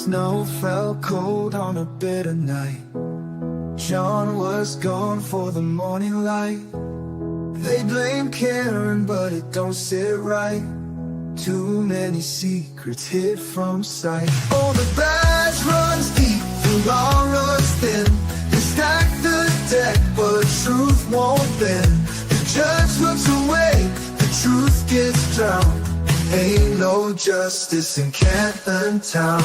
snow fell cold on a bitter night. John was gone for the morning light. They blame Karen, but it don't sit right. Too many secrets hid from sight. Oh, the badge runs deep, the law runs thin. They stack the deck, but truth won't bend. The judge looks away, the truth gets drowned. Ain't no justice in Canton Town.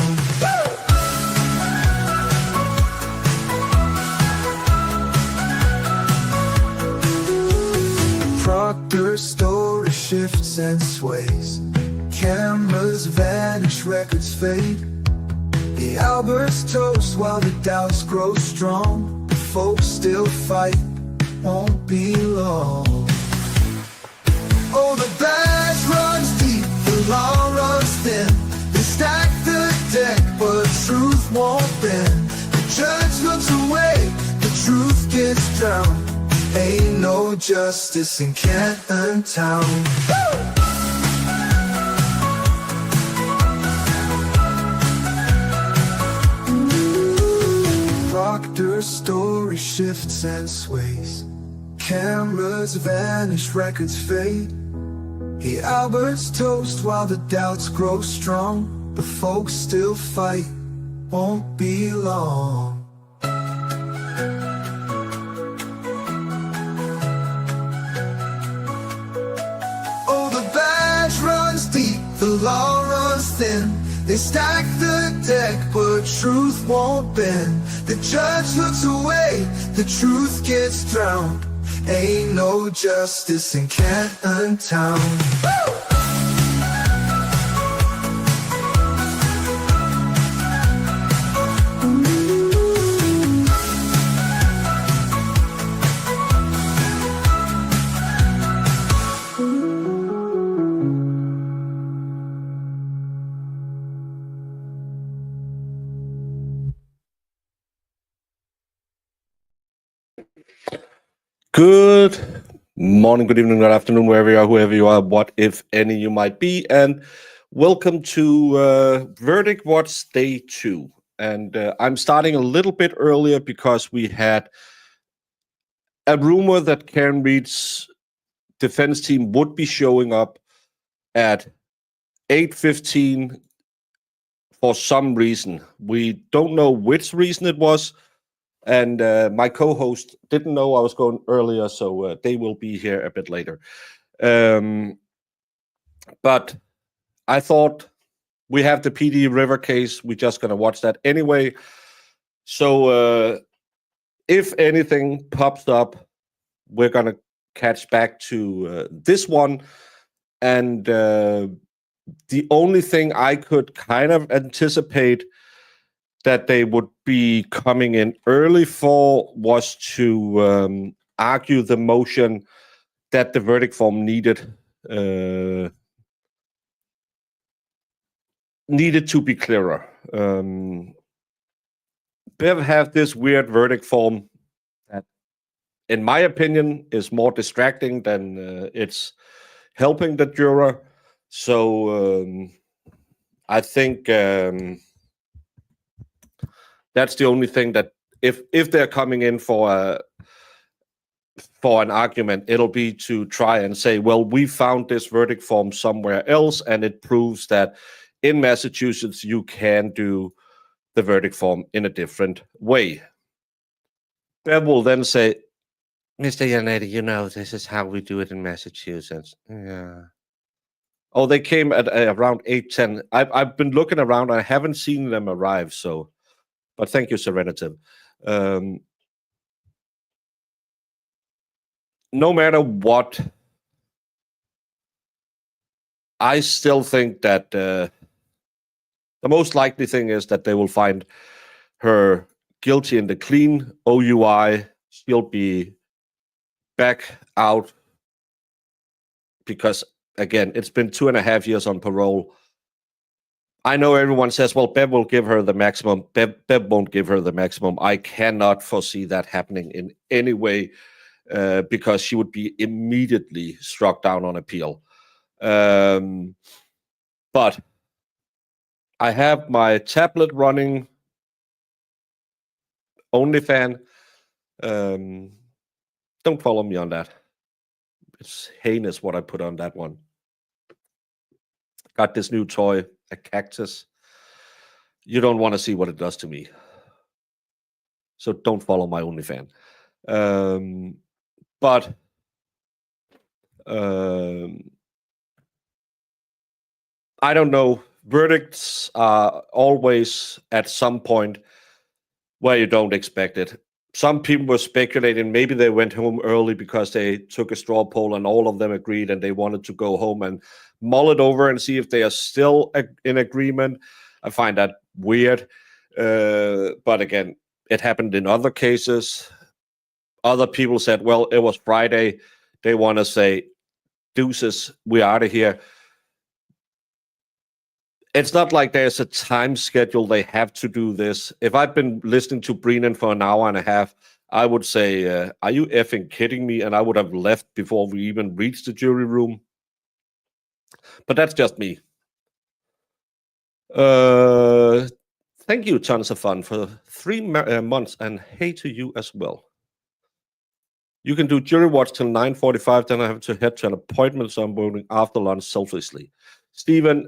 Proctor's story shifts and sways. Cameras vanish, records fade. The Alberts toast while the doubts grow strong. The folks still fight, won't be long. Oh, the badge runs deep, the law runs thin. They stack the deck, but truth won't bend. The judge looks away, the truth gets drowned. Ain't no justice in Canton Town. Proctor's story shifts and sways. Cameras vanish, records fade. The Alberts toast while the doubts grow strong. The folks still fight, won't be long. Oh, the badge runs deep, the law runs thin. They stack the deck, but truth won't bend. The judge looks away, the truth gets drowned. Ain't no justice in Canton Town. Good morning, good evening, good afternoon, wherever you are, whoever you are, what if any you might be, and welcome to Verdict Watch Day 2. And I'm starting a little bit earlier because we had a rumor that Karen Reed's defense team would be showing up at 8:15 for some reason. We don't know which reason it was. And my co-host didn't know I was going earlier, so they will be here a bit later. But I thought we have the Pee Dee River case. We're just going to watch that anyway. So if anything pops up, we're going to catch back to this one. And the only thing I could kind of anticipate that they would be coming in early for was to argue the motion that the verdict form needed to be clearer. Bev have this weird verdict form that, in my opinion, is more distracting than it's helping the juror. So I think that's the only thing that if they're coming in for an argument, it'll be to try and say, well, we found this verdict form somewhere else, and it proves that in Massachusetts you can do the verdict form in a different way. Bev will then say, Mr. Yannetti, you know, this is how we do it in Massachusetts. Yeah. Oh, they came at around 8:10. I've been looking around. I haven't seen them arrive, so... But thank you, Serenative. No matter what, I still think that the most likely thing is that they will find her guilty in the clean OUI. She'll be back out because, again, it's been 2.5 years on parole. I know everyone says, well, Bev will give her the maximum. Bev won't give her the maximum. I cannot foresee that happening in any way because she would be immediately struck down on appeal. But I have my tablet running OnlyFan. Don't follow me on that. It's heinous what I put on that one. Got this new toy, a cactus. You don't want to see what it does to me. So don't follow my OnlyFan. But I don't know. Verdicts are always at some point where you don't expect it. Some people were speculating maybe they went home early because they took a straw poll and all of them agreed and they wanted to go home and mull it over and see if they are still in agreement. I find that weird. But again, it happened in other cases. Other people said, well, it was Friday. They want to say, deuces, we're out of here. It's not like there's a time schedule they have to do this. If I've been listening to Brennan for an hour and a half, I would say, are you effing kidding me? And I would have left before we even reached the jury room. But that's just me. Thank you, Tons of Fun, for 3 months, and hey to you as well. You can do jury watch till 9:45, then I have to head to an appointment, so I'm voting after lunch selfishly. Stephen,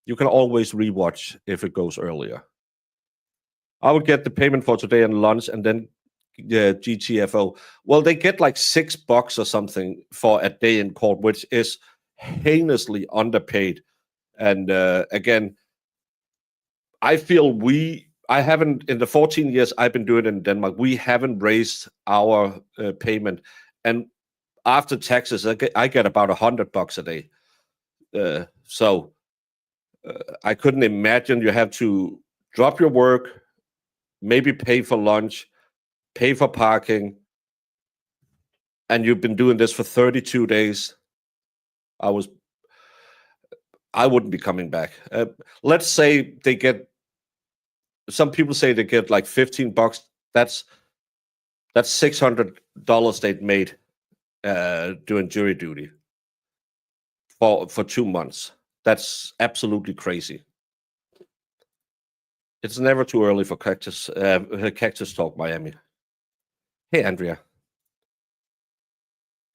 you can always rewatch if it goes earlier. I would get the payment for today and lunch, and then GTFO. Well, they get like $6 or something for a day in court, which is heinously underpaid. And again, I feel I haven't, in the 14 years I've been doing it in Denmark, we haven't raised our payment. And after taxes, I get about $100 a day. So I couldn't imagine you have to drop your work, maybe pay for lunch, pay for parking, and you've been doing this for 32 days. I wouldn't be coming back. Let's say they get, some people say they get like $15. That's $600 they'd made doing jury duty for 2 months. That's absolutely crazy. It's never too early for Cactus Talk Miami. Hey, Andrea.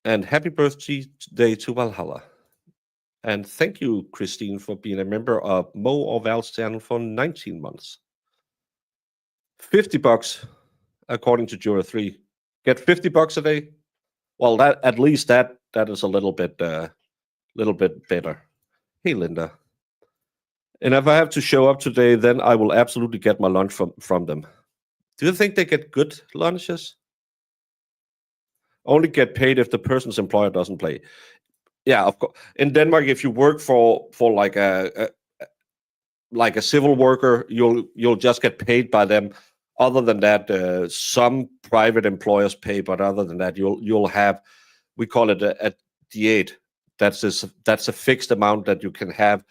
And happy birthday to Valhalla. And thank you, Christine, for being a member of Mo or Val's channel for 19 months. $50, according to Juror 3. Get $50 a day? Well, that at least that is a little bit better. Hey, Linda. And if I have to show up today, then I will absolutely get my lunch from them. Do you think they get good lunches? Only get paid if the person's employer doesn't pay. Yeah, of course. In Denmark, if you work for like a civil worker, you'll just get paid by them. Other than that, some private employers pay, but other than that, you'll have, we call it a diet. That's a fixed amount that you can have.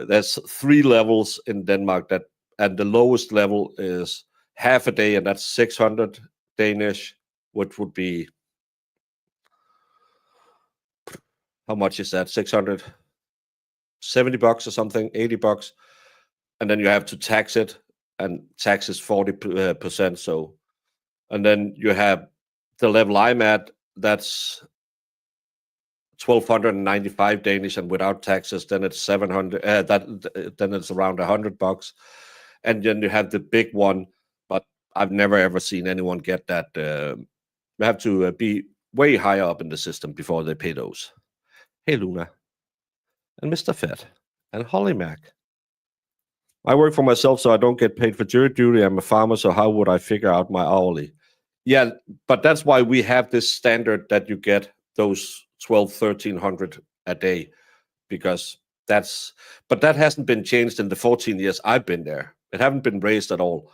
There's 3 levels in Denmark, and the lowest level is half a day, and that's 600 Danish, which would be, how much is that? $670 or something, $80, and then you have to tax it, and tax is 40%. So, and then you have the level I'm at, that's 1,295 Danish, and without taxes, then it's 700. Then it's around $100, and then you have the big one. But I've never ever seen anyone get that. You have to be way higher up in the system before they pay those. Hey, Luna, and Mr. Fett, and Holly Mac. I work for myself, so I don't get paid for jury duty. I'm a farmer, so how would I figure out my hourly? Yeah, but that's why we have this standard that you get those 1,100 a day, because but that hasn't been changed in the 14 years I've been there. It haven't been raised at all.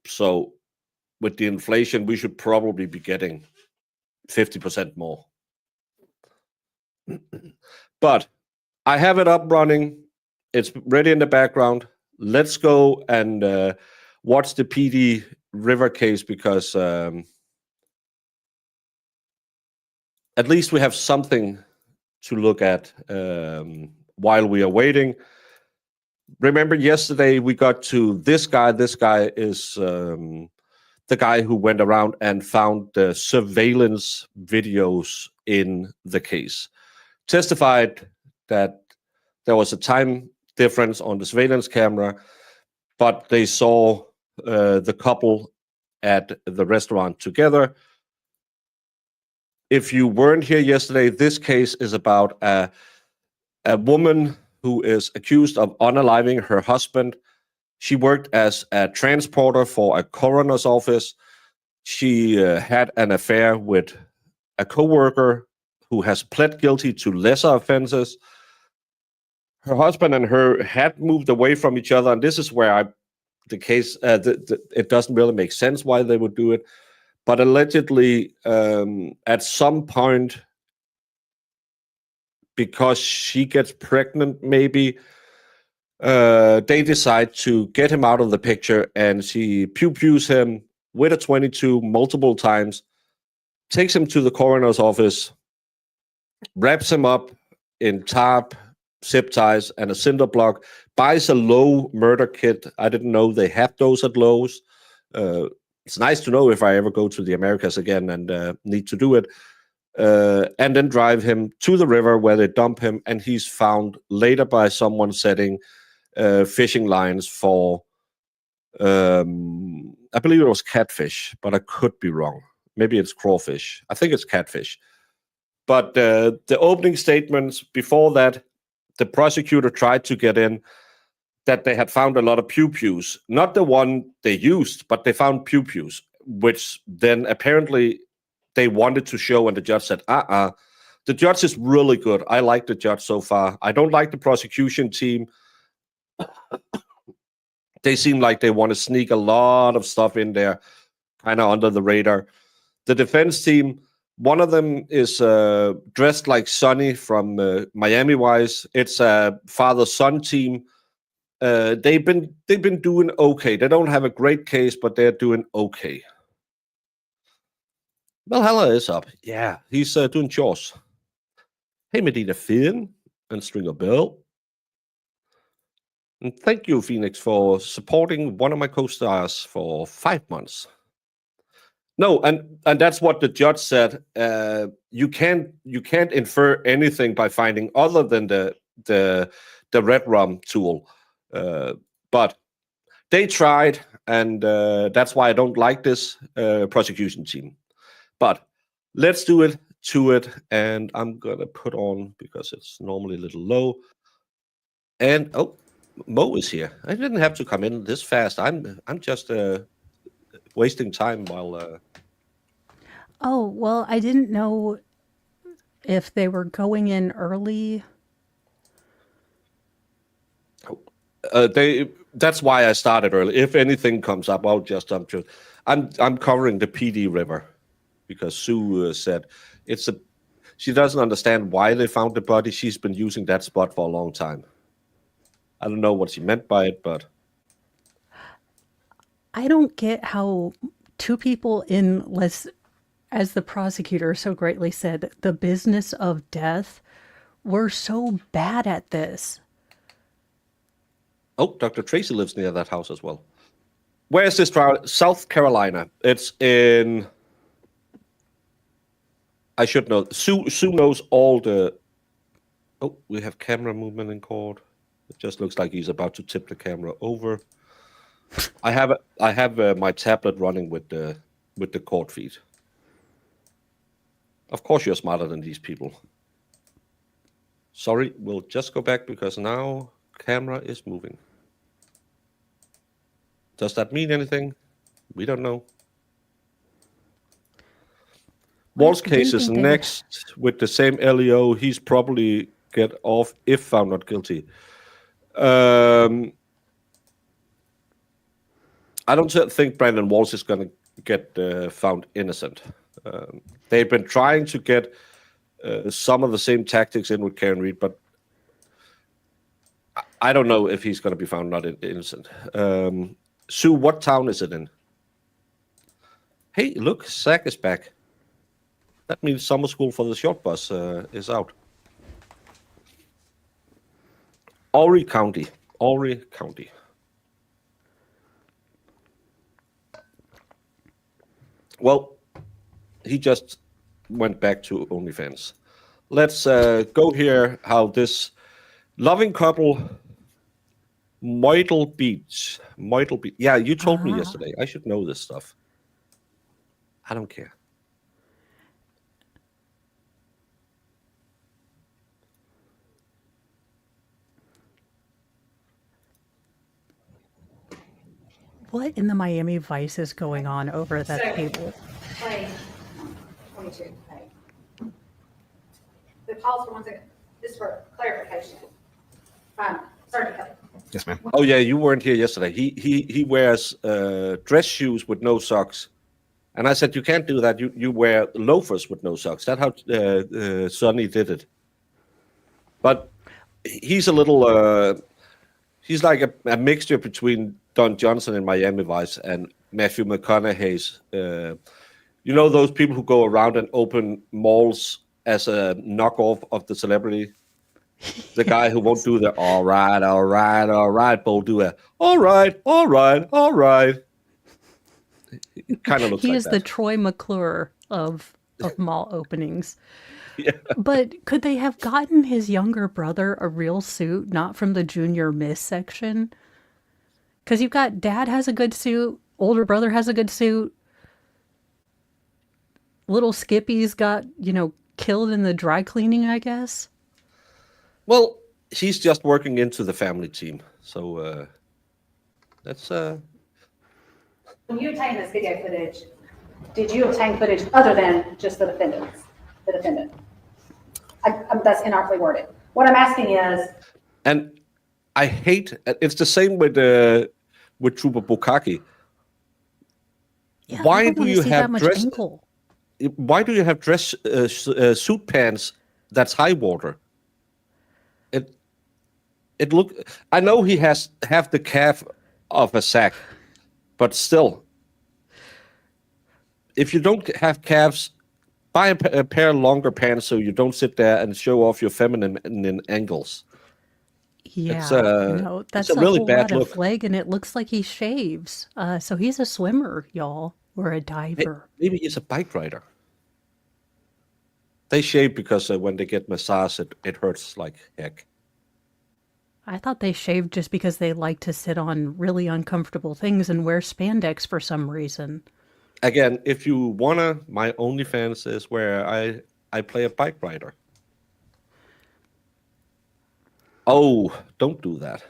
So with the inflation, we should probably be getting 50% more. But I have it up running. It's ready in the background. Let's go and watch the Pee Dee River case, because at least we have something to look at while we are waiting. remember yesterday we got to this guy. This guy is the guy who went around and found the surveillance videos in the case. Testified that there was a time difference on the surveillance camera, but they saw the couple at the restaurant together. If you weren't here yesterday, this case is about a woman who is accused of unaliving her husband. She worked as a transporter for a coroner's office. She had an affair with a coworker who has pled guilty to lesser offenses. Her husband and her had moved away from each other, and this is where it doesn't really make sense why they would do it. But allegedly, at some point, because she gets pregnant, maybe, they decide to get him out of the picture, and she pew-pews him with a .22 multiple times, takes him to the coroner's office, wraps him up in tarp, zip ties, and a cinder block, buys a Lowe murder kit. I didn't know they had those at Lowe's. It's nice to know if I ever go to the Americas again and need to do it. And then drive him to the river where they dump him, and he's found later by someone setting fishing lines for, I believe it was catfish, but I could be wrong. Maybe it's crawfish. I think it's catfish. But the opening statements before that, the prosecutor tried to get in that they had found a lot of pew-pews. Not the one they used, but they found pew-pews, which then apparently they wanted to show, and the judge said, The judge is really good. I like the judge so far. I don't like the prosecution team. They seem like they want to sneak a lot of stuff in there, kind of under the radar. The defense team, one of them is dressed like Sonny from Miami Vice. It's a father-son team. They've been doing okay. They don't have a great case, but they're doing okay. Valhalla is up. Yeah, he's doing chores. Hey, Medina Finn and Stringer Bell. And thank you, Phoenix, for supporting one of my co-stars for 5 months. No, and that's what the judge said. You can't infer anything by finding other than the red rum tool. But they tried, and that's why I don't like this prosecution team. But let's do it to it, and I'm gonna put on, because it's normally a little low. And Mo is here. I didn't have to come in this fast. I'm just wasting time while. Oh, well, I didn't know if they were going in early. That's why I started early. If anything comes up, I'll just jump to it. I'm covering the Pee Dee River because Sue said she doesn't understand why they found the body. She's been using that spot for a long time. I don't know what she meant by it, but I don't get how two people as the prosecutor so greatly said, the business of death, were so bad at this. Oh, Dr. Tracy lives near that house as well. Where is this trial? South Carolina. It's in. I should know. Sue knows all the. Oh, we have camera movement in court. It just looks like he's about to tip the camera over. I have my tablet running with the court feed. Of course, you're smarter than these people. Sorry, we'll just go back because now camera is moving. Does that mean anything? We don't know. Wall's case is next with the same LEO. He's probably get off if found not guilty. I don't think Brandon Walsh is going to get found innocent. They've been trying to get some of the same tactics in with Karen Reed, but I don't know if he's going to be found not innocent. Sue, what town is it in? Hey, look, Zach is back. That means summer school for the short bus is out. Horry County. Horry County. Well, he just went back to OnlyFans. Let's go here how this loving couple, Myrtle Beach. Yeah, you told me yesterday. I should know this stuff. I don't care. What in the Miami Vice is going on over that table? Play 22. The calls for 1 second. Just for clarification. Sorry, Kelly. Yes, ma'am. Oh yeah, you weren't here yesterday. He wears dress shoes with no socks, and I said you can't do that. You wear loafers with no socks. That's how Sonny did it. But he's a little. He's like a mixture between Don Johnson in Miami Vice and Matthew McConaughey's. You know those people who go around and open malls as a knockoff of the celebrity. The guy who won't do the all right, but will do a all right. It kind of looks He like is that. the Troy McClure of mall openings. Yeah. But could they have gotten his younger brother a real suit, not from the Junior Miss section? Because you've got dad has a good suit, older brother has a good suit. Little Skippy's got, killed in the dry cleaning, I guess. Well, he's just working into the family team, so that's. When you obtained this video footage, did you obtain footage other than just the defendant? That's inartfully worded. What I'm asking is, And I hate. It's the same with Trooper Bukaki. Yeah, I Why don't do wanna you see have that much dress? ankle? Why do you have dress suit pants that's high water? It look. I know he has half the calf of a sack, but still, if you don't have calves, buy a pair of longer pants so you don't sit there and show off your feminine angles. Yeah, that's a really whole bad lot look. of flag, and it looks like he shaves. So he's a swimmer, y'all, or a diver. Maybe he's a bike rider. They shave because when they get massage, it hurts like heck. I thought they shaved just because they like to sit on really uncomfortable things and wear spandex for some reason. Again, if you wanna, my OnlyFans is where I play a bike rider. Oh, don't do that.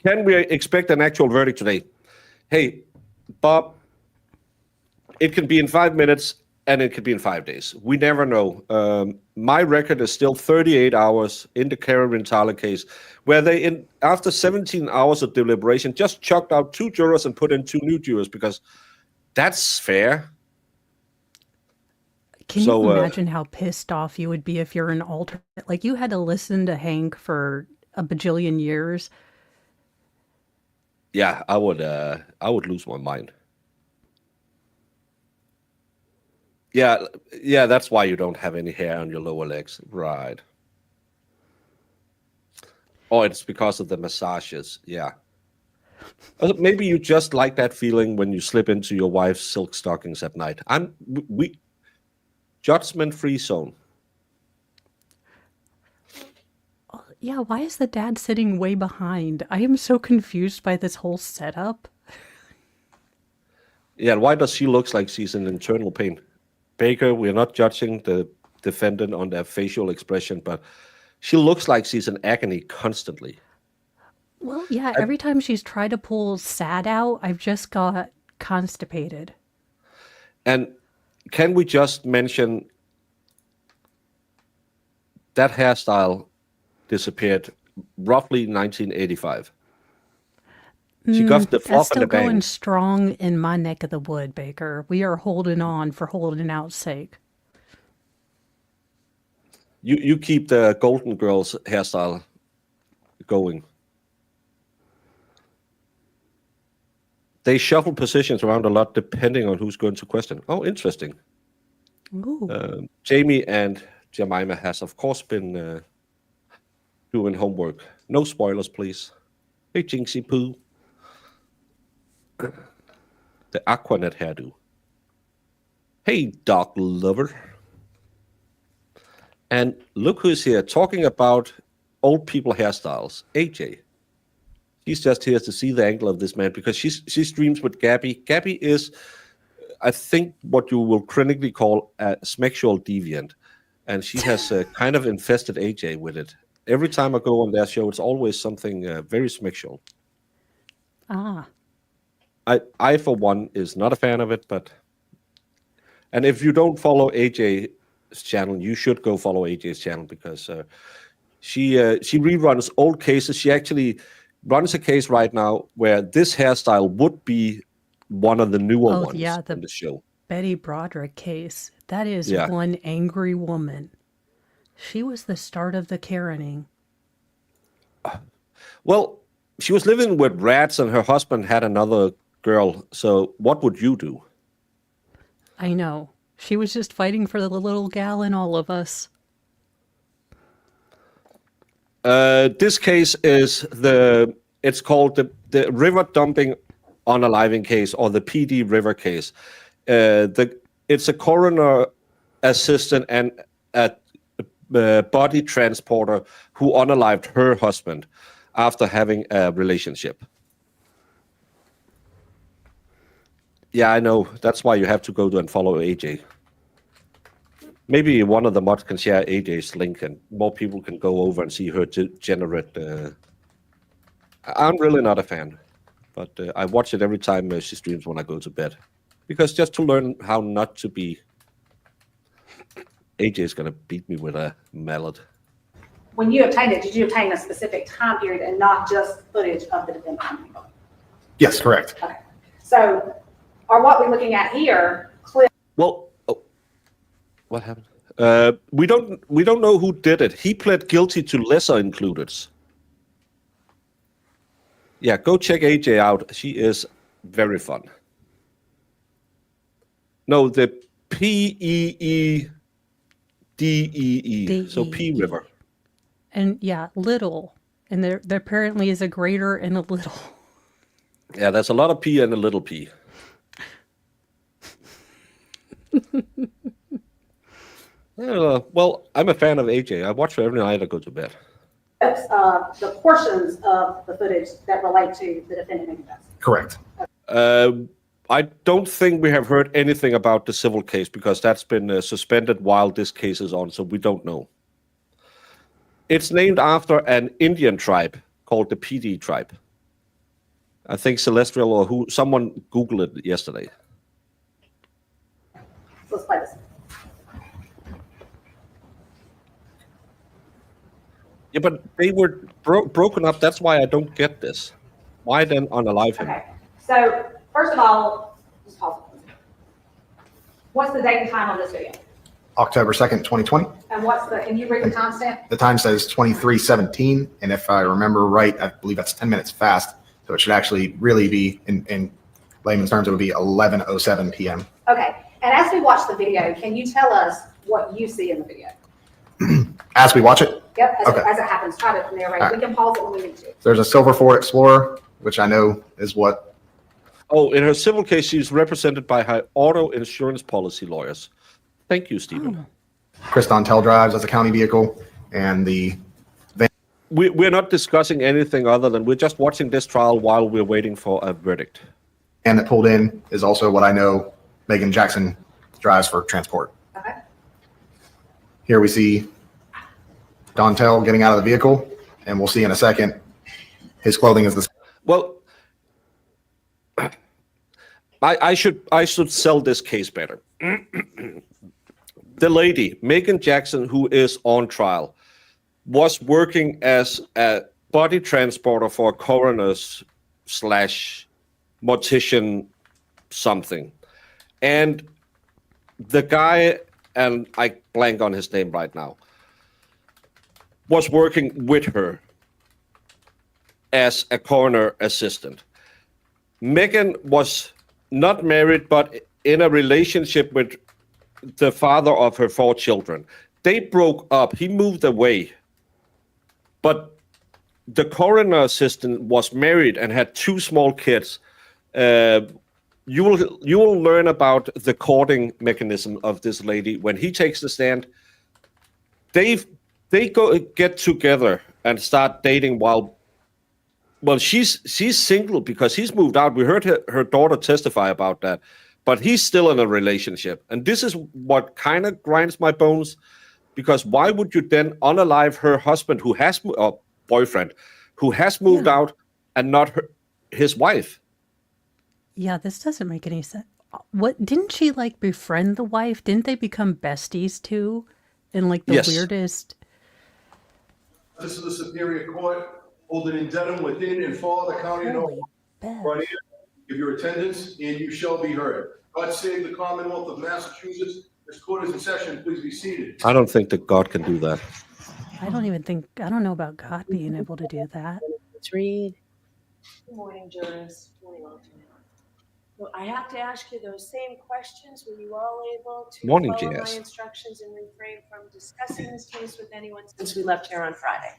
Can we expect an actual verdict today? Hey, Bob, it can be in 5 minutes and it could be in 5 days. We never know. My record is still 38 hours in the Karen Tyler case, where they, after 17 hours of deliberation, just chucked out 2 jurors and put in 2 new jurors because that's fair. Can you imagine how pissed off you would be if you're an alternate? Like, you had to listen to Hank for a bajillion years. Yeah, I would lose my mind. Yeah, that's why you don't have any hair on your lower legs, right? Oh, it's because of the massages. Yeah. Maybe you just like that feeling when you slip into your wife's silk stockings at night. We judgment-free zone. Yeah, why is the dad sitting way behind? I am so confused by this whole setup. Yeah, why does she look like she's in internal pain? Baker, we're not judging the defendant on their facial expression, but she looks like she's in agony constantly. Well, yeah, every time she's tried to pull sad out, I've just got constipated. And can we just mention that hairstyle disappeared roughly 1985? She got the That's fluff still and the going bangs. strong in my neck of the wood, Baker. We are holding on for holding out's sake. You keep the Golden Girls hairstyle going. They shuffle positions around a lot depending on who's going to question. Oh, interesting. Ooh. Jamie and Jemima has, of course, been doing homework. No spoilers, please. Hey, Jinxie Poo. The Aquanet hairdo. Hey, dog lover. And look who's here talking about old people hairstyles. AJ. She's just here to see the angle of this man because she streams with Gabby. Gabby is, I think, what you will clinically call a sexual deviant. And she has kind of infested AJ with it. Every time I go on their show, it's always something very sexual. Ah. I, for one, is not a fan of it, but... And if you don't follow AJ's channel, you should go follow AJ's channel because she reruns old cases. She actually runs a case right now where this hairstyle would be one of the newer ones on the show. Betty Broderick case. That is one angry woman. She was the start of the Karening. Well, she was living with rats and her husband had another girl. So what would you do? I know. She was just fighting for the little gal in all of us. This case is it's called the river dumping unaliving case or the Pee Dee River case. It's a coroner assistant and a body transporter who unalived her husband after having a relationship. Yeah, I know. That's why you have to go to and follow AJ. Maybe one of the mods can share AJ's link and more people can go over and see her generate. I'm really not a fan, but I watch it every time she streams when I go to bed. Because just to learn how not to be... AJ's going to beat me with a mallet. When you obtained it, did you obtain a specific time period and not just footage of the defendant? Yes, correct. Okay. So, are what we're looking at here clear? Well, what happened? We don't know who did it. He pled guilty to lesser included. Yeah, go check AJ out. She is very fun. No, the P-E-E-D-E-E. So P River. And yeah, little. And there apparently is a greater and a little. Yeah, there's a lot of P and a little P. Well, I'm a fan of AJ. I watch her every night I go to bed. The portions of the footage that relate to the defendant Meagan Jackson. Correct. I don't think we have heard anything about the civil case because that's been suspended while this case is on, so we don't know. It's named after an Indian tribe called the Pee Dee tribe. I think Celestial or someone Googled it yesterday. Let's play this. Yeah, but they were broken up. That's why I don't get this. Why then unalive him? Okay. So, first of all, just pause it. What's the date and time on this video? October 2nd, 2020. And can you read the timestamp? The time says 23:17, and if I remember right, I believe that's 10 minutes fast. So it should actually really be, in layman's terms, it would be 11:07 p.m. Okay. And as we watch the video, can you tell us what you see in the video? As we watch it? Yep, Okay. as it happens, try to narrate. Right. We can pause it when we need to. There's a silver Ford Explorer, which I know is what... Oh, in her civil case, she's represented by her auto insurance policy lawyers. Thank you, Stephen. Chris Dontell drives as a county vehicle, and the van... We're not discussing anything other than we're just watching this trial while we're waiting for a verdict. And that pulled in is also what I know Meagan Jackson drives for transport. Okay. Here we see Dontell getting out of the vehicle, and we'll see in a second his clothing is the same. Well, I should sell this case better. The lady, Meagan Jackson, who is on trial, was working as a body transporter for a coroner's / mortician something. And the guy, and I blank on his name right now, was working with her as a coroner assistant. Meagan was not married, but in a relationship with the father of her 4 children. They broke up. He moved away. but the coroner assistant was married and had 2 small kids. You will learn about the courting mechanism of this lady when he takes the stand. They get together and start dating while she's single because he's moved out. We heard her daughter testify about that, but he's still in a relationship, and this is what kind of grinds my bones, because why would you then unalive her husband boyfriend who has moved out and not his wife? Yeah, this doesn't make any sense. What, didn't she like befriend the wife? Didn't they become besties too? In like the weirdest. This is the Superior Court, holding in Dedham within and for the county of Norfolk. Right here, give your attendance, and you shall be heard. God save the Commonwealth of Massachusetts. This court is in session. Please be seated. I don't think that God can do that. I don't know about God being able to do that. Let's read. Good morning, jurors. Good morning, alternate. Well, I have to ask you those same questions. Were you all able to follow my instructions and refrain from discussing this case with anyone since we left here on Friday?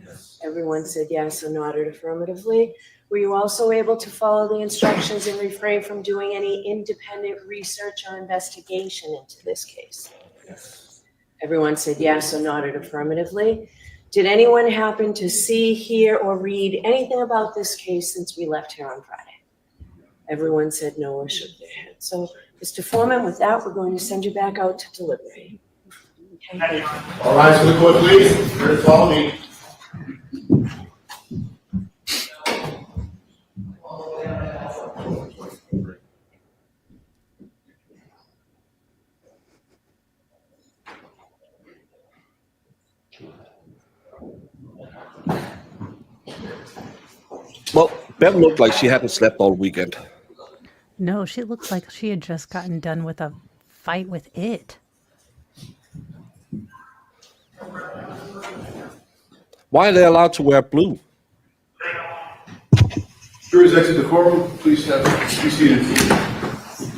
Yes. Everyone said yes or nodded affirmatively. Were you also able to follow the instructions and refrain from doing any independent research or investigation into this case? Yes. Everyone said yes or nodded affirmatively. Did anyone happen to see, hear, or read anything about this case since we left here on Friday? Everyone said no or shook their head. So, Mr. Foreman, with that, we're going to send you back out to deliberate. Okay. All rise for the court, please. Here to follow me. Well, Bev looked like she hadn't slept all weekend. No, she looked like she had just gotten done with a fight with it. Why are they allowed to wear blue? Jurors exit the courtroom. Please be seated.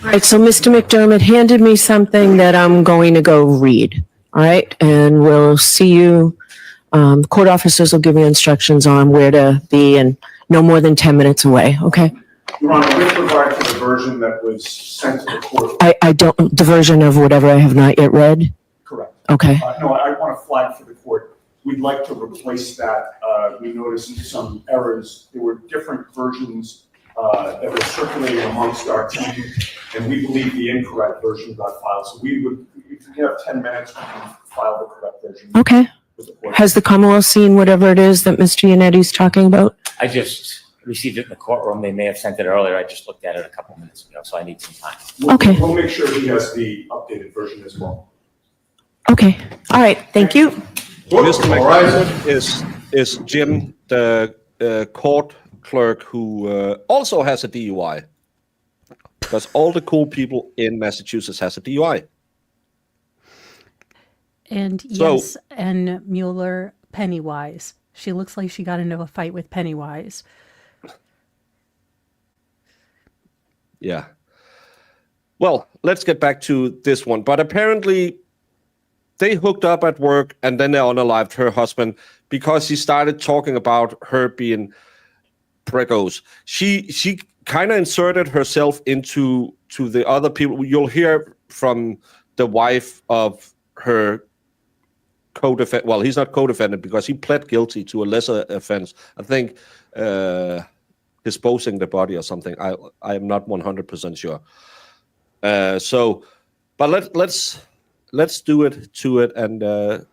All right, so Mr. McDermott handed me something that I'm going to go read. All right, and we'll see you. Court officers will give you instructions on where to be and no more than 10 minutes away, okay? Your Honor, with regard to the version that was sent to the court. I don't, the version of whatever I have not yet read? Correct. Okay. No, I want to flag for the court. We'd like to replace that. We noticed some errors. There were different versions that were circulating amongst our team, and we believe the incorrect version got filed. So we would, if you have 10 minutes, we can file the correct version. Okay. Has the Commonwealth seen whatever it is that Mr. Yanetti's talking about? I just received it in the courtroom. They may have sent it earlier. I just looked at it a couple minutes ago, so I need some time. Okay. We'll make sure he has the updated version as well. Okay. All right. Thank you. Mr. McDermott is Jim, the court clerk who also has a DUI. Because all the cool people in Massachusetts has a DUI. And yes, and Mueller, Pennywise. She looks like she got into a fight with Pennywise. Yeah. Well, let's get back to this one. But apparently, they hooked up at work and then they unalived her husband because he started talking about her being pregos. She kind of inserted herself into the other people. You'll hear from the wife of her co-defendant. Well, he's not co-defendant because he pled guilty to a lesser offense. I think disposing the body or something. I am not 100% sure. But let's do it to it and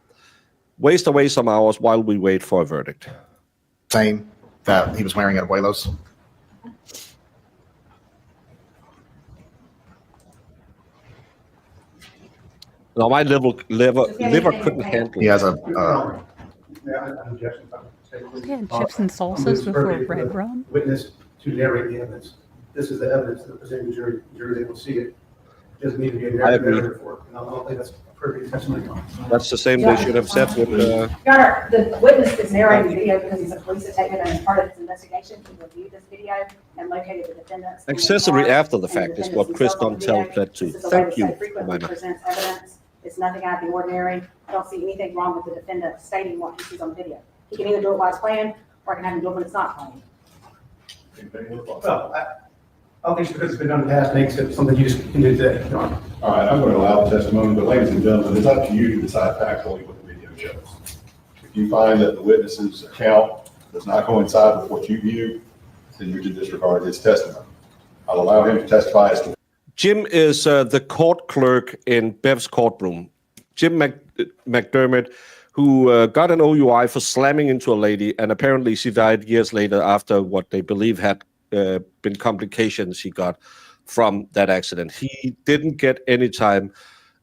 waste away some hours while we wait for a verdict. Saying that he was wearing abuelos. No, my liver couldn't handle He has a They had chips and salsas before red rum. Witness to narrate the evidence. This is the evidence that presented to the jury. They will see it. Doesn't need to be a narrative for it. And I don't think that's appropriate testimony. That's the same they should have said with Your Honor, the witness is narrating the video because he's a police detective and as part of his investigation, he reviewed this video and located the defendants. accessory after the fact is what Chris Dontell pled to. This is a way Thank to you, say frequently Amanda. presents evidence. It's nothing out of the ordinary. I don't see anything wrong with the defendant stating what he sees on video. He can either do it while it's playing, or I can have him do it when it's not playing. Well, I don't think just because it's been done in the past makes it something you just can do today, Your Honor. All right, I'm going to allow the testimony, but ladies and gentlemen, it's up to you to decide factually what the video shows. If you find that the witness's account does not coincide with what you view, then you should disregard his testimony. I'll allow him to testify as to. Jim is the court clerk in Bev's courtroom. Jim McDermott, who got an OUI for slamming into a lady, and apparently she died years later after what they believe had been complications he got from that accident. He didn't get any time.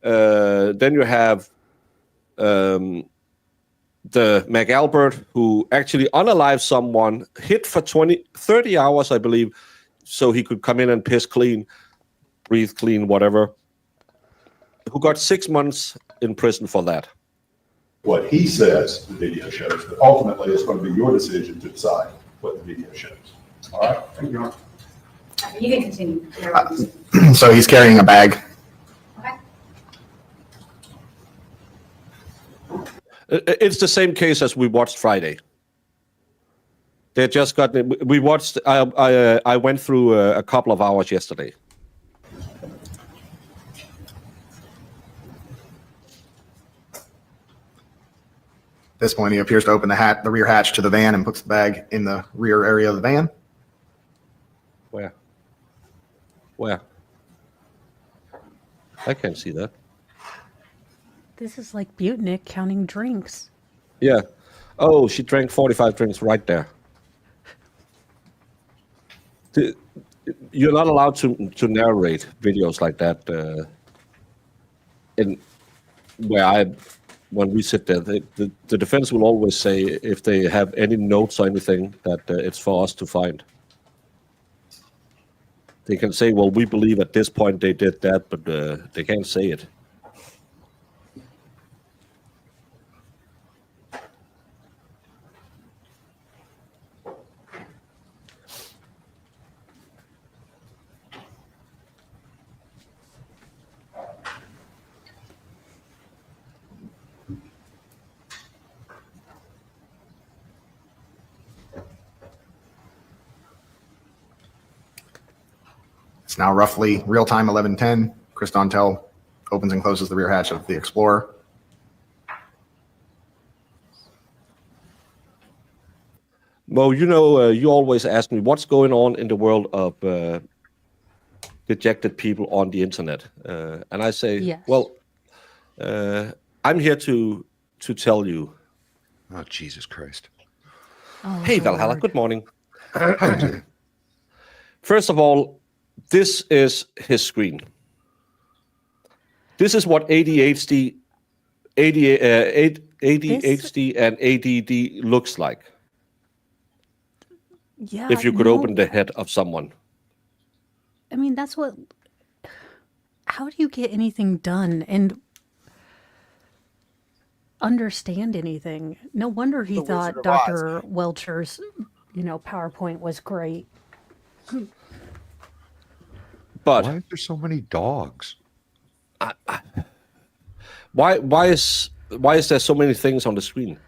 Then you have the McAlbert, who actually unalived someone, hit for 30 hours, I believe, so he could come in and piss clean, breathe clean, whatever, who got 6 months in prison for that. What he says the video shows, but ultimately it's going to be your decision to decide what the video shows. All right? Thank you, Your Honor. You can continue. So he's carrying a bag. Okay. It's the same case as we watched Friday. They just got. We watched. I went through a couple of hours yesterday. At this point, he appears to open the rear hatch to the van and puts the bag in the rear area of the van. Where? I can't see that. This is like Butnick counting drinks. Yeah. Oh, she drank 45 drinks right there. You're not allowed to narrate videos like that. When we sit there, the defense will always say if they have any notes or anything that it's for us to find. They can say, well, we believe at this point they did that, but they can't say it. It's now roughly real-time 11:10. Chris Dontell opens and closes the rear hatch of the Explorer. Mo, you always ask me what's going on in the world of dejected people on the internet, and I say, Yes. well, I'm here to tell you. Oh, Jesus Christ. Oh, Hey, Valhalla, Lord. good morning. First of all, this is his screen. This is what ADHD and ADD looks like. Yeah. If you could no, open the head of someone. I mean, that's what. How do you get anything done and understand anything? No wonder he thought Dr. Welcher's, PowerPoint was great. But Why are there so many dogs? why is there so many things on the screen?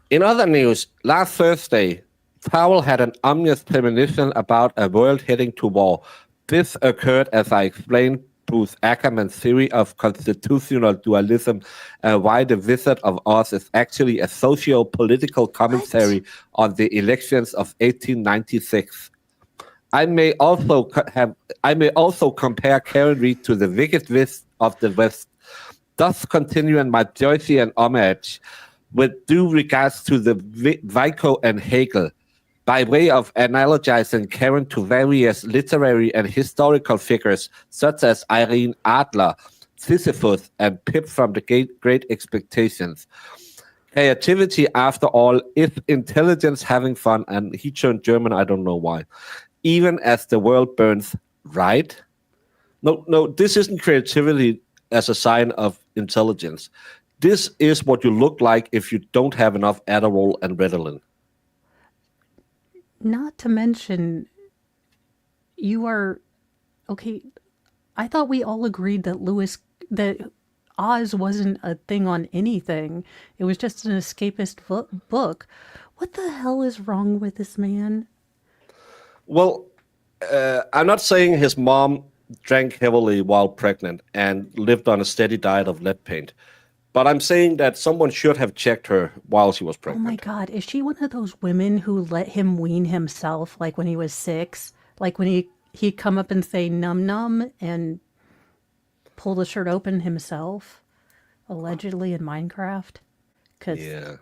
In other news, last Thursday, Powell had an ominous premonition about a world heading to war. This occurred as I explained Bruce Ackerman's theory of constitutional dualism and why the Wizard of Oz is actually a socio-political commentary on the elections of 1896. I may also compare Karen Reed to the Wicked Witch of the West, thus continuing my Joyce and homage with due regards to the Vico and Hegel, by way of analogizing Karen to various literary and historical figures such as Irene Adler, Sisyphus, and Pip from the Great Expectations. Creativity, after all, is intelligence having fun, and he turned German, I don't know why. Even as the world burns, right? No, this isn't creativity as a sign of intelligence. This is what you look like if you don't have enough Adderall and Ritalin. Not to mention, you are okay. I thought we all agreed that Oz wasn't a thing on anything. It was just an escapist book. What the hell is wrong with this man? Well, I'm not saying his mom drank heavily while pregnant and lived on a steady diet of lead paint, but I'm saying that someone should have checked her while she was Oh my pregnant. God, is she one of those women who let him wean himself like when he was 6? Like when he'd come up and say num num and pull the shirt open himself, allegedly in Minecraft? Yeah.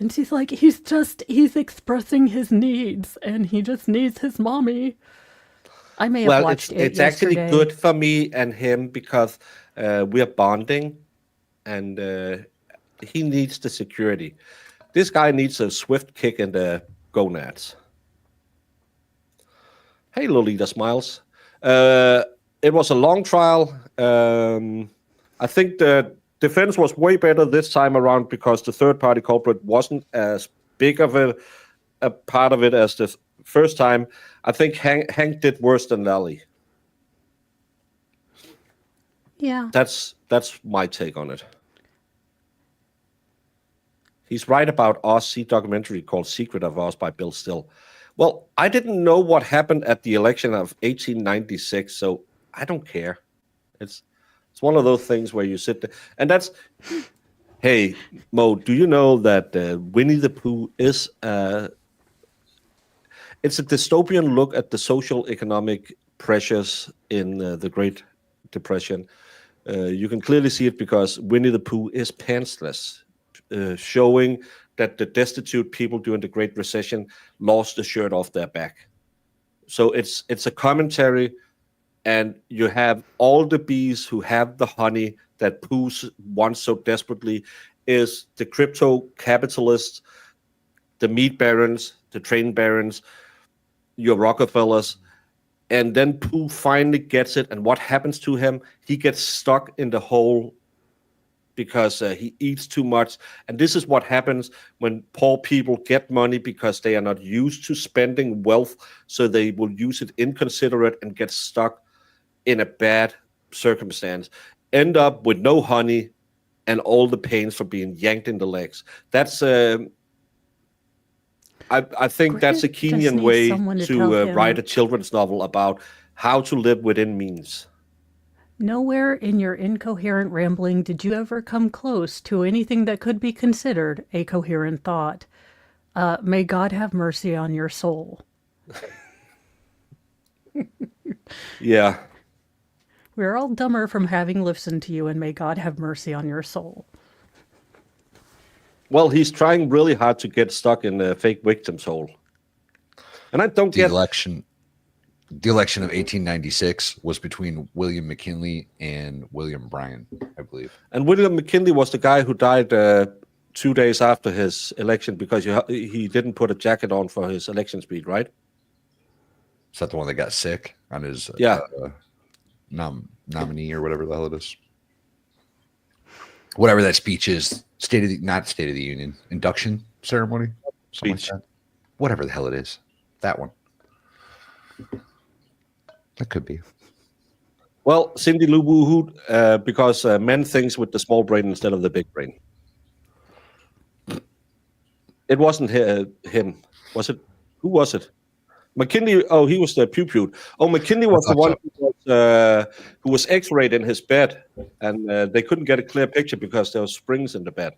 And she's like, he's expressing his needs and he just needs his mommy. I may have Well, watched it's it actually yesterday. good for me and him because we are bonding, and he needs the security. This guy needs a swift kick in the gonads. Hey, Lolita Smiles. It was a long trial. I think the defense was way better this time around because the third-party culprit wasn't as big of a part of it as the first time. I think Hank did worse than Lally. Yeah. That's my take on it. He's right about Oz. See documentary called Secret of Oz by Bill Still. Well, I didn't know what happened at the election of 1896, so I don't care. It's one of those things where you sit there, and that's. Hey, Mo, do you know that Winnie the Pooh is it's a dystopian look at the social economic pressures in the Great Depression. You can clearly see it because Winnie the Pooh is pantsless, showing that the destitute people during the Great Recession lost the shirt off their back. So it's a commentary, and you have all the bees who have the honey that Pooh wants so desperately is the crypto capitalists, the meat barons, the train barons, your Rockefellers. And then Pooh finally gets it, and what happens to him? He gets stuck in the hole because he eats too much. And this is what happens when poor people get money because they are not used to spending wealth, so they will use it inconsiderate and get stuck in a bad circumstance. End up with no honey and all the pains for being yanked in the legs. That's I think that's a Kenyan way to write a children's novel about how to live within means. Nowhere in your incoherent rambling did you ever come close to anything that could be considered a coherent thought. May God have mercy on your soul. Yeah. We're all dumber from having listened to you, and may God have mercy on your soul. Well, he's trying really hard to get stuck in a fake victim's hole. And I don't get... The election of 1896 was between William McKinley and William Bryan, I believe. And William McKinley was the guy who died 2 days after his election because he didn't put a jacket on for his election speech, right? Is that the one that got sick on his nominee or whatever the hell it is? Whatever that speech is, not State of the Union, induction ceremony, something like that. Whatever the hell it is, that one. That could be. Well, Cindy Lou Woo-hoo, because men thinks with the small brain instead of the big brain. It wasn't him, was it? Who was it? McKinley. Oh, he was the pew. Oh, McKinley was the one who was X-rayed in his bed, and they couldn't get a clear picture because there was springs in the bed.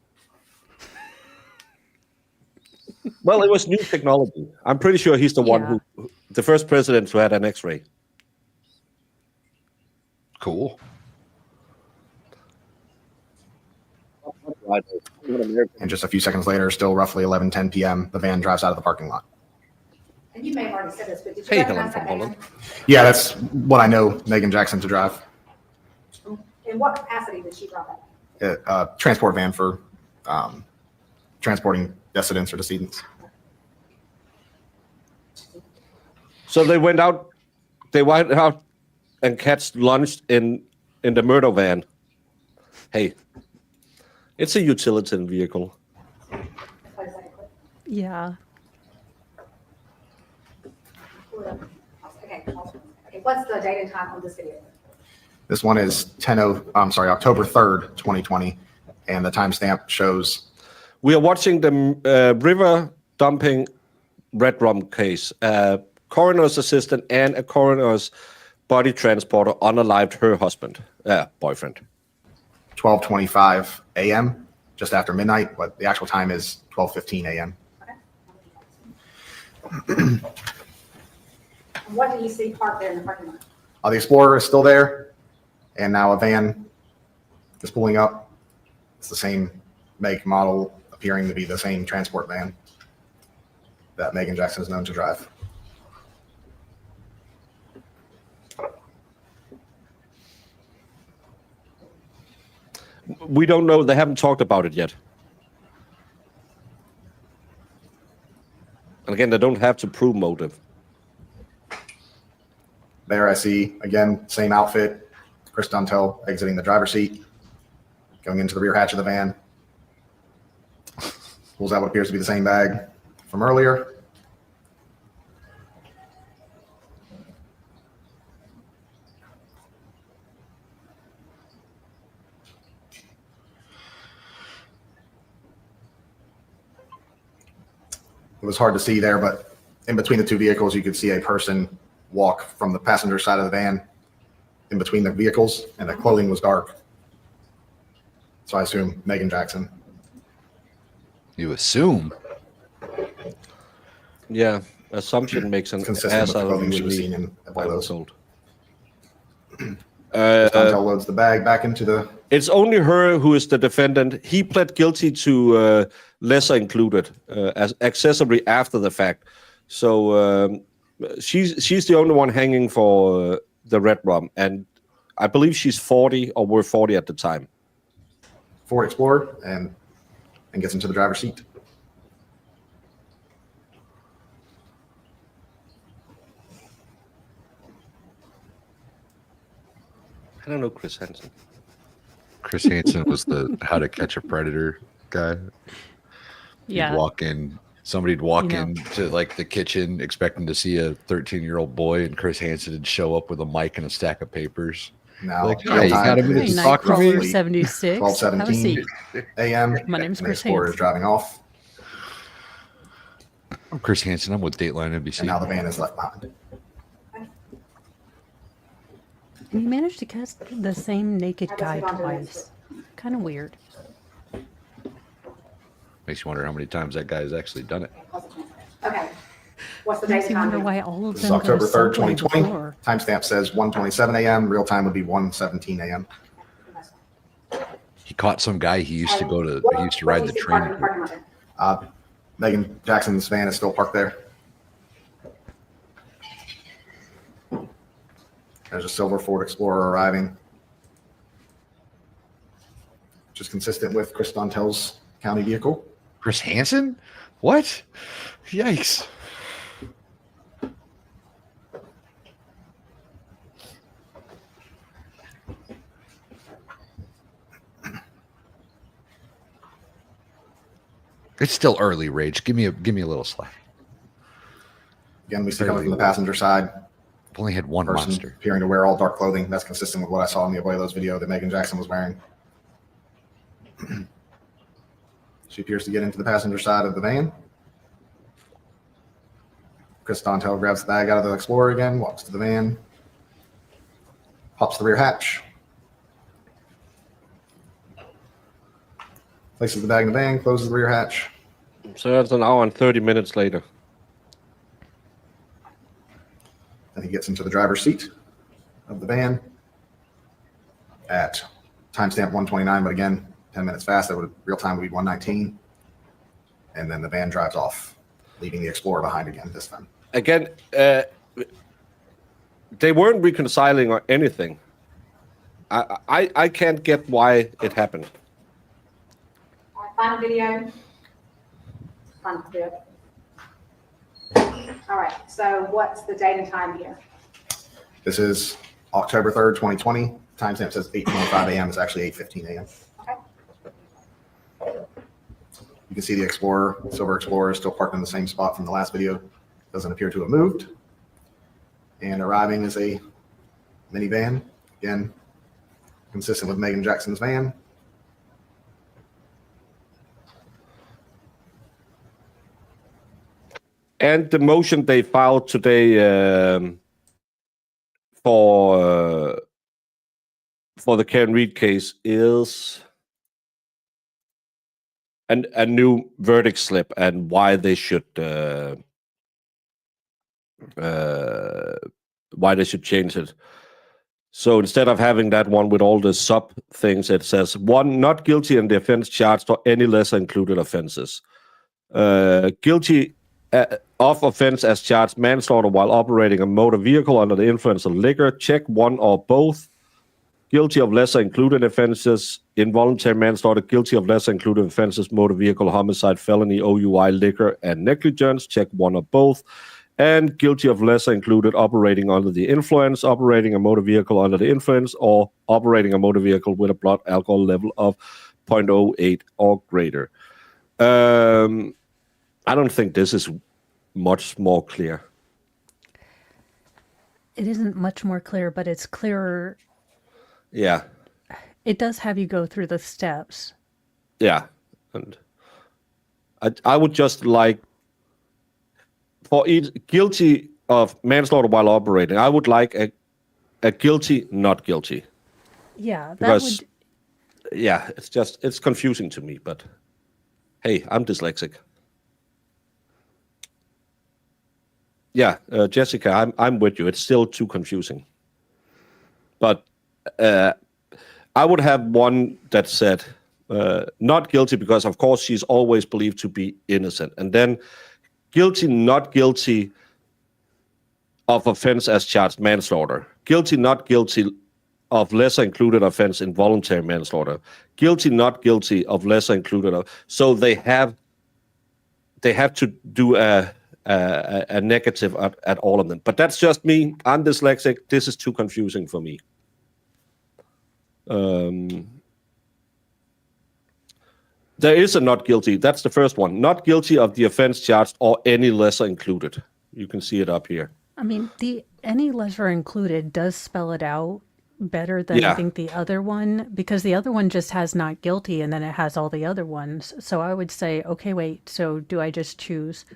Well, it was new technology. I'm pretty sure he's the one the first president who had an X-ray. Cool. And just a few seconds later, still roughly 11:10 p.m., the van drives out of the parking lot. And you may have already said this, but did you recognize that van? Yeah, that's what I know Meagan Jackson to drive. In what capacity did she drive that? Transport van for transporting dissidents or decedents. So they went out and catch lunch in the murder van. Hey, it's a utility vehicle. Yeah. Okay, what's the date and time on this video? This one is October 3rd, 2020, and the timestamp shows. We are watching the river dumping red rum case. Coroner's assistant and a coroner's body transporter unalived her husband, boyfriend. 12:25 a.m., just after midnight, but the actual time is 12:15 a.m. What do you see parked there in the parking lot? The Explorer is still there, and now a van is pulling up. It's the same make, model, appearing to be the same transport van that Meagan Jackson is known to drive. We don't know. They haven't talked about it yet. And again, they don't have to prove motive. There I see, again, same outfit, Chris Dontell exiting the driver's seat, going into the rear hatch of the van, pulls out what appears to be the same bag from earlier. It was hard to see there, but in between the two vehicles, you could see a person walk from the passenger side of the van in between the vehicles, and the clothing was dark. So I assume Meagan Jackson. You assume? Yeah, assumption makes an Consistent ass with the out of clothing you. she was seen in the photos. Dontell loads the bag back into the. It's only her who is the defendant. He pled guilty to lesser included as accessory after the fact. So she's the only one hanging for the red rum, and I believe she's 40 or were 40 at the time. Ford Explorer and gets into the driver's seat. I don't know Chris Hansen. Chris Hansen was the How to Catch a Predator guy. Yeah. Somebody'd walk into like the kitchen expecting to see a 13-year-old boy, and Chris Hansen would show up with a mic and a stack of papers. Now, like, hey, you got a minute to talk to Nightcrawler me? 76. 12:17 a.m. My name's and the Chris Explorer is Hansen. driving off, I'm Chris Hansen. I'm with Dateline NBC. and now the van is left behind. You managed to catch the same naked guy twice. Kind of weird. Makes you wonder how many times that guy has actually done it. Okay. What's the Makes date you and wonder time? why all of This them is October go 3rd, Subway 2020. before. Timestamp says 1:27 a.m. Real time would be 1:17 a.m. He caught some guy he used to go to. He used to What ride do the you see train. parked in the parking lot then? Meagan Jackson's van is still parked there. There's a silver Ford Explorer arriving, which is consistent with Chris Dontell's county vehicle. Chris Hansen? What? Yikes. It's still early, Rage. Give me a little slack. Again, we see coming from the passenger side. I've only had one Person monster. appearing to wear all dark clothing. That's consistent with what I saw in the Abuelos video that Meagan Jackson was wearing. She appears to get into the passenger side of the van. Chris Dontell grabs the bag out of the Explorer again, walks to the van, pops the rear hatch, places the bag in the van, closes the rear hatch. So that's an hour and 30 minutes later. Then he gets into the driver's seat of the van at timestamp 1:29, but again, 10 minutes fast. That would real time would be 1:19. And then the van drives off, leaving the Explorer behind again this time. Again, they weren't reconciling or anything. I can't get why it happened. All right, final video. Final video. All right, so what's the date and time here? This is October 3rd, 2020. Timestamp says 8:25 a.m. It's actually 8:15 a.m. Okay. You can see the Explorer, Silver Explorer, is still parked in the same spot from the last video. Doesn't appear to have moved. And arriving is a minivan. Again, consistent with Meagan Jackson's van. And the motion they filed today for the Karen Reed case is a new verdict slip and why they should change it. So instead of having that one with all the sub things, it says 1, not guilty in the offense charged or any lesser included offenses. Guilty of offense as charged manslaughter while operating a motor vehicle under the influence of liquor, check 1 or both. Guilty of lesser included offenses, involuntary manslaughter, guilty of lesser included offenses, motor vehicle, homicide, felony, OUI, liquor, and negligence, check 1 or both. And guilty of lesser included operating under the influence, operating a motor vehicle under the influence, or operating a motor vehicle with a blood alcohol level of 0.08 or greater. I don't think this is much more clear. It isn't much more clear, but it's clearer. Yeah. It does have you go through the steps. Yeah. And I would just like, for each guilty of manslaughter while operating, I would like a guilty, not guilty. Yeah, that Because, would. yeah, it's confusing to me, but hey, I'm dyslexic. Yeah, Jessica, I'm with you. It's still too confusing. But I would have one that said not guilty because, of course, she's always believed to be innocent. And then guilty, not guilty of offense as charged manslaughter. Guilty, not guilty of lesser included offense involuntary manslaughter. Guilty, not guilty of lesser included. So they have to do a negative at all of them. But that's just me. I'm dyslexic. This is too confusing for me. There is a not guilty. That's the first one. Not guilty of the offense charged or any lesser included. You can see it up here. I mean, the any lesser included does spell it out better than I think the other one, because the other one just has not guilty and then it has all the other ones. So I would say, okay, wait, so do I just choose?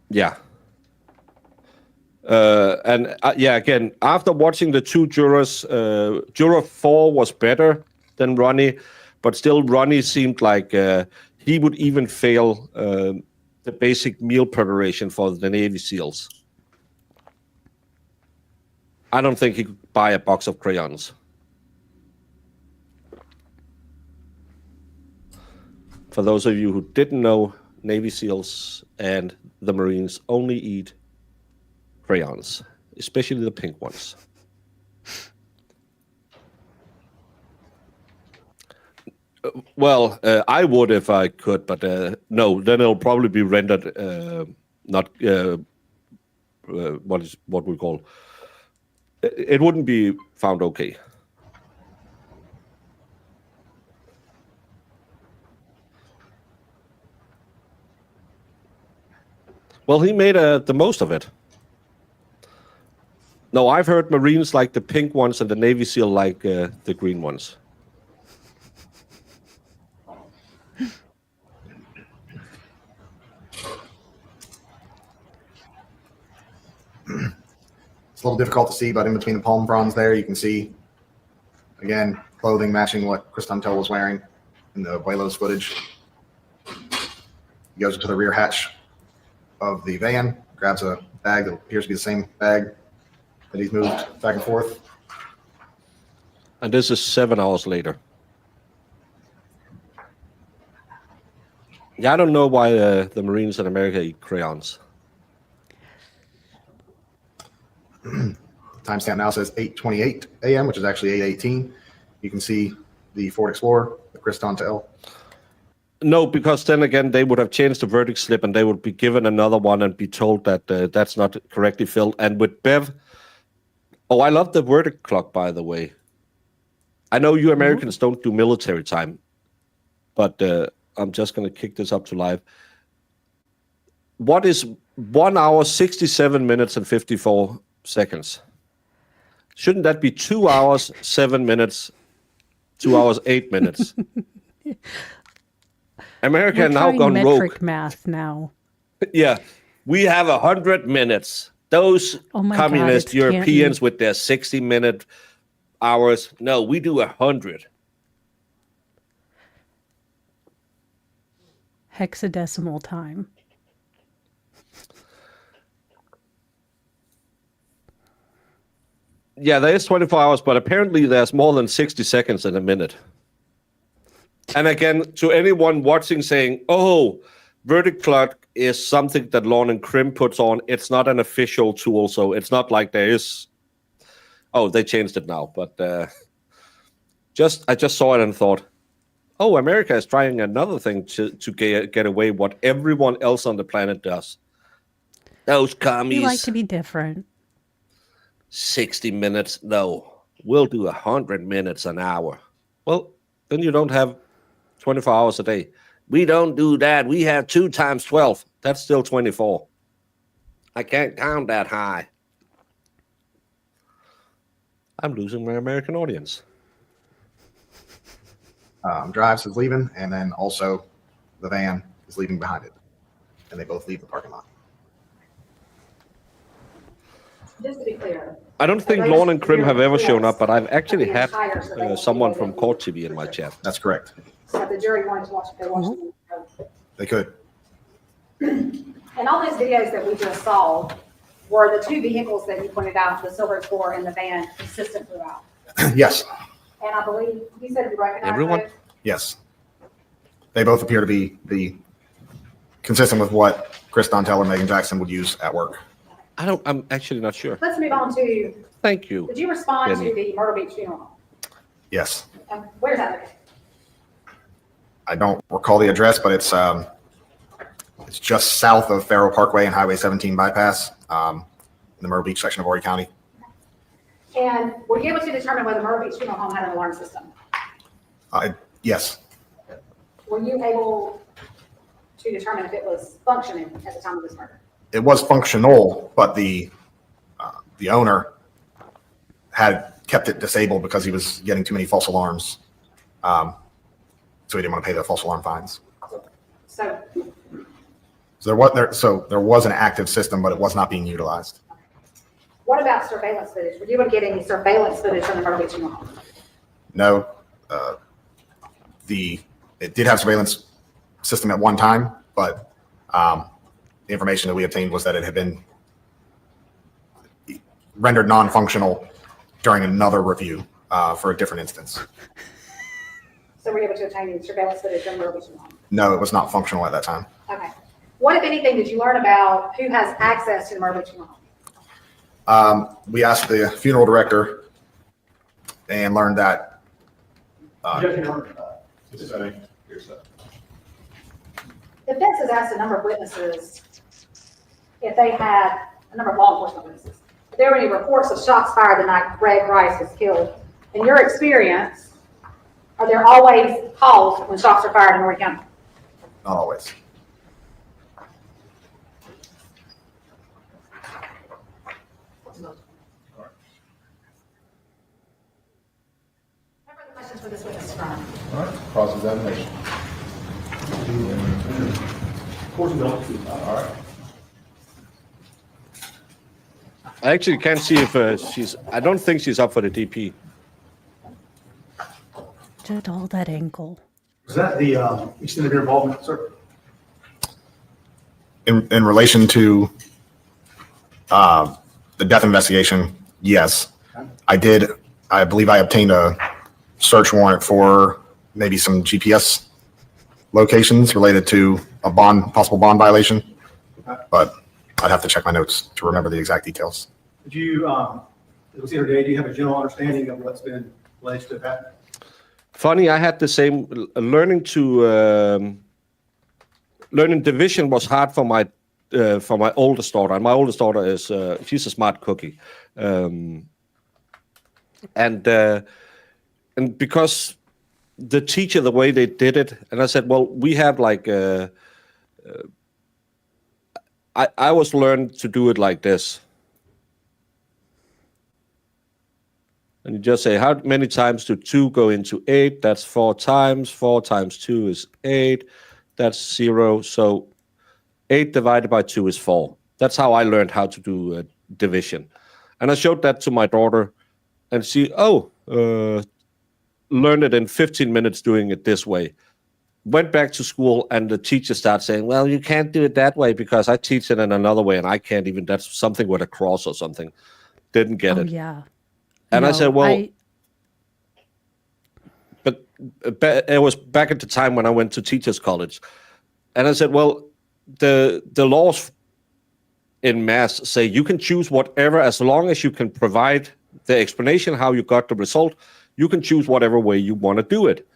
Yeah. Again, after watching the two jurors, juror 4 was better than Ronnie, but still Ronnie seemed like he would even fail the basic meal preparation for the Navy SEALs. I don't think he could buy a box of crayons. For those of you who didn't know, Navy SEALs and the Marines only eat crayons, especially the pink ones. Well, I would if I could, but no, then it'll probably be rendered not what we call. It wouldn't be found okay. Well, he made the most of it. No, I've heard Marines like the pink ones and the Navy SEAL like the green ones. It's a little difficult to see, but in between the palm fronds there, you can see, again, clothing matching what Chris Dontell was wearing in the Buelos footage. He goes to the rear hatch of the van, grabs a bag that appears to be the same bag that he's moved back and forth. And this is 7 hours later. Yeah, I don't know why the Marines in America eat crayons. Timestamp now says 8:28 a.m., which is actually 8:18. You can see the Ford Explorer, the Chris Dontell. No, because then again, they would have changed the verdict slip and they would be given another one and be told that that's not correctly filled. And with Bev, I love the verdict clock, by the way. I know you Americans don't do military time, but I'm just going to kick this up to live. What is 1 hour, 67 minutes, and 54 seconds? Shouldn't that be 2 hours, 7 minutes, 2 hours, 8 minutes? America We're now trying gone metric rogue. math now. Yeah, we have 100 minutes. Those Oh my communist God, it's Europeans Canton. with their 60-minute hours. No, we do 100. Hexadecimal time. Yeah, there is 24 hours, but apparently there's more than 60 seconds in a minute. And again, to anyone watching saying, oh, verdict clock is something that Lawn and Crim puts on, it's not an official tool, so it's not like there is... Oh, they changed it now, but I just saw it and thought, oh, America is trying another thing to get away what everyone else on the planet does. Those commies... We like to be different. 60 minutes, no. We'll do 100 minutes an hour. Well, then you don't have 24 hours a day. We don't do that. We have 2 times 12. That's still 24. I can't count that high. I'm losing my American audience. Drives is leaving, and then also the van is leaving behind it. And they both leave the parking lot. Just to be clear. I don't think Lawn and Crim have ever shown up, but I've actually had someone from Court TV in my chat. That's correct. So if the jury wanted to watch it, they watched it. They could. And all those videos that we just saw were the 2 vehicles that you pointed out, the Silver Explorer and the van, consistent throughout. Yes. And I believe you said you recognize Everyone? those? Yes. They both appear to be consistent with what Chris Dontell and Meagan Jackson would use at work. I'm actually not sure. Let's move on to, Thank you. did you respond Jenny. to the Myrtle Beach funeral home? Yes. And where's that located? I don't recall the address, but it's just south of Faro Parkway and Highway 17 bypass, in the Myrtle Beach section of Horry County. And were you able to determine whether Myrtle Beach funeral home had an alarm system? Yes. Were you able to determine if it was functioning at the time of this murder? It was functional, but the owner had kept it disabled because he was getting too many false alarms. So he didn't want to pay the false alarm fines. So There was an active system, but it was not being utilized. what about surveillance footage? Were you able to get any surveillance footage from the Myrtle Beach funeral home? No. It did have surveillance system at one time, but the information that we obtained was that it had been rendered non-functional during another review for a different instance. So were you able to obtain any surveillance footage from the Myrtle Beach funeral home? No, it was not functional at that time. Okay. What, if anything, did you learn about who has access to the Myrtle Beach funeral home? We asked the funeral director and learned that Defense has asked a number of witnesses if they had, a number of law enforcement witnesses, if there were any reports of shots fired the night Greg Rice was killed. In your experience, are there always calls when shots are fired in Horry County? not always. No further questions for this witness, Your Honor. All right, cross-examination. All right. I actually can't see if she's... I don't think she's up for the DP. Just all that ankle. Was that the extent of your involvement, sir? In relation to the death investigation, yes. I believe I obtained a search warrant for maybe some GPS locations related to a possible bond violation, but I'd have to check my notes to remember the exact details. Did you, it was the other day, do you have a general understanding of what's been alleged to have happened? Funny, I had the same... Learning division was hard for my oldest daughter, and my oldest daughter is she's a smart cookie, and because the teacher, the way they did it, and I said, well, we have like I was learned to do it like this. And you just say, how many times do 2 go into 8? That's 4 times. 4 times 2 is 8. That's 0. So 8 divided by 2 is 4. That's how I learned how to do division. And I showed that to my daughter, and she, learned it in 15 minutes doing it this way. Went back to school, and the teacher started saying, well, you can't do it that way because I teach it in another way, and I can't even, that's something with a cross or something. Didn't get it. Yeah. And I said, well, but it was back at the time when I went to teachers college. And I said, well, the laws in math say you can choose whatever, as long as you can provide the explanation how you got the result, you can choose whatever way you want to do it.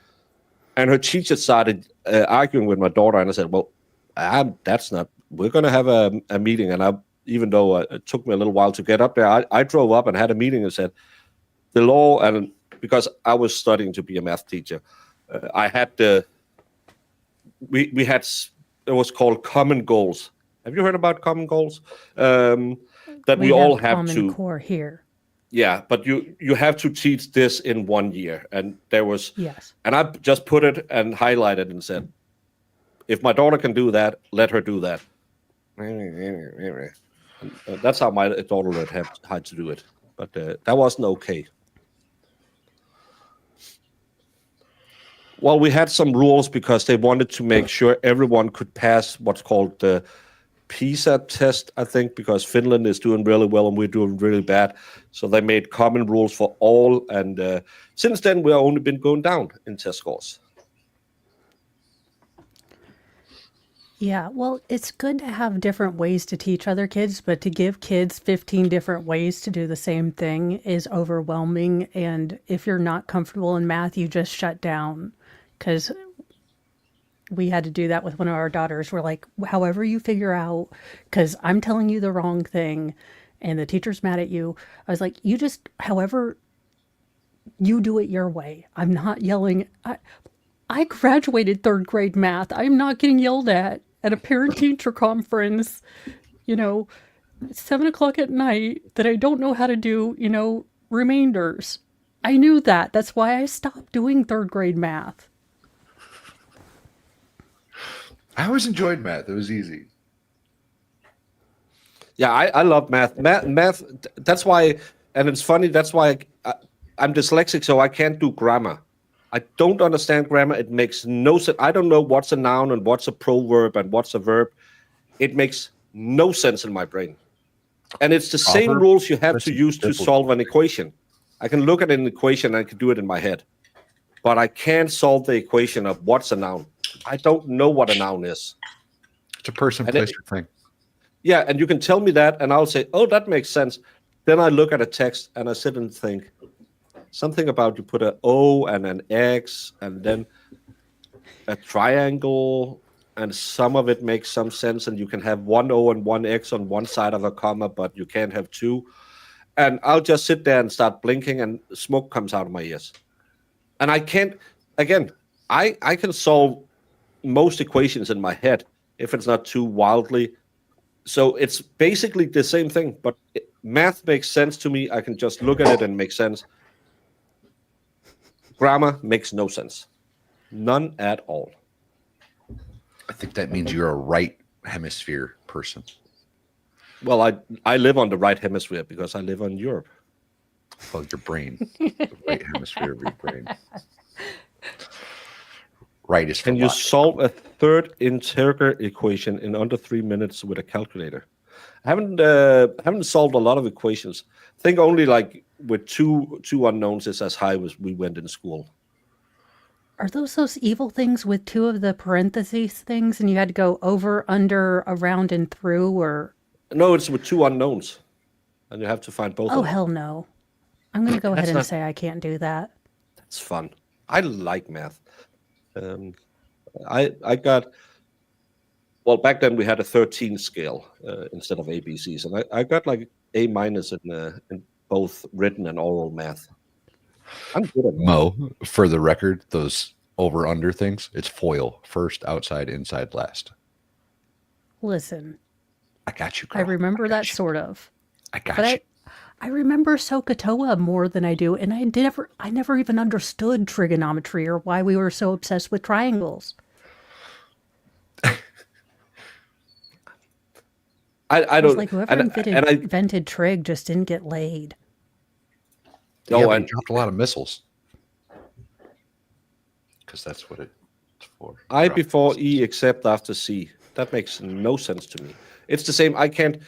And her teacher started arguing with my daughter, and I said, well, that's not, we're going to have a meeting. And even though it took me a little while to get up there, I drove up and had a meeting and said, the law, and because I was studying to be a math teacher, I had we had, it was called common goals. Have you heard about common goals? That we all have Common to. Core here. Yeah, but you have to teach this in 1 year. And there was, Yes. and I just put it and highlighted and said, if my daughter can do that, let her do that. And that's how my daughter learned how to do it. But that wasn't okay. Well, we had some rules because they wanted to make sure everyone could pass what's called the PISA test, I think, because Finland is doing really well and we're doing really bad. So they made common rules for all. And since then, we've only been going down in test scores. Yeah, well, it's good to have different ways to teach other kids, but to give kids 15 different ways to do the same thing is overwhelming. And if you're not comfortable in math, you just shut down. Because we had to do that with one of our daughters. We're like, however you figure out, because I'm telling you the wrong thing and the teacher's mad at you. I was like, you just, however you do it your way. I'm not yelling. I graduated 3rd grade math. I'm not getting yelled at a parent-teacher conference, 7:00 at night that I don't know how to do, remainders. I knew that. That's why I stopped doing 3rd grade math. I always enjoyed math. It was easy. Yeah, I love math. Math. That's why, and it's funny. That's why I'm dyslexic, so I can't do grammar. I don't understand grammar. It makes no sense. I don't know what's a noun and what's a proverb and what's a verb. It makes no sense in my brain. And it's the same rules you have to use to solve an equation. I can look at an equation and I can do it in my head. But I can't solve the equation of what's a noun. I don't know what a noun is. It's a person, place, or thing. Yeah, and you can tell me that, and I'll say, oh, that makes sense. Then I look at a text, and I sit and think, something about you put an O and an X, and then a triangle, and some of it makes some sense, and you can have one O and one X on one side of a comma, but you can't have two. And I'll just sit there and start blinking, and smoke comes out of my ears. And I can't, again, I can solve most equations in my head if it's not too wildly. So it's basically the same thing, but math makes sense to me. I can just look at it and make sense. Grammar makes no sense. None at all. I think that means you're a right hemisphere person. Well, I live on the right hemisphere because I live on Europe. Well, your brain. The right hemisphere of your brain. Right is for Can you logic. solve a third integer equation in under 3 minutes with a calculator? I haven't solved a lot of equations. I think only like with two unknowns is as high as we went in school. Are those evil things with two of the parentheses things and you had to go over, under, around, and through, or? No, it's with two unknowns. And you have to find both of Oh, them. hell no. I'm going to go ahead and not- say I can't do that. It's fun. I like math. I got, well, back then we had a 13 scale instead of ABCs, and I got like A- in both written and oral math. I'm good at math. Mo, for the record, those over under things, it's FOIL. First, outside, inside, last. Listen, I got you, I girl. remember I got that you. sort of. I got But you. I remember SOHCAHTOA more than I do, and I never even understood trigonometry or why we were so obsessed with triangles. I It was don't. like whoever And I invented trig just didn't get laid. Yeah, no, but he and dropped a lot of missiles. Because that's what it's for. I Drop before missiles. E except after C. That makes no sense to me. It's the same. I can't.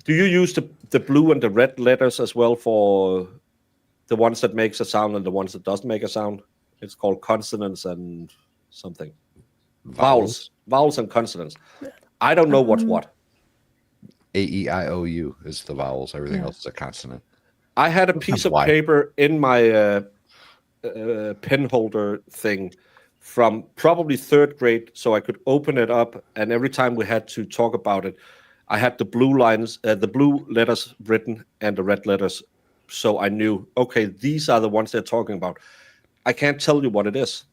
Do you use the blue and the red letters as well for the ones that makes a sound and the ones that doesn't make a sound? It's called consonants and something. Vowels and consonants. I don't know what's what. A-E-I-O-U is the vowels. Everything Yeah. else is a consonant. I had a piece of Why? paper in my pen holder thing from probably third grade, so I could open it up, and every time we had to talk about it, I had the blue lines, the blue letters written and the red letters, so I knew, okay, these are the ones they're talking about. I can't tell you what it is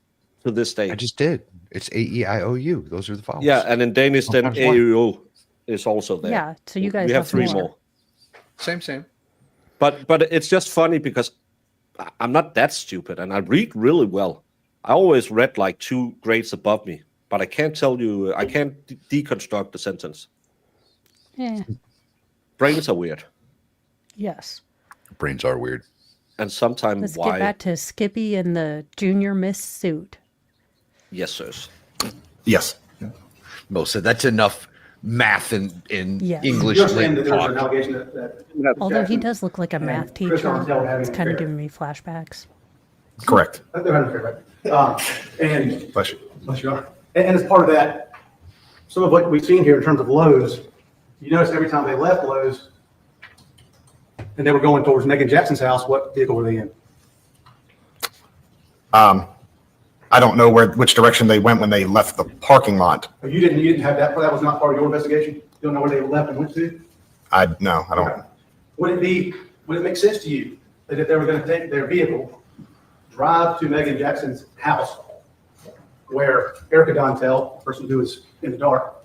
to this day. I just did. It's A-E-I-O-U. Those are the vowels. Yeah, and in Danish, then Sometimes one. AUO is also there. Yeah, so you guys we have have three more. more. Same. But it's just funny because I'm not that stupid, and I read really well. I always read like 2 grades above me, but I can't tell you. I can't deconstruct the sentence. Yeah. Brains are weird, Yes. Brains are weird. and sometimes Let's why? get back to Skippy in the junior miss suit. Yes, sirs. Yes. Mo said that's enough math in Yes. English You're saying that there was an talk. allegation that Although he Jackson does look like a and math Chris teacher. Dontell having It's an kind of affair. giving me flashbacks. Correct. They're having an affair, right? And Bless you. Bless you are. And as part of that, some of what we've seen here in terms of Lowe's, you notice every time they left Lowe's and they were going towards Meagan Jackson's house, what vehicle were they in? I don't know which direction they went when they left the parking lot. You didn't have that was not part of your investigation? You don't know where they left and went to? No, I don't. Would it make sense to you that if they were going to take their vehicle, drive to Meagan Jackson's house, where Erica Dontell, the person who is in the dark,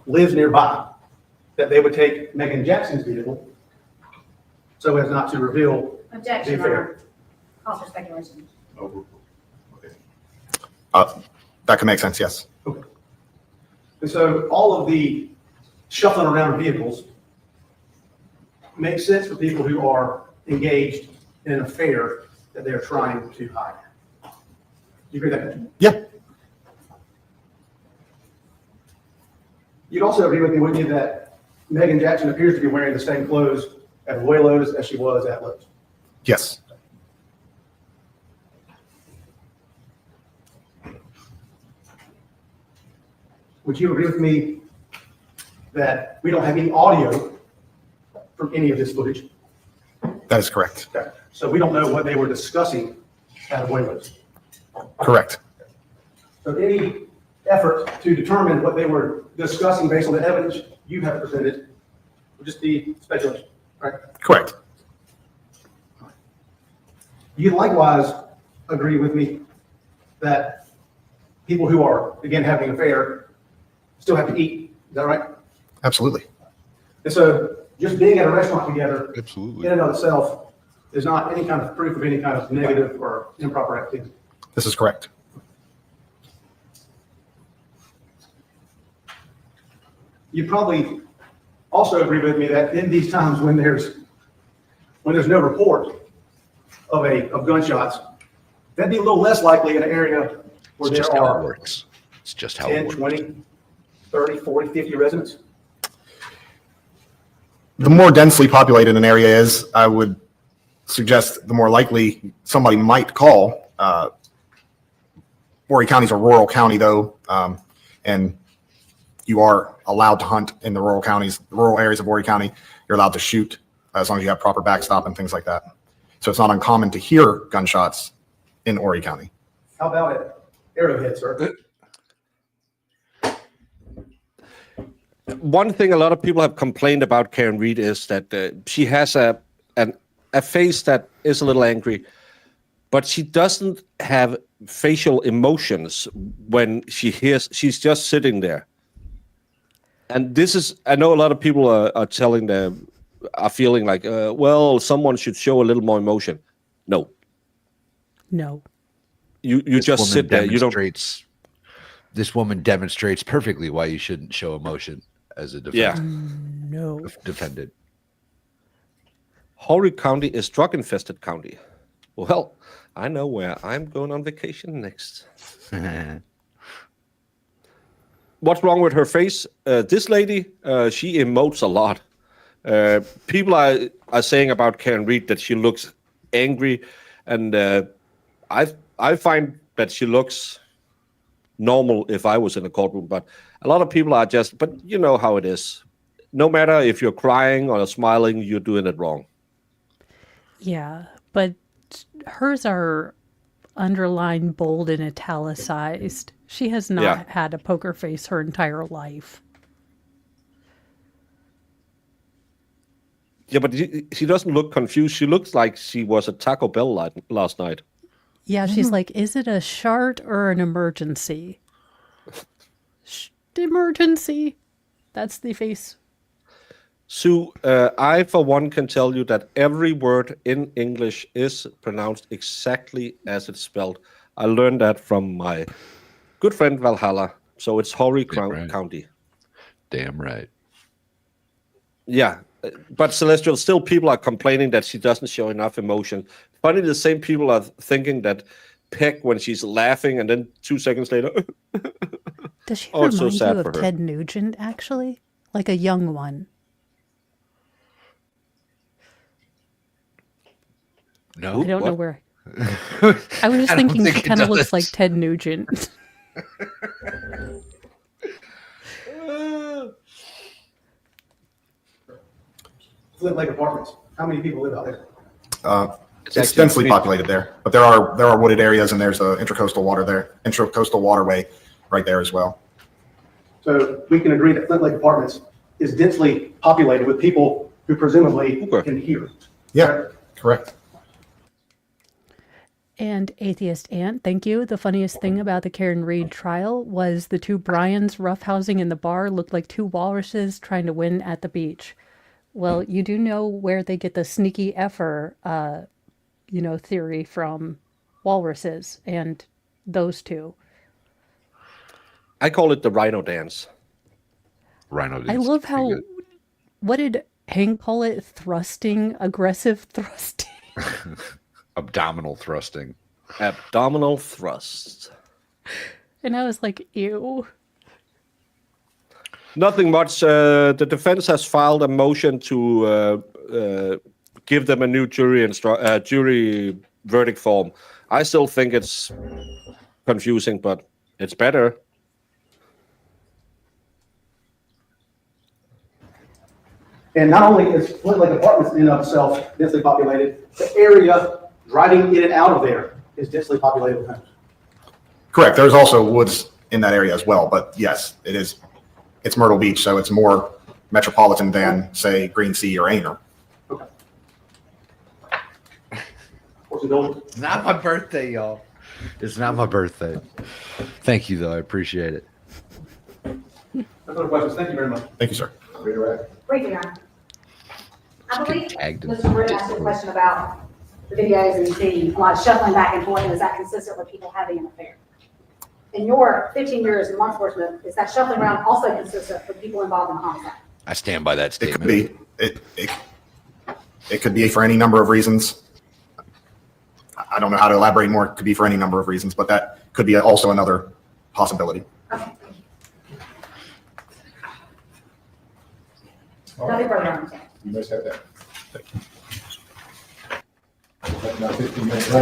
lives nearby, that they would take Meagan Jackson's vehicle so as not to reveal the Objection, affair? Your Honor. Call for speculation. That can make sense, yes. Okay. And so all of the shuffling around of vehicles makes sense for people who are engaged in an affair that they're trying to hide. Do you agree with that? Yeah. You'd also agree with me, wouldn't you, that Meagan Jackson appears to be wearing the same clothes at Lowe's as she was at Lowe's? Yes. Would you agree with me that we don't have any audio from any of this footage? That is correct. Okay. So we don't know what they were discussing at Lowe's. Correct. So any effort to determine what they were discussing based on the evidence you have presented would just be speculation, right? Correct. You likewise agree with me that people who are, again, having an affair still have to eat. Is that right? Absolutely. And so just being at a restaurant together Absolutely. in and of itself is not any kind of proof of any kind of negative or improper activity. This is correct. You probably also agree with me that in these times when there's no report of gunshots, that'd be a little less likely in an area where It's just there how it are works. It's just how it 10, works. 20, 30, 40, 50 residents. The more densely populated an area is, I would suggest the more likely somebody might call. Horry County's a rural county though, and you are allowed to hunt in the rural counties, the rural areas of Horry County. You're allowed to shoot as long as you have proper backstop and things like that. So it's not uncommon to hear gunshots in Horry County. How about at Arrowhead, sir? One thing a lot of people have complained about Karen Reed is that she has a face that is a little angry, but she doesn't have facial emotions when she's just sitting there. And this is, I know a lot of people are telling them, are feeling like, well, someone should show a little more emotion. No, No. you This just woman sit there. You don't. demonstrates. This woman demonstrates perfectly why you shouldn't show emotion as a Yeah. No. defendant. Horry County is drug-infested county. Well, I know where I'm going on vacation next. What's wrong with her face? This lady, she emotes a lot. People are saying about Karen Reed that she looks angry, and I find that she looks normal if I was in a courtroom. But a lot of people are just. But you know how it is. No matter if you're crying or smiling, you're doing it wrong. Yeah, but hers are underlined, bold, and italicized. She has not had a poker face her entire life. Yeah, but she doesn't look confused. She looks like she was at Taco Bell last night. Yeah, she's like, is it a shart or an emergency? Emergency. That's the face. Sue, I, for one, can tell you that every word in English is pronounced exactly as it's spelled. I learned that from my good friend Valhalla. So it's Horry County. Damn right. Yeah, but Celestial, still people are complaining that she doesn't show enough emotion. Funny, the same people are thinking that Peck, when she's laughing, and then 2 seconds later... Does she it's remind so sad you for of her. Ted Nugent, actually? Like a young one? No, I don't know What? where. I was just I don't thinking think she it kind of looks does. like Ted Nugent. Flint Lake Apartments. How many people live out there? It's It's actually densely populated there, but there are wooded areas, and there's a intracoastal waterway right there as well. So we can agree that Flint Lake Apartments is densely populated with people who presumably Okay. can hear. Yeah, correct. And Atheist Ant, thank you. The funniest thing about the Karen Reed trial was the two Bryans roughhousing in the bar looked like two walruses trying to win at the beach. Well, you do know where they get the sneaky effer, theory from walruses and those two. I call it the rhino dance. Rhino. I love how, what did Hank call it? Thrusting, aggressive thrusting. Abdominal thrusting. Abdominal thrust. And I was like, ew. Nothing much. The defense has filed a motion to give them a new jury verdict form. I still think it's confusing, but it's better. And not only is Flint Lake Apartments in and of itself densely populated, the area driving in and out of there is densely populated with homes. Correct. There's also woods in that area as well, but yes, it is. It's Myrtle Beach, so it's more metropolitan than, say, Green Sea or Aner. Okay. What's it doing? Not my birthday, y'all. It's not my birthday. Thank you, though. I appreciate it. No further questions. Thank you very much. Thank you, sir. Briefly, Your Honor. I believe tagged in Mr. Britton asked a question about the videos and you see a lot of shuffling back and forth, and is that consistent with people having an affair? In your 15 years in law enforcement, is that shuffling around also consistent with people involved in a homicide? I stand by that It could statement. be. It could be for any number of reasons. I don't know how to elaborate more. It could be for any number of reasons, but that could be also another possibility. Okay, thank you. Nothing further, Your Honor. You must have that. Now 15 minutes.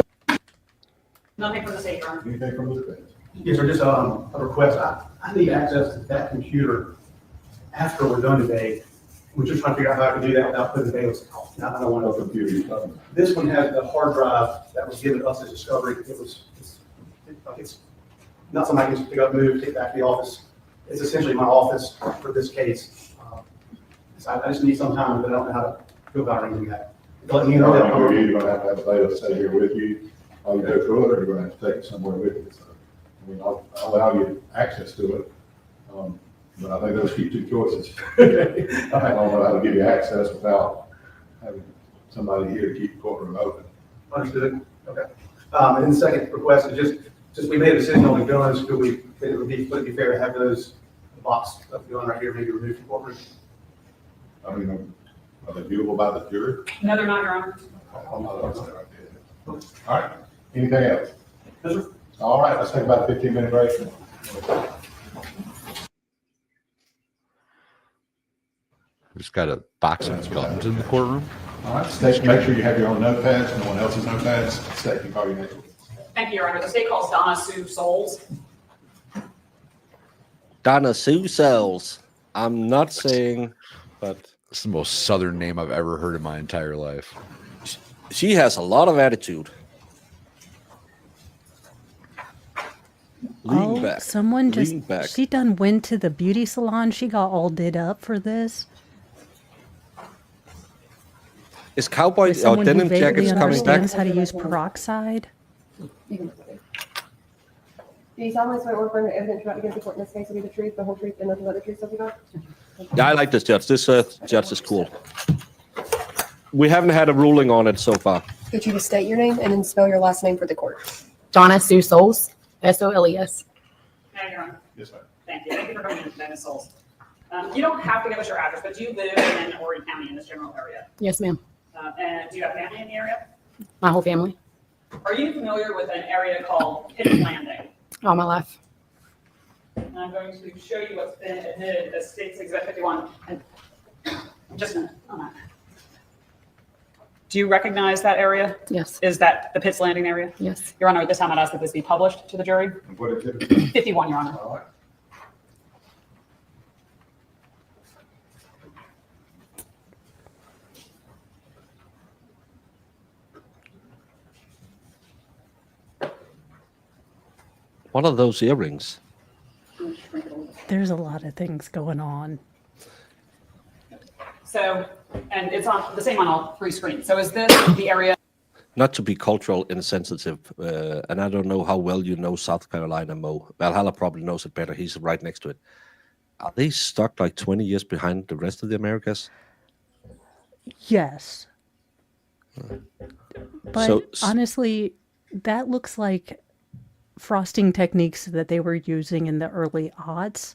Nothing for the state, Your Honor. Anything from the defense? Yes, sir, just a request. I need access to that computer after we're done today. We're just trying to figure out how I can do that without putting the bailiffs out. I don't want What to. computer you talking about? This one has the hard drive that was given us as discovery. It's not something I can just pick up, move, take back to the office. It's essentially my office for this case. So I just need some time, but I don't know how to go about arranging that. Let me know that. You're gonna have a bailiff stay here with you, while you go through it, or you're gonna have to take it somewhere with you. So, I mean, I'll allow you access to it, but I think those keep two choices. I don't know how to give you access without having somebody here to keep the courtroom open. Understood. Okay. And then the second request is just, since we made a decision on the guns, would it be fair to have those box of the gun right here, maybe removed from courtroom? I mean, are they viewable by the jury? No, they're not, Your Honor. All right, anything else? All right, let's take about a 15-minute break. Who's got a box of guns in the courtroom? All right, State, make sure you have your own notepads, no one else's notepads. State, you call your name. Thank you, Your Honor. The state calls Donna Sue Souls. Donna Sue Sells. I'm not saying, but It's the most southern name I've ever heard in my entire life. she has a lot of attitude. Lean back. Someone just, Lean back. she done went to the beauty salon. She got all did up for this. Is cowboy With or someone who denim vaguely jackets coming back? understands how to use peroxide. Do you solemnly swear or affirm that evidence brought against the court in this case will be the truth, the whole truth, and nothing but the truth, so help you God? Yeah, I like this judge. This judge is cool. We haven't had a ruling on it so far. Could you just state your name and then spell your last name for the court? Donna Sue Souls, Soles. Thank you, Your Honor. Yes, ma'am. Thank you. Thank you for coming in, Donna Souls. You don't have to give us your address, but do you live in Horry County in this general area? Yes, ma'am. And do you have family in the area? My whole family, Are you familiar with an area called Pitt Landing? all my life. And I'm going to show you what's been admitted as State's Exhibit 51. And just a minute on that. Do you recognize that area? Yes, Is that the Pitt's Landing area? yes. Your Honor, at this time I'd ask that this be published to the jury. What is it? 51, Your Honor. All right. What are those earrings? There's a lot of things going on. So, and it's on the same on all three screens. So is this the area? Not to be cultural insensitive, and I don't know how well you know South Carolina, Mo. Valhalla probably knows it better. He's right next to it. Are they stuck like 20 years behind the rest of the Americas? Yes. But So- honestly, that looks like frosting techniques that they were using in the early aughts.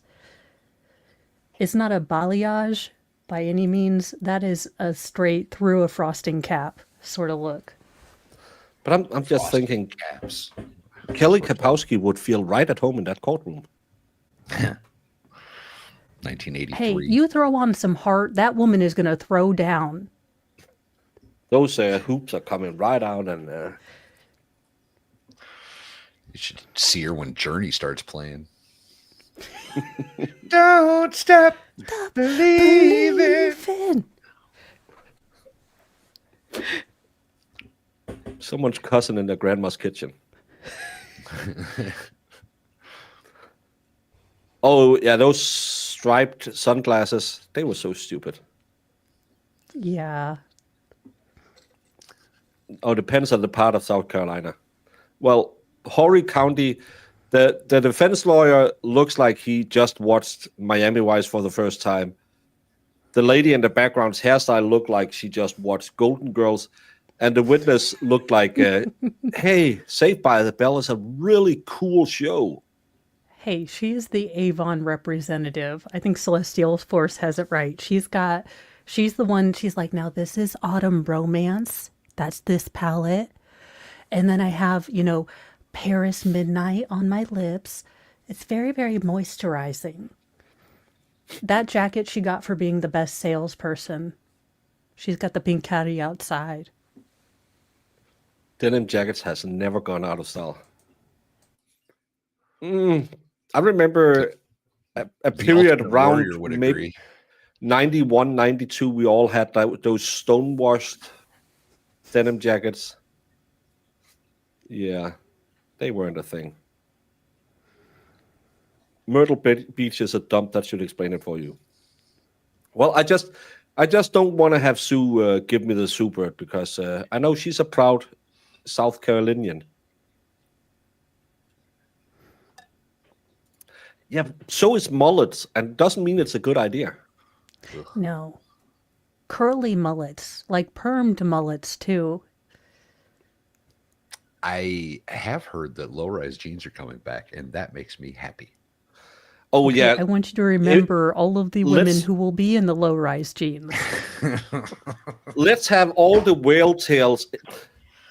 It's not a balayage by any means. That is a straight through a frosting cap sort of look. But I'm just Frosted thinking, caps. Kelly Kapowski would feel right at home in that courtroom. 1983. Hey, you throw on some heart, that woman is going to throw down. Those hoops are coming right out, and You should see her when Journey starts playing. Don't stop believing. Finn. someone's cussing in their grandma's kitchen. Oh, yeah, those striped sunglasses, they were so stupid. Yeah. Oh, depends on the part of South Carolina. Well, Horry County, the defense lawyer looks like he just watched Miami Vice for the first time. The lady in the background's hairstyle looked like she just watched Golden Girls. And the witness looked like, hey, Saved by the Bell is a really cool show. Hey, she is the Avon representative. I think Celestial Force has it right. She's the one, she's like, now this is autumn romance. That's this palette. And then I have, Paris Midnight on my lips. It's very, very moisturizing. That jacket she got for being the best salesperson. She's got the pink caddy outside. Denim jackets has never gone out of style. I remember a period around maybe 91, 92, we all had those stonewashed denim jackets. Yeah, they weren't a thing. Myrtle Beach is a dump. That should explain it for you. Well, I just don't want to have Sue give me the super because I know she's a proud South Carolinian. Yeah, so is mullets, and doesn't mean it's a good idea. No. curly mullets, like permed mullets too. I have heard that low-rise jeans are coming back, and that makes me happy. Oh Okay, yeah. I want you to remember all of the women let's- who will be in the low-rise jeans. Let's have all the whale tails.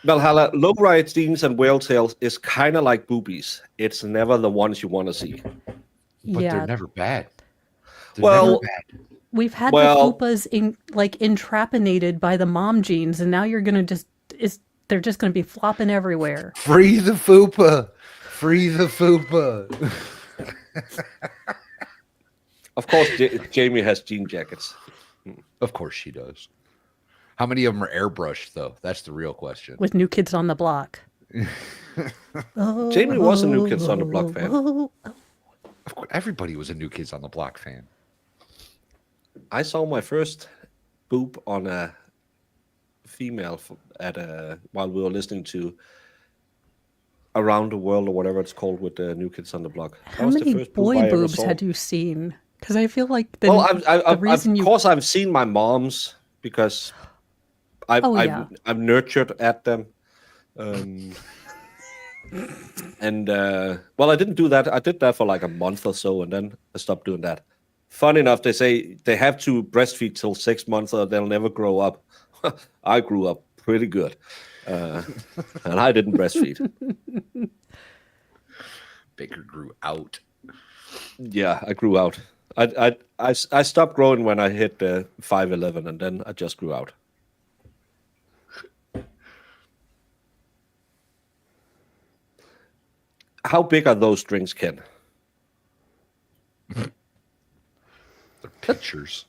Valhalla, low-rise jeans and whale tails is kind of like boobies. It's never the ones you want to see. But Yeah. they're never bad. They're Well, never bad. We've had Well- the fupas entrapinated by the mom jeans, and now you're gonna they're just gonna be flopping everywhere. Free the fupa. Free the fupa. Of course, Jamie has jean jackets. Of course she does. How many of them are airbrushed, though? That's the real question. With New Kids on the Block. Jamie was a New Kids on the Block fan. Of course, everybody was a New Kids on the Block fan. I saw my first boob on a female while we were listening to Around the World or whatever it's called with the New Kids on the Block. How many boy boobs had you seen? Because I feel like the reason of course I've seen my mom's because I've nurtured at them. And well, I didn't do that. I did that for like a month or so, and then I stopped doing that. Fun enough, they say they have to breastfeed till 6 months or they'll never grow up. I grew up pretty good, and I didn't breastfeed. Baker grew out. Yeah, I grew out. I stopped growing when I hit 5'11", and then I just grew out. How big are those strings, Ken? They're pictures.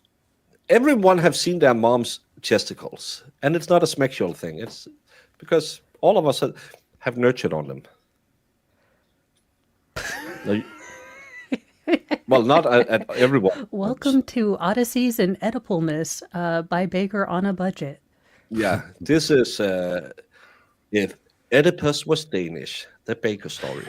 Everyone have seen their mom's testicles, and it's not a sexual thing. It's because all of us have nurtured on them. Well, not at everyone. Welcome to Odysseys and Oedipalness by Baker on a Budget. Yeah, this is if Oedipus was Danish, the Baker story.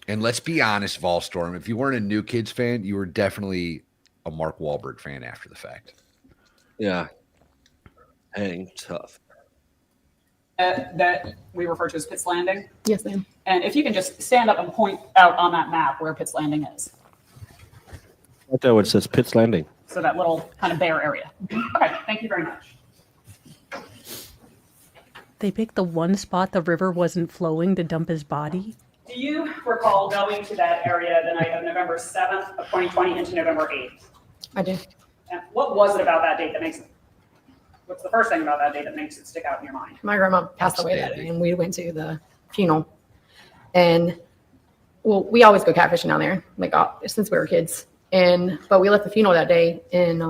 And let's be honest, Volstorm, if you weren't a New Kids fan, you were definitely a Mark Wahlberg fan after the fact. Yeah. Hang tough. That we refer to as Pitt's Landing. Yes, ma'am. And if you can just stand up and point out on that map where Pitt's Landing is. Right there where it says Pitt's Landing. So that little kind of bare area. Okay, thank you very much. They picked the one spot the river wasn't flowing to dump his body. Do you recall going to that area the night of November 7th of 2020 into November 8th? I do. And what was it about that date that makes it, what's the first thing about that date that makes it stick out in your mind? My grandma passed away that day, and we went to the funeral. And well, we always go catfishing down there, like since we were kids. But we left the funeral that day and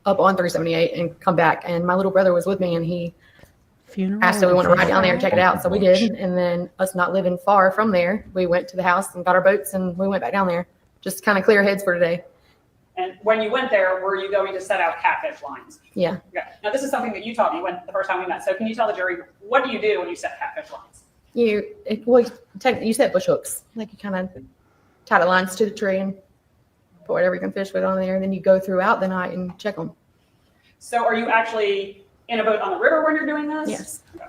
up on 378 and come back. And my little brother was with me, and he asked if we want to ride down there and check it out. So we did. And then us not living far from there, we went to the house and got our boats, and we went back down there. Just kind of clear heads for today. And when you went there, were you going to set out catfish lines? Yeah. Okay. Now, this is something that you taught me when the first time we met. So can you tell the jury, what do you do when you set catfish lines? You set bush hooks. Like you kind of tie the lines to the tree and put whatever you can fish with on there. And then you go throughout the night and check them. So are you actually in a boat on the river when you're doing this? Yes. Okay.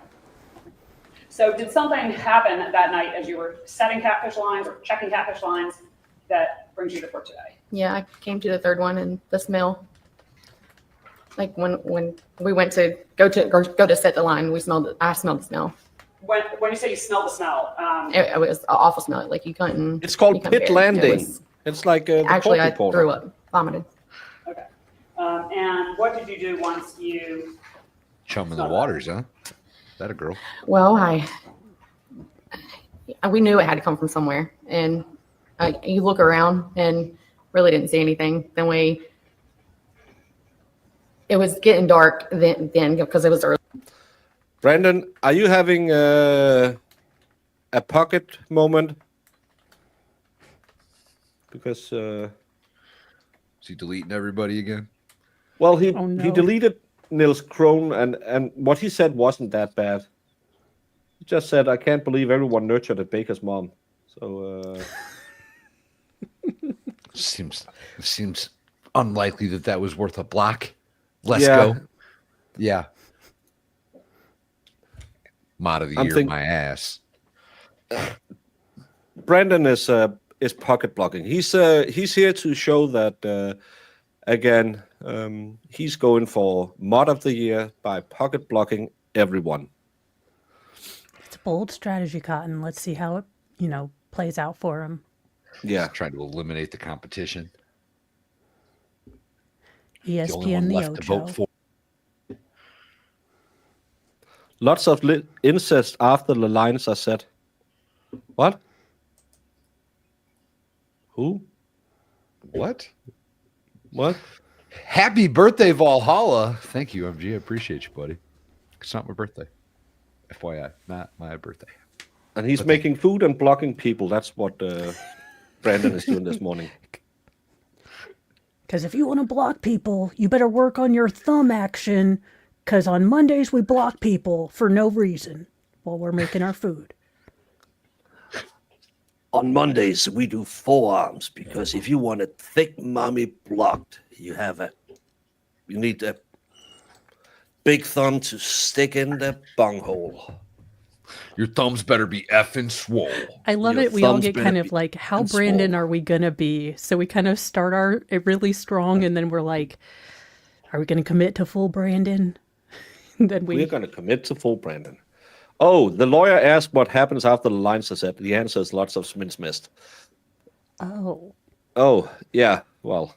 So did something happen that night as you were setting catfish lines or checking catfish lines that brings you to court today? Yeah, I came to the third one, and the smell. Like when we went to go to set the line, I smelled the smell. When you say you smelled the smell, It was an awful smell. Like you couldn't. It's called you couldn't Pit bear it. Landing. It's like Actually, I threw threw up, vomited. okay. And what did you do once you? Chum in the waters, huh? Is that a girl? Well, we knew it had to come from somewhere, and you look around and really didn't see anything. Then it was getting dark then because it was early. Brandon, are you having a pocket moment? Because is he deleting everybody again? Well, he deleted Nils Krohn, and what he said wasn't that bad. He just said, "I can't believe everyone nurtured at Baker's mom." So seems unlikely that was worth a block. Let's go. Yeah. Mod of the year, my ass. Brandon is pocket blocking. He's here to show that again. He's going for mod of the year by pocket blocking everyone. It's a bold strategy, Cotton. Let's see how it plays out for him. Yeah, just trying to eliminate the competition. ESPN the Ocho. To vote for. Lots of incest after the lines are set. What? Who? What? What? Happy birthday, Valhalla. Thank you, MG. I appreciate you, buddy. It's not my birthday. FYI, not my birthday. And he's making food and blocking people. That's what Brandon is doing this morning. Because if you want to block people, you better work on your thumb action. Because on Mondays, we block people for no reason while we're making our food. On Mondays, we do forearms because if you want a thick mommy blocked, you need a big thumb to stick in the bunghole. Your thumbs better be effing swole. I love it. We all get kind of like, how Brandon are we going to be? So we kind of start it really strong, and then we're like, are we going to commit to full Brandon? Then we're going to commit to full Brandon. Oh, the lawyer asked what happens after the lines are set. The answer is lots of mince missed. Oh. Oh, yeah. Well.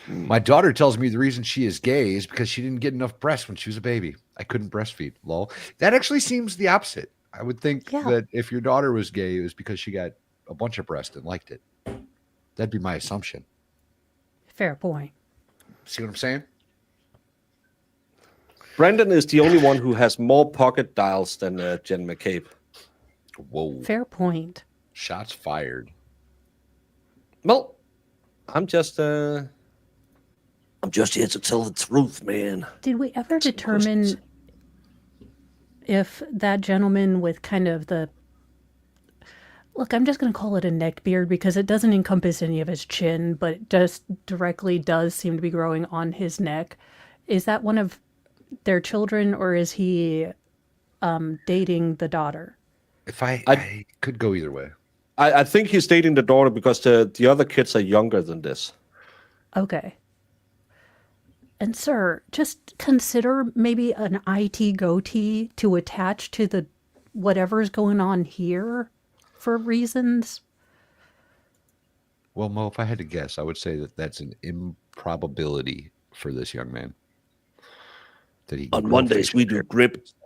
My daughter tells me the reason she is gay is because she didn't get enough breast when she was a baby. I couldn't breastfeed. Lol. That actually seems the opposite. I would think that if your daughter was gay, it was because she got a bunch of breast and liked it. That'd be my assumption. Fair point. See what I'm saying? Brandon is the only one who has more pocket dials than Jen McCabe. Whoa. Fair point. Shots fired. Well, I'm just here to tell the truth, man. Did we ever determine if that gentleman with kind of the... Look, I'm just going to call it a neck beard because it doesn't encompass any of his chin, but it just directly does seem to be growing on his neck. Is that one of their children, or is he dating the daughter? If I could go either way. I think he's dating the daughter because the other kids are younger than this. Okay. And sir, just consider maybe an IT goatee to attach to the whatever's going on here for reasons. Well, Mo, if I had to guess, I would say that that's an improbability for this young man. That he on Mondays, we do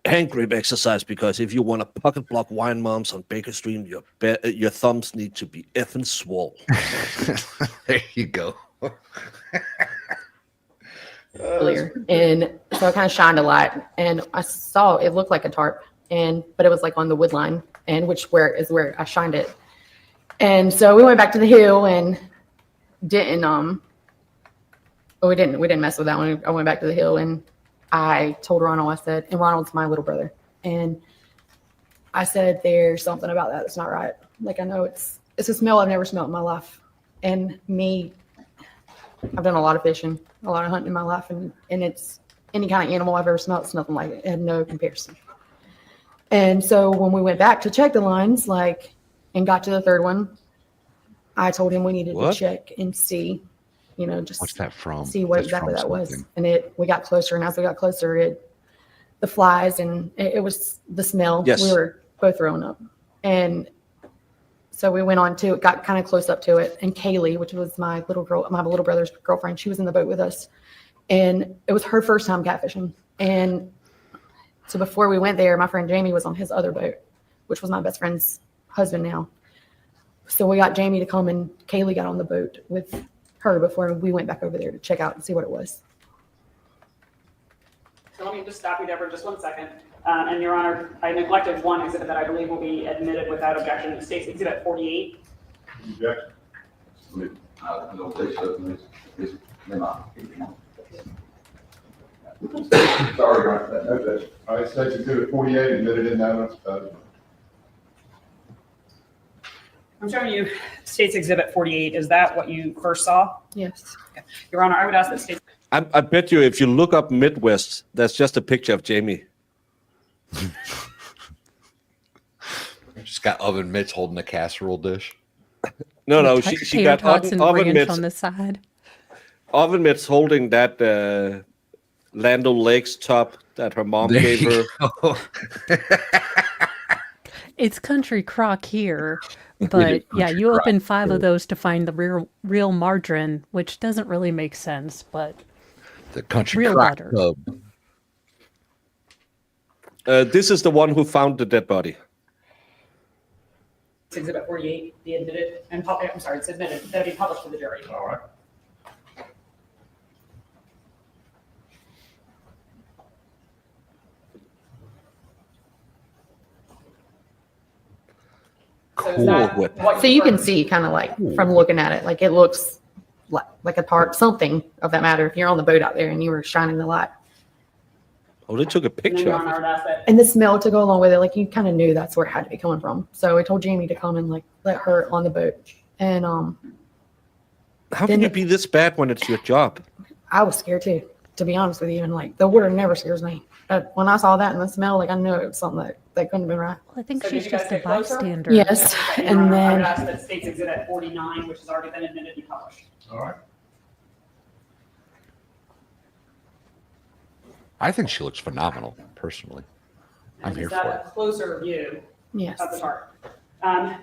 hand grip exercise because if you want to pocket block wine moms on Baker Street, your thumbs need to be effing swole. There you go. Earlier, and so it kind of shined a lot, and I saw it looked like a tarp, but it was like on the wood line, and which is where I shined it. And so we went back to the hill and didn't we didn't mess with that one. I went back to the hill and I told Ronald, I said, and Ronald's my little brother, and I said, there's something about that that's not right. Like, I know it's a smell I've never smelled in my life. And I've done a lot of fishing, a lot of hunting in my life, and it's any kind of animal I've ever smelled, it's nothing like it. It had no comparison. And so when we went back to check the lines, and got to the third one, I told him we needed to check and see, just what's that from? See what exactly that was. And we got closer, and as we got closer, the flies, and it was the smell. Yes. We were both throwing up. And so we went on to it, got kind of close up to it. And Kaylee, which was my little brother's girlfriend, she was in the boat with us. And it was her first time catfishing. And so before we went there, my friend Jamie was on his other boat, which was my best friend's husband now. So we got Jamie to come, and Kaylee got on the boat with her before we went back over there to check out and see what it was. So let me just stop you there for just 1 second. And Your Honor, I neglected one exhibit that I believe will be admitted without objection. It states Exhibit 48. Objection. Sorry, no objection. All right, states Exhibit 48 admitted in that. I'm showing you State's Exhibit 48. Is that what you first saw? Yes. Okay. Your Honor, I would ask that State's I bet you if you look up Midwest, there's just a picture of Jamie. Just got oven mitts holding a casserole dish. No, With she got tots and oven ranch mitts. on the side. Oven mitts holding that Land O'Lakes top that her mom There gave you her. go. It's country crock here, but yeah, country you crock open 5 here. of those to find the real margarine, which doesn't really make sense, but The country real crock butter. club. This is the one who found the dead body. It's Exhibit 48, the admitted, and I'm sorry, it's admitted, that'll be published to the jury. All right. So is that Cool whip. what So you can prefer? see kind of like from looking at it, like it looks like a tarp, something of that matter. If you're on the boat out there and you were shining the light, Oh, they took a And then picture you're of on it. our asset. and the smell to go along with it, like you kind of knew that's where it had to be coming from. So I told Jamie to come and like let her on the boat, and How can you be this bad when it's your job? I was scared too, to be honest with you. And like the water never scares me. But when I saw that and the smell, like I knew it was something that couldn't have been right. Well, I think So did she's you guys just a get closer? bystander. Yes, And and I would then ask that states Exhibit 49, which has already been admitted and published. All right. I think she looks phenomenal, personally. I'm And here is for that it. a closer view yes, of the tarp? And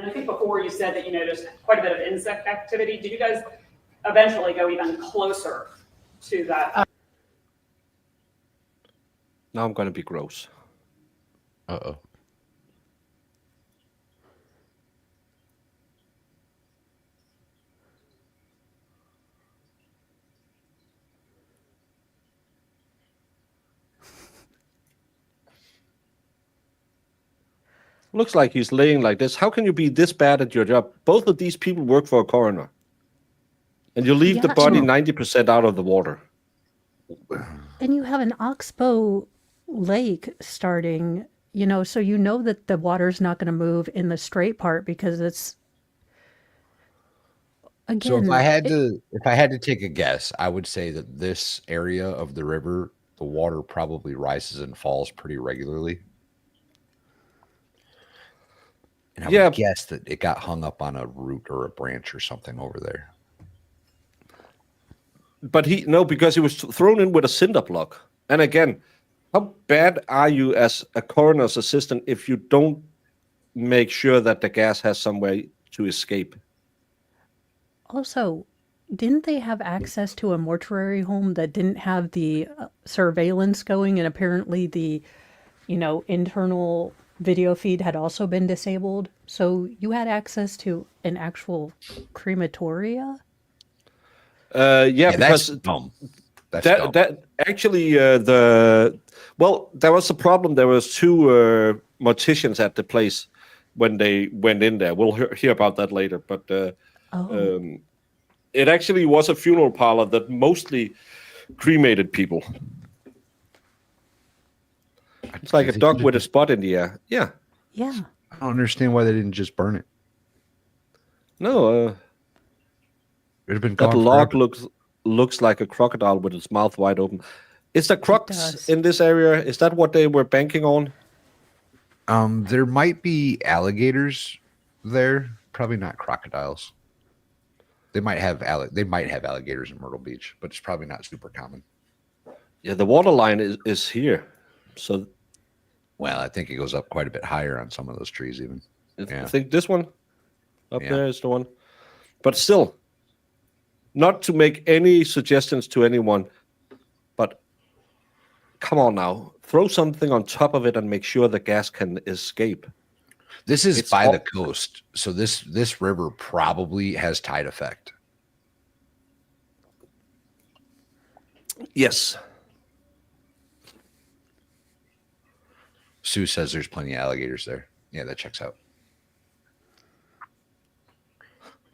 I think before you said that you noticed quite a bit of insect activity. Did you guys eventually go even closer to that? Now I'm going to be gross. Uh-oh. Looks like he's laying like this. How can you be this bad at your job? Both of these people work for a coroner. And you leave the Yeah, body and- 90% out of the water. And you have an oxbow lake starting, so you know that the water's not going to move in the straight part because it's again. So if I had to take a guess, I would say that this area of the river, the water probably rises and falls pretty regularly. And I would guess that it got hung up on a root or a branch or something over there. But because he was thrown in with a cinder block. And again, how bad are you as a coroner's assistant if you don't make sure that the gas has some way to escape? Also, didn't they have access to a mortuary home that didn't have the surveillance going, and apparently the, internal video feed had also been disabled? So you had access to an actual crematoria? Because that's dumb. That actually there was a problem. There was 2 morticians at the place when they went in there. We'll hear about that later. But it actually was a funeral parlor that mostly cremated people. It's like a dog with a spot in the air. Yeah. Yeah. I don't understand why they didn't just burn it. No. It'd have been That gone log forever. looks like a crocodile with its mouth wide open. Is there crocs in this area? Is that what they were banking on? There might be alligators there. Probably not crocodiles. They might have alligators in Myrtle Beach, but it's probably not super common. Yeah, the water line is here. So, well, I think it goes up quite a bit higher on some of those trees even. I think this one up there is the one. But still, not to make any suggestions to anyone, but come on now. Throw something on top of it and make sure the gas can escape. This is by the coast, so this river probably has tide effect. Yes. Sue says there's plenty of alligators there. Yeah, that checks out.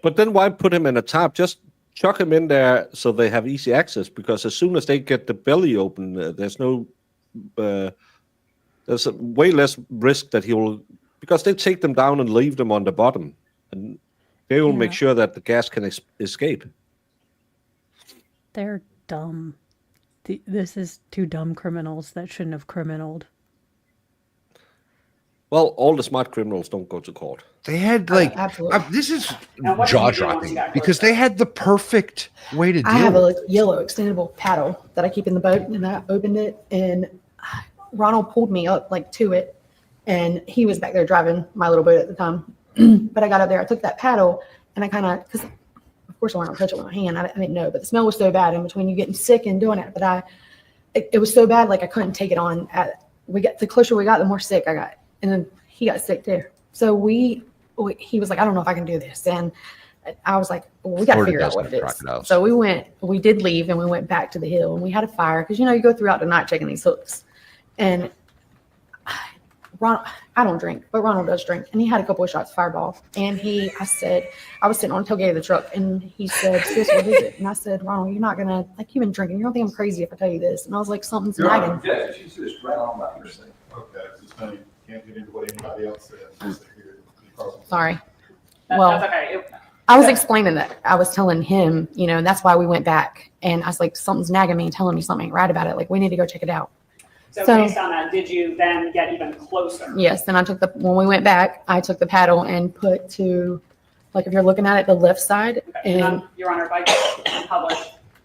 But then why put him in a tarp? Just chuck him in there so they have easy access, because as soon as they get the belly open, there's way less risk that because they take them down and leave them on the bottom, and they will make sure that the gas can escape. They're dumb. This is two dumb criminals that shouldn't have criminaled. Well, all the smart criminals don't go to court. They had this is Now, what did jaw you do once dropping you got because they had the perfect way to deal I have with a yellow extendable paddle that I keep in the boat, and I opened it, and Ronald pulled me up like to it, and he was back there driving my little boat at the time. But I got up there, I took that paddle, and I kind of, because of course I wanted to touch it with my hand. I didn't know, but the smell was so bad in between you getting sick and doing it. But it was so bad, like I couldn't take it on. The closer we got, the more sick I got, and then he got sick too. So he was like, I don't know if I can do this, and I was like, well, we got to figure out what it is. So we did leave, and we went back to the hill, and we had a fire because you go throughout the night checking these hooks, and Ronald, I don't drink, but Ronald does drink, and he had a couple of shots of Fireball, and I was sitting on the tailgate of the truck, and he said, sis, what is it? And I said, Ronald, you're not gonna, like, you've been drinking, you don't think I'm crazy if I tell you this? And I was like, something's nagging. Yeah, she's just right on about your thing. Okay, just can't get into what anybody else says. Sorry. Well, that's okay. I was explaining that. I was telling him, and that's why we went back. And I was like, something's nagging me and telling me something ain't right about it. Like, we need to go check it out. So based on that, did you then get even closer? Yes. Then when we went back, I took the paddle and put to, like, if you're looking at it, the left side. Okay. And Your Honor, if I could publish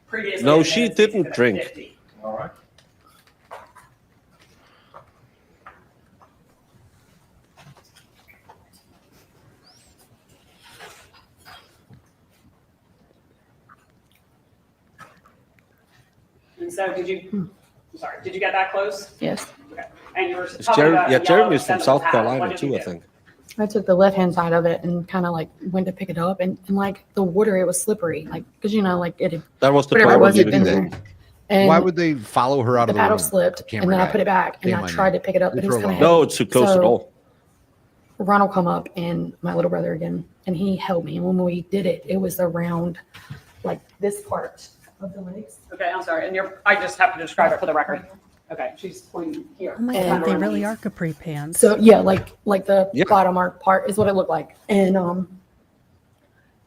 previously. No, she didn't drink. 50. All right. And so did you get that close? Yes. Okay. And you were talking about Jeremy's from South Carolina too, I think. I took the left-hand side of it and kind of like went to pick it up, and like the water, it was slippery, like, because like it had, that was the whatever it problem. was, had been there. And why would they follow her out of the paddle room? slipped, and then I put it back, and I tried to pick it up, but it was kind of heavy. No, it's too close at all. Ronald come up, and my little brother again, and he held me. And when we did it, it was around like this part of the legs. Okay, I'm sorry. And I just have to describe it for the record. Okay, she's pointing here. Oh my God, they really are capri pants. So yeah, like the bottom part is what it looked like, and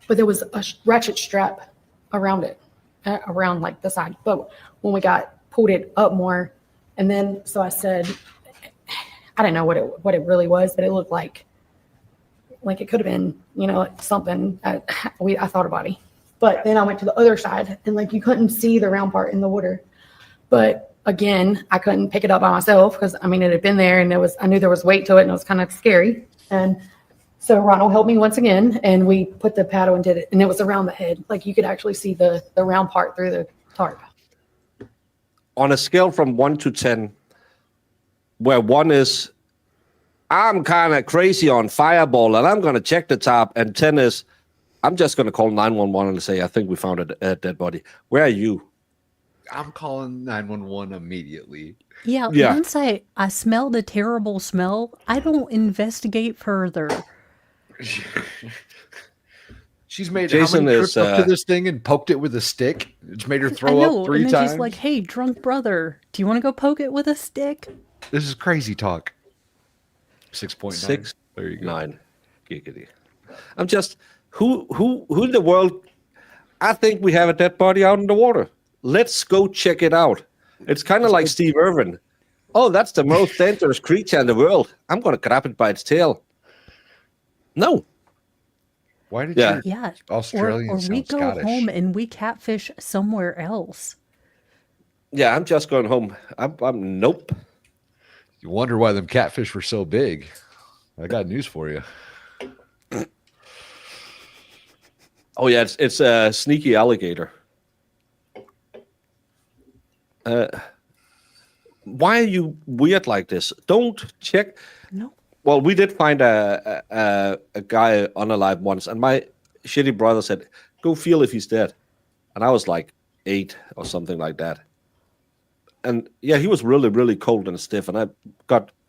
but there was a ratchet strap around it, around like the side. But when we pulled it up more, and then so I said, I didn't know what it really was, but it looked like it could have been something. I thought a body, but then I went to the other side, and like you couldn't see the round part in the water, but. Again, I couldn't pick it up by myself because it had been there, and I knew there was weight to it, and it was kind of scary. And so Ronald helped me once again, and we put the paddle and did it, and it was around the head, like you could actually see the round part through the tarp. On a scale from 1 to 10, where 1 is I'm kind of crazy on Fireball and I'm going to check the tarp, and 10 is I'm just going to call 911 and say I think we found a dead body. Where are you? I'm calling 911 immediately. Yeah. Once I smelled a terrible smell, I don't investigate further. She's made Jason how many trips up to this thing and poked it with a stick. It's made her throw up 3 and then times. She's like, "Hey, drunk brother, do you want to go poke it with a stick?" This is crazy talk. 6.9. 6. There you go. 9. Giggity. I'm just who in the world? I think we have a dead body out in the water. Let's go check it out. It's kind of like Steve Irwin. Oh, that's the most dangerous creature in the world. I'm going to grab it by its tail. No. Why did you? Yeah. Australian or we go Scottish. home and we catfish somewhere else. Yeah, I'm just going home. I'm nope. You wonder why them catfish were so big. I got news for you. Oh yeah, it's a sneaky alligator. Why are you weird like this? Don't check. No. Well, we did find a guy unalive once, and my shitty brother said, "Go feel if he's dead," and I was like 8 or something like that. And yeah, he was really, really cold and stiff, and I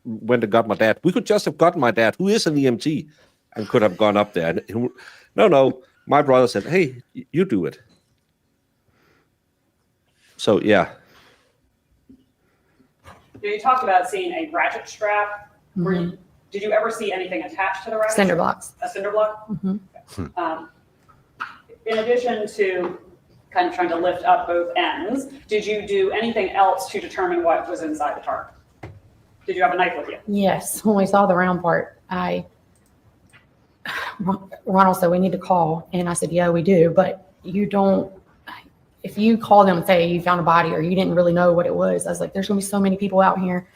went and got my dad. We could just have gotten my dad, who is an EMT, and could have gone up there. And no, my brother said, "Hey, you do it." So yeah. You talked about seeing a ratchet strap. Did you ever see anything attached to the ratchet? Cinder blocks. A cinder block? Mm-hmm. In addition to kind of trying to lift up both ends. Did you do anything else to determine what was inside the tarp? Did you have a knife with you? Yes, when we saw the round part, Ronald said, we need to call. And I said, yeah, we do. But you don't, if you call them and say you found a body or you didn't really know what it was, I was like, there's going to be so many people out here.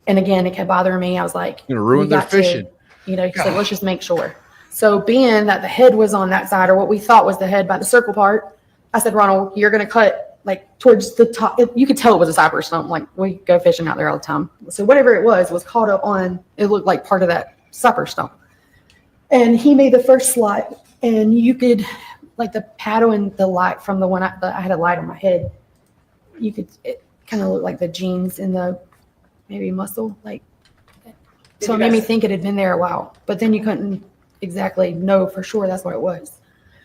And again, it kept bothering me. I was like, you're going to ruin their fishing. He's like, let's just make sure. So being that the head was on that side, or what we thought was the head by the circle part, I said, Ronald, you're going to cut like towards the top. You could tell it was a cypress stump. Like we go fishing out there all the time. So whatever it was caught up on, it looked like part of that cypress stump. And he made the first slide, and you could, like the paddle and the light from the one I had a light on my head. It kind of looked like the jeans in the maybe muscle, like. So it made me think it had been there a while, but then you couldn't exactly know for sure that's what it was.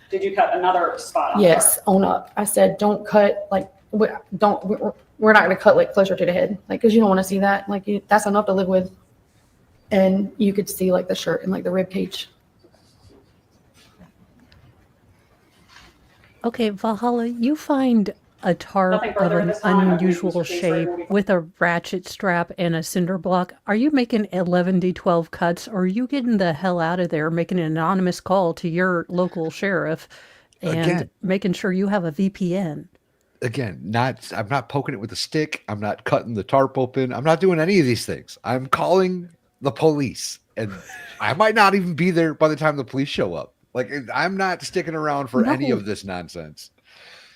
Did you cut another spot on Yes, on up. I said, don't cut, like, we're not going to cut like closer to the head, like, because you don't want to see that. Like, that's enough to live with. And you could see like the shirt and like the rib cage. Okay, Valhalla, you find a tarp of an unusual shape with a ratchet strap and a cinder block. Are you making 11D12 cuts, or are you getting the hell out of there, making an anonymous call to your local sheriff and making sure you have a VPN? Again, I'm not poking it with a stick. I'm not cutting the tarp open. I'm not doing any of these things. I'm calling the police, and I might not even be there by the time the police show up. Like, I'm not sticking around for any of this nonsense.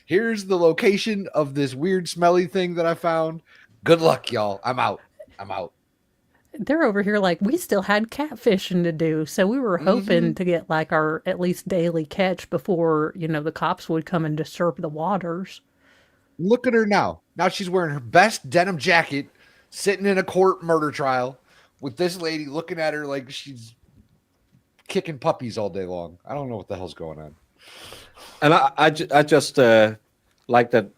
Here's the location of this weird smelly thing that I found. Good luck, y'all. I'm out. They're over here like, we still had catfishing to do, so we were hoping to get like our at least daily catch before, the cops would come and disturb the waters. Look at her now. Now she's wearing her best denim jacket, sitting in a court murder trial with this lady looking at her like she's kicking puppies all day long. I don't know what the hell's going on. And I just like that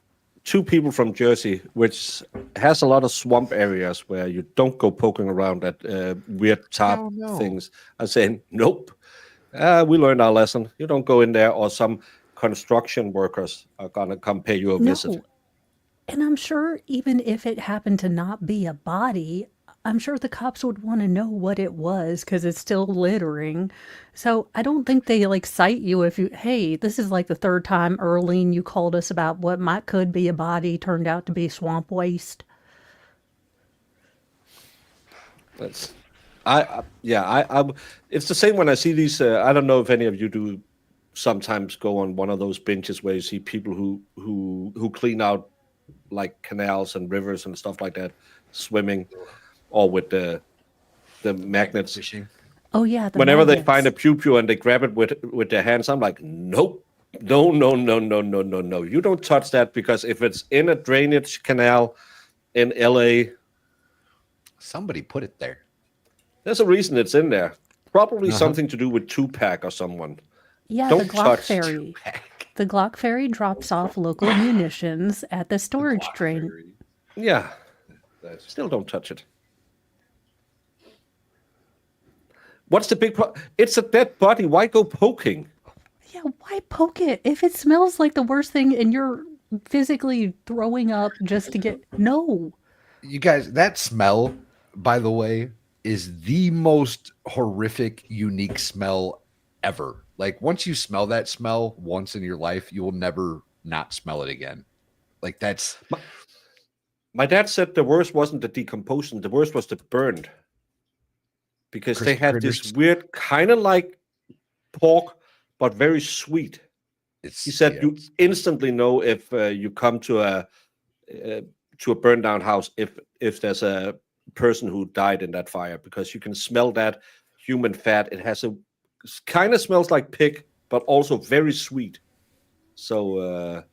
two people from Jersey, which has a lot of swamp areas where you don't go poking around at weird tarp things, are saying, nope, we learned our lesson. You don't go in there, or some construction workers are going to come pay you a visit. And I'm sure even if it happened to not be a body, I'm sure the cops would want to know what it was because it's still littering. So I don't think they cite you if hey, this is like the third time, Earlene, you called us about what could be a body, turned out to be swamp waste. It's the same when I see these. I don't know if any of you do sometimes go on one of those benches where you see people who clean out like canals and rivers and stuff like that, swimming. Or with the magnets. Oh yeah. Whenever they find a pew and they grab it with their hands, I'm like, nope, no. You don't touch that, because if it's in a drainage canal in LA, somebody put it there. There's a reason it's in there. Probably something to do with Tupac or someone. Yeah, don't the Glock Ferry. The Glock Ferry drops off local munitions at the storage drain. Ferry. Yeah. Still don't touch it. What's the big problem? It's a dead body. Why go poking? Yeah, why poke it? If it smells like the worst thing and you're physically throwing up just to get... No. You guys, that smell, by the way, is the most horrific, unique smell ever. Like, once you smell that smell once in your life, you will never not smell it again. Like, that's... My dad said the worst wasn't the decomposition. The worst was the burned. Because they had this weird, kind of like pork, but very sweet. He said you instantly know if you come to a burned down house if there's a person who died in that fire, because you can smell that human fat. It has kind of smells like pig, but also very sweet. So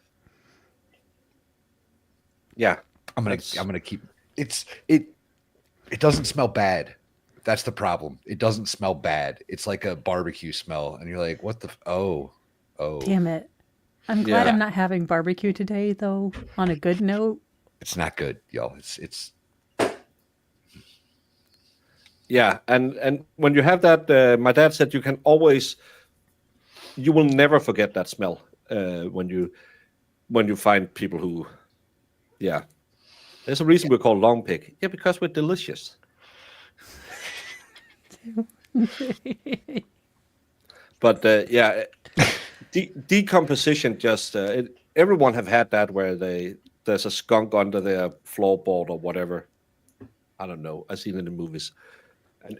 yeah, I'm gonna keep it doesn't smell bad. That's the problem. It doesn't smell bad. It's like a barbecue smell, and you're like, what the oh damn it. I'm glad I'm not having barbecue today, though. On a good note, it's not good, y'all. It's yeah. And when you have that, my dad said you will never forget that smell when when you find people who, yeah. There's a reason we're called long pig. Yeah, because we're delicious. But yeah, decomposition just everyone have had that where there's a skunk under their floorboard or whatever. I don't know. I've seen it in the movies,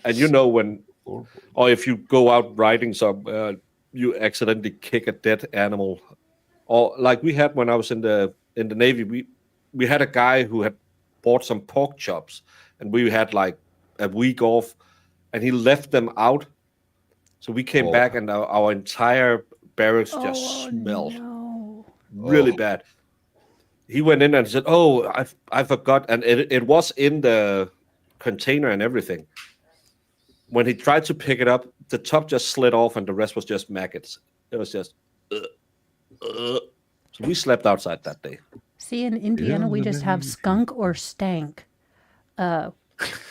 and you know when, or if you go out riding some, you accidentally kick a dead animal, or like we had when I was in the Navy. We had a guy who had bought some pork chops, and we had like a week off, and he left them out. So we came back, and our entire barracks just smelled really bad. He went in and said, "Oh, I forgot," and it was in the container and everything. When he tried to pick it up, the top just slid off, and the rest was just maggots. It was just. So we slept outside that day. See, in Indiana, we just have skunk or stank,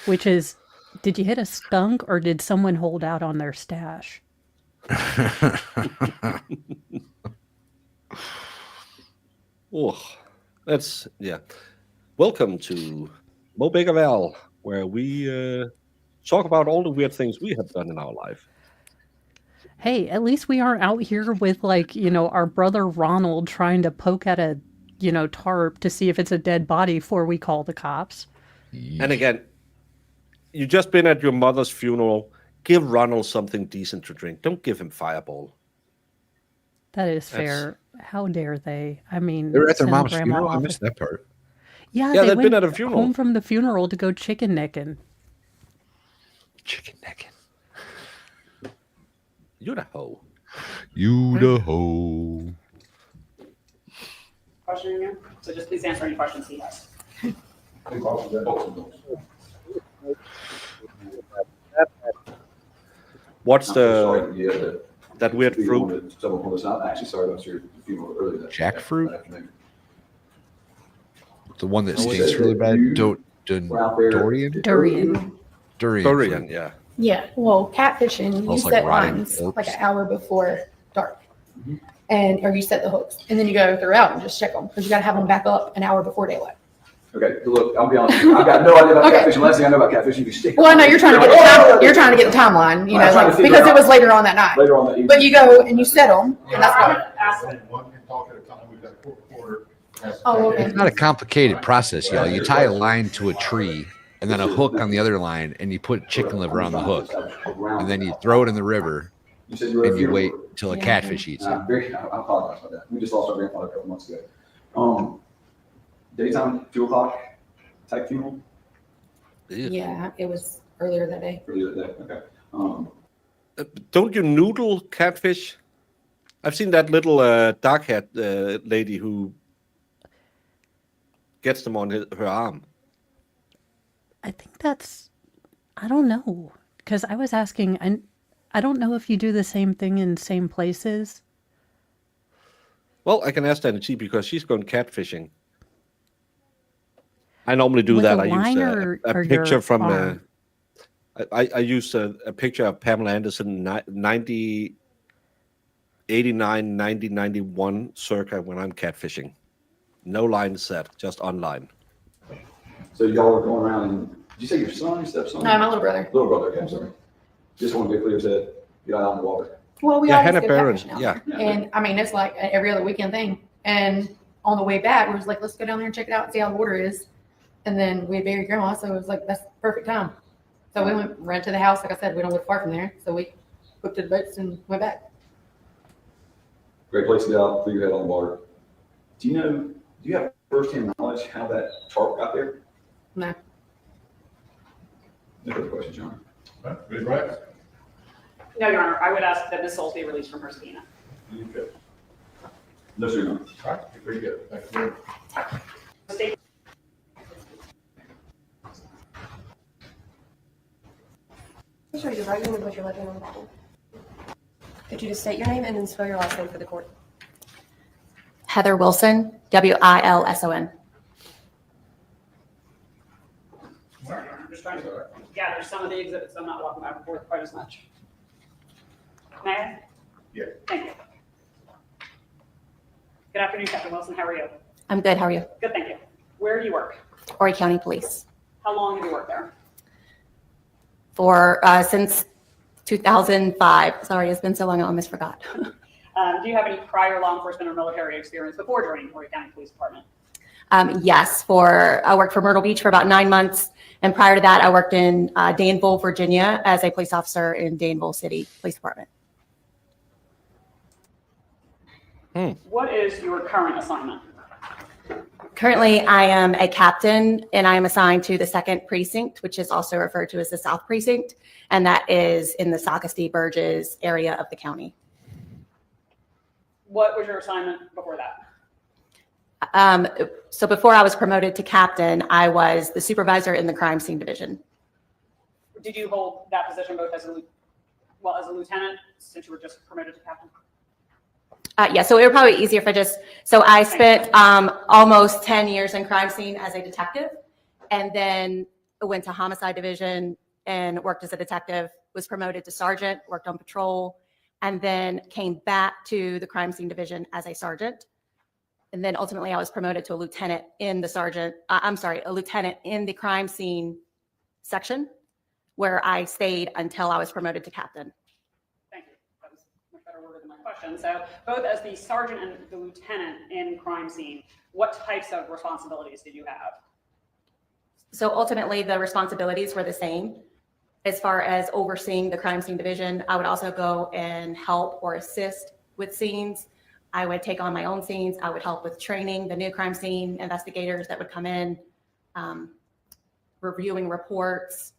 which is, did you hit a skunk or did someone hold out on their stash? Oh, that's, yeah. Welcome to Mo Baker Val, where we talk about all the weird things we have done in our life. Hey, at least we aren't out here with, like, our brother Ronald trying to poke at a, tarp to see if it's a dead body before we call the cops. And again, you just been at your mother's funeral. Give Ronald something decent to drink. Don't give him Fireball. That is fair. How dare they? I mean, They were at their send mom's Grandma funeral. I off missed that part. Yeah, Yeah, they they'd went been at a funeral. home from the funeral to go chicken necking. Chicken necking. You the hoe. You the hoe. Question again? So just please answer any questions he has. What's that weird fruit? Actually, sorry about your funeral earlier. Jackfruit? The one that stinks really bad? Dorian? Durian, yeah. Yeah, well, catfishing, you Smells like set rotting lines corpse. like an hour before dark. Or you set the hooks, and then you go throughout and just check them, because you gotta have them back up an hour before daylight. Okay, look, I'll be honest with you. I've got no idea about Okay. catfishing. Last thing I know about catfishing is stick. Well, I know you're trying to get the time, you're trying to get the timeline, I'm trying to figure because it out- was later on that night. Later on that evening. But you go and you set them, and that's what. One can talk at a time. We've got a court reporter. Oh, okay. It's not a complicated process, y'all. You tie a line to a tree and then a hook on the other line, and you put chicken liver on the hook. And then you throw it in the river, and you wait till a catfish eats it. I apologize about that. We just lost our grandfather a couple months ago. Daytime, 2 o'clock type funeral. Yeah, it was earlier that day. Earlier that day, okay. Don't you noodle catfish? I've seen that little dark hat lady who gets them on her arm. I think I don't know, because I was asking, I don't know if you do the same thing in same places. Well, I can ask that and see, because she's going catfishing. I normally do With that. a I use line a or picture your from arm? I use a picture of Pamela Anderson 89, 90, 91 circa when I'm catfishing. No line set, just online. So y'all are going around and, did you say your son, your stepson? No, my little brother. Little brother, okay, I'm sorry. Just want to be clear, said, get out on the water. Well, we Yeah, always Hannah go Barron, catfishing out yeah. there. And I mean, it's like an every other weekend thing. And on the way back, we was like, let's go down there and check it out and see how the water is. And then we had buried grandma, so it was like, that's the perfect time. So we ran to the house. Like I said, we don't live far from there. So we hooked to the boats and went back. Great place to get out, clear your head on the water. Do you have firsthand knowledge how that tarp got there? No. No further questions, John. Gregory Rice. No, Your Honor, I would ask that Ms. Souls be released from her subpoena. No, sir, no. All right, very good. Thank you very much. State- Make sure you write your name and put your left hand on the Bible. Could you just state your name and then spell your last name for the court? Heather Wilson, Wilson. I'm just trying to gather some of the exhibits, so I'm not walking back and forth quite as much. May I? Yeah. Thank you. Good afternoon, Captain Wilson. How are you? I'm good. How are you? Good, thank you. Where do you work? Horry County Police. How long have you worked there? For since 2005. Sorry, it's been so long I almost forgot. Do you have any prior law enforcement or military experience before joining Horry County Police Department? Yes, I worked for Myrtle Beach for about 9 months. And prior to that, I worked in Danville, Virginia as a police officer in Danville City Police Department. What is your current assignment? Currently, I am a captain and I am assigned to the 2nd Precinct, which is also referred to as the South Precinct. And that is in the Socastee Burgess area of the county. What was your assignment before that? So before I was promoted to captain, I was the supervisor in the crime scene division. Did you hold that position both as a lieutenant, since you were just promoted to captain? Yeah, so it would probably be easier if I spent almost 10 years in crime scene as a detective, and then went to homicide division and worked as a detective, was promoted to sergeant, worked on patrol, and then came back to the crime scene division as a sergeant. And then ultimately I was promoted to a lieutenant in the a lieutenant in the crime scene section, where I stayed until I was promoted to captain. Thank you. That was much better worded than my question. So both as the sergeant and the lieutenant in crime scene, what types of responsibilities did you have? So ultimately the responsibilities were the same. As far as overseeing the crime scene division, I would also go and help or assist with scenes. I would take on my own scenes. I would help with training the new crime scene investigators that would come in, reviewing reports,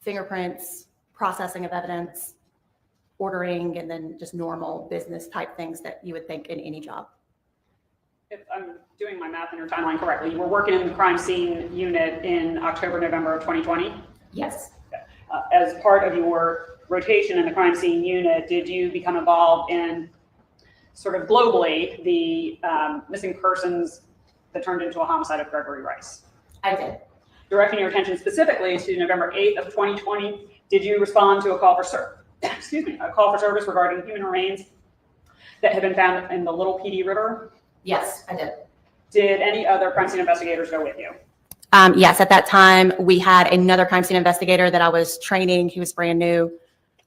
fingerprints, processing of evidence, ordering, and then just normal business type things that you would think in any job. If I'm doing my math in your timeline correctly, you were working in the crime scene unit in October, November of 2020? Yes. As part of your rotation in the crime scene unit, did you become involved in sort of globally the missing persons that turned into a homicide of Gregory Rice? I did. Directing your attention specifically to November 8th of 2020, did you respond to a call for service regarding human remains that had been found in the Little Pee Dee River? Yes, I did. Did any other crime scene investigators go with you? Yes, at that time we had another crime scene investigator that I was training. He was brand new,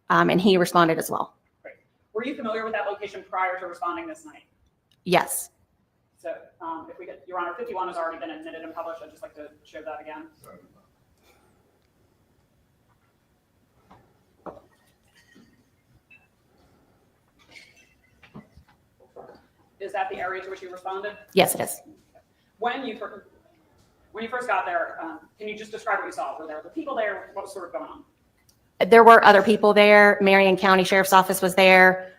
and he responded as well. Great. Were you familiar with that location prior to responding this night? Yes. So if we get, Your Honor, 51 has already been admitted and published. I'd just like to show that again. Is that the area to which you responded? Yes, it is. When you first got there, can you just describe what you saw? Were there other people there? What was sort of going on? There were other people there. Marion County Sheriff's Office was there.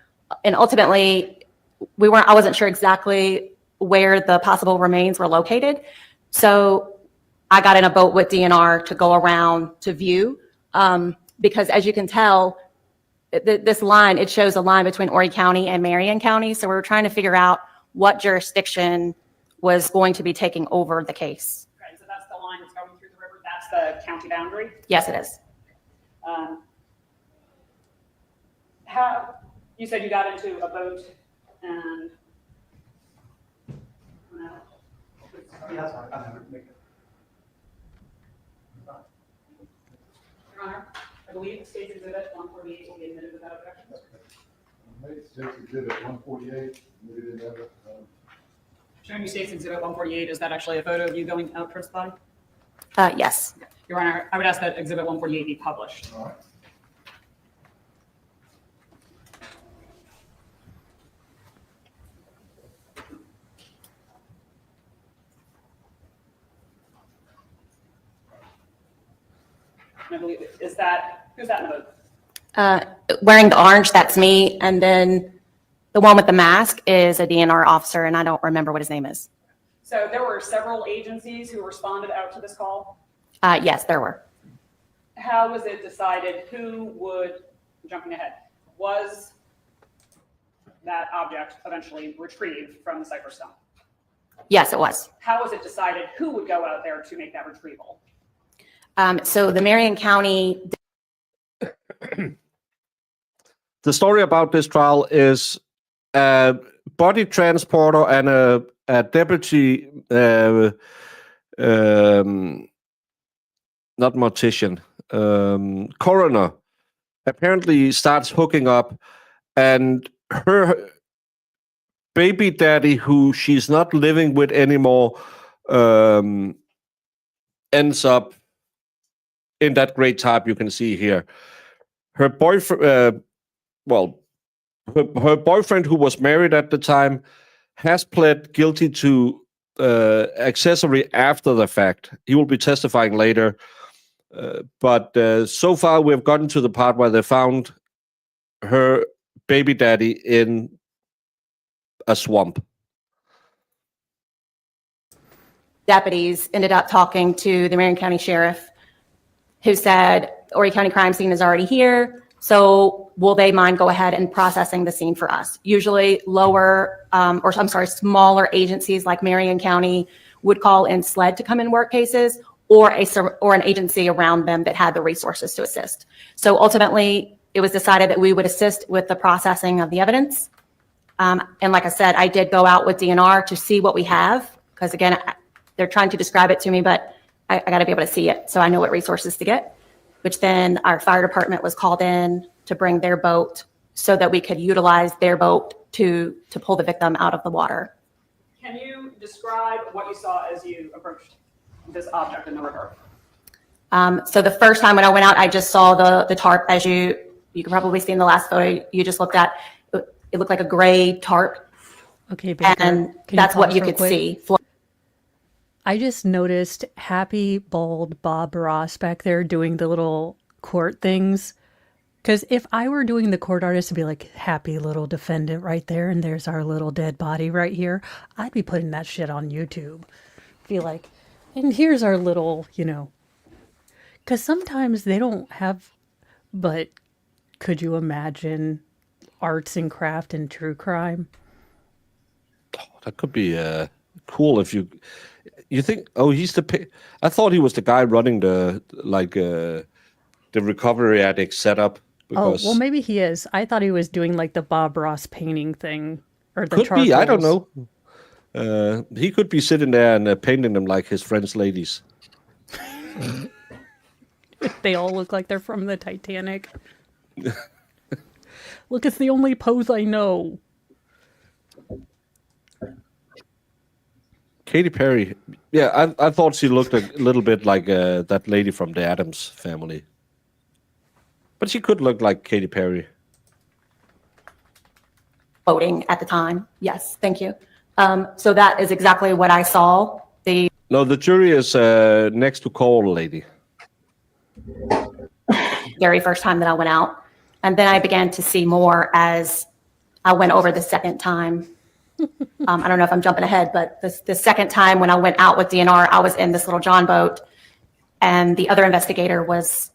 And ultimately, I wasn't sure exactly where the possible remains were located. So I got in a boat with DNR to go around to view, because as you can tell, this line, it shows a line between Horry County and Marion County. So we were trying to figure out what jurisdiction was going to be taking over the case. Okay, so that's the line that's going through the river. That's the county boundary? Yes, it is. You said you got into a boat and Your Honor, I believe State's Exhibit 148 will be admitted without objection. State's Exhibit 148. Showing you State's Exhibit 148, is that actually a photo of you going out towards the body? Yes. Your Honor, I would ask that Exhibit 148 be published. All right. I believe, who's that in the boat? Wearing the orange, that's me. And then the one with the mask is a DNR officer, and I don't remember what his name is. So there were several agencies who responded out to this call? Yes, there were. How was it decided who would, jumping ahead, was that object eventually retrieved from the cypress stump? Yes, it was. How was it decided who would go out there to make that retrieval? So the Marion County. The story about this trial is a body transporter and a deputy, not mortician, coroner, apparently starts hooking up, and her baby daddy, who she's not living with anymore, ends up in that great type you can see here. Her boyfriend, her boyfriend, who was married at the time, has pled guilty to accessory after the fact. He will be testifying later. But so far, we've gotten to the part where they found her baby daddy in a swamp. Deputies ended up talking to the Marion County Sheriff, who said, Horry County Crime Scene is already here, so will they mind go ahead and processing the scene for us? Usually smaller agencies like Marion County would call in SLED to come and work cases, or an agency around them that had the resources to assist. So ultimately, it was decided that we would assist with the processing of the evidence. And like I said, I did go out with DNR to see what we have, because again, they're trying to describe it to me, but I got to be able to see it so I know what resources to get, which then our fire department was called in to bring their boat so that we could utilize their boat to pull the victim out of the water. Can you describe what you saw as you approached this object in the river? So the first time when I went out, I just saw the tarp, as you can probably see in the last photo you just looked at. It looked like a gray tarp. Okay, Baker, and can that's what pause you real could quick? see. I just noticed happy, bald Bob Ross back there doing the little court things. Because if I were doing the court artist, it'd be like, happy little defendant right there, and there's our little dead body right here. I'd be putting that shit on YouTube. Be like, and here's our little, because sometimes they don't have, but could you imagine arts and craft and true crime? That could be cool if you think. Oh, I thought he was the guy running the recovery addict setup. Oh, well, maybe he is. I thought he was doing like the Bob Ross painting thing, or the could be. I don't charcoals. know. He could be sitting there and painting them like his friends' ladies. They all look like they're from the Titanic. Look, it's the only pose I know. Katy Perry. Yeah, I thought she looked a little bit like that lady from the Addams Family. But she could look like Katy Perry. Voting at the time. Yes, thank you. So that is exactly what I saw. No, the jury is next to Cole lady. Very first time that I went out. And then I began to see more as I went over the second time. I don't know if I'm jumping ahead, but the second time when I went out with DNR, I was in this little John boat, and the other investigator was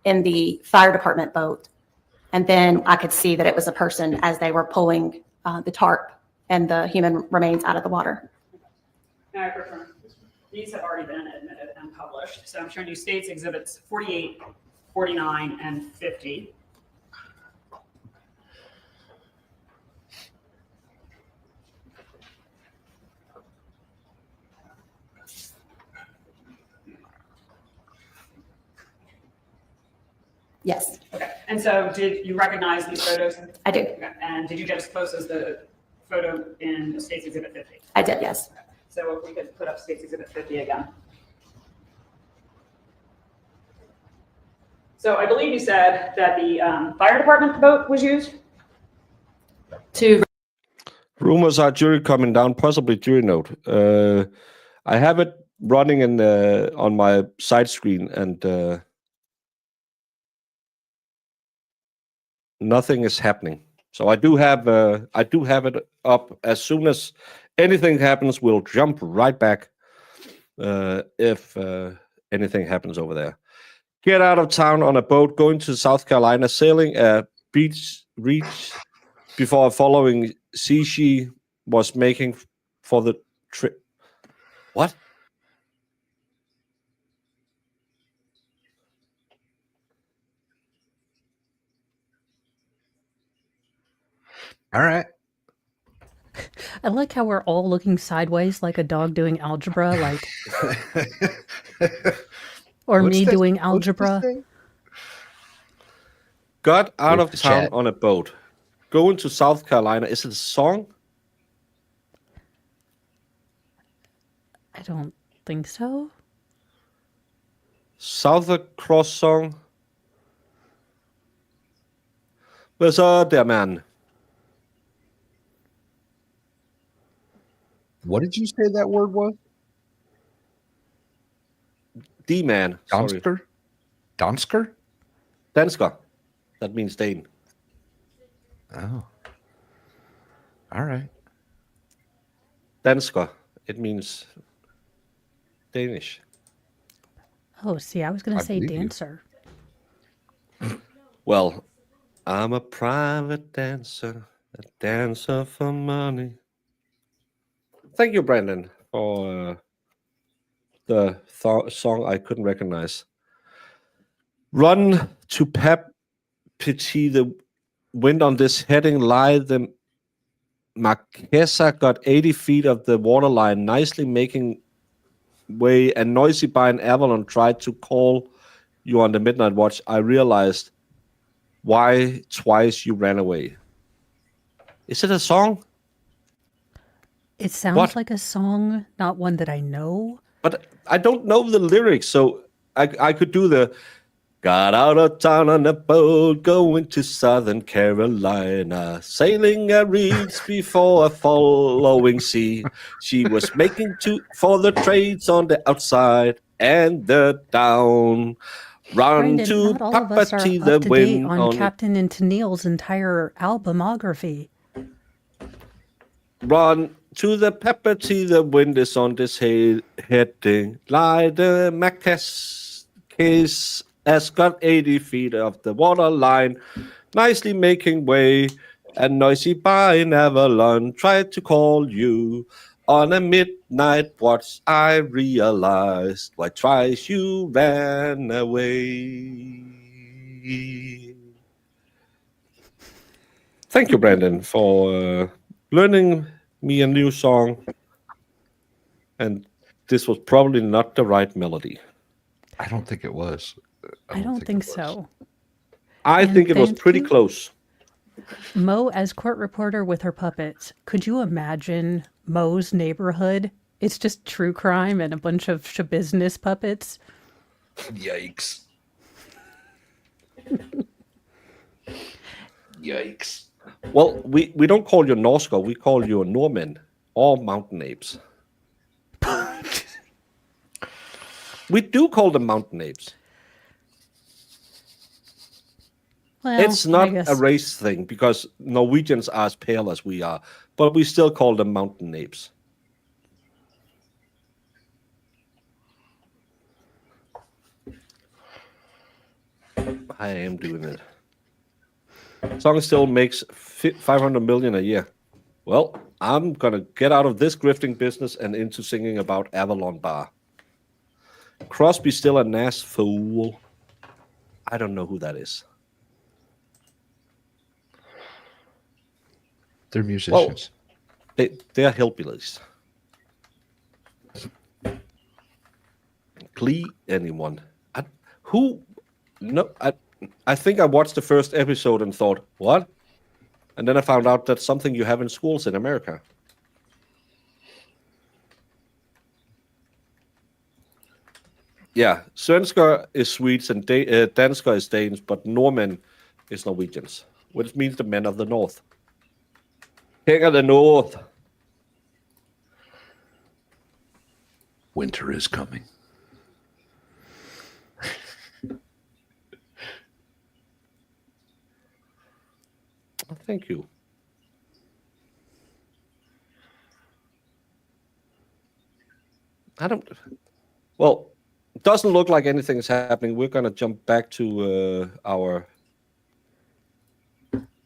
in the fire department boat. And then I could see that it was a person as they were pulling the tarp and the human remains out of the water. Now, these have already been admitted and published. So I'm showing you states exhibits 48, 49, and 50. Yes. Okay. And so did you recognize these photos? I do. Okay. And did you get as close as the photo in States Exhibit 50? I did, yes. Okay. So if we could put up States Exhibit 50 again. So I believe you said that the fire department boat was used? Rumors are jury coming down, possibly jury note. I have it running on my side screen, and nothing is happening. So I do have it up. As soon as anything happens, we'll jump right back. If anything happens over there. Get out of town on a boat, going to South Carolina, sailing a beach reach before following sea she was making for the trip. What? All right. I like how we're all looking sideways like a dog doing algebra, like, or What's me this- doing what's this algebra. thing? Got out Where's of the town chat? on a boat. Going to South Carolina. Is it a song? I don't think so. Southern Cross song. Hvad så der, man? What did you say that word was? D-man. Sorry. Donsker? Donsker? Dansker. That means Dane. Oh. All right. Dansker. It means Danish. Oh, see, I was going I to say believe you. dancer. Well, I'm a private dancer, a dancer for money. Thank you, Brandon, for the song I couldn't recognize. Run to Pep Petit, the wind on this heading lie. The Marquesa got 80 feet of the waterline, nicely making way, and noisy by an Avalon tried to call you on the midnight watch. I realized why twice you ran away. Is it a song? It sounds What? like a song, not one that I know. But I don't know the lyrics, so I could do the got out of town on a boat going to Southern Carolina, sailing a reeds before a following sea. She was making for the trades on the outside and the down. Run Brandon, to not all of us are Papati, up the to date wind on on Captain and Tennille's entire albumography. Run to the Papati, the wind is on this heading. Lie the Macas case has got 80 feet of the water line, nicely making way. And noisy by an Avalon tried to call you. On a midnight watch, I realized why twice you ran away. Thank you, Brandon, for learning me a new song. And this was probably not the right melody. I don't think it was. I don't think so. I And think it was thank pretty you. close. Mo as court reporter with her puppets. Could you imagine Mo's neighborhood? It's just true crime and a bunch of shabusiness puppets. Yikes. Yikes. Well, we don't call you Norsker, we call you Norman or mountain apes. We do call them mountain apes. Well, It's I not guess a race thing because Norwegians are as pale as we are, but we still call them mountain apes. I am doing it. Song still makes 500 million a year. Well, I'm gonna get out of this grifting business and into singing about Avalon Bar. Crosby, still a Nass fool. I don't know who that is. They're musicians. Well, they're hillbillies. Glee, anyone? I think I watched the first episode and thought, what? And then I found out that's something you have in schools in America. Yeah, Svenska is Swedes and Danska is Danes, but Norman is Norwegians, which means the men of the north. King of the north. Winter is coming. Thank you. Well, it doesn't look like anything is happening. We're going to jump back to our...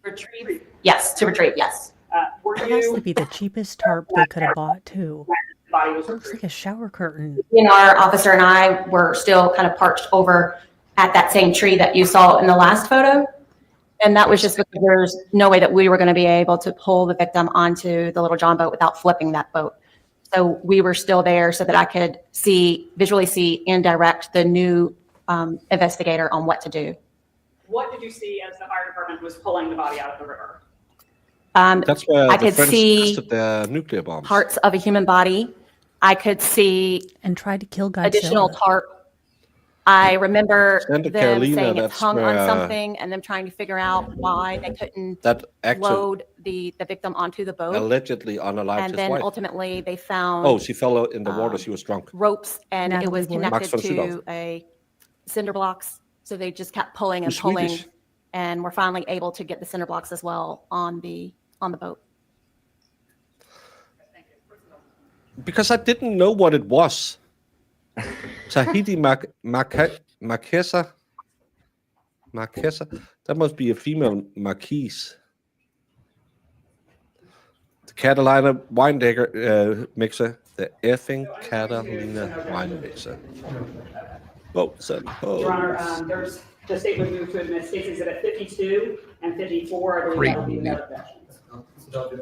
Retrieve? Yes, to retrieve, yes. That has to be the cheapest tarp they could have bought, too. It looks like a shower curtain. And our officer and I were still kind of parched over at that same tree that you saw in the last photo. And that was just because there's no way that we were going to be able to pull the victim onto the Little John boat without flipping that boat. So we were still there so that I could visually see and direct the new investigator on what to do. What did you see as the fire department was pulling the body out of the river? That's where I the could French see tested their nuclear bombs. parts of a human body. I could see and tried to kill Godzilla. Additional tarp. I remember Santa them Carolina, saying it's that's hung on where, something and them trying to figure out why they couldn't that actor load the victim onto the boat. allegedly unalived And his then wife. ultimately they found Oh, she fell out in the water. She was drunk. ropes and it was Natalie Wood. Max connected von Sydow. to a cinder blocks. So they just kept pulling and Who's pulling Swedish? and were finally able to get the cinder blocks as well on the boat. Because I didn't know what it was. Tahiti Marquesa. That must be a female marquise. The Catalina wine mixer. The effing Catalina wine mixer. Boats and hoes. Your Honor, there's the state would move to admit State's Exhibit 52 and 54. I believe that would be without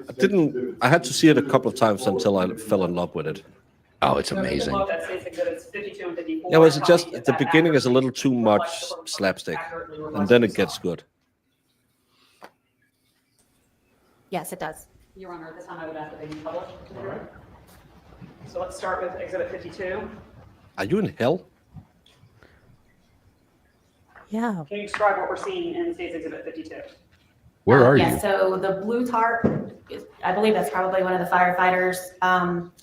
objection. I had to see it a couple of times until I fell in love with it. Oh, it's amazing. Look at State's Exhibits 52 and 54. Yeah, was it just Probably the that beginning is a little accurately too reflects much the slapstick, accurately and reflects then what it we gets saw. good. Yes, it does. Your Honor, at this time I would ask that they be published. So let's start with Exhibit 52. Are you in hell? Yeah. Can you describe what we're seeing in State's Exhibit 52? Where are Yeah, you? so the blue tarp, I believe that's probably one of the firefighters'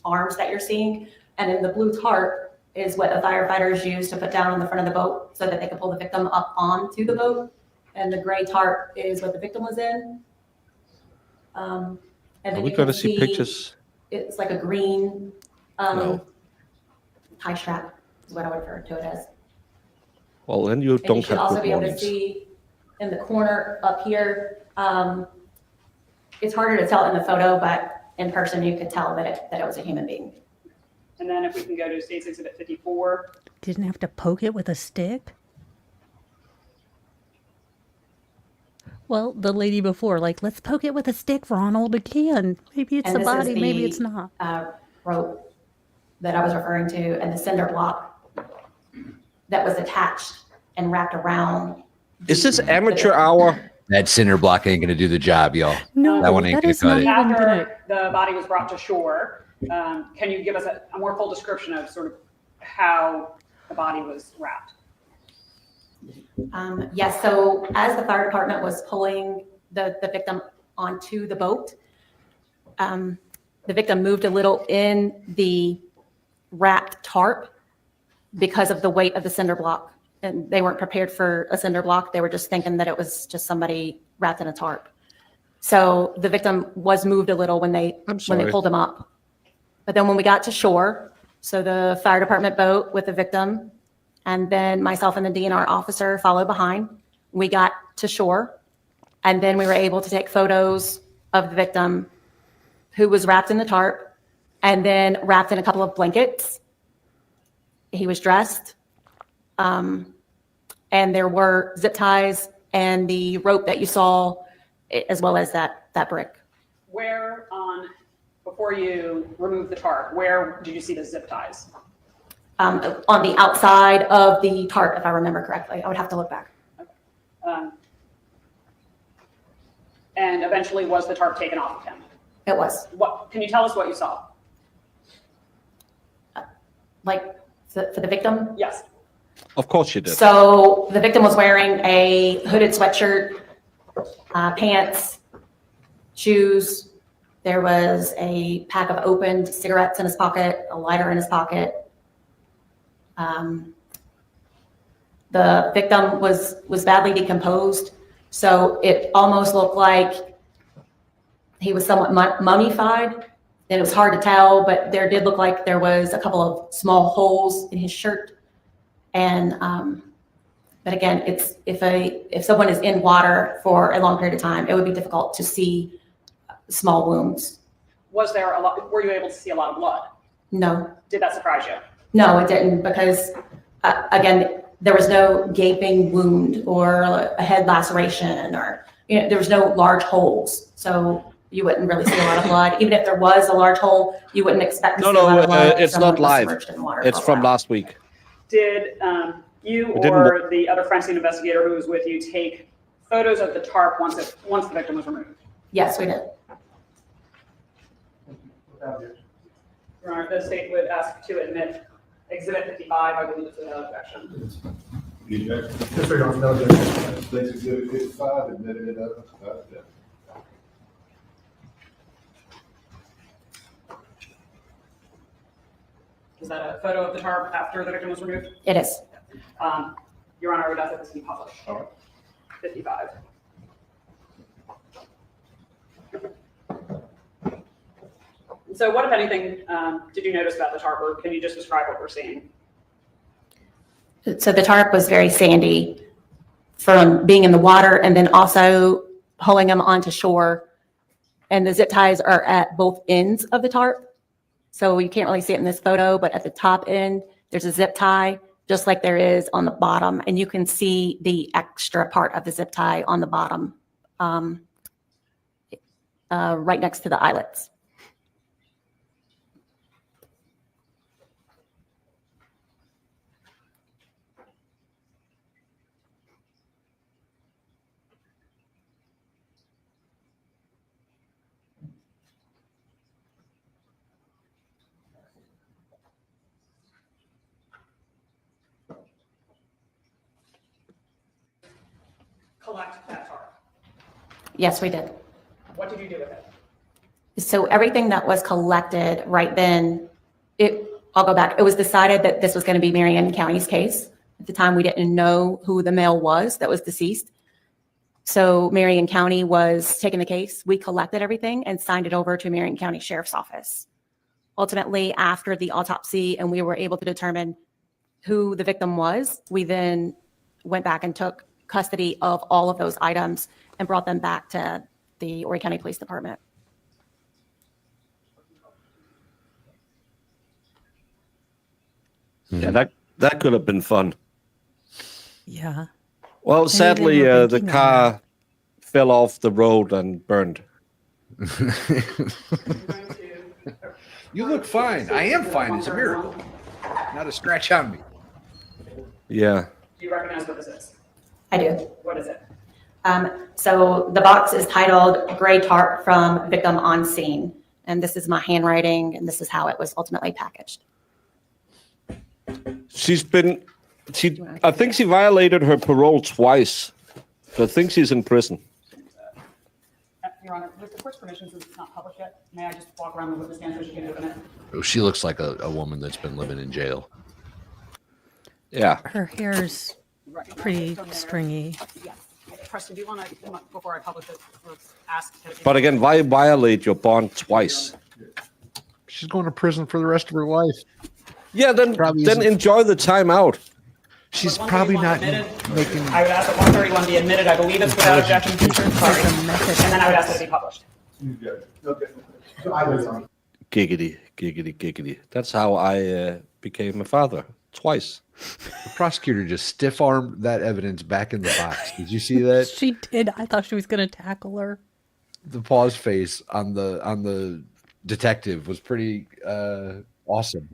arms that you're seeing. And then the blue tarp is what the firefighters use to put down on the front of the boat so that they can pull the victim up onto the boat. And the gray tarp is what the victim was in. And Are then we you going can to see pictures? It's like a green No. tie strap is what I would refer to it as. Well, then you And you don't should have also good be able to mornings. see in the corner up here. It's harder to tell in the photo, but in person you could tell that it was a human being. And then if we can go to State's Exhibit 54. Didn't have to poke it with a stick. Well, the lady before, like, let's poke it with a stick, Ronald, again. Maybe it's And the this is body, maybe it's not. Rope that I was referring to, and the cinder block that was attached and wrapped around. Is this amateur hour? That cinder block ain't gonna do the job, y'all. No, that one ain't that gonna is cut not it. even After the body was brought to shore, can you give us a more full description of sort of how the body was wrapped? Yes, so as the fire department was pulling the victim onto the boat, the victim moved a little in the wrapped tarp because of the weight of the cinder block. And they weren't prepared for a cinder block. They were just thinking that it was just somebody wrapped in a tarp. So the victim was moved a little when they pulled him up. But then when we got to shore, so the fire department boat with the victim, and then myself and the DNR officer followed behind. We got to shore, and then we were able to take photos of the victim who was wrapped in the tarp and then wrapped in a couple of blankets. He was dressed, and there were zip ties and the rope that you saw, as well as that brick. Where before you removed the tarp, where did you see the zip ties? On the outside of the tarp, if I remember correctly. I would have to look back. And eventually was the tarp taken off of him? It was. What, can you tell us what you saw? Like for the victim? Yes. Of course you did. So the victim was wearing a hooded sweatshirt, pants, shoes. There was a pack of opened cigarettes in his pocket, a lighter in his pocket. The victim was badly decomposed, so it almost looked like he was somewhat mummified. And it was hard to tell, but there did look like there was a couple of small holes in his shirt. And but again, it's if someone is in water for a long period of time, it would be difficult to see small wounds. Was there a lot? Were you able to see a lot of blood? No. Did that surprise you? No, it didn't, because again, there was no gaping wound or a head laceration, or there was no large holes. So you wouldn't really see a lot of blood. Even if there was a large hole, you wouldn't expect to see a lot of blood. It's Someone not was live. submerged in water It's for a from while. last week. Did you It didn't or the other crime scene investigator who was with you take photos of the tarp once the victim was removed? Yes, we did. Your Honor, the state would ask to admit Exhibit 55, I believe it's without objection. Yes, sir, Your Honor, no objection. State's Exhibit 55, admitted it without objection. Is that a photo of the tarp after the victim was removed? It is. Your Honor, I would ask that this be published. All right. 55. So what, if anything, did you notice about the tarp, or can you just describe what we're seeing? So the tarp was very sandy from being in the water and then also pulling them onto shore. And the zip ties are at both ends of the tarp. So you can't really see it in this photo, but at the top end, there's a zip tie, just like there is on the bottom. And you can see the extra part of the zip tie on the bottom, right next to the eyelets. Collect that tarp. Yes, we did. What did you do with it? So everything that was collected right then, I'll go back. It was decided that this was going to be Meagan County's case. At the time, we didn't know who the male was that was deceased. So Meagan County was taking the case. We collected everything and signed it over to Meagan County Sheriff's Office. Ultimately, after the autopsy and we were able to determine who the victim was, we then went back and took custody of all of those items and brought them back to the Horry County Police Department. Yeah, that could have been fun. Yeah. Well, Maybe sadly, they were the banking on car fell off the road and burned. You look fine. I am fine. It's a miracle. Not a scratch on me. Yeah. Do you recognize what this is? I do. What is it? So the box is titled Gray Tarp from Victim on Scene. And this is my handwriting, and this is how it was ultimately packaged. I think she violated her parole twice. So I think she's in prison. Your Honor, with the court's permission, since it's not published yet, may I just walk around the witness stand so she can open it? Oh, she looks like a woman that's been living in jail. Yeah. Her hair's pretty stringy. Yes. Preston, do you want to, before I publish it, ask? But again, why violate your bond twice? She's going to prison for the rest of her life. Yeah, then enjoy the time out. She's probably not making. I would ask that 131 be admitted. I believe it's without objection. Sorry. And then I would ask that it be published. Giggity, giggity, giggity. That's how I became a father. Twice. The prosecutor just stiff-armed that evidence back in the box. Did you see that? She did. I thought she was going to tackle her. The pause face on the detective was pretty awesome.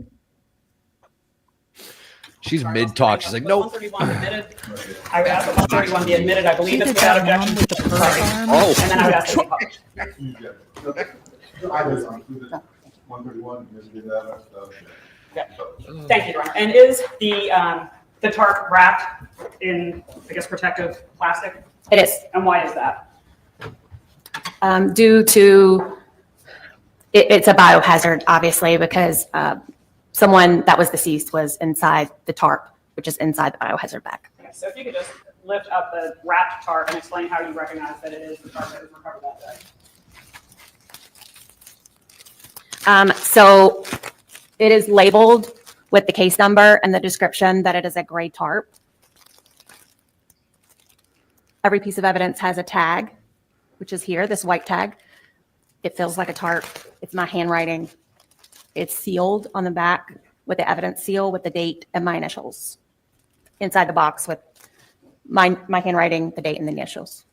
She's mid-talk. She's like, nope. 131 admitted. I would ask that 131 be admitted. I believe it's without objection. Oh. And then I would ask that it be published. 131. Thank you, Your Honor. And is the tarp wrapped in, I guess, protective plastic? It is. And why is that? Due to, it's a biohazard, obviously, because someone that was deceased was inside the tarp, which is inside the biohazard bag. Okay, so if you could just lift up the wrapped tarp and explain how you recognize that it is the tarp that was recovered that day. So it is labeled with the case number and the description that it is a gray tarp. Every piece of evidence has a tag, which is here, this white tag. It feels like a tarp. It's my handwriting. It's sealed on the back with the evidence seal with the date and my initials. inside the box with my handwriting, the date, and the initials.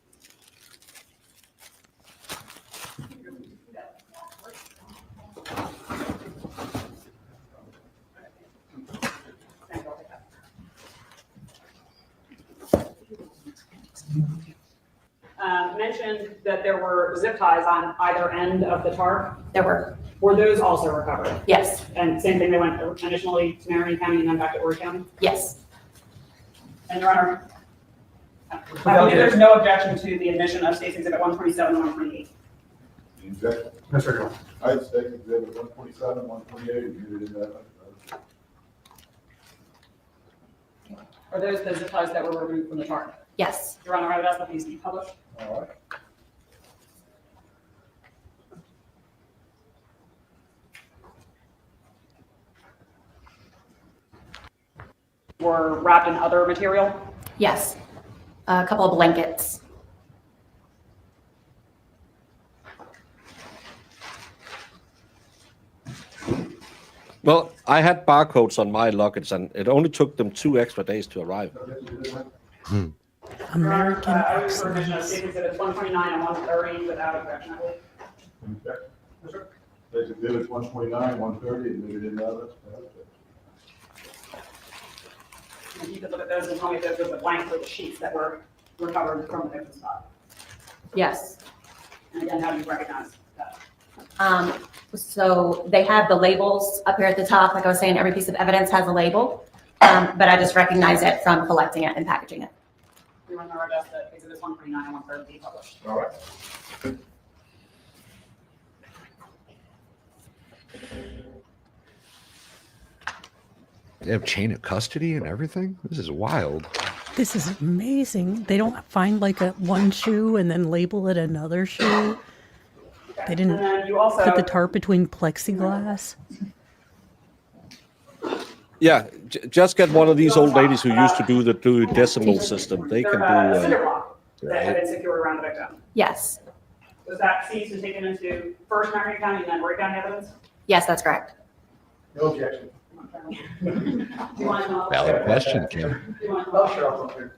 Mentioned that there were zip ties on either end of the tarp. There were. Were those also recovered? Yes. And same thing, they went initially to Marion County and then back to Horry County? Yes. And Your Honor, I believe there's no objection to the admission of State's Exhibit 127 and 128. Any objection? Yes, sir, Your Honor. I state exhibit 127, 128, admitted in that. Are those the zip ties that were removed from the tarp? Yes. Your Honor, I would ask that these be published. All right. Were wrapped in other material? Yes. A couple of blankets. Well, I had barcodes on my luggage, and it only took them 2 extra days to arrive. American I would for admission of excellence. State's Exhibits 129 and 130 without objection, I believe. Any objection? Yes, sir. State exhibits 129, 130, admitted in that. If you could look at those and tell me if those were the blanks or the sheets that were recovered from the victim's body. Yes. And again, how do you recognize that? So they have the labels up here at the top. Like I was saying, every piece of evidence has a label, but I just recognize it from collecting it and packaging it. Your Honor, I would ask that Exhibits 129 and 130 be published. All right. They have chain of custody and everything. This is wild. This is amazing. They don't find like a one shoe and then label it another shoe. They didn't And then you also put the tarp between plexiglass. Yeah, just get one of these old ladies who used to do the decimal system. They can do. cinder block that had been secured around the victim. Yes. Was that seized and taken into first Marion County and then Horry County evidence? Yes, that's correct. No objection. Do you want to know? Valid question, Kim. Do you want to Oh, sure, I'll come here.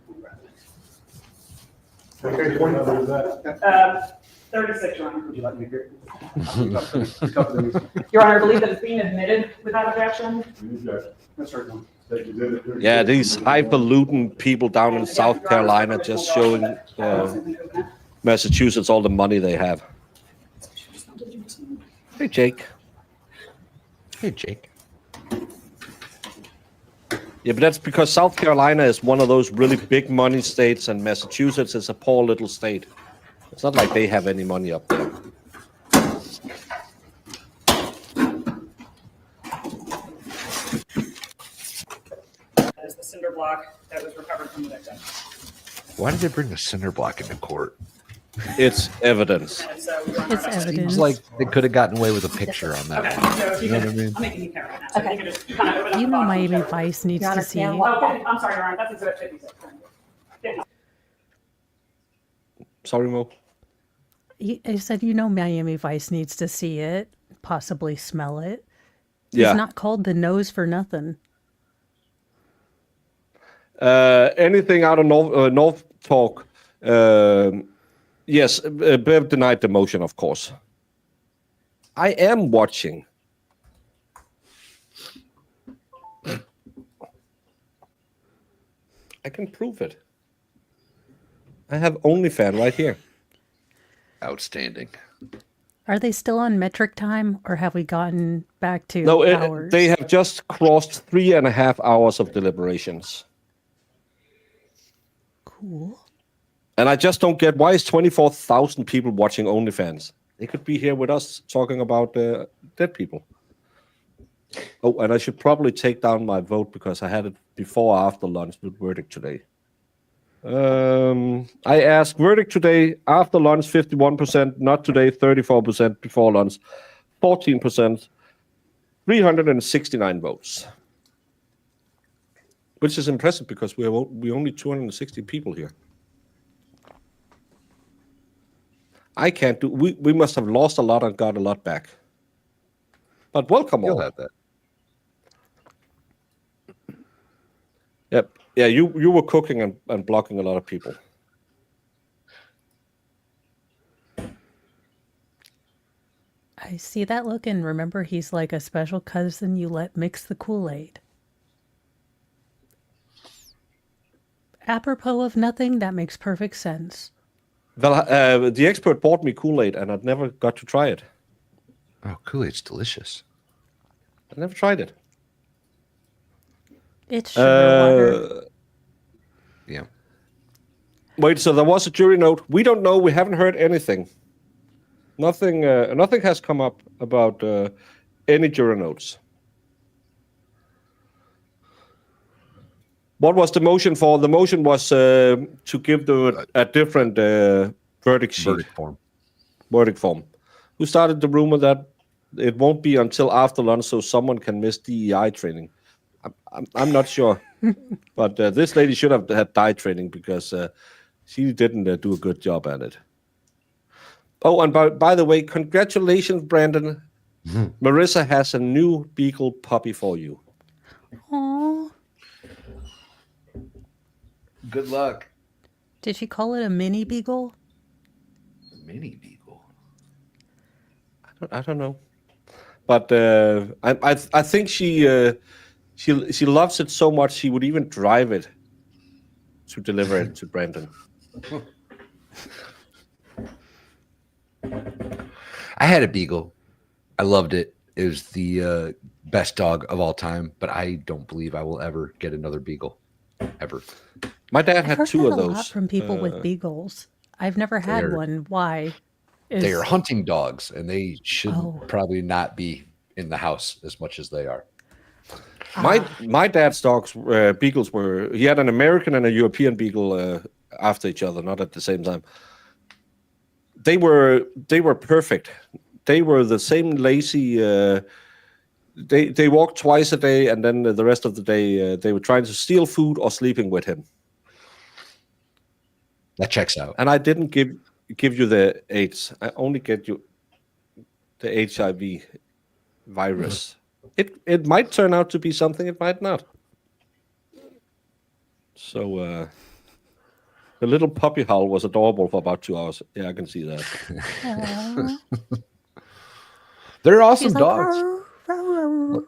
Okay, what number is that? 36, Your Honor. Would you like me here? Your Honor, I believe that it's being admitted without objection. Any objection? Yes, sir. No. State exhibit 36. Yeah, these highfalutin people down in South Carolina just showing Massachusetts all the money they have. Hey, Jake. Hey, Jake. Yeah, but that's because South Carolina is one of those really big money states, and Massachusetts is a poor little state. It's not like they have any money up there. That is the cinder block that was recovered from the victim. Why did they bring the cinder block into court? It's evidence. And so, Your Honor, It's that's- evidence. It's like they could have gotten away with a picture on that. Okay, one. so if you You know can, what I mean? I'm making you carry that. So if you can just kind of open up You the know box and Miami show- Vice needs Your to Honor, see can it. what? Oh, I'm sorry, Your Honor, that's Exhibit 56. 50. Sorry, Mo. I said, you know, Miami Vice needs to see it, possibly smell it. Yeah. It's not called the nose for nothing. Anything out of North Talk? Yes, Bev denied the motion, of course. I am watching. I can prove it. I have OnlyFans right here. Outstanding. Are they still on metric time, or have we gotten back to No, hours? they have just crossed 3.5 hours of deliberations. Cool. And I just don't get, why is 24,000 people watching OnlyFans? They could be here with us talking about dead people. Oh, and I should probably take down my vote because I had it before or after lunch with verdict today. I asked verdict today, after lunch 51%, not today 34%, before lunch 14%, 369 votes. Which is impressive because we only 260 people here. I can't do. We must have lost a lot and got a lot back. But welcome all. You'll have that. Yep. Yeah, you were cooking and blocking a lot of people. I see that look, and remember, he's like a special cousin you let mix the Kool-Aid. Apropos of nothing, that makes perfect sense. Well, the expert bought me Kool-Aid, and I'd never got to try it. Oh, Kool-Aid's delicious. I never tried it. It's sugar water. Yeah. Wait, so there was a jury note. We don't know. We haven't heard anything. Nothing has come up about any jury notes. What was the motion for? The motion was to give them a different verdict sheet. Verdict form. Who started the rumor that it won't be until after lunch so someone can miss DEI training? I'm not sure. But this lady should have had DEI training because she didn't do a good job at it. Oh, and by the way, congratulations, Brandon. Marissa has a new beagle puppy for you. Aww. Good luck. Did she call it a mini beagle? Mini beagle. I don't know, but I think she loves it so much she would even drive it to deliver it to Brandon. I had a beagle. I loved it. It was the best dog of all time, but I don't believe I will ever get another beagle. Ever. My dad I've had heard two that of a those. lot from people with beagles. I've never had one. Why? They are hunting dogs, and they should probably not be in the house as much as they are. My dad's dogs, beagles were. He had an American and a European beagle after each other, not at the same time. They were perfect. They were the same lazy. They walked twice a day, and then the rest of the day they were trying to steal food or sleeping with him. That checks out. And I didn't give you the AIDS. I only get you the HIV virus. It might turn out to be something. It might not. So the little puppy howl was adorable for about 2 hours. Yeah, I can see that. They're awesome She's like, dogs. "Row, row, row."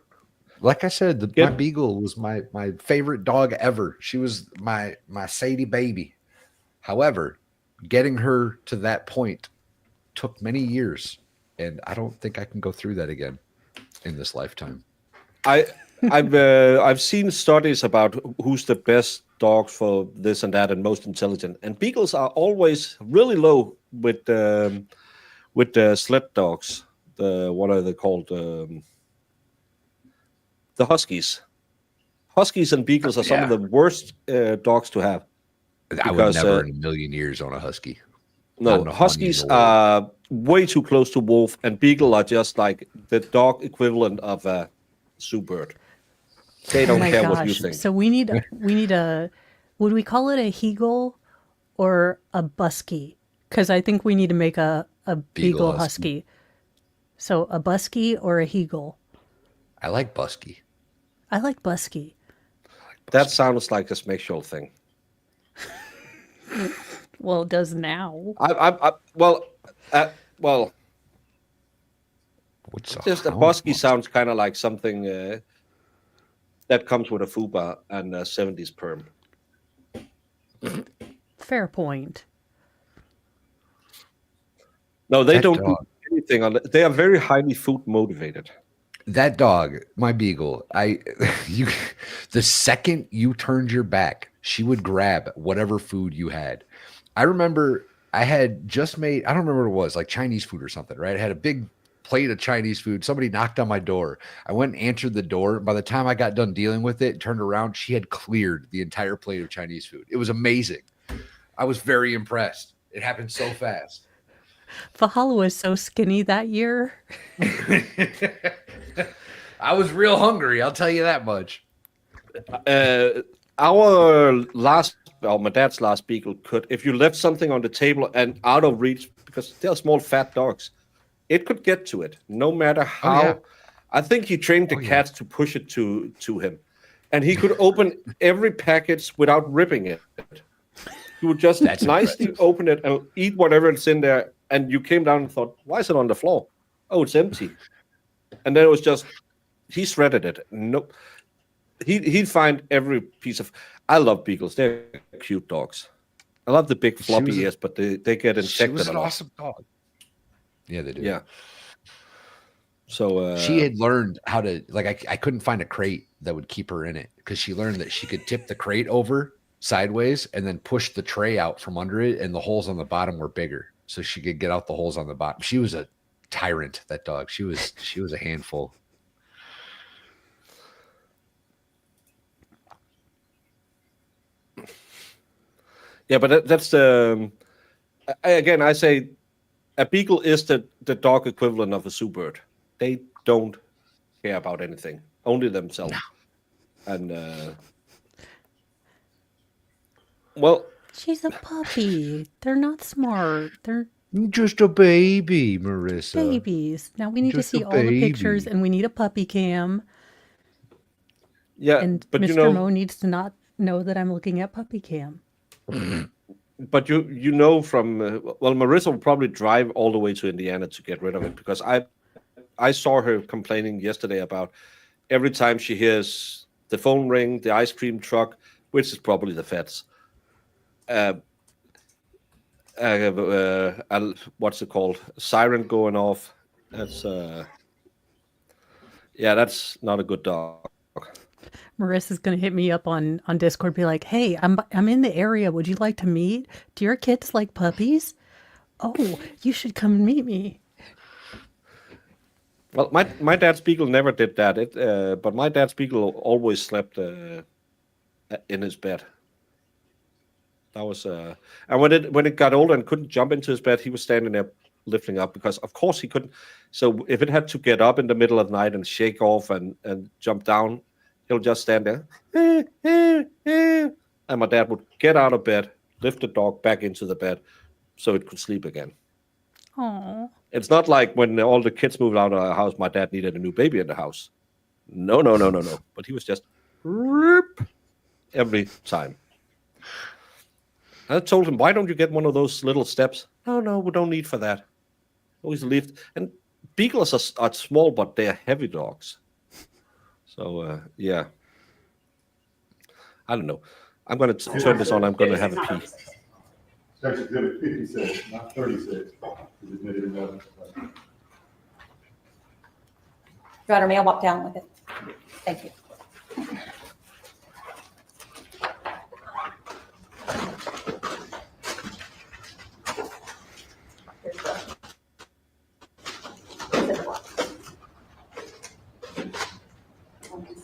Like I said, my beagle was my favorite dog ever. She was my Sadie baby. However, getting her to that point took many years, and I don't think I can go through that again in this lifetime. I've seen studies about who's the best dogs for this and that and most intelligent, and beagles are always really low with the sled dogs. What are they called? The huskies. Huskies and beagles are some of the worst dogs to have. I would never in a million years own a husky. No, huskies are way too close to wolf, and beagle are just like the dog equivalent of a zoo bird. They don't care what you think. So we need a. Would we call it a heagle or a busky? Because I think we need to make a beagle husky. So a busky or a heagle? I like busky. I like busky. That sounds like a sexual thing. Well, it does now. Well, just a busky sounds kind of like something that comes with a fupa and a 70s perm. Fair point. No, they don't do anything on it. They are very highly food motivated. That dog, my beagle, the second you turned your back, she would grab whatever food you had. I remember I had just made, I don't remember what it was, like Chinese food or something, right? I had a big plate of Chinese food. Somebody knocked on my door. I went and answered the door. By the time I got done dealing with it, turned around, she had cleared the entire plate of Chinese food. It was amazing. I was very impressed. It happened so fast. Fahala was so skinny that year. I was real hungry, I'll tell you that much. My dad's last beagle could, if you left something on the table and out of reach, because they're small, fat dogs, it could get to it, no matter how. I think he trained the cats to push it to him. and he could open every package without ripping it. He would just nicely open it and eat whatever it's in there. And you came down and thought, why is it on the floor? Oh, it's empty. And then it was just, he shredded it. Nope. He'd find every piece of. I love beagles. They're cute dogs. I love the big floppy ears, but they get infected. She was an a lot. awesome dog. Yeah, they do. Yeah. So she had learned how to, like, I couldn't find a crate that would keep her in it because she learned that she could tip the crate over sideways and then push the tray out from under it, and the holes on the bottom were bigger, so she could get out the holes on the bottom. She was a tyrant, that dog. She was a handful. Yeah, but that's the. Again, I say a beagle is the dog equivalent of a zoo bird. They don't care about anything, only themselves. No. And well, she's a puppy. They're not smart. They're just a baby, Marissa. Babies. Now we need to see all the pictures, and we need a puppy cam. Yeah, and but Mr. Mo needs to not know that I'm looking at puppy cam. But you know from well, Marissa will probably drive all the way to Indiana to get rid of it, because I saw her complaining yesterday about every time she hears the phone ring, the ice cream truck, which is probably the feds. What's it called? A siren going off. That's yeah, that's not a good dog. Marissa's gonna hit me up on Discord, be like, "Hey, I'm in the area. Would you like to meet? Do your kids like puppies? Oh, you should come and meet me." Well, my dad's beagle never did that. But my dad's beagle always slept in his bed. That was and when it got older and couldn't jump into his bed, he was standing there lifting up, because of course he couldn't. So if it had to get up in the middle of the night and shake off and jump down, he'll just stand there. And my dad would get out of bed, lift the dog back into the bed so it could sleep again. Aww. It's not like when all the kids moved out of our house, my dad needed a new baby in the house. No. But he was just every time. I told him, why don't you get one of those little steps? No, we don't need for that. Always lift. And beagles are small, but they're heavy dogs. So, yeah. I don't know. I'm going to turn this on. I'm going to have a pee. That's exhibit 56, not 36. Admitted in evidence. Your Honor, may I walk down with it? Thank you.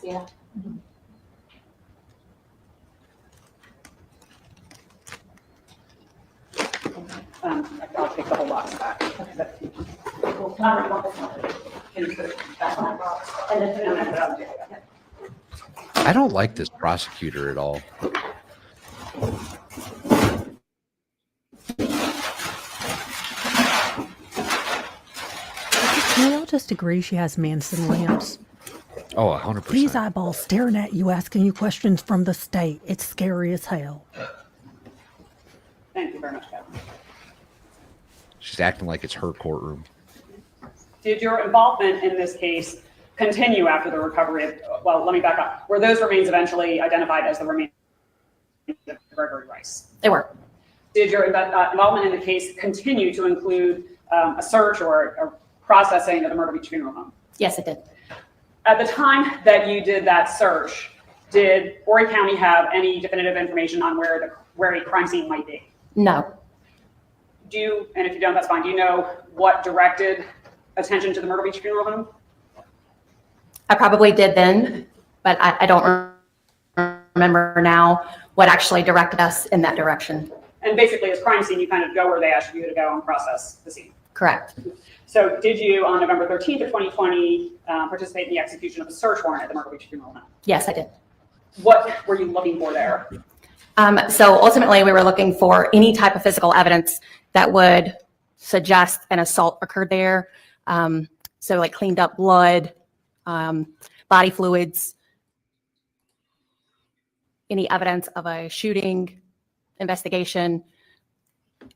Yeah. I'll take the whole box back. I don't like this prosecutor at all. Can we all just agree she has Manson lamps? Oh, 100%. These eyeballs staring at you, asking you questions from the state. It's scary as hell. Thank you very much, Kevin. She's acting like it's her courtroom. Did your involvement in this case continue after the recovery of, well, let me back up. Were those remains eventually identified as the remains of Gregory Rice? They were. Did your involvement in the case continue to include a search or a processing of the Myrtle Beach Funeral Home? Yes, it did. At the time that you did that search, did Horry County have any definitive information on where a crime scene might be? No. Do you, and if you don't, that's fine, do you know what directed attention to the Myrtle Beach Funeral Home? I probably did then, but I don't remember now what actually directed us in that direction. And basically, as crime scene, you kind of go where they asked you to go and process the scene. Correct. So did you, on November 13th of 2020, participate in the execution of a search warrant at the Myrtle Beach Funeral Home? Yes, I did. What were you looking for there? So ultimately, we were looking for any type of physical evidence that would suggest an assault occurred there. So like cleaned up blood, body fluids, any evidence of a shooting investigation,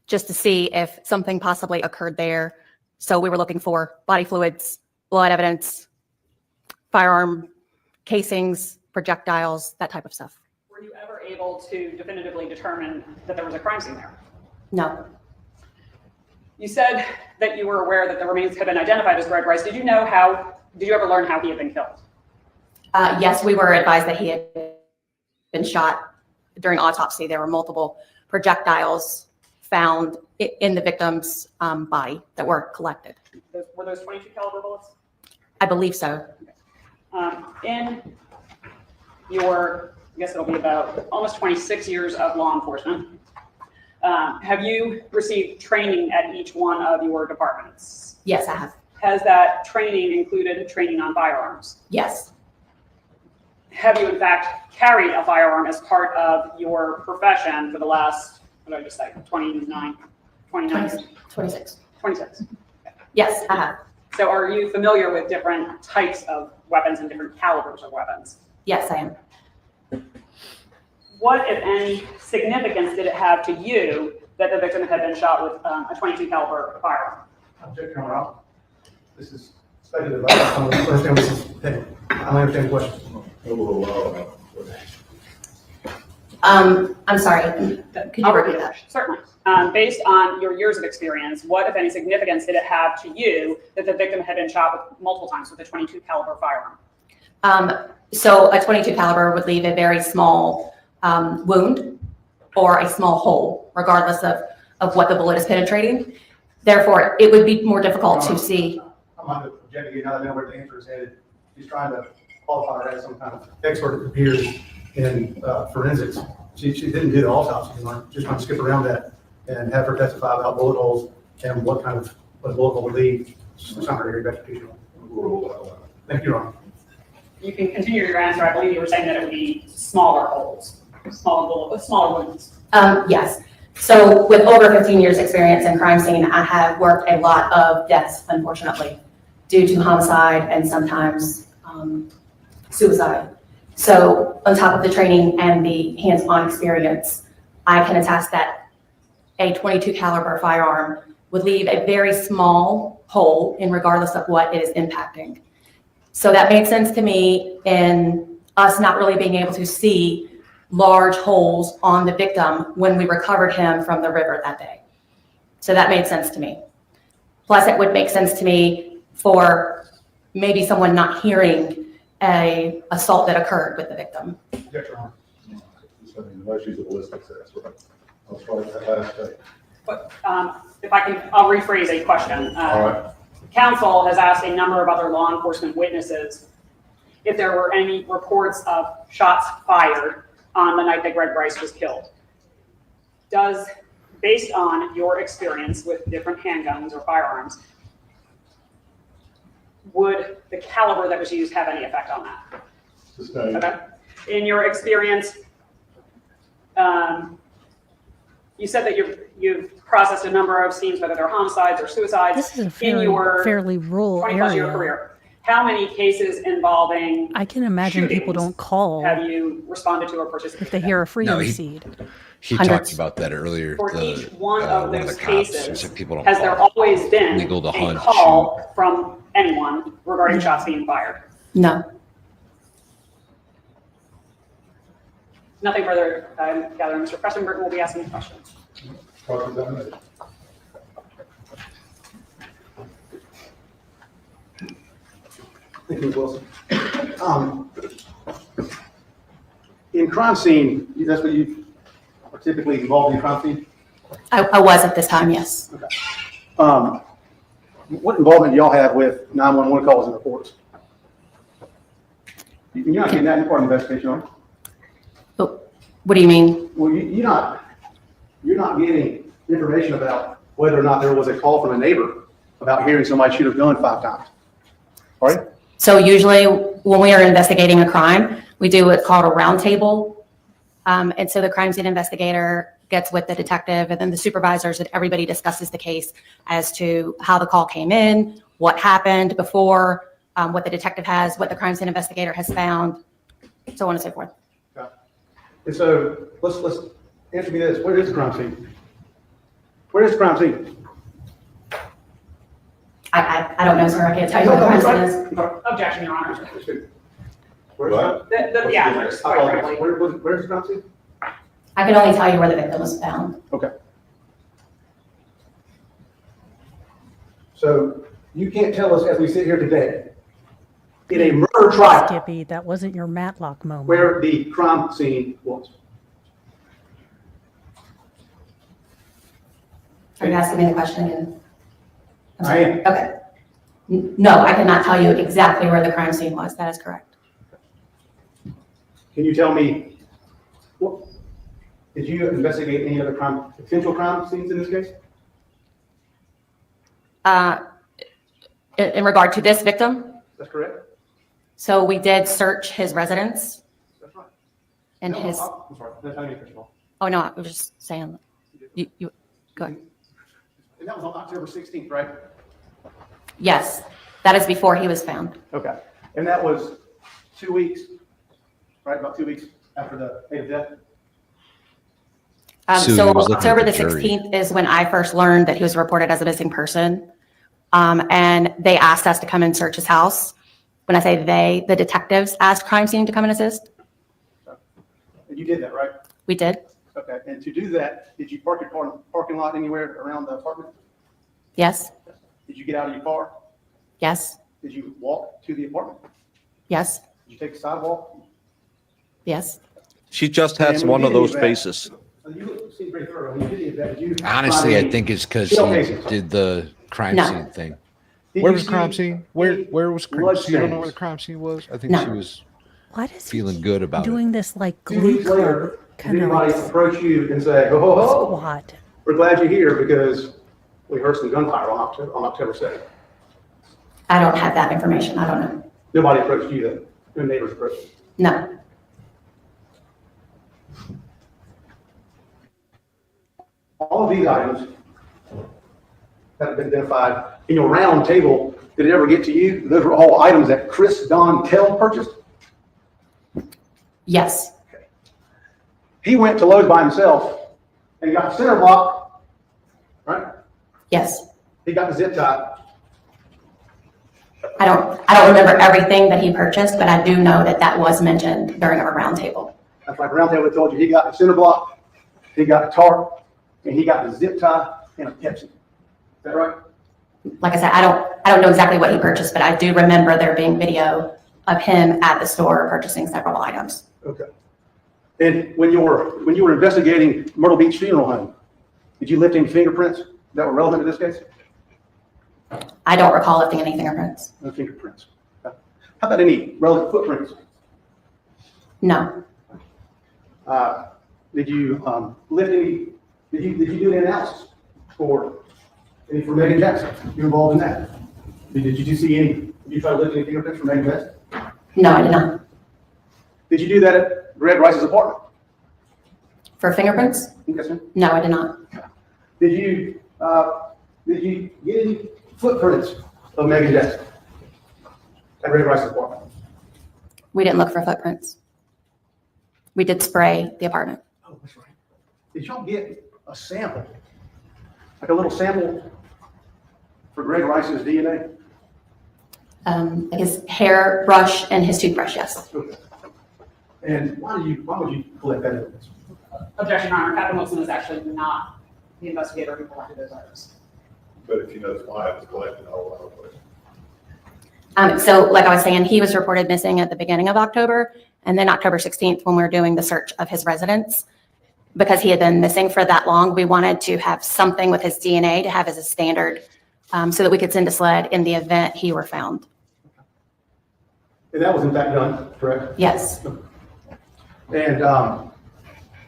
just to see if something possibly occurred there. So we were looking for body fluids, blood evidence, firearm casings, projectiles, that type of stuff. Were you ever able to definitively determine that there was a crime scene there? No. You said that you were aware that the remains had been identified as Greg Rice. Did you ever learn how he had been killed? Yes, we were advised that he had been shot during autopsy. There were multiple projectiles found in the victim's body that were collected. Were those 22 caliber bullets? I believe so. In your, I guess it'll be about almost 26 years of law enforcement, have you received training at each one of your departments? Yes, I have. Has that training included training on firearms? Yes. Have you in fact carried a firearm as part of your profession for the last, what did I just say, 29 years? 26. 26. Yes, I have. So are you familiar with different types of weapons and different calibers of weapons? Yes, I am. What, if any, significance did it have to you that the victim had been shot with a 22 caliber firearm? Object, Your Honor. This is speculative. I don't understand what this is. Hey, I don't understand the question. I'm sorry. Could you repeat that? Certainly. Based on your years of experience, what, if any, significance did it have to you that the victim had been shot with multiple times with a 22 caliber firearm? So a 22 caliber would leave a very small wound or a small hole, regardless of what the bullet is penetrating. Therefore, it would be more difficult to see. I'm not objecting now that I know where the answer is headed. She's trying to qualify her as some kind of expert that appears in forensics. She didn't do the autopsy. Just trying to skip around that and have her testify about bullet holes and what a bullet hole would leave. It's not very investigational. Thank you, Your Honor. You can continue your answer. I believe you were saying that it would be smaller holes, smaller wounds. Yes. So with over 15 years experience in crime scene, I have worked a lot of deaths, unfortunately, due to homicide and sometimes suicide. So on top of the training and the hands-on experience, I can attest that a 22 caliber firearm would leave a very small hole in regardless of what it is impacting. So that made sense to me in us not really being able to see large holes on the victim when we recovered him from the river that day. So that made sense to me. Plus it would make sense to me for maybe someone not hearing a assault that occurred with the victim. Yes, Your Honor. She's a ballistic test, right? I'll try that last day. But if I can, I'll rephrase a question. All right. Counsel has asked a number of other law enforcement witnesses if there were any reports of shots fired on the night that Greg Rice was killed. Based on your experience with different handguns or firearms, would the caliber that was used have any effect on that? Okay. In your experience, you said that you've processed a number of scenes, whether they're homicides or suicides. This is a in fairly your rural 20+ year area. career. How many cases involving I can imagine people don't call have you responded to or participated if they hear a freedom No, seed. He Hundreds. talked about that earlier. For each one of the those cops who cases? said people don't Has call. there always been Legal to a hunt, call from anyone regarding shots being fired? No. Nothing further. I'm gathering Mr. Pressenberg will be asking questions. Cross-examination. Thank you, Ms. Wilson. In crime scene, that's what you are typically involved in crime scene? I was at this time, yes. Okay. What involvement do y'all have with 911 calls and reports? You're not getting that in part of the investigation, are you? What do you mean? Well, you're not getting information about whether or not there was a call from a neighbor about hearing somebody shoot a gun 5 times, right? So usually when we are investigating a crime, we do what's called a roundtable. And so the crime scene investigator gets with the detective and then the supervisors, and everybody discusses the case as to how the call came in, what happened before, what the detective has, what the crime scene investigator has found, so on and so forth. Okay. And so let's answer me this. Where is the crime scene? Where is the crime scene? I don't know, sir. I can't tell you what the crime scene is. Objection, Your Honor. Where's What? The address, quite frankly. Where's the crime scene? I can only tell you where the victim was found. Okay. So you can't tell us as we sit here today, in a murder trial, Skippy, that wasn't your Matlock moment. where the crime scene was. Are you asking me the question again? I'm I sorry. am. Okay. No, I cannot tell you exactly where the crime scene was. That is correct. Can you tell me, did you investigate any other potential crime scenes in this case? In regard to this victim, That's correct? so we did search his residence That's right. and No, his, I'm sorry, that's not me, first of all. oh no, I was just saying, you, go ahead. And that was on October 16th, right? Yes, that is before he was found. Okay. And that was 2 weeks, right? About 2 weeks after the date of death? Susan So was looking at October the the jury. 16th is when I first learned that he was reported as a missing person. And they asked us to come and search his house. When I say they, the detectives asked crime scene to come and assist. And you did that, right? We did. Okay. And to do that, did you park your parking lot anywhere around the apartment? Yes, Did you get out of your car? yes, Did you walk to the apartment? yes, Did you take the sidewalk? yes. She just has And one of we those did that. faces. You seem pretty thorough. When you did that, did you Honestly, find I think it's because shell he casings? did the crime No. scene thing. Did Where you was crime see scene? any Where was crime? blood So you don't know where the stains? crime scene was? I think No. she was Why does feeling he good about it. doing this like 2 glee weeks club later, did kind of anybody like approach you and say, ho, ho, ho, squat? we're glad you're here because we heard some gunfire on October 2nd? I don't have that information. I don't know. Nobody approached you then? No neighbors approached you? No. All of these items that have been identified in your round table, did it ever get to you? Those were all items that Chris Dontell purchased? Yes, He went to Lowe's by himself and got the center block, right? yes. He got the zip tie. I don't remember everything that he purchased, but I do know that that was mentioned during our roundtable. That's like round table told you, he got the center block, he got the tarp, and he got the zip tie and a Pepsi. Is that right? Like I said, I don't know exactly what he purchased, but I do remember there being video of him at the store purchasing several items. Okay. And when you were investigating Myrtle Beach Funeral Home, did you lift any fingerprints that were relevant to this case? I don't recall lifting any fingerprints. No fingerprints. Okay. How about any relevant footprints? No, Did you lift any? Did you do any analysis for Meagan Jackson? You involved in that? Did you see any? Did you try to lift any fingerprints from Meagan Jackson? no, I did not. Did you do that at Greg Rice's apartment? For fingerprints? Yes, sir. No, I did not. Did you get any footprints of Meagan Jackson at Greg Rice's apartment? We didn't look for footprints. We did spray the apartment. Oh, that's right. Did y'all get a sample, like a little sample for Greg Rice's DNA? Like his hair brush and his toothbrush, yes. Okay. And why would you collect that evidence? Objection, Your Honor. Captain Wilson is actually not the investigator who collected those items. But if you know why it was collected, I'll allow it. So like I was saying, he was reported missing at the beginning of October, and then October 16th, when we were doing the search of his residence, because he had been missing for that long, we wanted to have something with his DNA to have as a standard, so that we could send to SLED in the event he were found. And that was in fact done, correct? Yes. And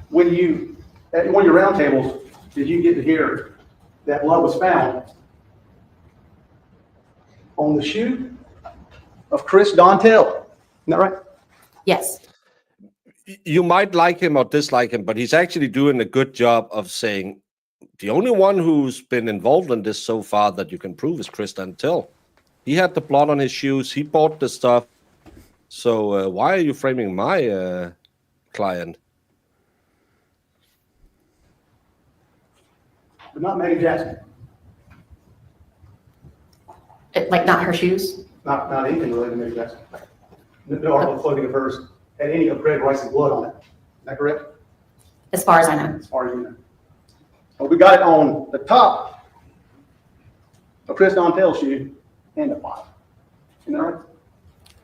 when you, at one of your roundtables, did you get to hear that blood was found on the shoe of Chris Dontell? Isn't that right? Yes. You might like him or dislike him, but he's actually doing a good job of saying the only one who's been involved in this so far that you can prove is Chris Dontell. He had the blood on his shoes. He bought the stuff. So why are you framing my client? but not Meagan Jackson. Like not her shoes? Not anything related to Meagan Jackson. No article of clothing of hers had any of Greg Rice's blood on it. Is that correct? As far as I know. As far as you know. Well, we got it on the top of Chris Dontell's shoe and the bottom. Isn't that right?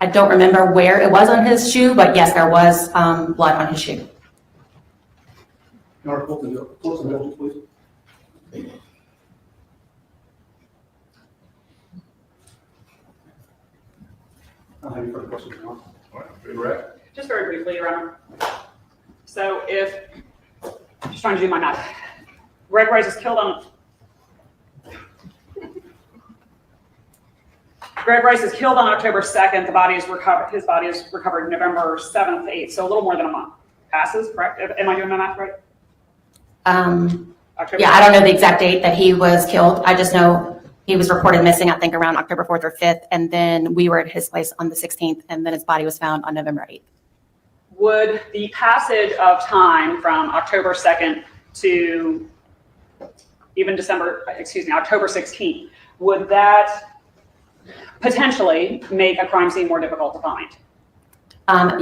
I don't remember where it was on his shoe, but yes, there was blood on his shoe. You want to pull some bills, please? I don't have any further questions, Your Honor. All right, good wrap. Just very briefly, Your Honor. So if, just trying to do my math, Greg Rice is killed on, Greg Rice is killed on October 2nd. The body is recovered, his body is recovered November 7th, 8th, so a little more than a month passes, correct? Am I doing my math right? Yeah, I don't know the exact date that he was killed. I just know he was reported missing, I think around October 4th or 5th, and then we were at his place on the 16th, and then his body was found on November 8th. Would the passage of time from October 2nd to even October 16th, would that potentially make a crime scene more difficult to find?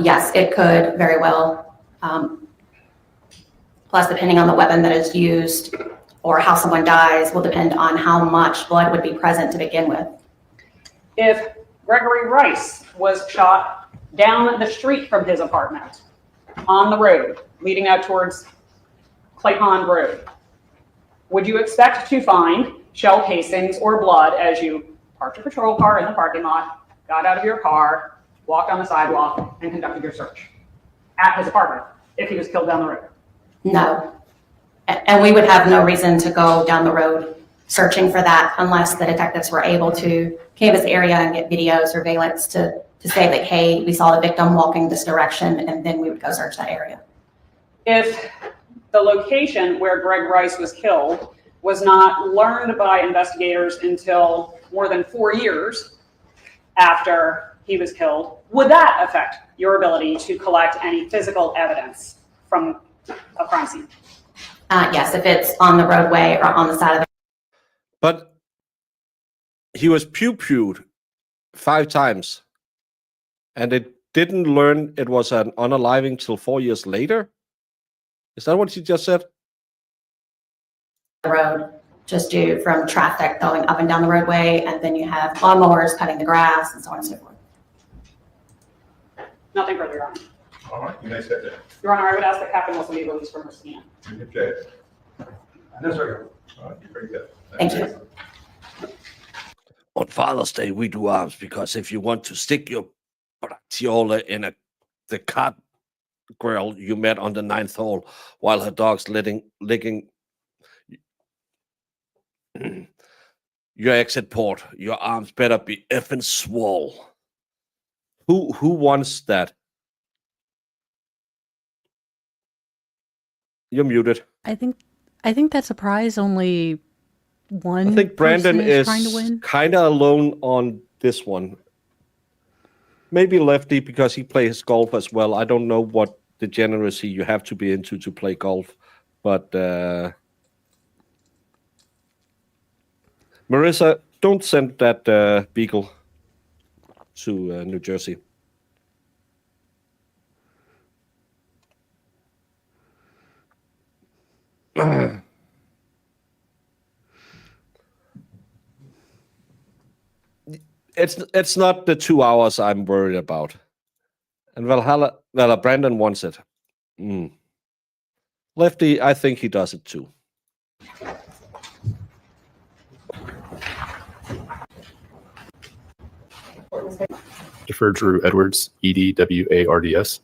Yes, it could very well. Plus, depending on the weapon that is used or how someone dies will depend on how much blood would be present to begin with. If Gregory Rice was shot down the street from his apartment on the road leading out towards Clay Pond Road, would you expect to find shell casings or blood as you parked your patrol car in the parking lot, got out of your car, walked on the sidewalk, and conducted your search at his apartment if he was killed down the road? No. And we would have no reason to go down the road searching for that unless the detectives were able to canvass the area and get video surveillance to say that, hey, we saw the victim walking this direction, and then we would go search that area. If the location where Greg Rice was killed was not learned by investigators until more than 4 years after he was killed, would that affect your ability to collect any physical evidence from a crime scene? Yes, if it's on the roadway or on the side of the. But he was pew-pewed 5 times, and it didn't learn it was an unaliving till 4 years later. Is that what you just said? The road, just due from traffic going up and down the roadway, and then you have lawnmowers cutting the grass and so on and so forth. Nothing further, Your Honor. All right, you may step down. Your Honor, I would ask that Captain Wilson be released from her stand. Okay. No, sir. All right, you're very good. Thank you. On Father's Day, we do arms because if you want to stick your bratiola in the cat girl you met on the 9th hole while her dog's licking your exit port, your arms better be effing swole. Who wants that? You're muted. I think that's a prize only one. I think Brandon person is trying to win. kind of alone on this one. Maybe Lefty because he plays golf as well. I don't know what degeneracy you have to be into to play golf, but Marissa, don't send that beagle to New Jersey. It's not the 2 hours I'm worried about. And Valhalla, Brandon wants it. Lefty, I think he does it too. Defer Drew Edwards, EDWARDS.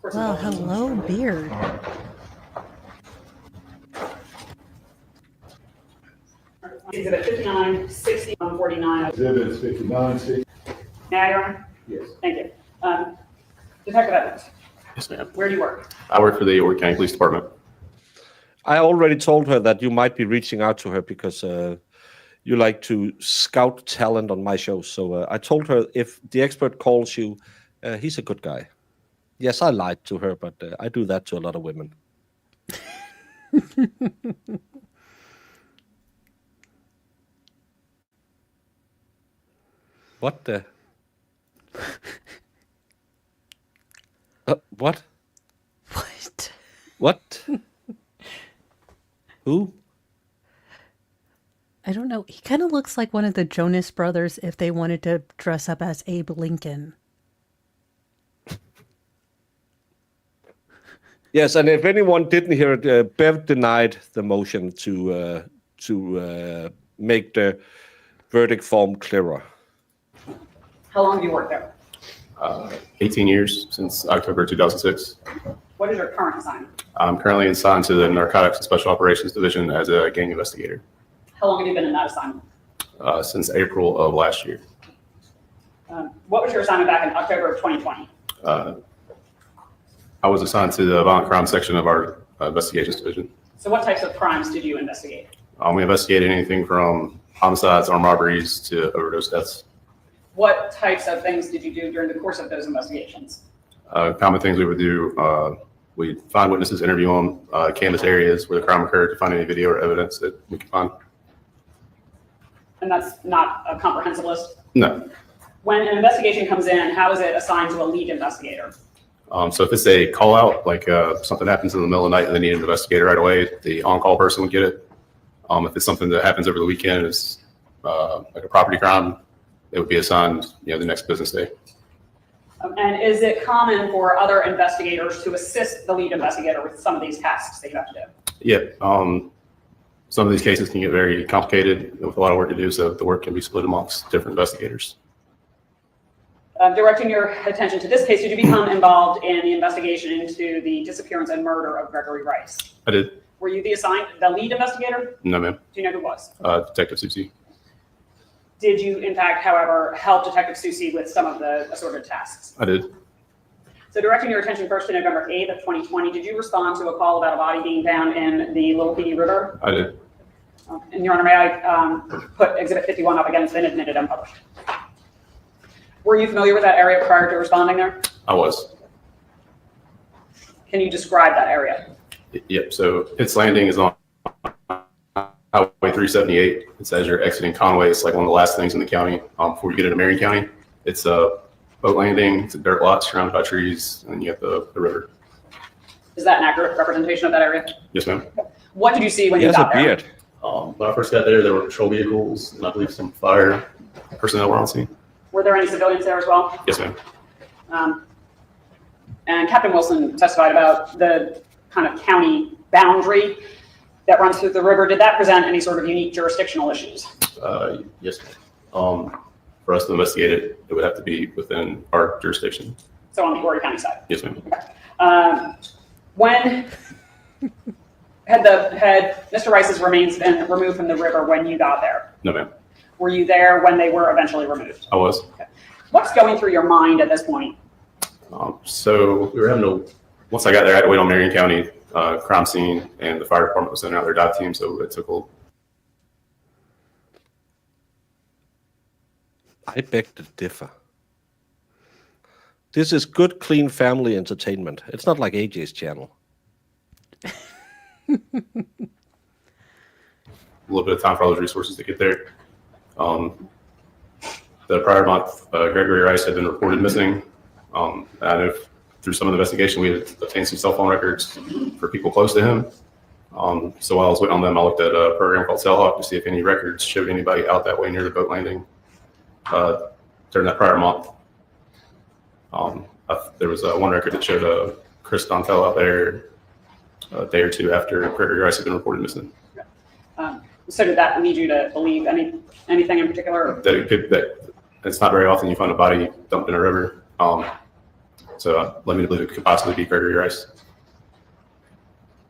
Well, hello, Beard. Exhibit 59, 60, 149. Exhibits 59, 60. May I, Your Honor? Yes. Thank you. Detective Evans, Yes, ma'am. where do you work? I work for the York County Police Department. I already told her that you might be reaching out to her because you like to scout talent on my show. So I told her if the expert calls you, he's a good guy. Yes, I lied to her, but I do that to a lot of women. What the? What? What? What? Who? I don't know. He kind of looks like one of the Jonas Brothers if they wanted to dress up as Abe Lincoln. Yes, and if anyone didn't hear it, Bev denied the motion to make the verdict form clearer. How long have you worked there? 18 years, since October 2006. What is your current assignment? I'm currently assigned to the Narcotics and Special Operations Division as a gang investigator. How long have you been in that assignment? Since April of last year. What was your assignment back in October of 2020? I was assigned to the violent crime section of our investigations division. So what types of crimes did you investigate? We investigated anything from homicides, armed robberies to overdose deaths. What types of things did you do during the course of those investigations? Common things we would do, we'd find witnesses, interview them, canvass areas where the crime occurred to find any video or evidence that we could find. And that's not a comprehensive list? No. When an investigation comes in, how is it assigned to a lead investigator? So if it's a call out, like something happens in the middle of the night and they need an investigator right away, the on-call person would get it. If it's something that happens over the weekend, it's like a property crime, it would be assigned, the next business day. And is it common for other investigators to assist the lead investigator with some of these tasks that you have to do? Yeah. Some of these cases can get very complicated with a lot of work to do, so the work can be split amongst different investigators. Directing your attention to this case, did you become involved in the investigation into the disappearance and murder of Gregory Rice? I did. Were you the lead investigator? No, ma'am. Do you know who was? Detective Susie. Did you, in fact, however, help Detective Susie with some of the assorted tasks? I did. So directing your attention first to November 8th of 2020, did you respond to a call about a body being found in the Little Pee Dee River? I did. And Your Honor, may I put Exhibit 51 up again? It's been admitted unpublished. Were you familiar with that area prior to responding there? I was. Can you describe that area? Yep. So Pitt's Landing is on Highway 378. It's as you're exiting Conway. It's like one of the last things in the county before you get into Meagan County. It's a boat landing. It's a dirt lot surrounded by trees, and you have the river. Is that an accurate representation of that area? Yes, ma'am. What did you see when you got there? When I first got there were patrol vehicles, and I believe some fire personnel were on scene. Were there any civilians there as well? Yes, ma'am. And Captain Wilson testified about the kind of county boundary that runs through the river. Did that present any sort of unique jurisdictional issues? Yes, ma'am. For us to investigate it, it would have to be within our jurisdiction. So on the Horry County side? Yes, ma'am. When had Mr. Rice's remains been removed from the river when you got there? No, ma'am. Were you there when they were eventually removed? I was. Okay. What's going through your mind at this point? So we were having to, once I got there, I had to wait on Marion County crime scene, and the fire department was sending out their dive team, so it took a little. I beg to differ. This is good, clean family entertainment. It's not like AJ's channel. A little bit of time for all those resources to get there. The prior month, Gregory Rice had been reported missing. I know through some of the investigation, we had obtained some cell phone records for people close to him. So while I was waiting on them, I looked at a program called Cellhawk to see if any records showed anybody out that way near the boat landing during that prior month. There was one record that showed Chris Dontell out there a day or two after Gregory Rice had been reported missing. So did that lead you to believe anything in particular? That it's not very often you find a body dumped in a river. So led me to believe it could possibly be Gregory Rice.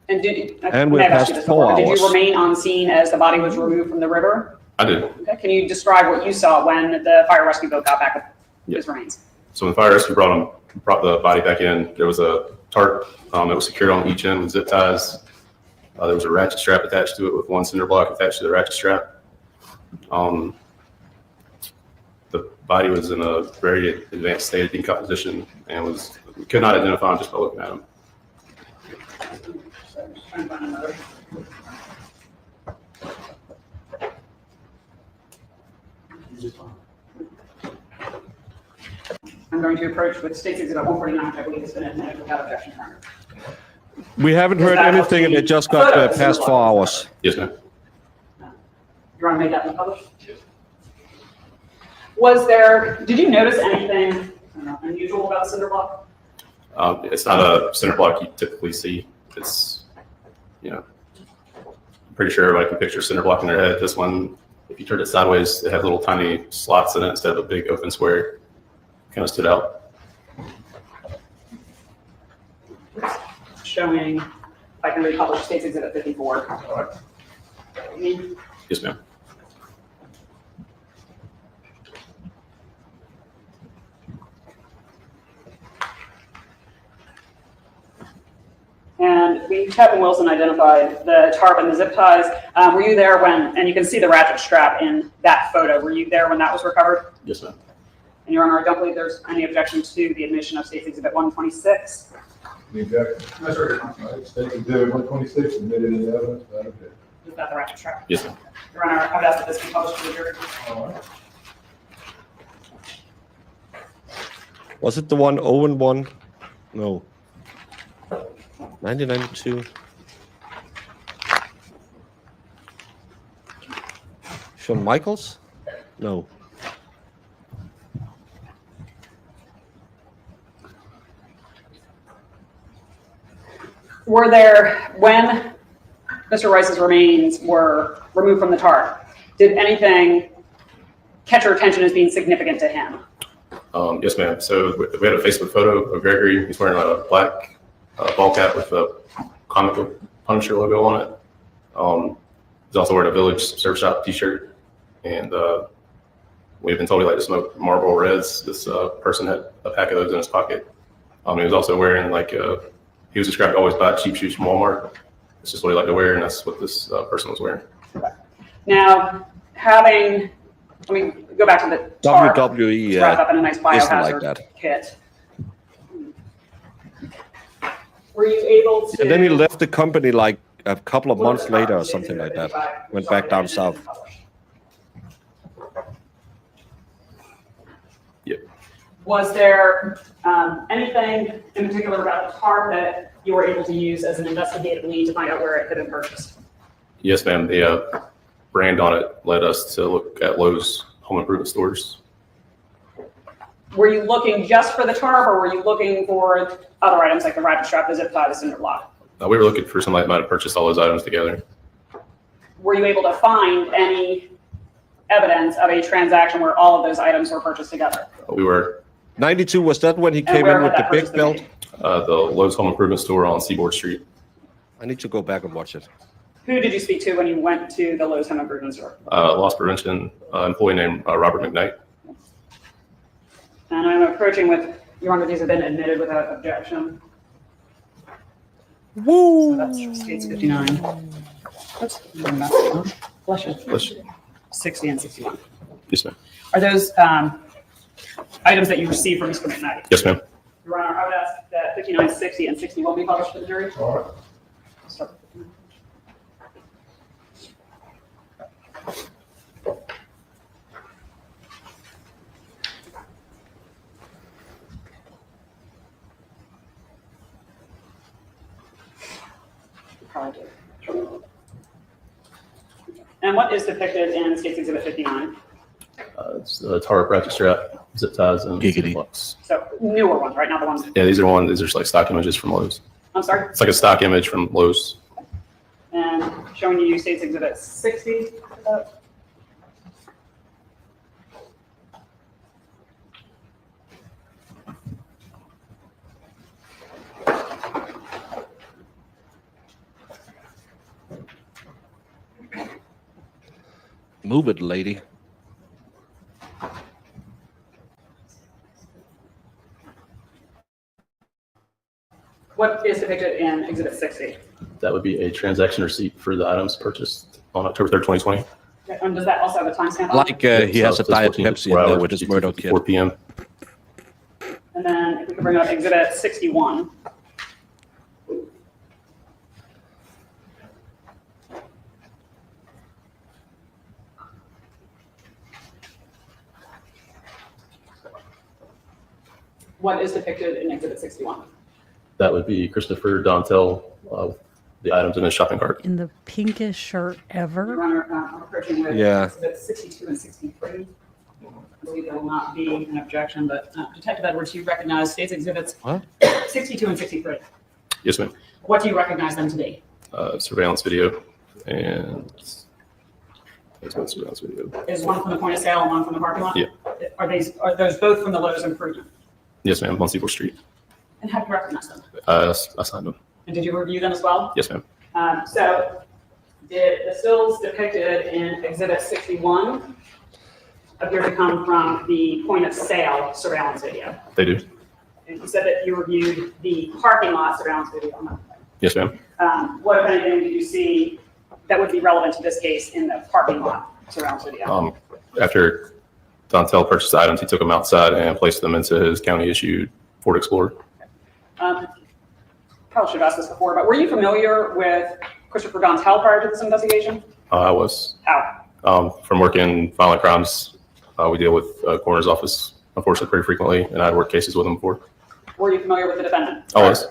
And we're past 4 hours. Did you remain on scene as the body was removed from the river? I did. Okay. Can you describe what you saw when the fire rescue boat got back with his remains? So when the fire rescue brought the body back in, there was a tarp that was secured on each end with zip ties. There was a ratchet strap attached to it with one cinder block attached to the ratchet strap. The body was in a very advanced state of decomposition and we could not identify him just by looking at him. Trying to find another. I'm going to approach with State's Exhibit 149, which I believe has been admitted without objection, Your Honor. We haven't heard anything, and it just got past 4 hours. Yes, ma'am. You want to make that one published? Was there, did you notice anything unusual about the cinder block? It's not a cinder block you typically see. It's, I'm pretty sure everybody can picture cinder block in their head. This one, if you turn it sideways, it had little tiny slots in it instead of a big open square. Kind of stood out. Showing, if I can republish State's Exhibit 54. Yes, ma'am. And Captain Wilson identified the tarp and the zip ties. Were you there when, and you can see the ratchet strap in that photo, were you there when that was recovered? Yes, ma'am. And Your Honor, I don't believe there's any objection to the admission of State's Exhibit 126. The objection. That's right. State Exhibit 126 admitted in the evidence. Without objection. Is that the ratchet strap? Yes, ma'am. Your Honor, I would ask that this be published to the jury. All right. Was it the one 0-1? No. 1992. Shawn Michaels? No. Were there, when Mr. Rice's remains were removed from the tarp, did anything catch your attention as being significant to him? Yes, ma'am. So we had a Facebook photo of Gregory. He's wearing a black ball cap with a comic book Punisher logo on it. He's also wearing a Village Surf Shop t-shirt. And we've been told he liked to smoke Marlboro Reds. This person had a pack of those in his pocket. He was also wearing he was described to always buy cheap shoes from Walmart. It's just what he liked to wear, and that's what this person was wearing. Now, let me go back to the tarp. WWE wrapped up in a nice isn't biohazard like that. kit. Were you able to? And then he left the company like a couple of months later or something like that. Went back down south. Yep. Was there anything in particular about the tarp that you were able to use as an investigative lead to find out where it had been purchased? Yes, ma'am. The brand on it led us to look at Lowe's home improvement stores. Were you looking just for the tarp, or were you looking for other items like the ratchet strap, the zip tie, the cinder block? We were looking for somebody that might have purchased all those items together. Were you able to find any evidence of a transaction where all of those items were purchased together? We were. 92, was that when he came in with the big belt? The Lowe's home improvement store on Seaboard Street. I need to go back and watch it. Who did you speak to when you went to the Lowe's home improvement store? Loss prevention employee named Robert McKnight. And I'm approaching with, Your Honor, these have been admitted without objection. Woo! So that's States 59. Oops, bless you. Bless you. 60 and 61. Yes, ma'am. Are those items that you received from Mr. McKnight? Yes, ma'am. Your Honor, I would ask that 59, 60, and 61 be published to the jury. All right. Start with 59. And what is depicted in State's Exhibit 59? It's the tarp, ratchet strap, zip ties, and zip locks. So newer ones, right? Not the ones. Yeah, these are just like stock images from Lowe's. I'm sorry? It's like a stock image from Lowe's. And showing you State's Exhibit 60. Move it, lady. What is depicted in Exhibit 60? That would be a transaction receipt for the items purchased on October 3rd, 2020. And does that also have a timestamp on it? Like he has a Diet Pepsi in there with his Murdo kid. 4 p.m. And then if we can bring up Exhibit 61. What is depicted in Exhibit 61? That would be Christopher Dontell, the items in his shopping cart. In the pinkest shirt ever. Your Honor, I'm approaching with Exhibits 62 and 63. I believe there will not be an objection, but Detective Edwards, you recognize State's Exhibits 62 and 63. Yes, ma'am. What do you recognize them to be? Surveillance video and there's one surveillance video. Is one from the point of sale and one from the parking lot? Yeah. Are those both from the Lowe's improvement? Yes, ma'am. On Seaport Street. And how do you recognize them? I signed them. And did you review them as well? Yes, ma'am. So did the stills depicted in Exhibit 61 appear to come from the point of sale surveillance video? They do. And you said that you reviewed the parking lot surveillance video. Yes, ma'am. What, if anything, did you see that would be relevant to this case in the parking lot surveillance video? After Dontell purchased the items, he took them outside and placed them into his county-issued Ford Explorer. Probably should have asked this before, but were you familiar with Christopher Dontell prior to this investigation? I was. How? From working violent crimes, we deal with coroner's office, unfortunately, pretty frequently, and I'd worked cases with him before. Were you familiar with the defendant? I was.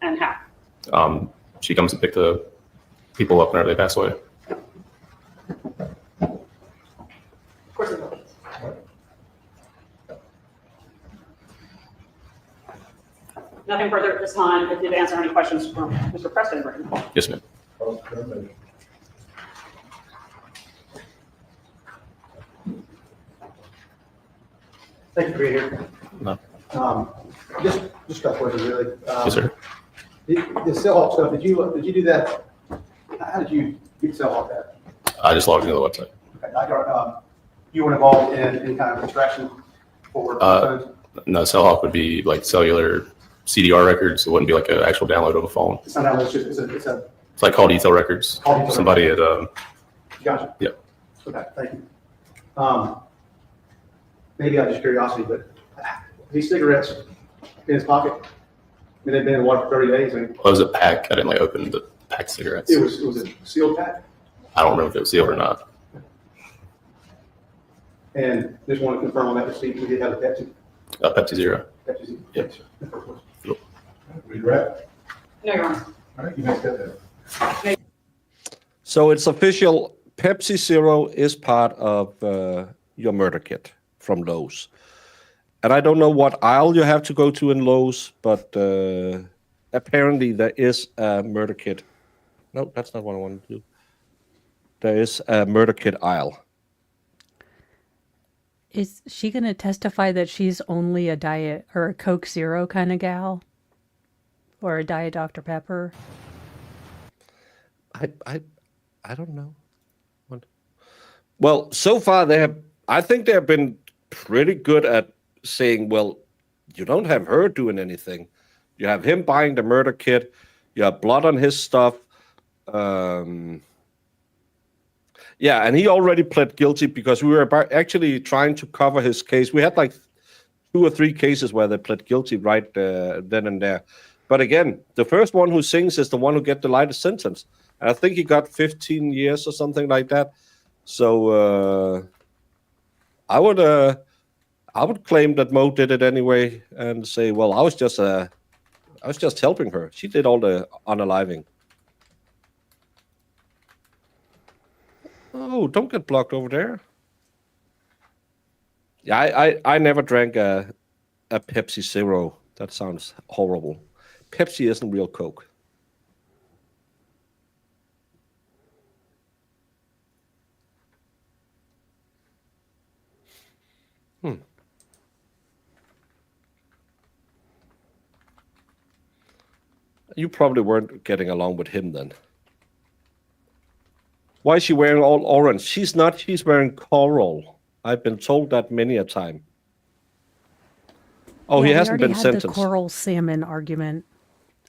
And how? She comes and pick the people up whenever they pass away. Of course it will. Nothing further at this time. If you'd answer any questions from Mr. Preston. Yes, ma'am. Thank you for being here. No. Just a couple questions, really. Yes, sir. The cell hawk stuff, did you do that? How did you get cell hawk that? I just logged into the website. Okay. You weren't involved in any kind of extraction for phones? No, Cellhawk would be like cellular CDR records. It wouldn't be like an actual download of a phone. It's not download, it's like call detail records. Call detail Somebody had, Gotcha. Yep. Okay, thank you. Maybe out of just curiosity, but these cigarettes in his pocket, I mean, they've been in the water for 30 days. I mean, it was a pack. I didn't like open the pack cigarettes. it was a sealed pack. I don't remember if it was sealed or not. And just want to confirm on that receipt, we did have a Pepsi. Pepsi Zero. Pepsi Zero. Yep. We wrap? No, Your Honor. All right, you next got that. So it's official. Pepsi Zero is part of your murder kit from Lowe's. And I don't know what aisle you have to go to in Lowe's, but apparently there is a murder kit. No, that's not what I wanted to do. There is a murder kit aisle. Is she going to testify that she's only a Diet or a Coke Zero kind of gal? Or a Diet Dr. Pepper? I don't know. Well, so far I think they have been pretty good at saying, well, you don't have her doing anything. You have him buying the murder kit. You have blood on his stuff. Yeah, and he already pled guilty because we were actually trying to cover his case. We had like 2 or 3 cases where they pled guilty right then and there. But again, the first one who sings is the one who gets the lightest sentence. And I think he got 15 years or something like that. So I would claim that Mo did it anyway and say, well, I was just helping her. She did all the unaliving. Oh, don't get blocked over there. Yeah, I never drank a Pepsi Zero. That sounds horrible. Pepsi isn't real Coke. You probably weren't getting along with him then. Why is she wearing all orange? She's not. She's wearing coral. I've been told that many a time. Oh, yeah, he hasn't been had sentenced. The coral salmon argument.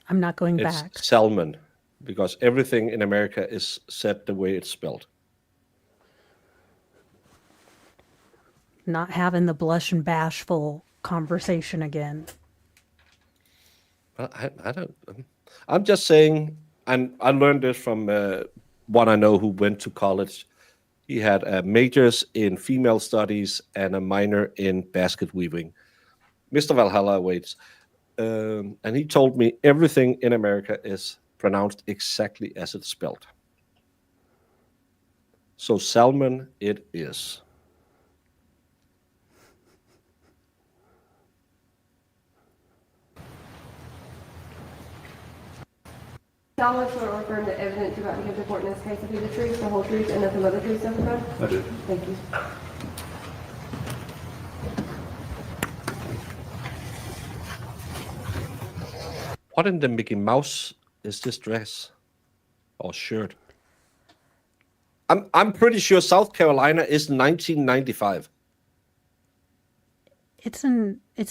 I'm not going It's back. salmon, because everything in America is said the way it's spelled. Not having the blush and bashful conversation again. I don't. I'm just saying, and I learned this from one I know who went to college. He had majors in female studies and a minor in basket weaving. Mr. Valhalla awaits. And he told me everything in America is pronounced exactly as it's spelled. So salmon it is. Acknowledge or affirm the evidence about to give the court in this case to be the truth, the whole truth, and nothing but the truth, so help you God? I do. Thank you. What in the Mickey Mouse is this dress or shirt? I'm pretty sure South Carolina is 1995. It's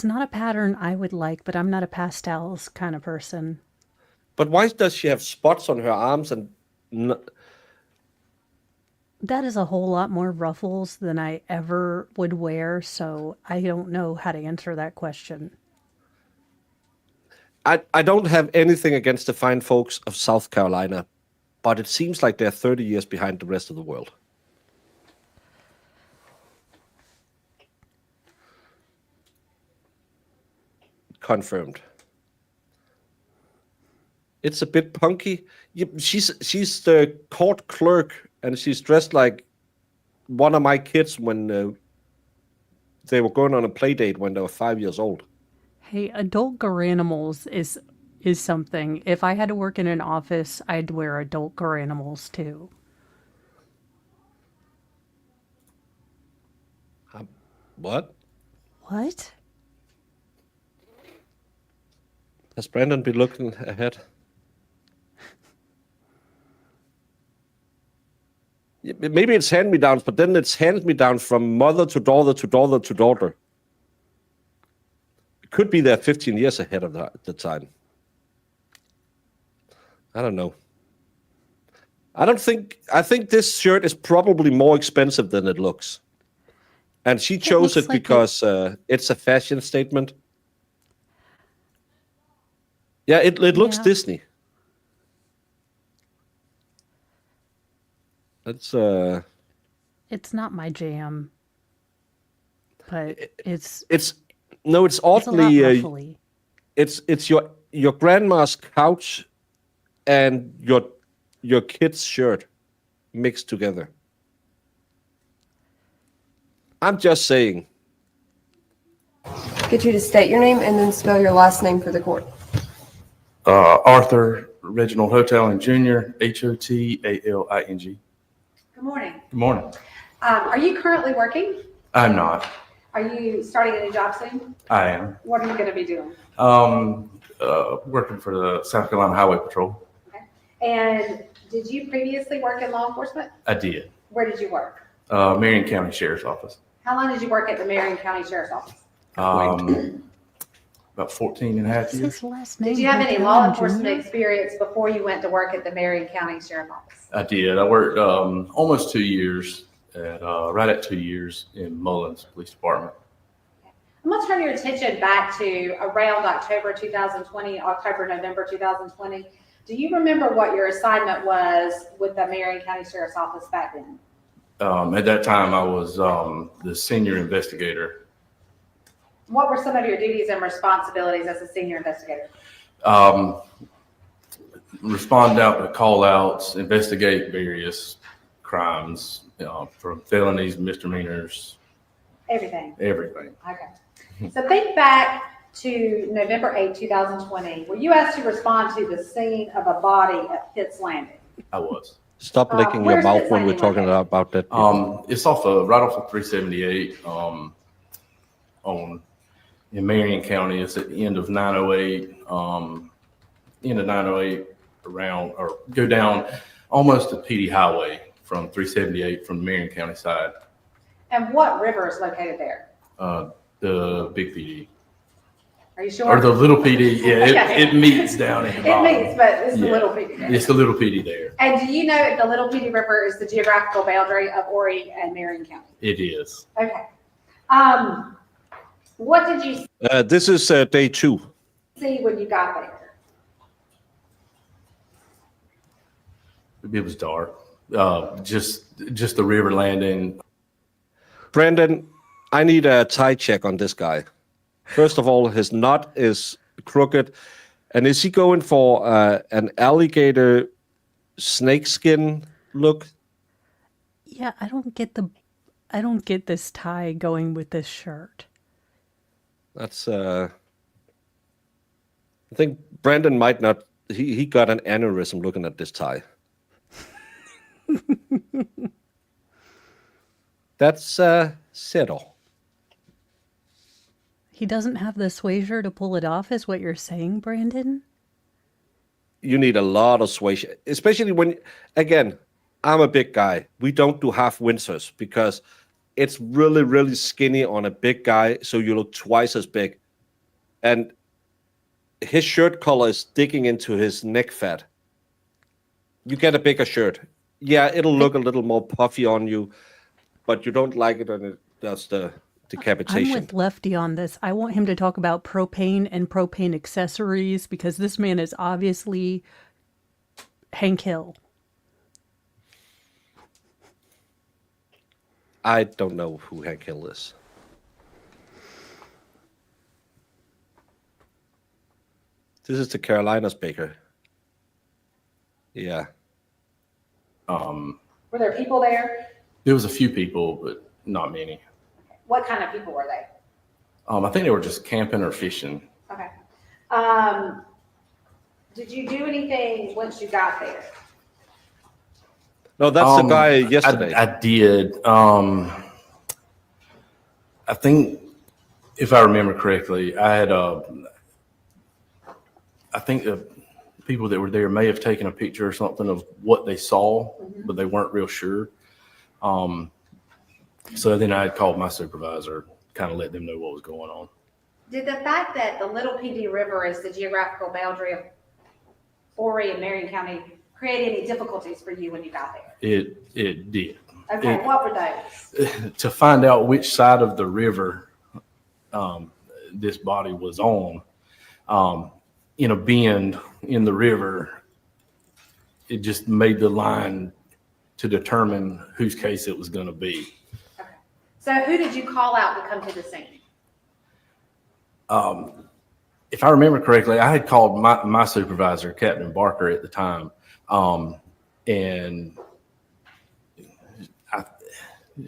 not a pattern I would like, but I'm not a pastels kind of person. But why does she have spots on her arms and? That is a whole lot more ruffles than I ever would wear, so I don't know how to answer that question. I don't have anything against the fine folks of South Carolina, but it seems like they're 30 years behind the rest of the world. Confirmed. It's a bit punky. She's the court clerk, and she's dressed like one of my kids when they were going on a play date when they were 5 years old. Hey, adult garanimals is something. If I had to work in an office, I'd wear adult garanimals too. What? What? Has Brandon been looking ahead? Maybe it's hand-me-downs, but then it's hand-me-down from mother to daughter to daughter to daughter. It could be they're 15 years ahead of the time. I don't know. I think this shirt is probably more expensive than it looks. And she chose it because it's a fashion statement. Yeah, it looks Disney. It's not my jam, but it's oddly a lot ruffly. It's your grandma's couch and your kid's shirt mixed together. I'm just saying. Get you to state your name and then spell your last name for the court. Arthur Reginald Hotaling Jr., Hotaling. Good morning. Good morning. Are you currently working? I'm not. Are you starting a new job soon? I am. What are you going to be doing? Working for the South Carolina Highway Patrol. Okay. And did you previously work in law enforcement? I did. Where did you work? Marion County Sheriff's Office. How long did you work at the Marion County Sheriff's Office? About 14 and a half years. Did you have any law enforcement experience before you went to work at the Marion County Sheriff's Office? I did. I worked almost 2 years, right at 2 years in Mullins Police Department. I'm going to turn your attention back to around October 2020, November 2020. Do you remember what your assignment was with the Marion County Sheriff's Office back then? At that time, I was the senior investigator. What were some of your duties and responsibilities as a senior investigator? Respond out to call outs, investigate various crimes, from felonies, misdemeanors. Everything. Everything. Okay. So think back to November 8, 2020. Were you asked to respond to the scene of a body at Pitts Landing? I was. Stop licking your mouth when we're talking about that. It's right off of 378 in Marion County. It's at the end of 908, around, or go down almost to Pee Dee Highway from 378 from the Marion County side. And what river is located there? The Big Pee Dee. Are you sure? Or the Little Pee Dee. Yeah, Okay. it meets down in the It bottom. meets, but it's the Little Pee Dee there. It's the Little Pee Dee there. And do you know if the Little Pee Dee River is the geographical boundary of Horry and Marion County? It is. Okay. What did you This is day 2. see when you got there? It was dark. Just the river landing. Brandon, I need a tie check on this guy. First of all, his knot is crooked. And is he going for an alligator snakeskin look? Yeah, I don't get this tie going with this shirt. That's I think Brandon might not. He got an aneurysm looking at this tie. That's zero. He doesn't have the swagger to pull it off, is what you're saying, Brandon? You need a lot of sway, especially when, again, I'm a big guy. We don't do half Windsors because it's really, really skinny on a big guy, so you look twice as big. And his shirt collar is digging into his neck fat. You get a bigger shirt. Yeah, it'll look a little more puffy on you, but you don't like it when it does the decapitation. I'm with Lefty on this. I want him to talk about propane and propane accessories because this man is obviously Hank Hill. I don't know who Hank Hill is. This is the Carolinas baker. Yeah. Were there people there? There was a few people, but not many. What kind of people were they? I think they were just camping or fishing. Okay. Did you do anything once you got there? No, that's the guy yesterday. I did. I think, if I remember correctly, I had I think the people that were there may have taken a picture or something of what they saw, but they weren't real sure. So then I had called my supervisor, kind of let them know what was going on. Did the fact that the Little Pee Dee River is the geographical boundary of Horry and Marion County create any difficulties for you when you got there? It did. Okay, what were those? To find out which side of the river this body was on, in a bend in the river, it just made the line to determine whose case it was going to be. Okay. So who did you call out to come to the scene? If I remember correctly, I had called my supervisor, Captain Barker, at the time, and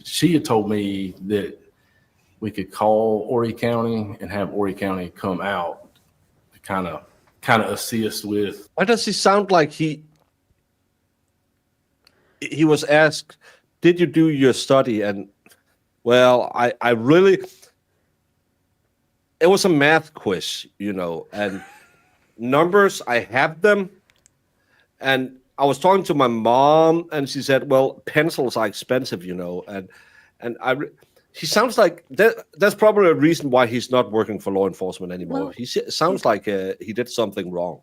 she had told me that we could call Horry County and have Horry County come out to kind of assist with. Why does he sound like he was asked, did you do your study? And well, I really, it was a math quiz, and numbers, I have them. And I was talking to my mom and she said, well, pencils are expensive, and he sounds like that's probably a reason why he's not working for law enforcement anymore. Well, he sounds like he did something wrong.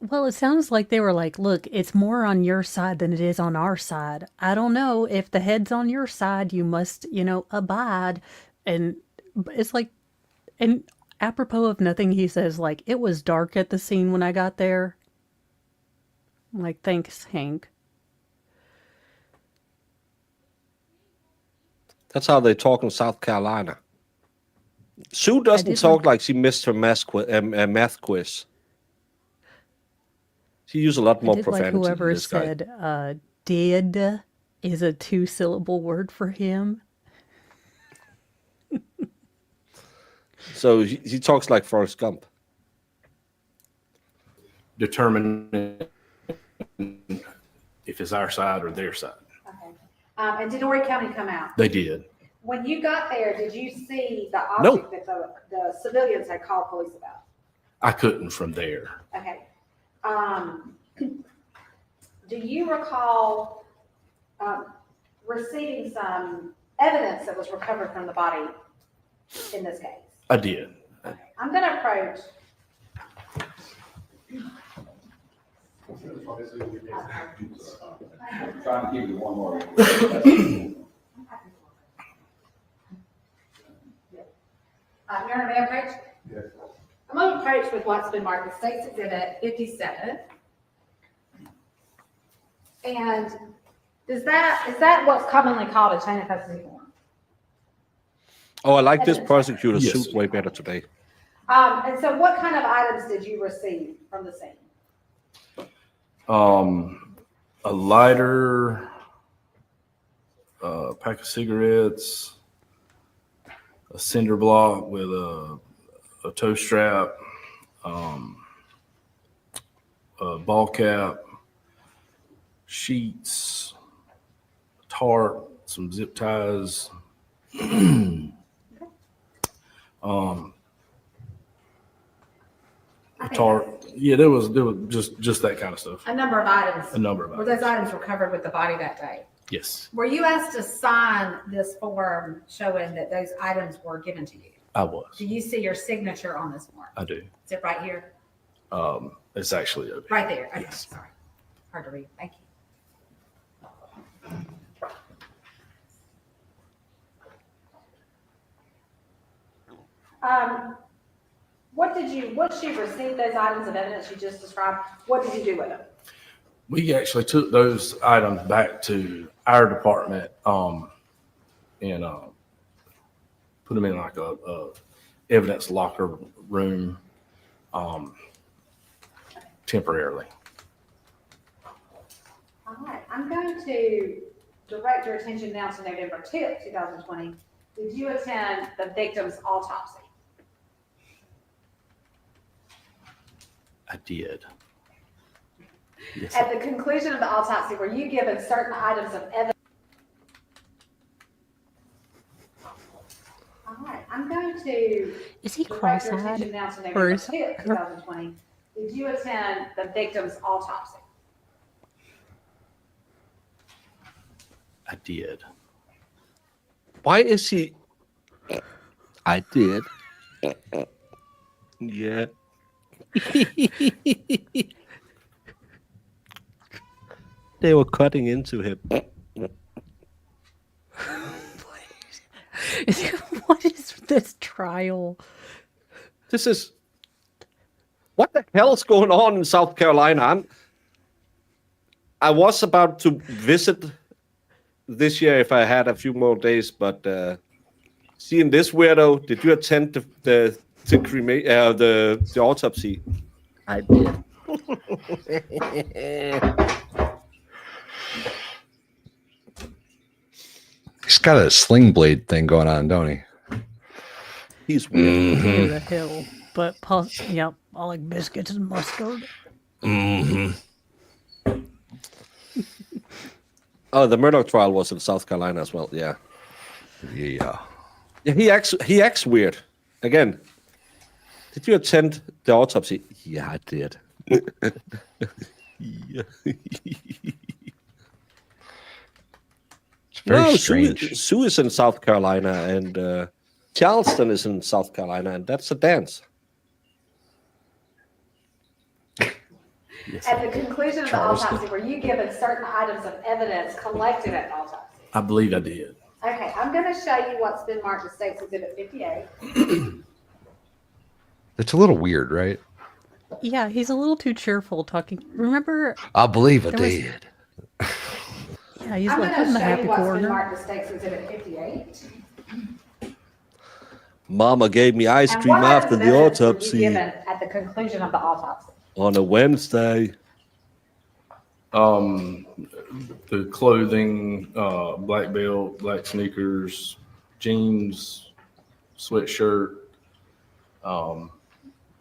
Well, it sounds like they were like, look, it's more on your side than it is on our side. I don't know if the head's on your side, you must, abide. And it's like, and apropos of nothing, he says, like, it was dark at the scene when I got there. I'm like, thanks, Hank. That's how they talk in South Carolina. Sue doesn't talk like she missed her math quiz. She used a lot more profanity. Like whoever than this guy. said, did is a 2-syllable word for him. So he talks like Forrest Gump. Determine if it's our side or their side. Okay. And did Horry County come out? They did. When you got there, did you see the object that the civilians had called police about? I couldn't from there. Okay. Do you recall receiving some evidence that was recovered from the body in this case? I did. Okay. I'm going to approach. Trying to keep it one more. Your Honor, may I approach? Yes. I'm going to approach with what's been marked as State's Exhibit 57. And is that what's commonly called a chain of custody form? Oh, I like this And- prosecutor Yes. suit way better today. And so what kind of items did you receive from the scene? A lighter, a pack of cigarettes, a cinder block with a toe strap, a ball cap, sheets, tarp, some zip ties. A tarp. Yeah, there was just that kind of stuff. A number of items. A number of Were those items recovered with the body that day? Yes, Were you asked to sign this form showing that those items were given to you? I was. Do you see your signature on this form? I do. Is it right here? It's actually over. Right there. Okay, sorry. Hard to read. Thank you. Once you received those items of evidence you just described, what did you do with them? We actually took those items back to our department, and put them in like a evidence locker room, temporarily. All right, I'm going to direct your attention now to November 10th, 2020. Did you attend the victim's autopsy? I did. Yes. At the conclusion of the autopsy, were you given certain items of evidence? All right, I'm going to Is he direct your attention now to cross-eyed? Or November is 10th, 2020. Did you attend the victim's autopsy? I did. Why is he? I did. Yeah. They were cutting into him. What is this trial? This is what the hell's going on in South Carolina? I was about to visit this year if I had a few more days, but seeing this weirdo, did you attend the autopsy? I did. He's got a sling blade thing going on, don't he? He's weird. Near the hill, but yep, I like biscuits and mustard. Oh, the Murdoch trial was in South Carolina as well. Yeah. Yeah. Yeah. He acts weird. Again, did you attend the autopsy? Yeah, I did. Yeah. It's very strange. Sue is in South Carolina, and Charleston is in South Carolina, and that's a dance. At the conclusion of the autopsy, were you given certain items of evidence collected at the autopsy? I believe I did. Okay, I'm going to show you what's been marked as State's Exhibit 58. It's a little weird, right? Yeah, he's a little too cheerful talking. Remember? I believe I there was- did. Yeah, he's I'm like, going I'm to the show happy you what's been coroner. marked as State's Exhibit 58. Mama gave me ice And cream what items after of the evidence were you autopsy given at the conclusion of the autopsy? on a Wednesday. The clothing, black belt, black sneakers, jeans, sweatshirt,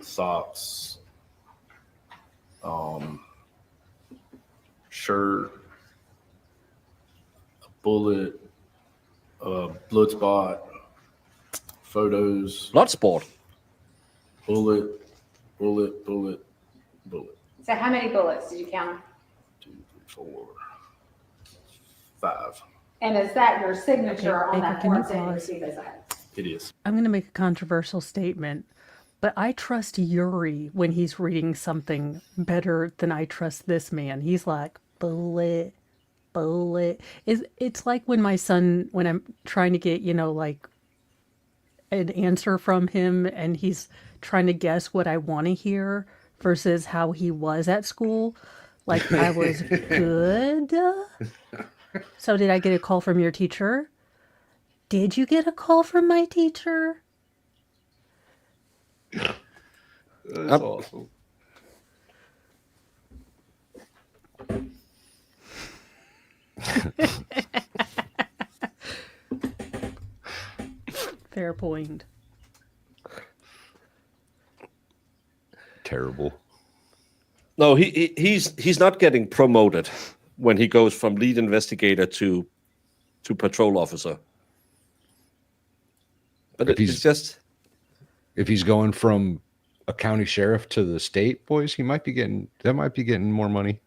socks, shirt, a bullet, blood spot, photos. Blood sport. Bullet. So how many bullets did you count? 4, 5. And is that your signature Okay, on Baker, that can you form saying you pause? received those items? It is. I'm going to make a controversial statement, but I trust Yuri when he's reading something better than I trust this man. He's like, bullet. It's like when my son, when I'm trying to get, like an answer from him and he's trying to guess what I want to hear versus how he was at school. Like, I was good. So did I get a call from your teacher? Did you get a call from my teacher? That's awesome. Fair point. Terrible. No, he's not getting promoted when he goes from lead investigator to patrol officer. But If it's just if he's going from a county sheriff to the state, boys, he might be getting more money.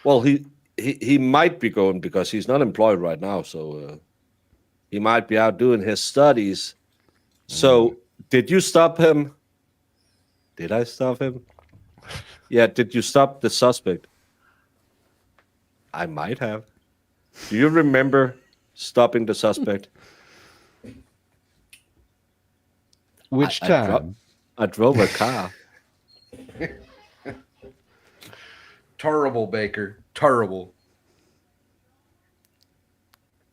well, he might be going because he's not employed right now, so he might be out doing his studies. So, did you stop him? Did I stop him? Yeah, did you stop the suspect? I might have. Do you remember stopping the suspect? Which time? I drove a car. Terrible, Baker. Terrible.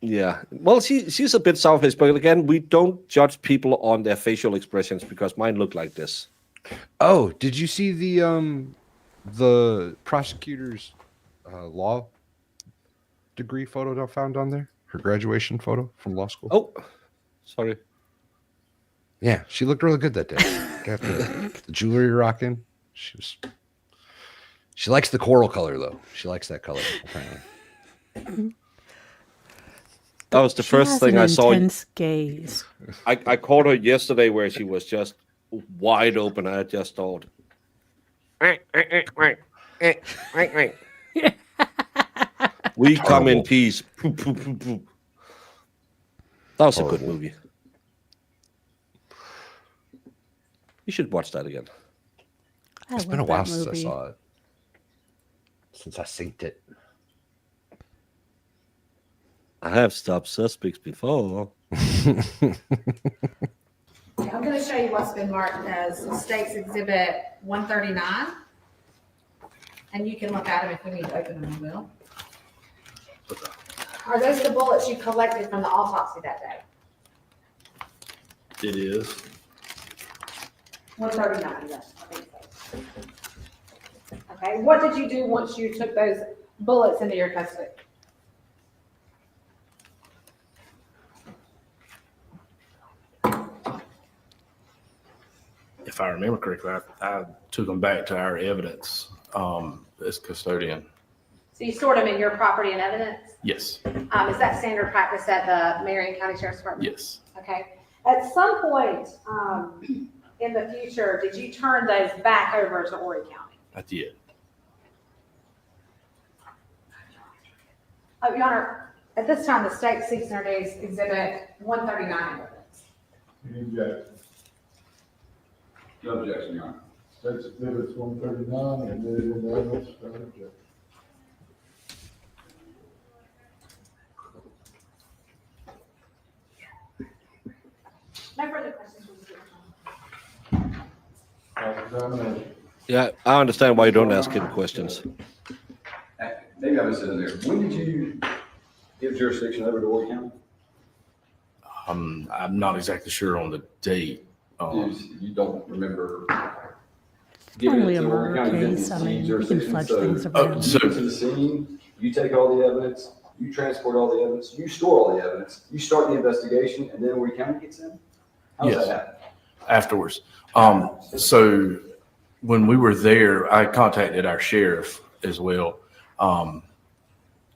Yeah. Well, she's a bit selfish, but again, we don't judge people on their facial expressions because mine look like this. Oh, did you see the prosecutor's law degree photo I found on there? Her graduation photo from law school. Oh, sorry. Yeah, she looked really good that day. Got the jewelry rocking. She likes the coral color though. She likes that color apparently. That was the first thing I saw. Intense gaze. I caught her yesterday where she was just wide open. I just thought, we come in peace. That was a good movie. You should watch that again. It's been a while since I saw it. Since I synced it. I have stopped suspects before. I'm going to show you what's been marked as State's Exhibit 139. And you can look at them if we need to open them, we will. Are those the bullets you collected from the autopsy that day? It is. 139, yes, I think so. Okay, what did you do once you took those bullets into your custody? If I remember correctly, I took them back to our evidence as custodian. So you stored them in your property and evidence? Yes. Is that standard practice at the Marion County Sheriff's Department? Yes. Okay. At some point in the future, did you turn those back over to Horry County? I did. Oh, Your Honor, at this time, the state seeks and ordains Exhibit 139 evidence. No objection, Your Honor. State's Exhibit 139, admitted in the evidence, without objection. No further questions. Cross-examination. Yeah, I understand why you don't ask him questions. Maybe I missed it in there. When did you give jurisdiction over to Horry County? I'm not exactly sure on the date. You don't remember Only a murder case. I mean, you can fudge things around. You get to the scene, you take all the evidence, you transport all the evidence, you store all the evidence, you start the investigation, and then Horry County gets in? How does that happen? Afterwards. So when we were there, I contacted our sheriff as well.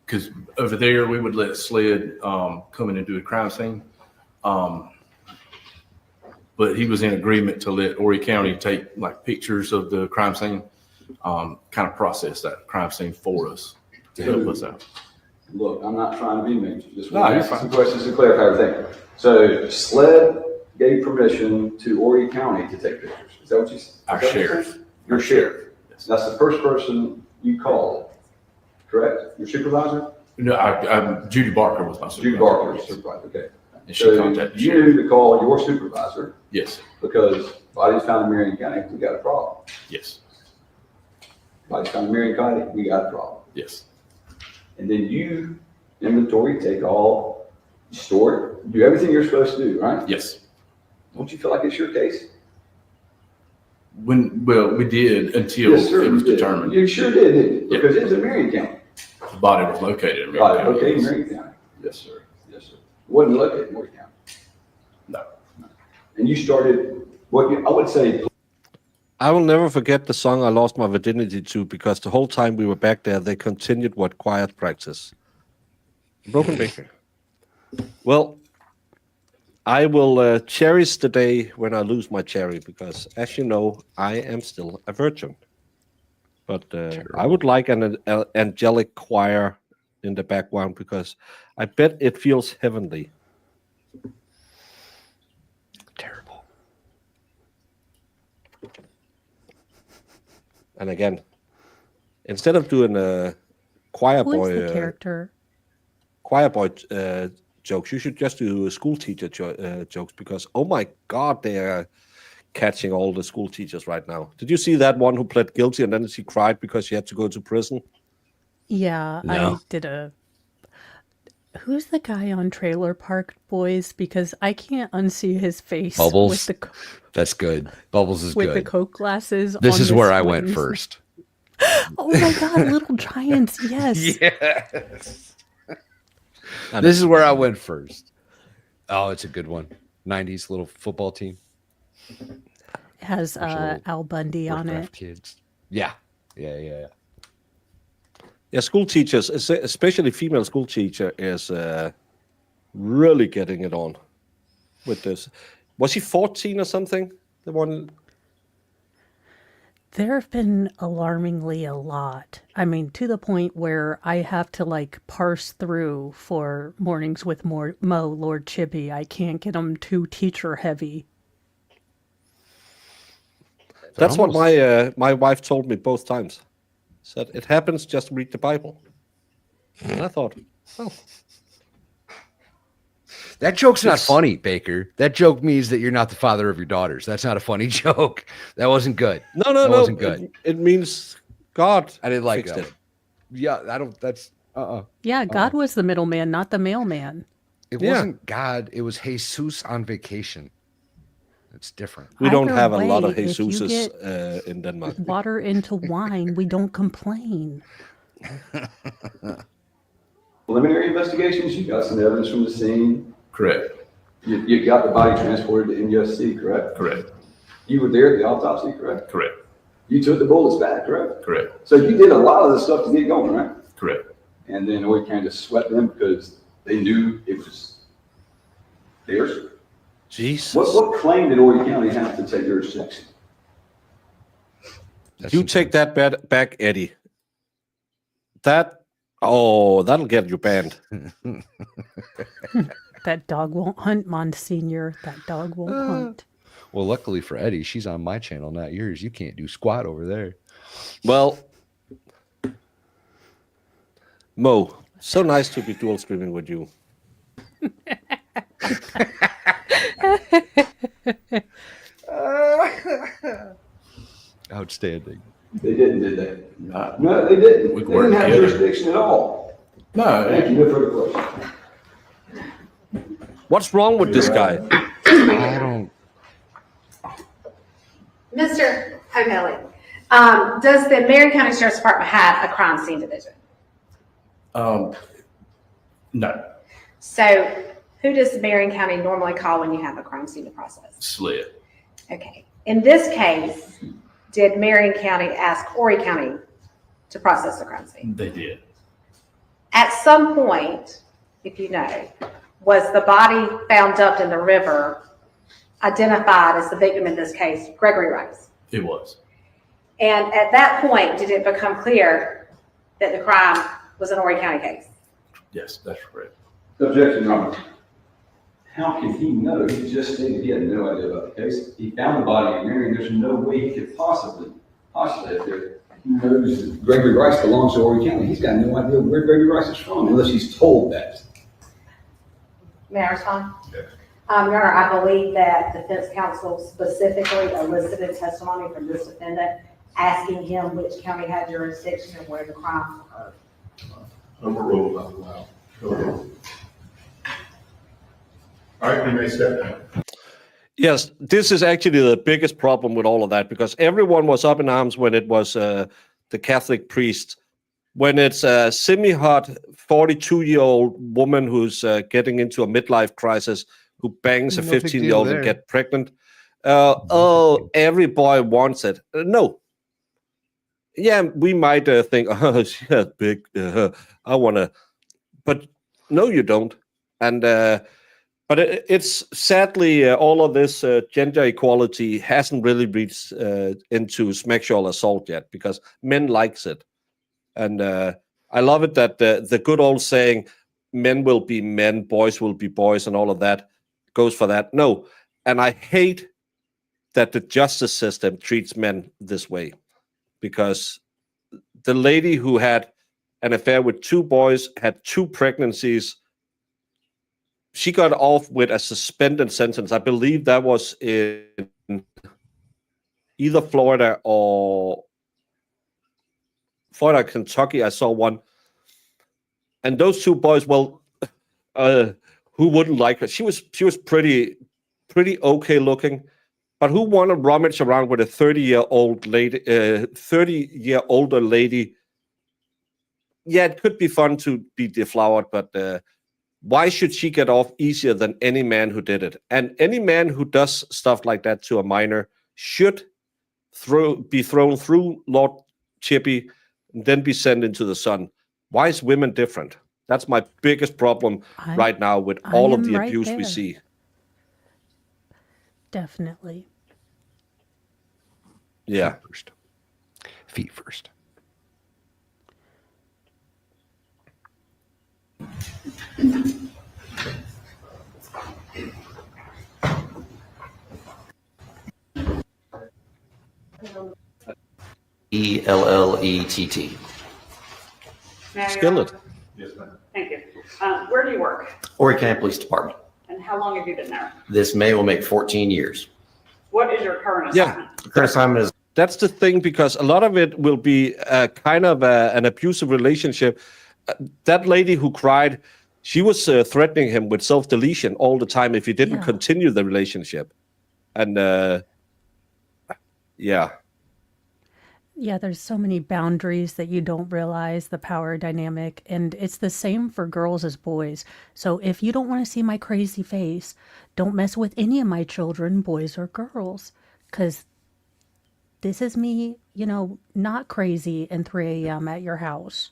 Because over there, we would let SLED come in and do a crime scene. But he was in agreement to let Horry County take like pictures of the crime scene, kind of process that crime scene for us to help us out. Look, I'm not trying to be mean. Just No, want to you're ask fine. some questions to clarify everything. So SLED gave permission to Horry County to take pictures. Is that what you said? Our sheriff. Your sheriff. That's the first person you called, correct? Your supervisor? No, Judy Barker was my supervisor. Judy Barker was supervisor, okay. And she So contacted the you sheriff. knew to call your supervisor Yes, because bodies found in Marion County, we got a problem. yes, Bodies found in Marion County, we got a problem. yes. And then you inventory, take all store it, do everything you're supposed to do, right? Yes. Don't you feel like it's your case? We did until Yes, sir, it was you did. determined. You sure did, didn't you? Yeah. Because it was in Marion County. The body was located in Marion County. Okay, Marion County. Yes, sir. Yes, sir. It wasn't located in Morgan County. No. And you started, I would say. I will never forget the song I lost my virginity to, because the whole time we were back there, they continued what quiet practice. Broken Baker. Well, I will cherish the day when I lose my cherry, because, as you know, I am still a virgin. But I would like an angelic choir in the background, because I bet it feels heavenly. Terrible. And again, instead of doing a choir Who boy is the character? Jokes, you should just do school teacher jokes, because oh my God, they are catching all the school teachers right now. Did you see that one who pled guilty and then she cried because she had to go to prison? Yeah, No. I did a. Who's the guy on Trailer Park Boys? Because I can't unsee his face. Bubbles. With the, That's good. Bubbles is with good. the Coke glasses. This on is the where I went swings. first. Oh my God, Little Giants, yes. Yes. This is where I went first. Oh, it's a good one. 90s little football team. Has Al Bundy on Riff-raff it. Kids. Yeah. Yeah. Yeah, school teachers, especially female school teacher, is really getting it on with this. Was he 14 or something? The one. There have been alarmingly a lot. I mean, to the point where I have to like parse through for Mornings with Mo, Lord Chippy. I can't get them too teacher heavy. That's what my wife told me both times. Said it happens, just read the Bible. And I thought, oh. That joke's not funny, Baker. That joke means that you're not the father of your daughters. That's not a funny joke. That wasn't good. No. That wasn't good. It means God. I didn't like fixed that. it. Yeah, I don't. That's Yeah, God was the middleman, not the mailman. It wasn't God. It was Jesus on vacation. It's different. We don't Either have a lot of way, if you Jesuses get in Denmark. water into wine, we don't complain. Preliminary investigations, you got some evidence from the scene. Correct. You got the body transported to MUSC, correct? Correct. You were there at the autopsy, correct? Correct. You took the bullets back, correct? Correct. So you did a lot of the stuff to get going, right? Correct. And then we kind of swept them because they knew it was theirs. Jesus. What claim did Horry County have to take jurisdiction? You take that back, Eddie. That'll get you banned. That dog won't hunt, Monsignor. That dog won't hunt. Well, luckily for Eddie, she's on my channel, not yours. You can't do squat over there. Well, Mo, so nice to be dual streaming with you. Outstanding. They didn't, did they? No, they didn't. They didn't have jurisdiction at all. No. Thank you. No further questions. What's wrong with this guy? I don't. Mr. O'Malley, does the Marion County Sheriff's Department have a crime scene division? No. So who does Marion County normally call when you have a crime scene to process? Slid. Okay. In this case, did Marion County ask Horry County to process the crime scene? They did. At some point, if you know, was the body found dumped in the river identified as the victim in this case, Gregory Rice? It was. And at that point, did it become clear that the crime was an Horry County case? Yes, that's correct. Objection, Your Honor. How can he know? He just stated he had no idea about the case. He found the body in Marion. There's no way he could possibly, if he knows that Gregory Rice belongs to Horry County. He's got no idea where Gregory Rice is from unless he's told that. May I respond? Yes. Your Honor, I believe that defense counsel specifically elicited testimony from this defendant asking him which county had jurisdiction and where the crime occurred. Overruled. Wow. Go ahead. All right, you may step down. Yes, this is actually the biggest problem with all of that, because everyone was up in arms when it was the Catholic priest. When it's a semi-hot 42-year-old woman who's getting into a midlife crisis, who bangs a No big deal 15-year-old and there. get pregnant, every boy wants it. No. Yeah, we might think, oh, yeah, big, I want to, but no, you don't. And but it's sadly all of this gender equality hasn't really reached into sexual assault yet, because men likes it. And I love it that the good old saying, men will be men, boys will be boys, and all of that goes for that. No. And I hate that the justice system treats men this way, because the lady who had an affair with 2 boys, had 2 pregnancies, she got off with a suspended sentence. I believe that was in either Florida, Kentucky. I saw one. And those 2 boys, well, who wouldn't like her? She was pretty okay looking, but who want to rummage around with a 30-year-old lady, 30-year-older lady? Yeah, it could be fun to be deflowered, but why should she get off easier than any man who did it? And any man who does stuff like that to a minor should be thrown through Lord Chippy and then be sent into the sun. Why is women different? That's my biggest problem right now with all of the abuse we see. Definitely. Yeah. Feet first. ELLETT. Skillet. Yes, ma'am. Thank you. Where do you work? Horry County Police Department. And how long have you been there? This May will make 14 years. What is your current assignment? Yeah. Current assignment is. That's the thing, because a lot of it will be kind of an abusive relationship. That lady who cried, she was threatening him with self-deletion all the time if he didn't continue the relationship. And yeah. Yeah, there's so many boundaries that you don't realize, the power dynamic, and it's the same for girls as boys. So if you don't want to see my crazy face, don't mess with any of my children, boys or girls, because this is me, not crazy and 3 a.m. at your house.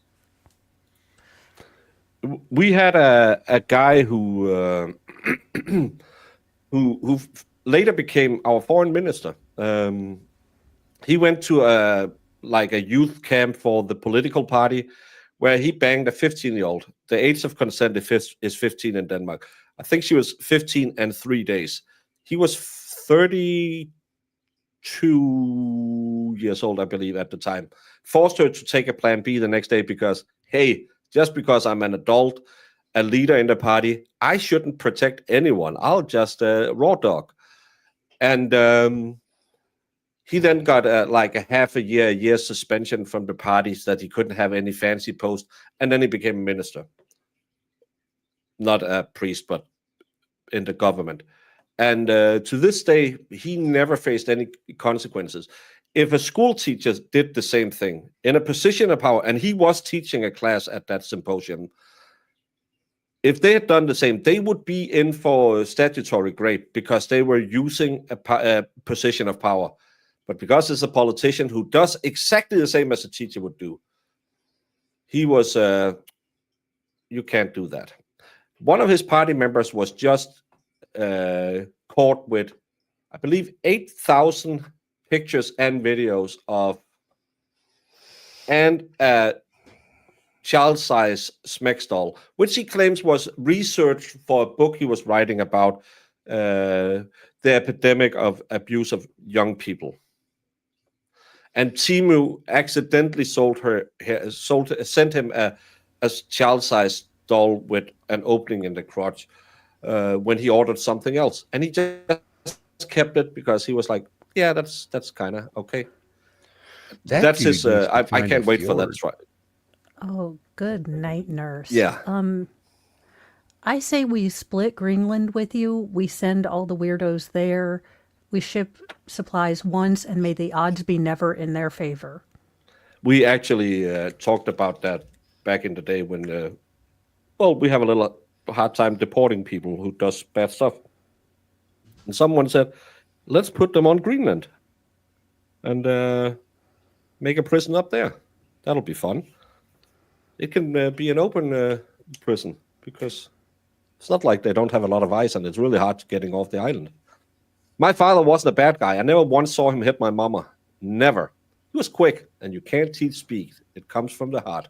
We had a guy who who later became our foreign minister. He went to a youth camp for the political party, where he banged a 15-year-old. The age of consent is 15 in Denmark. I think she was 15 and 3 days. He was 32 years old, I believe, at the time. Forced her to take a plan B the next day because, hey, just because I'm an adult, a leader in the party, I shouldn't protect anyone. I'll just raw dog. And he then got a half a year suspension from the parties, that he couldn't have any fancy post, and then he became a minister. Not a priest, but in the government. And to this day, he never faced any consequences. If a school teacher did the same thing in a position of power, and he was teaching a class at that symposium, if they had done the same, they would be in for statutory rape, because they were using a position of power. But because it's a politician who does exactly the same as a teacher would do, he was, you can't do that. One of his party members was just caught with, I believe, 8,000 pictures and videos of, and a child-size sex doll, which he claims was research for a book he was writing about the epidemic of abuse of young people. And Timu accidentally sent him a child-sized doll with an opening in the crotch when he ordered something else, and he just kept it because he was like, "Yeah, that's kind of okay." That's his. I can't wait for that. Oh, good night, nurse. Yeah. I say we split Greenland with you. We send all the weirdos there. We ship supplies once, and may the odds be never in their favor. We actually talked about that back in the day when, we have a little hard time deporting people who does bad stuff. And someone said, let's put them on Greenland and make a prison up there. That'll be fun. It can be an open prison because it's not like they don't have a lot of ice and it's really hard getting off the island. My father wasn't a bad guy. I never once saw him hit my mama. Never. He was quick, and you can't teach speed. It comes from the heart.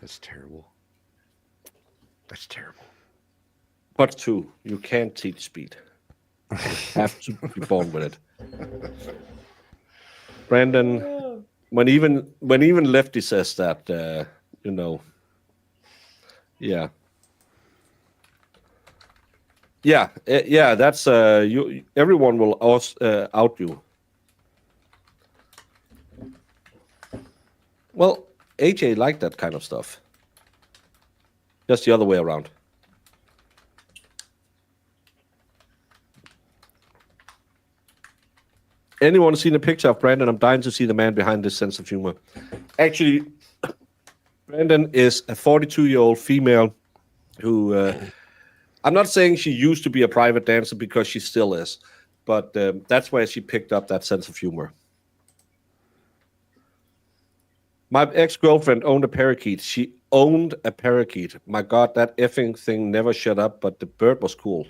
That's terrible. That's terrible. But two, you can't teach speed. You have to be born with it. Brandon, when even Lefty says that, yeah. Yeah, that's you. Everyone will out you. Well, AJ liked that kind of stuff. Just the other way around. Anyone seen a picture of Brandon? I'm dying to see the man behind this sense of humor. Actually, Brandon is a 42-year-old female who. I'm not saying she used to be a private dancer because she still is, but that's where she picked up that sense of humor. My ex-girlfriend owned a parakeet. She owned a parakeet. My God, that effing thing never shut up, but the bird was cool.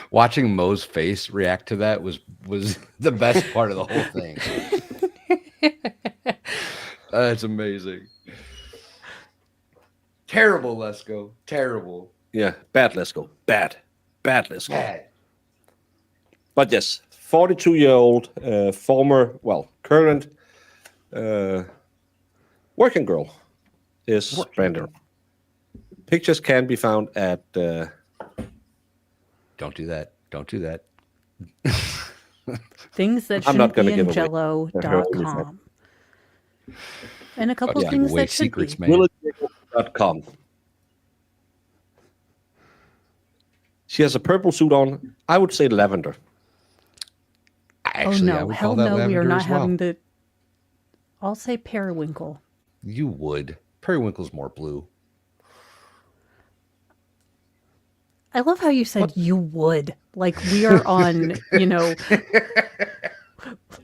Watching Mo's face react to that was the best part of the whole thing. That's amazing. Terrible, let's go. Terrible. Yeah, bad, let's go. Bad, let's go. Bad. But yes, 42-year-old, current working girl is Brandon. Pictures can be found at... Don't do that. Don't do that. Things that I'm not shouldn't gonna be in give away jello.com. And a couple things that should secrets, be. man. .com. She has a purple suit on. I would say lavender. Actually, oh I no, would hell call that no, we are lavender not as well. having the... I'll say periwinkle. You would. Periwinkle's more blue. I love how you said you would. Like we are on,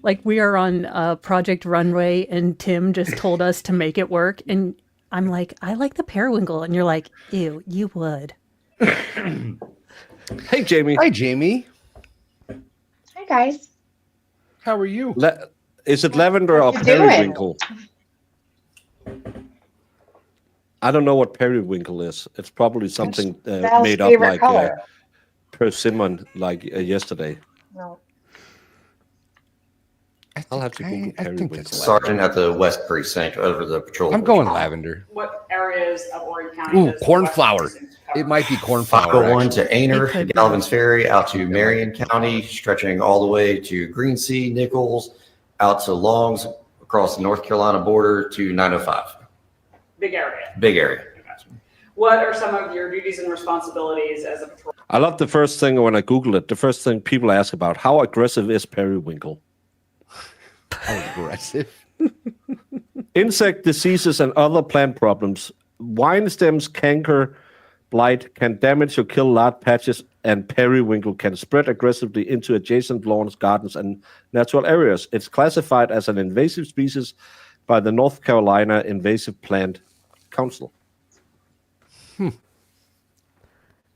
like we are on Project Runway and Tim just told us to make it work. And I'm like, I like the periwinkle. And you're like, ew, you would. Hey, Jamie. Hi, Jamie. Hi, guys. How are you? Is it lavender or you doing? periwinkle? I don't know what periwinkle is. It's probably something Sal's made up favorite like color. persimmon, like yesterday. No. I'll have to Google periwinkle. Sergeant at the West Precinct over the patrol. I'm going lavender. What areas of Oregon County? Ooh, does the cornflower. West Precinct cover? It might be cornflower. 501 actually. to Aner, It could be. Galvin's Ferry, out to Marion County, stretching all the way to Greensea, Nichols, out to Longs, across the North Carolina border to 905. Big area. Big area. What are some of your duties and responsibilities as a patrol? I love the first thing when I Google it. The first thing people ask about: how aggressive is periwinkle? How aggressive? Insect diseases and other plant problems. Vine stems, canker, blight can damage or kill large patches, and periwinkle can spread aggressively into adjacent lawns, gardens, and natural areas. It's classified as an invasive species by the North Carolina Invasive Plant Council.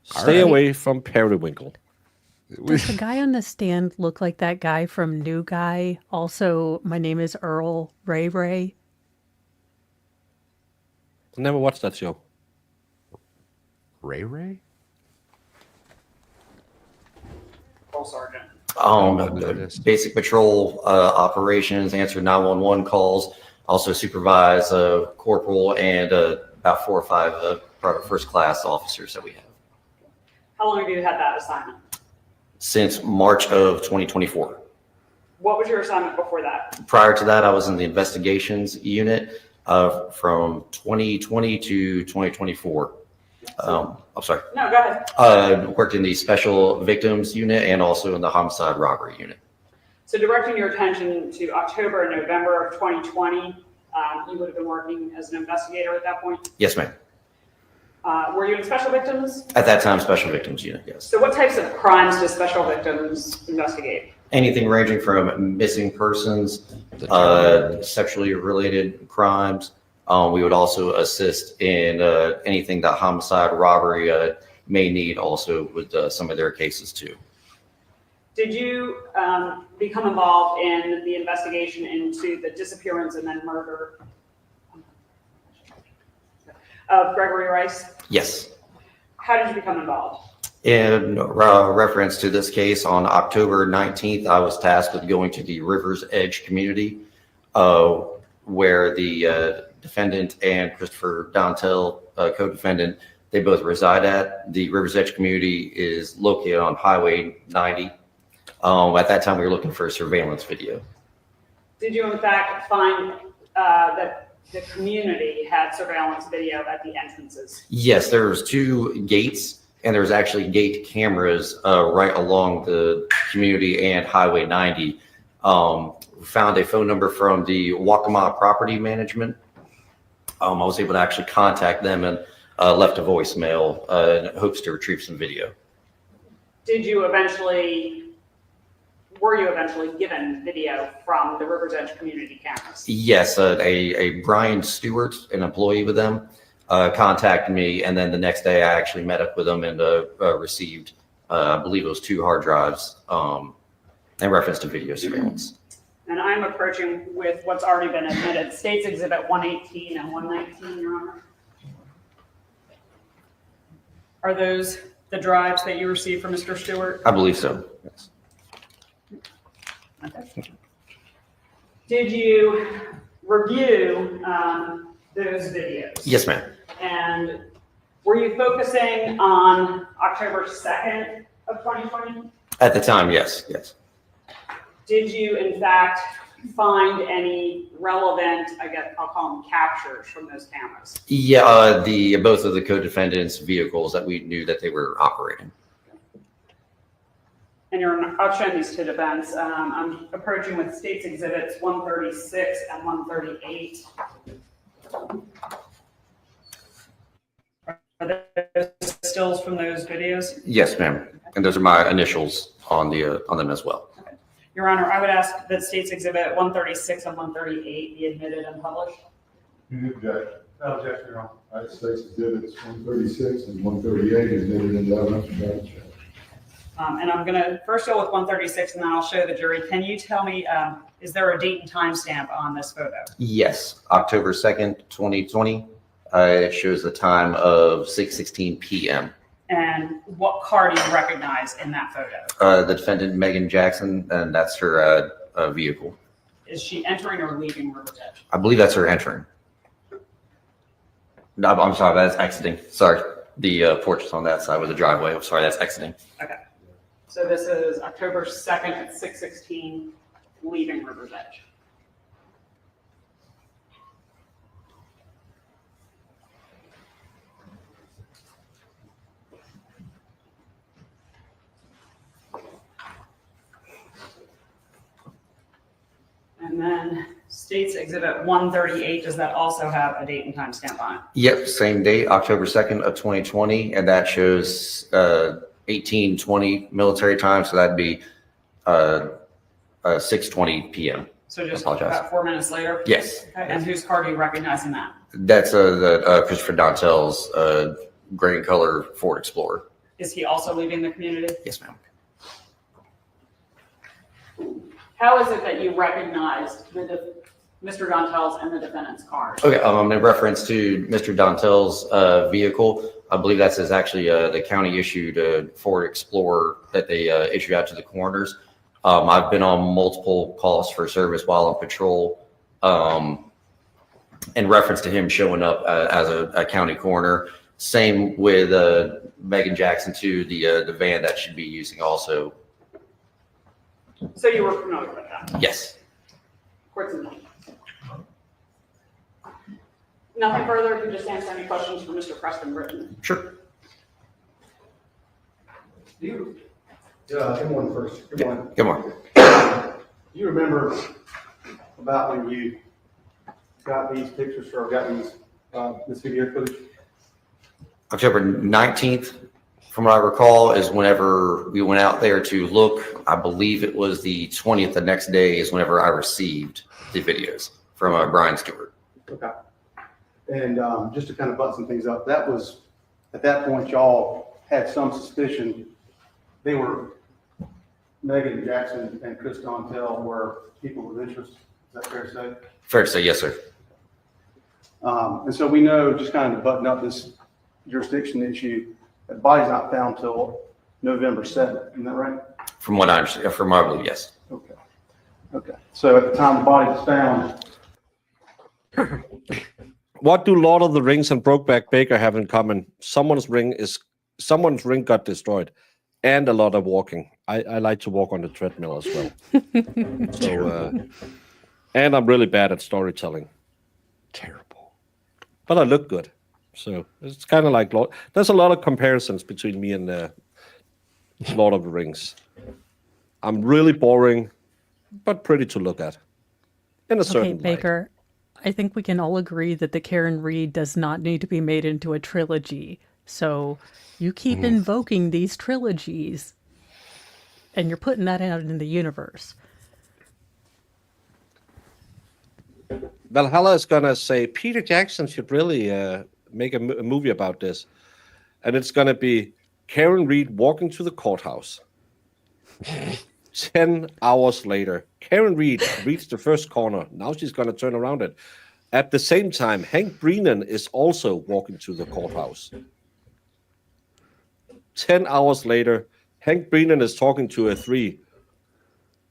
Stay away from periwinkle. Does the guy on the stand look like that guy from New Guy? Also, my name is Earl Ray Ray. Never watched that show. Ray Ray? Patrol Sergeant. Basic patrol operations, answer 911 calls, also supervise corporal and about 4 or 5 private first class officers that we have. How long have you had that assignment? Since March of 2024. What was your assignment before that? Prior to that, I was in the investigations unit, from 2020 to 2024. I'm sorry. No, go ahead. Worked in the special victims unit and also in the homicide robbery unit. So directing your attention to October and November of 2020, you would have been working as an investigator at that point? Yes, ma'am. Were you in special victims? At that time, special victims unit, yes. So what types of crimes do special victims investigate? Anything ranging from missing persons, sexually related crimes. We would also assist in anything that homicide, robbery may need, also with some of their cases too. Did you become involved in the investigation into the disappearance and then murder of Gregory Rice? Yes. How did you become involved? In reference to this case, on October 19th, I was tasked with going to the River's Edge community, where the defendant and Christopher Dontell, co-defendant, they both reside at. The River's Edge community is located on Highway 90. At that time, we were looking for a surveillance video. Did you in fact find that the community had surveillance video at the entrances? Yes, there was 2 gates, and there's actually gate cameras right along the community and Highway 90. Found a phone number from the Waccamaw Property Management. I was able to actually contact them and left a voicemail in hopes to retrieve some video. Were you eventually given video from the River's Edge community cameras? Yes, a Brian Stewart, an employee with them, contacted me, and then the next day I actually met up with them and received, I believe it was 2 hard drives in reference to video surveillance. And I'm approaching with what's already been admitted, States Exhibit 118 and 119, Your Honor. Are those the drives that you received from Mr. Stewart? I believe so, yes. Okay. Did you review those videos? Yes, ma'am. And were you focusing on October 2nd of 2020? At the time, yes, yes. Did you, in fact, find any relevant, I guess I'll call them captures from those cameras? Yeah, both of the co-defendants' vehicles that we knew that they were operating. And I'll show these to defense. I'm approaching with States Exhibits 136 and 138. Are those stills from those videos? Yes, ma'am. And those are my initials on them as well. Okay. Your Honor, I would ask that States Exhibit 136 and 138 be admitted and published. You object. No objection, Your Honor. All right, States Exhibits 136 and 138 is admitted into evidence. And I'm going to first go with 136, and then I'll show the jury. Can you tell me, is there a date and time stamp on this photo? Yes, October 2nd, 2020. It shows the time of 6:16 p.m. And what car do you recognize in that photo? The defendant, Meagan Jackson, and that's her vehicle. Is she entering or leaving River's Edge? I believe that's her entering. No, I'm sorry, that's exiting. Sorry, the porch is on that side with the driveway. I'm sorry, that's exiting. Okay. So this is October 2nd at 6:16, leaving River's Edge. And then States Exhibit 138, does that also have a date and time stamp on it? Yep, same date, October 2nd of 2020, and that shows 18:20 military time, so that'd be 6:20 p.m. So just about 4 minutes later? Yes. Okay. And whose car do you recognize in that? That's Christopher Dontell's gray and color Ford Explorer. Is he also leaving the community? Yes, ma'am. How is it that you recognized Mr. Dontell's and the defendant's cars? Okay, in reference to Mr. Dontell's vehicle, I believe that's actually the county issued Ford Explorer that they issued out to the coroners. I've been on multiple calls for service while on patrol in reference to him showing up as a county coroner. Same with Meagan Jackson too, the van that she'd be using also. So you were familiar with that? Yes. Court's in Nothing further, you can just answer any questions for Mr. Preston Britton. Sure. Good morning first. Good morning. Good morning. Do you remember about when you got these pictures or got these, this video footage? October 19th, from what I recall, is whenever we went out there to look. I believe it was the 20th, the next day, is whenever I received the videos from Brian Stewart. Okay. And just to kind of button some things up, that was, at that point, y'all had some suspicion they were, Meagan Jackson and Chris Dontell were people of interest. Is that fair to say? Fair to say, yes, sir. And so we know, just kind of to button up this jurisdiction issue, that the body's not found till November 7th. Isn't that right? From what I understand, from what I believe, yes. Okay. Okay. So at the time the body was found. What do Lord of the Rings and Brokeback Baker have in common? Someone's ring got destroyed, and a lot of walking. I like to walk on the treadmill as well. So, and I'm really bad at storytelling. Terrible. But I look good. So it's kind of like there's a lot of comparisons between me and Lord of the Rings. I'm really boring, but pretty to look at. In a certain light. Baker, I think we can all agree that the Karen Read does not need to be made into a trilogy. So you keep invoking these trilogies, and you're putting that out in the universe. Valhalla is gonna say Peter Jackson should really make a movie about this, and it's gonna be Karen Read walking to the courthouse. 10 hours later, Karen Read reads the first corner. Now she's gonna turn around it. At the same time, Hank Brennan is also walking to the courthouse. 10 hours later, Hank Brennan is talking to a 3.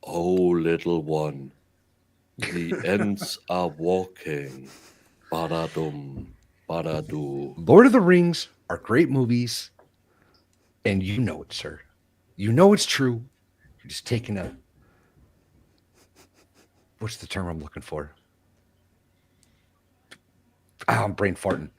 Oh, little one, the ends are walking. Ba-da-dum, ba-da-doo. Lord of the Rings are great movies, and you know it, sir. You know it's true. You're just taking a... What's the term I'm looking for? I'm brain farting.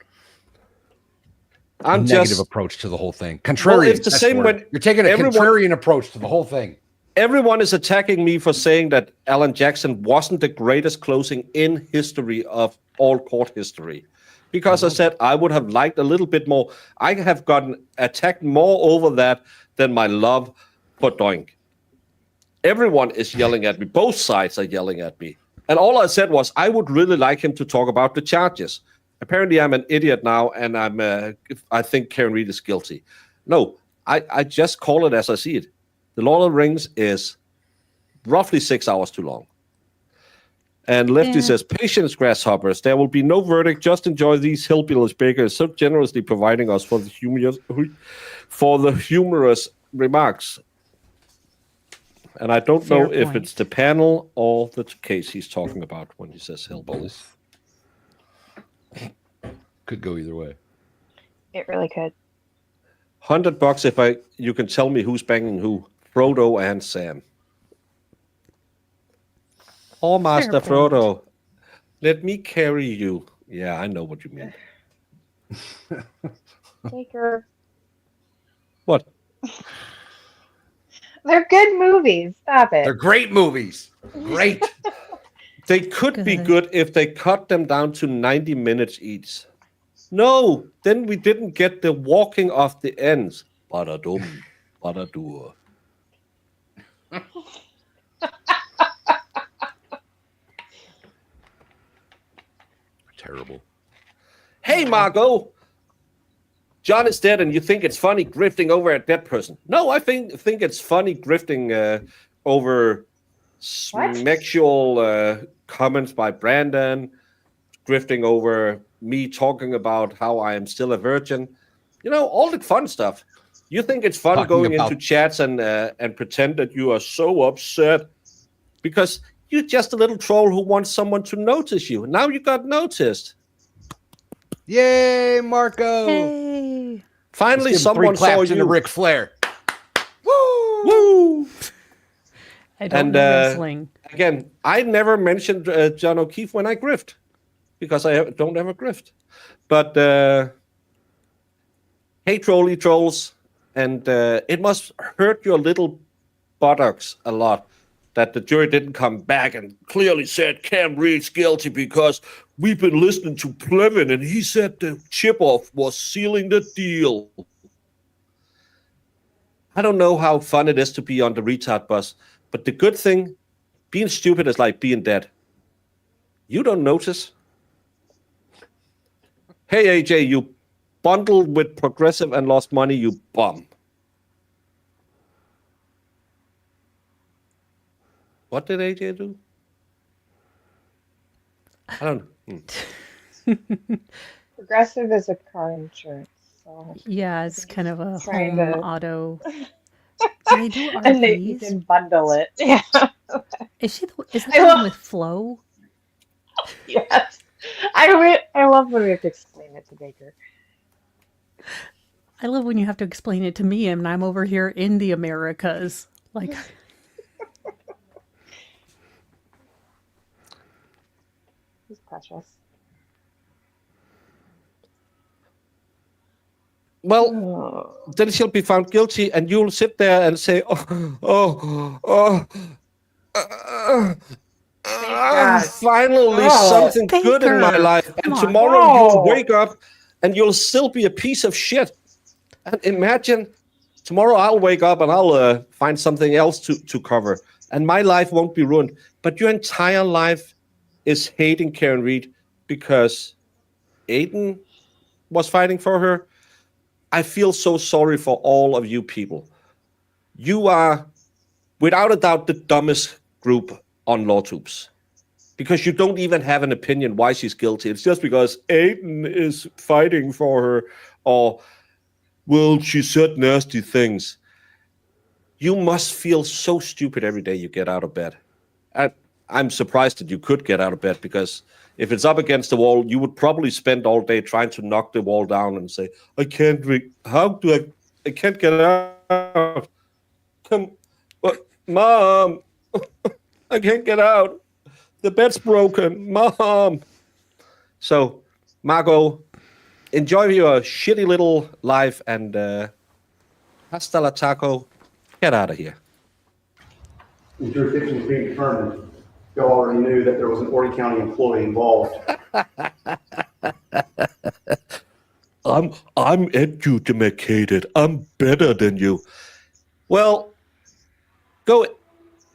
I'm Negative just approach to the whole thing. Contrarian. Well, it's the same when you're taking a contrarian approach to the whole thing. Everyone is attacking me for saying that Alan Jackson wasn't the greatest closing in history of all court history. Because I said I would have liked a little bit more. I have gotten attacked more over that than my love for Doink. Everyone is yelling at me. Both sides are yelling at me. And all I said was I would really like him to talk about the charges. Apparently, I'm an idiot now, and I think Karen Read is guilty. No, I just call it as I see it. The Lord of the Rings is roughly 6 hours too long. And Lefty says, patience, grasshoppers. There will be no verdict. Just enjoy these hillbillies bakers so generously providing us for the humorous remarks. And I don't know if it's the panel or the case he's talking about when he says hillbillies. Could go either way. It really could. $100 if you can tell me who's banging who. Frodo and Sam. Oh, Master Frodo, let me carry you. Yeah, I know what you mean. Baker. What? They're good movies. Stop it. They're great movies. Great. They could be good if they cut them down to 90 minutes each. No, then we didn't get the walking of the ends. Ba-da-dum, ba-da-doo. Terrible. Hey, Margot. John is dead, and you think it's funny grifting over a dead person. No, I think it's funny grifting over sexual comments by Brandon, grifting over me talking about how I am still a virgin. You know, all the fun stuff. You think it's fun going into chats and pretend that you are so upset because you're just a little troll who wants someone to notice you. Now you got noticed. Yay, Marco! Hey. Finally, someone saw you. To Ric Flair. Woo! Woo! I don't know wrestling. Again, I never mentioned John O'Keefe when I grift because I don't have a grift. But hey, trolley trolls, and it must hurt your little buttocks a lot that the jury didn't come back and clearly said Cam Reed's guilty because we've been listening to Plevin and he said the chip-off was sealing the deal. I don't know how fun it is to be on the retard bus, but the good thing, being stupid is like being dead. You don't notice. Hey, AJ, you bundled with Progressive and lost money, you bum. What did AJ do? I don't know. Progressive is a car insurance. So Yeah, it's kind of a trying home to- auto. Do they do and you RVs? can bundle it. Yeah. Is that I the love- one with Flo? Yes. I love when we have to explain it to Baker. I love when you have to explain it to me and I'm over here in the Americas. Like, He's precious. Well, then she'll be found guilty, and you'll sit there and say, finally something good in my Baker, life. come And on. tomorrow No. you'll wake up and you'll still be a piece of shit. And imagine tomorrow I'll wake up and I'll find something else to cover. And my life won't be ruined. But your entire life is hating Karen Reed because Aiden was fighting for her. I feel so sorry for all of you people. You are, without a doubt, the dumbest group on LawTubes. Because you don't even have an opinion why she's guilty. It's just because Aiden is fighting for her, or, well, she said nasty things. You must feel so stupid every day you get out of bed. I'm surprised that you could get out of bed, because if it's up against the wall, you would probably spend all day trying to knock the wall down and say, I can't I can't get out. Mom, I can't get out. The bed's broken. Mom. So, Margot, enjoy your shitty little life, and hasta la taco. Get out of here. The jurisdiction is being determined. Y'all already knew that there was an Horry County employee involved. I'm educated. I'm better than you. Well, go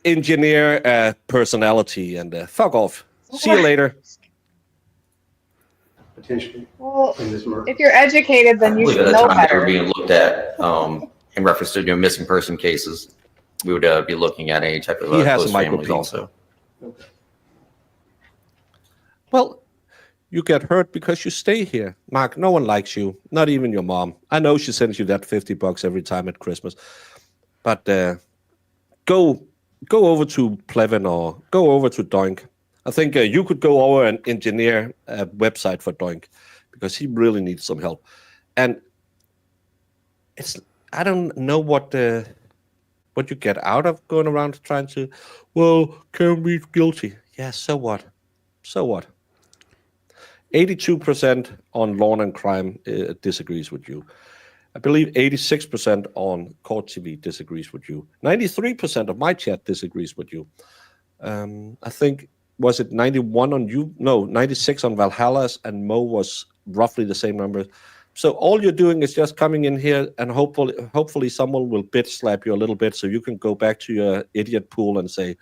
engineer personality and fuck off. See you later. Potentially. Well, in this murder. if you're educated, then you believe at should the know time they were better. being looked at in reference to missing person cases. We would be looking at any type of He has close a families micropenis. also. Well, you get hurt because you stay here. Mark, no one likes you. Not even your mom. I know she sends you that $50 every time at Christmas. But go over to Plevin or go over to Doink. I think you could go over and engineer a website for Doink, because he really needs some help. And I don't know what you get out of going around trying to, well, Karen Reed's guilty. Yeah, so what? So what? 82% on Law and Crime disagrees with you. I believe 86% on Court TV disagrees with you. 93% of my chat disagrees with you. I think, was it 91 on you? No, 96 on Valhalla's, and Mo was roughly the same number. So all you're doing is just coming in here, and hopefully someone will bitch slap you a little bit so you can go back to your idiot pool and say,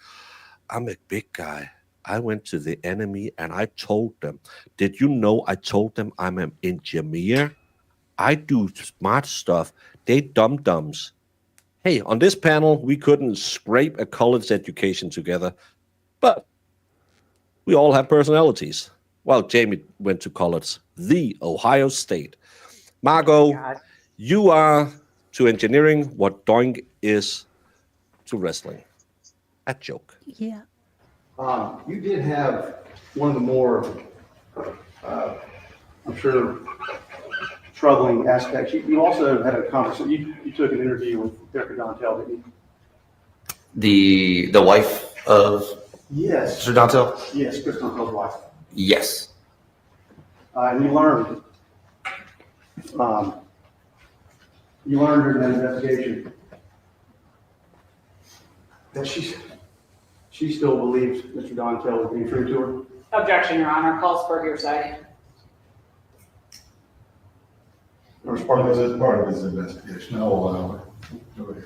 I'm a big guy. I went to the enemy and I told them. Did you know I told them I'm an engineer? I do smart stuff. They dum-dums. Hey, on this panel, we couldn't scrape a college education together, but we all have personalities. Well, Jamie went to college, the Ohio State. Margot, you are to engineering what Doink is to wrestling. A joke. Yeah. You did have one of the more, I'm sure, troubling aspects. You also had a conversation. You took an interview with Erica Dontell, didn't you? The wife of Yes. Mr. Dontell? Yes, Chris Dontell's wife. Yes. And you learned during that investigation that she still believes Mr. Dontell was being true to her. Objection, Your Honor. Calls for hearsay. As part of this investigation, I'll allow it. Go ahead.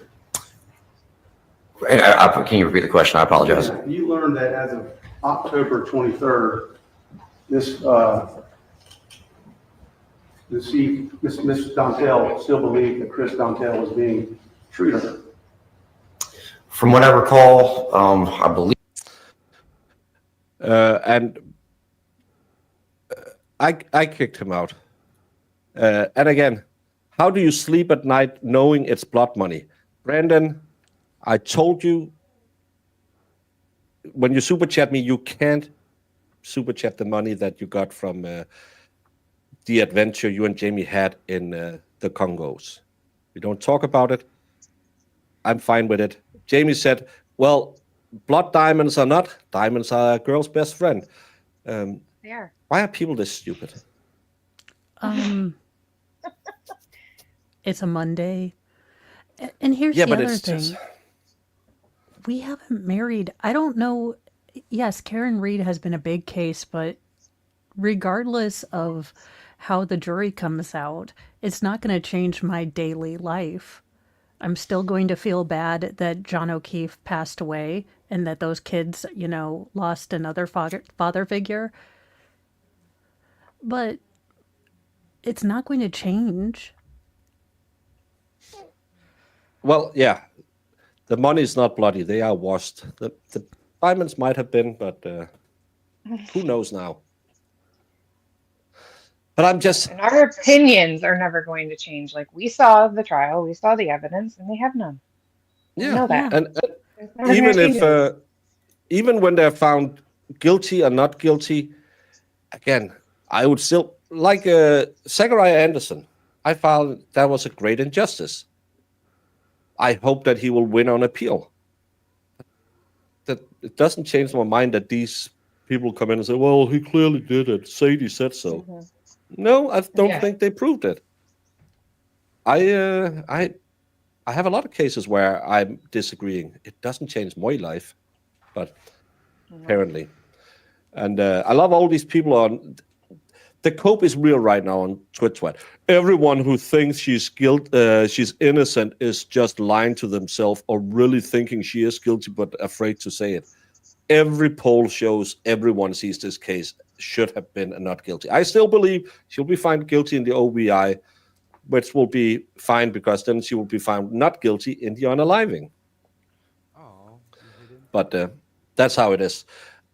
Can you repeat the question? I apologize. You learned that as of October 23rd, Miss Dontell still believed that Chris Dontell was being true to her. From what I recall, I believe. I kicked him out. And again, how do you sleep at night knowing it's blood money? Brandon, I told you when you super chat me, you can't super chat the money that you got from the adventure you and Jamie had in the Congos. We don't talk about it. I'm fine with it. Jamie said, well, blood diamonds are not. Diamonds are a girl's best friend. They are. Why are people this stupid? It's a Monday. And here's the other thing. We haven't married. I don't know. Yes, Karen Reed has been a big case, but regardless of how the jury comes out, it's not going to change my daily life. I'm still going to feel bad that John O'Keefe passed away and that those kids, lost another father figure. But it's not going to change. Well, yeah. The money is not bloody. They are washed. The diamonds might have been, but who knows now? But I'm just... And our opinions are never going to change. Like, we saw the trial, we saw the evidence, and they have none. We know that. And even when they're found guilty or not guilty, again, I would still... Like Zachariah Anderson, I found that was a great injustice. I hope that he will win on appeal. That it doesn't change my mind that these people come in and say, well, he clearly did it. Sadie said so. Mm-hmm. No, I don't think they proved it. I have a lot of cases where I'm disagreeing. It doesn't change my life, but apparently. And I love all these people on... The cope is real right now on Twitter. Everyone who thinks she's innocent is just lying to themselves or really thinking she is guilty but afraid to say it. Every poll shows everyone sees this case should have been not guilty. I still believe she'll be found guilty in the OBI, which will be fine because then she will be found not guilty in the unaliving. But that's how it is.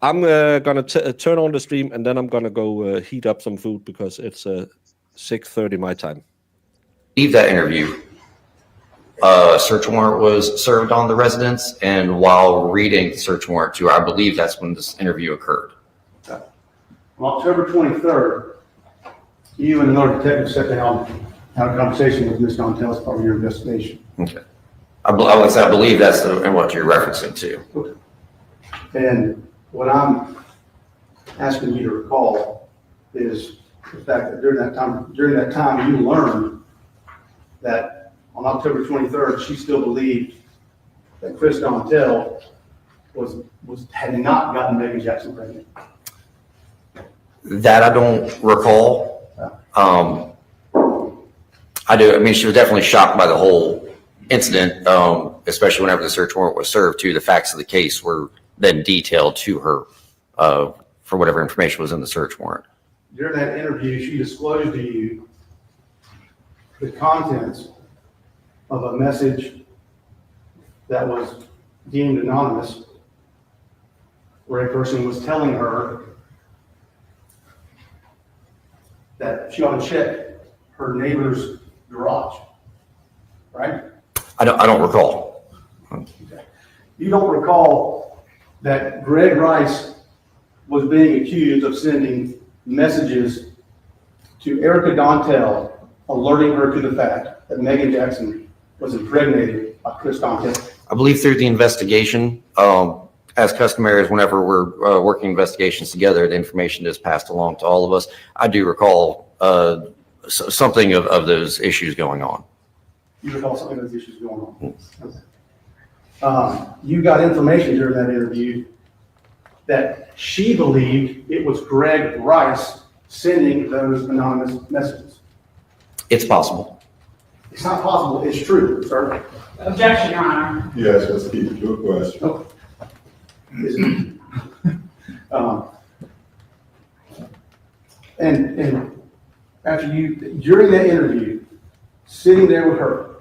I'm going to turn on the stream and then I'm going to go heat up some food because it's 6:30 my time. Leave that interview. A search warrant was served on the residence, and while reading the search warrant to her, I believe that's when this interview occurred. On October 23rd, you and another detective sat down, had a conversation with Ms. Dontell as part of your investigation. Okay. I believe that's what you're referencing to. Okay. And what I'm asking you to recall is the fact that during that time you learned that on October 23rd, she still believed that Chris Dontell had not gotten Meagan Jackson pregnant. That I don't recall. I do. I mean, she was definitely shocked by the whole incident, especially whenever the search warrant was served too. The facts of the case were then detailed to her for whatever information was in the search warrant. During that interview, she disclosed to you the contents of a message that was deemed anonymous, where a person was telling her that she ought to check her neighbor's garage, right? I don't recall. Okay. You don't recall that Greg Rice was being accused of sending messages to Erica Dontell, alerting her to the fact that Meagan Jackson was impregnated by Chris Dontell? I believe through the investigation, as customary, is whenever we're working investigations together, the information is passed along to all of us. I do recall something of those issues going on. You recall something of those issues going on? Okay. You got information during that interview that she believed it was Greg Rice sending those anonymous messages. It's possible. It's not possible, it's true, sir. Objection, Your Honor. Yes, let's keep it to a question. Okay. And after during that interview, sitting there with her,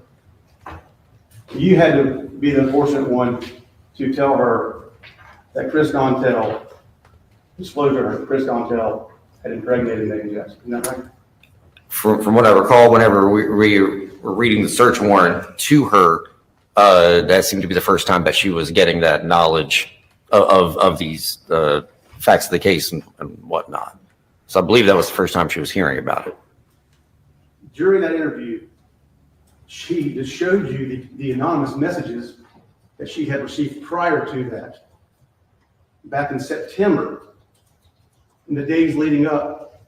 you had to be the unfortunate one to tell her that Chris Dontell, disclosed to her that Chris Dontell had impregnated Meagan Jackson. Isn't that right? From what I recall, whenever we were reading the search warrant to her, that seemed to be the first time that she was getting that knowledge of these facts of the case and whatnot. So I believe that was the first time she was hearing about it. During that interview, she just showed you the anonymous messages that she had received prior to that, back in September, in the days leading up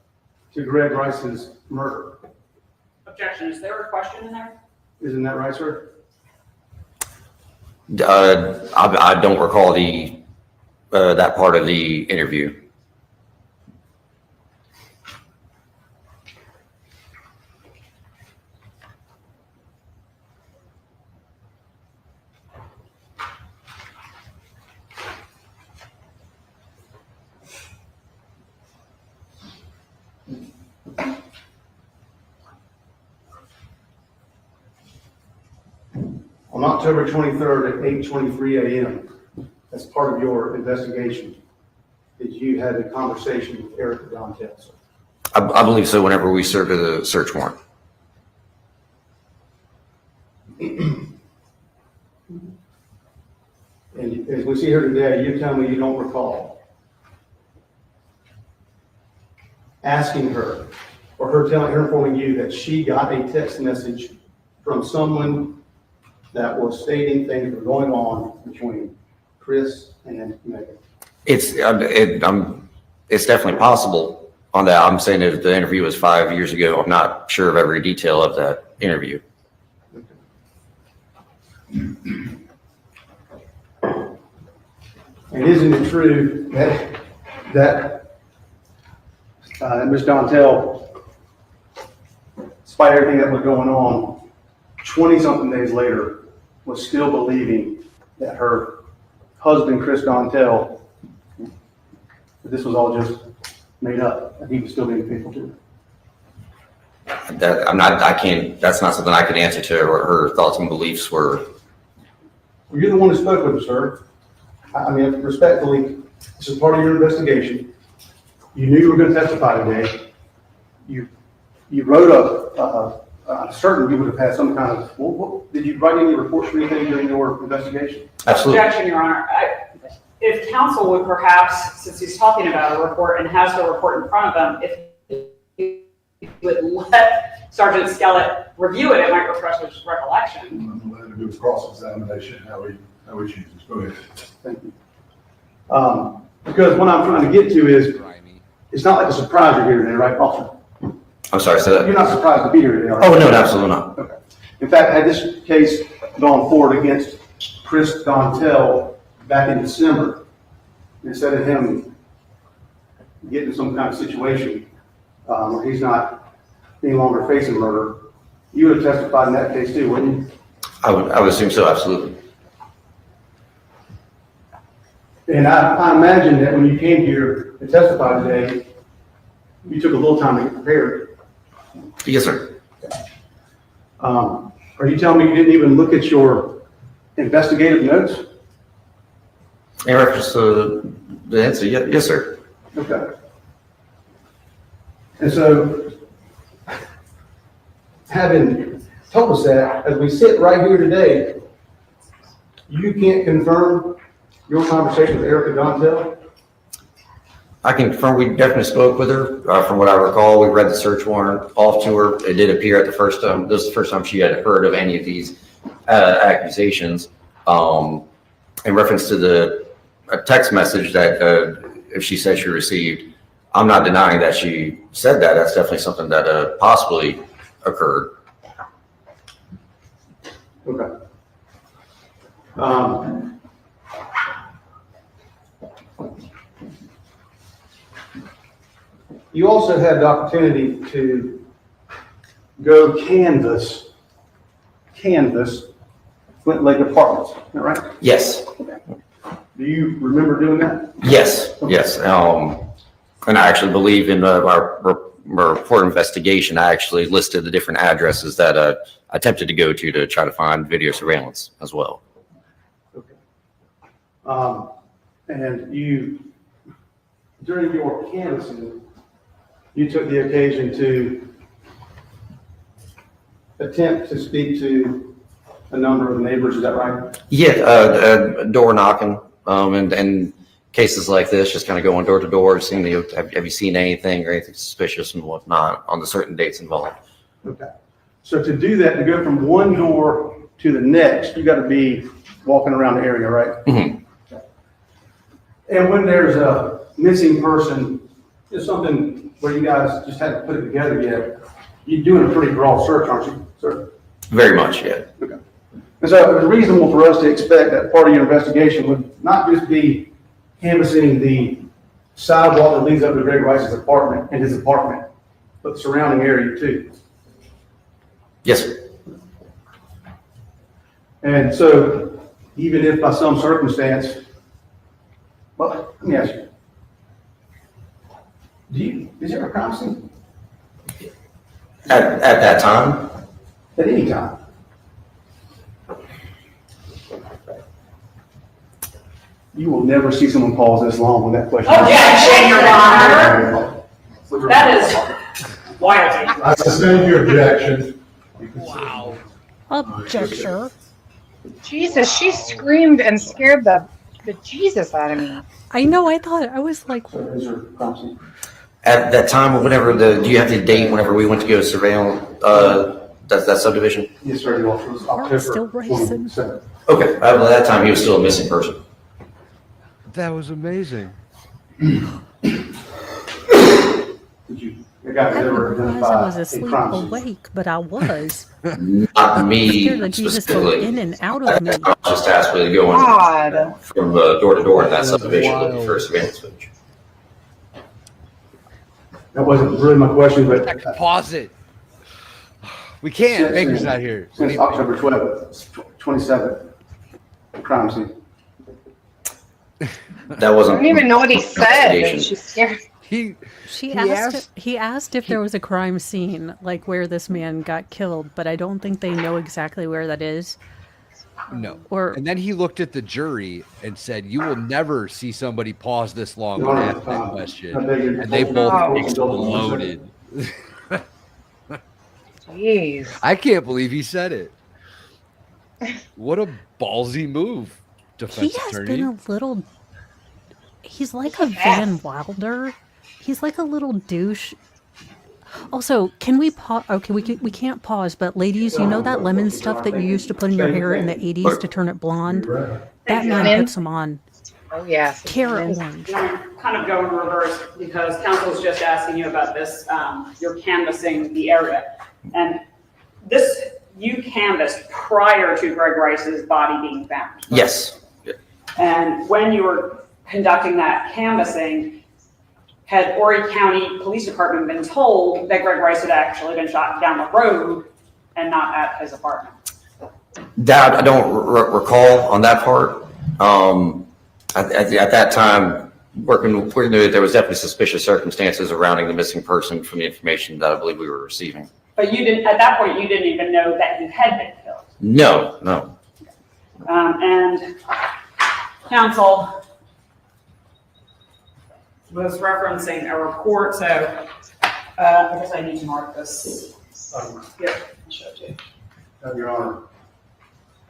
to Greg Rice's murder. Objection. Is there a question in there? Isn't that right, sir? I don't recall that part of the interview. On October 23rd at 8:23 a.m., as part of your investigation, did you have a conversation with Erica Dontell, sir? I believe so, whenever we served the search warrant. And as we see here today, you tell me you don't recall asking her, or her informing you that she got a text message from someone that was stating things were going on between Chris and Meagan. It's definitely possible on that. I'm saying that the interview was 5 years ago. I'm not sure of every detail of that interview. And isn't it true that Ms. Dontell, despite everything that was going on, 20-something days later, was still believing that her husband, Chris Dontell, that this was all just made up, and he was still being faithful to her? That's not something I could answer to her, what her thoughts and beliefs were. Well, you're the one who spoke with her, sir. I mean, respectfully, this is part of your investigation. You knew you were going to testify today. You wrote I'm certain you would have had some kind of, did you write any reports or anything during your investigation? Absolutely. Objection, Your Honor. If counsel would perhaps, since he's talking about a report and has the report in front of him, if he would let Sergeant Skellett review it, it might refresh his recollection. I'm going to do a cross-examination, how we choose. Go ahead. Thank you. Because what I'm trying to get to is, it's not like a surprise you're here today, right, officer? I'm sorry, say that. You're not surprised to be here today, are you? Oh, no, absolutely not. Okay. In fact, had this case gone forward against Chris Dontell back in December, instead of him getting some kind of situation where he's not any longer facing murder, you would have testified in that case too, wouldn't you? I would assume so, absolutely. And I imagine that when you came here to testify today, you took a little time to get prepared. Yes, sir. Are you telling me you didn't even look at your investigative notes? In reference to the answer, yes, sir. Okay. And so, having told us that, as we sit right here today, you can't confirm your conversation with Erica Dontell? I can confirm we definitely spoke with her. From what I recall, we read the search warrant off to her. It did appear at the first time, this is the first time she had heard of any of these accusations. In reference to the a text message that if she said she received, I'm not denying that she said that. That's definitely something that possibly occurred. Okay. You also had the opportunity to go canvas Flint Lake Apartments, is that right? Yes. Do you remember doing that? Yes. Yes. And I actually believe in our report investigation, I actually listed the different addresses that I attempted to go to try to find video surveillance as well. And you, during your canvassing, you took the occasion to attempt to speak to a number of neighbors, is that right? Yeah, door knocking, and cases like this, just kind of going door to door, seeing have you seen anything or anything suspicious and whatnot on the certain dates involved. Okay. So to do that, to go from one door to the next, you got to be walking around the area, right? Mm-hmm. And when there's a missing person, it's something where you guys just haven't put it together yet. You're doing a pretty broad search, aren't you, sir? Very much, yeah. Okay. And so it was reasonable for us to expect that part of your investigation would not just be canvassing the sidewalk that leads up to Gregory Rice's apartment and his apartment, but the surrounding area too. Yes, sir. And so even if by some circumstance, well, let me ask you, is there a crime scene? At that time? At any time? You will never see someone pause this long with that question. Objection, Your Honor. That is wild. I suspend your objection. Wow. Objection. Jesus, she screamed and scared the Jesus out of me. I know, I thought, I was like, At that time, whenever do you have the date whenever we went to go surveil that subdivision? Yes, sir. It was October still racing. 27th. Okay, well, at that time he was still a missing person. That was amazing. I didn't realize I was asleep awake, but I was. Not me Scared the Jesus go specifically. in and out of me. I was just tasked with going from door to door in that subdivision looking for a surveillance footage. That wasn't really my question, but Pause it. We can't. Baker's not here. Since October 12th, 27th, crime scene. That wasn't. I don't even know what he said. investigation. And she's scared. He asked if there was a crime scene, like where this man got killed, but I don't think they know exactly where that is. No. Or and then he looked at the jury and said, "You will never see somebody pause this long when asked that question." And they both exploded. Jeez. I can't believe he said it. What a ballsy move, defense He has attorney. been a little. He's like a Van Wilder. He's like a little douche. Also, can we pause? Okay, we can't pause, but ladies, you know that lemon stuff that you used to put in your hair in the 80s to turn it blonde? That man puts them on. Oh, yes. Carrot orange. I'm kind of going reverse because counsel's just asking you about this. You're canvassing the area. And this, you canvassed prior to Greg Rice's body being found. Yes. And when you were conducting that canvassing, had Horry County Police Department been told that Greg Rice had actually been shot down the road and not at his apartment? That I don't recall on that part. At that time, working there was definitely suspicious circumstances surrounding the missing person from the information that I believe we were receiving. But you didn't, at that point, you didn't even know that he had been killed. No. And counsel was referencing a report, so I guess I need to mark this. Yep, I'll show it to you. Your Honor,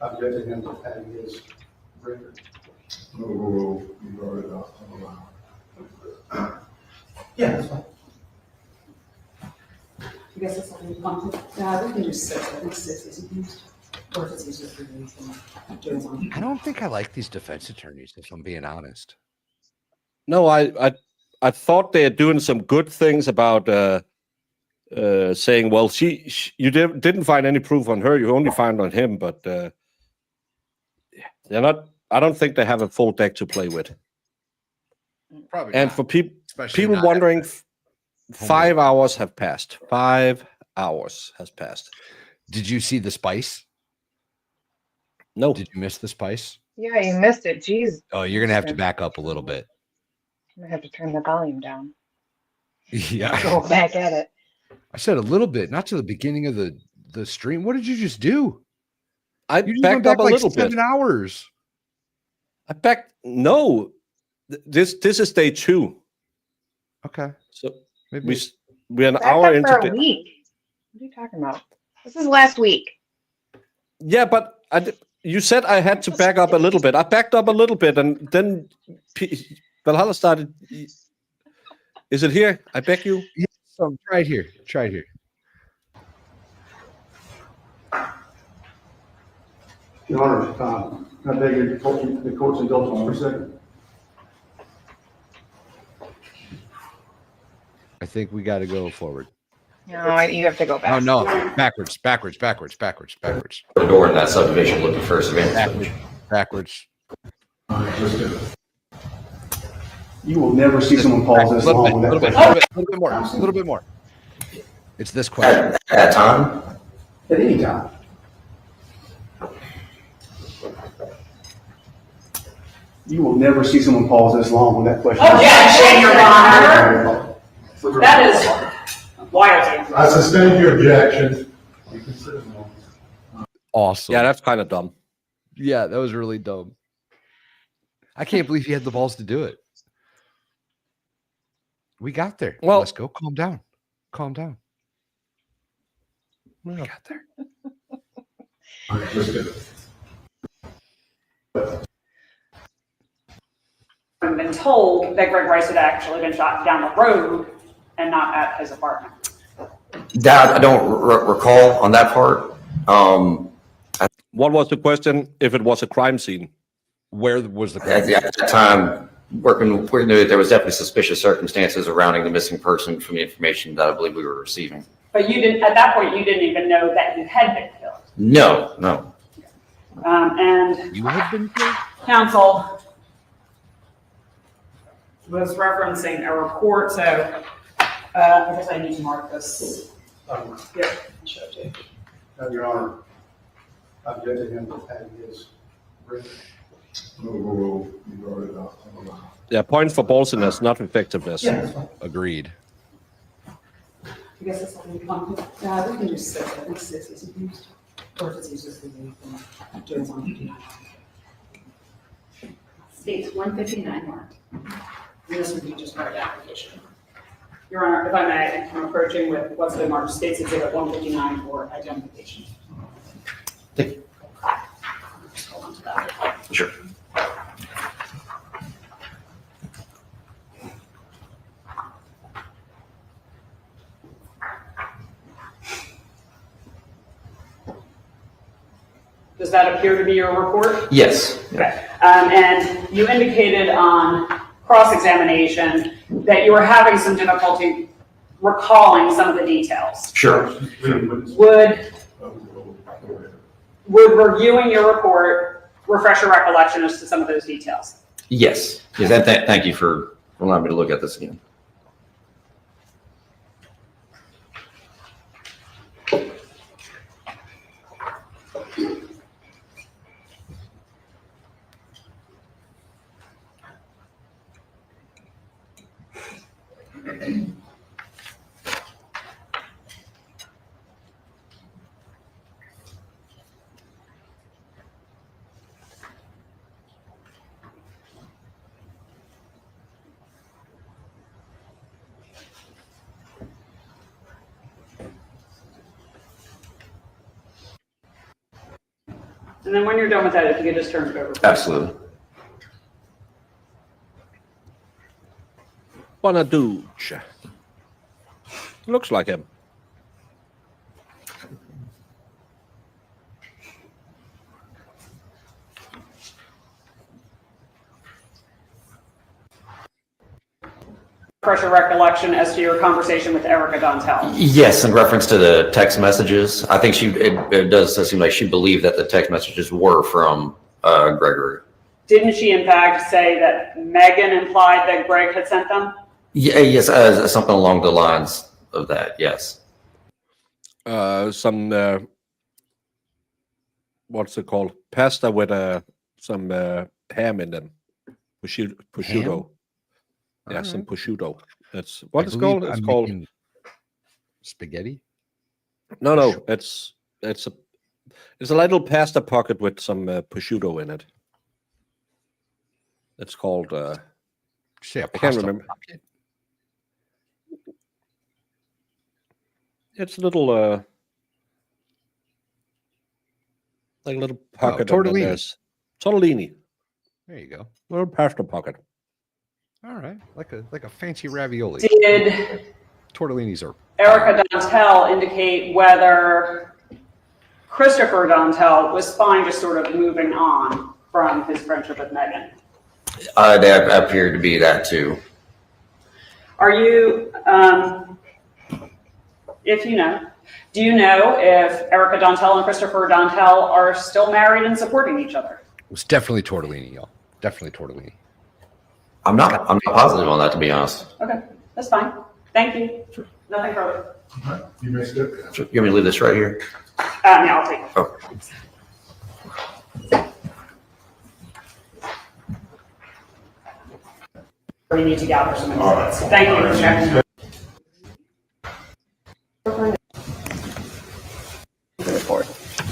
I object to him having his record. Oh, you brought it up. Yeah, that's fine. I guess it's only one, we can do 6, I think 6 isn't used. I don't think I like these defense attorneys, if I'm being honest. No, I thought they're doing some good things about saying, well, you didn't find any proof on her, you only found on him, but they're not. I don't think they have a full deck to play with. Probably. And not. for people Especially not wondering, 5 hours have passed. 5 hours has passed. Did you see the spice? No. Did you miss the spice? Yeah, you missed it. Jeez. Oh, you're gonna have to back up a little bit. I'm gonna have to turn the volume down. Yeah. Go back at it. I said a little bit, not to the beginning of the stream. What did you just do? I You just backed went back up a like little 7 bit. hours. No. This is day 2. Okay. So Maybe we're an Back hour up into for a day. week. What are you talking about? This is last week. Yeah, but you said I had to back up a little bit. I backed up a little bit, and then Valhalla started. Is it here? I beg you. Yeah, so try it here. Try it here. Your Honor, I beg the court's indulgence for a second. I think we got to go forward. No, you have to go back. Oh no, backwards. The door in that subdivision looking for surveillance. Backwards. You will never see someone pause this long. A little bit more. It's this question. At that time? At any time. You will never see someone pause this long when that question. Objection, Your Honor. That is wild. I suspend your objection. Awesome. Yeah, that's kind of dumb. Yeah, that was really dumb. I can't believe he had the balls to do it. We got there. Well, let's go. Calm down. Calm down. We got there. I've been told that Greg Rice had actually been shot down the road and not at his apartment. Dad, I don't recall on that part. What was the question? If it was a crime scene, where was the crime? At that time, working, there was definitely suspicious circumstances surrounding the missing person from the information that I believe we were receiving. But you didn't, at that point, you didn't even know that he had been killed. No. And you had been killed? Counsel was referencing a report, so I guess I need to mark this. Here, I'll show it to you. Your Honor, I object to him having his written. yeah, points for ballsiness, not effectiveness. Yeah. Agreed. I guess it's only one. We can do 6. I think 6 is used. Or if it's used as the doing 159. States 159 marked. And this would be just part of the application. Your Honor, if I may, I'm approaching with what's been marked States Exhibit 159 for identification. Just hold on to that. Sure. Does that appear to be your report? Yes. Okay. And you indicated on cross-examination that you were having some difficulty recalling some of the details. Sure. Would reviewing your report refresh your recollection as to some of those details? Yes. Thank you for allowing me to look at this again. And then when you're done with that, if you could just turn it over. Absolutely. Bonaduce. Looks like him. refresh your recollection as to your conversation with Erica Dontell. Yes, in reference to the text messages, I think it does seem like she believed that the text messages were from Gregory. Didn't she in fact say that Meagan implied that Greg had sent them? Yeah, yes, something along the lines of that, yes. Some, what's it called? Pasta with some ham in them. Prosciutto. Yeah, some prosciutto. It's what it's called. It's called spaghetti. No, it's a little pasta pocket with some prosciutto in it. It's called. I can't remember. Pocket? It's a little like a little pocket. Tortellini. Tortellini. There you go. Little pasta pocket. All right, like a fancy ravioli. Did Tortellinis are. Erica Dontell indicate whether Christopher Dontell was fine just sort of moving on from his friendship with Meagan? That appeared to be that too. Are you, if you know, do you know if Erica Dontell and Christopher Dontell are still married and supporting each other? It was definitely tortellini, y'all. Definitely tortellini. I'm not positive on that, to be honest. Okay, that's fine. Thank you. Sure. Nothing further. You missed it. You want me to leave this right here? Yeah, I'll take it. Oh. We need to gather some insights. Thank you.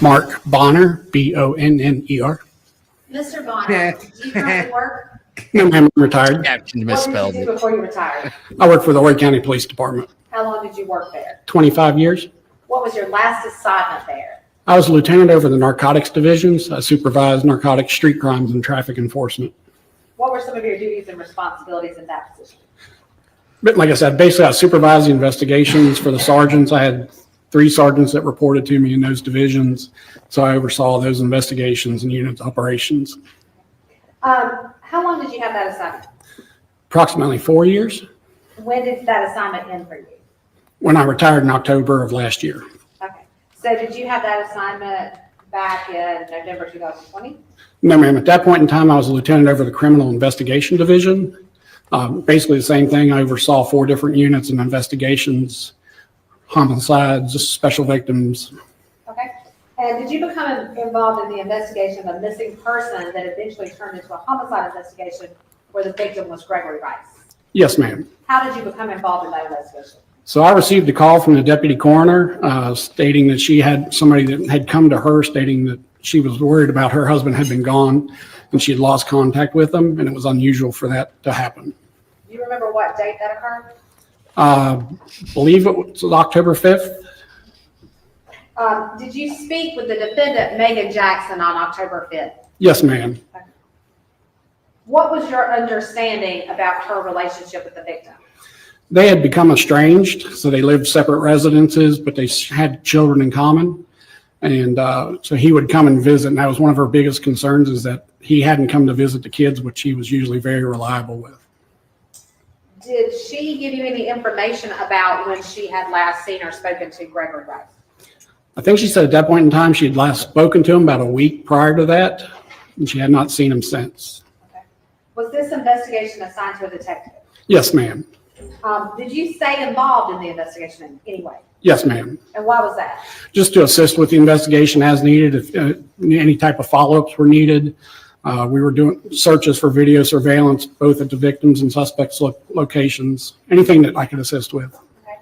Mark Bonner, Bonner. Mr. Bonner, do you currently work? No, I'm retired. Captain What did you do before you retired? I work for the Horry County Police Department. How long did you work there? 25 years. What was your last assignment there? I was a lieutenant over the narcotics divisions. I supervised narcotics, street crimes, and traffic enforcement. What were some of your duties and responsibilities in that position? But like I said, basically I supervised the investigations for the sergeants. I had 3 sergeants that reported to me in those divisions. So I oversaw those investigations and unit operations. How long did you have that assignment? Approximately 4 years. When did that assignment end for you? When I retired in October of last year. Okay. So did you have that assignment back in November 2020? No, ma'am. At that point in time, I was a lieutenant over the criminal investigation division. Basically the same thing. I oversaw 4 different units and investigations, homicides, special victims. Okay. And did you become involved in the investigation of a missing person that eventually turned into a homicide investigation where the victim was Gregory Rice? Yes, ma'am. How did you become involved in that investigation? So I received a call from the deputy coroner stating that she had somebody that had come to her stating that she was worried about her husband had been gone and she had lost contact with him, and it was unusual for that to happen. Do you remember what date that occurred? Believe it was October 5th. Did you speak with the defendant, Meagan Jackson, on October 5th? Yes, ma'am. What was your understanding about her relationship with the victim? They had become estranged, so they lived separate residences, but they had children in common. And so he would come and visit, and that was one of her biggest concerns, is that he hadn't come to visit the kids, which he was usually very reliable with. Did she give you any information about when she had last seen or spoken to Gregory Rice? I think she said at that point in time she had last spoken to him about a week prior to that, and she had not seen him since. Was this investigation assigned to a detective? Yes, ma'am. Did you stay involved in the investigation in any way? Yes, ma'am. And why was that? Just to assist with the investigation as needed, if any type of follow-ups were needed. We were doing searches for video surveillance, both at the victims and suspects' locations, anything that I could assist with. Okay.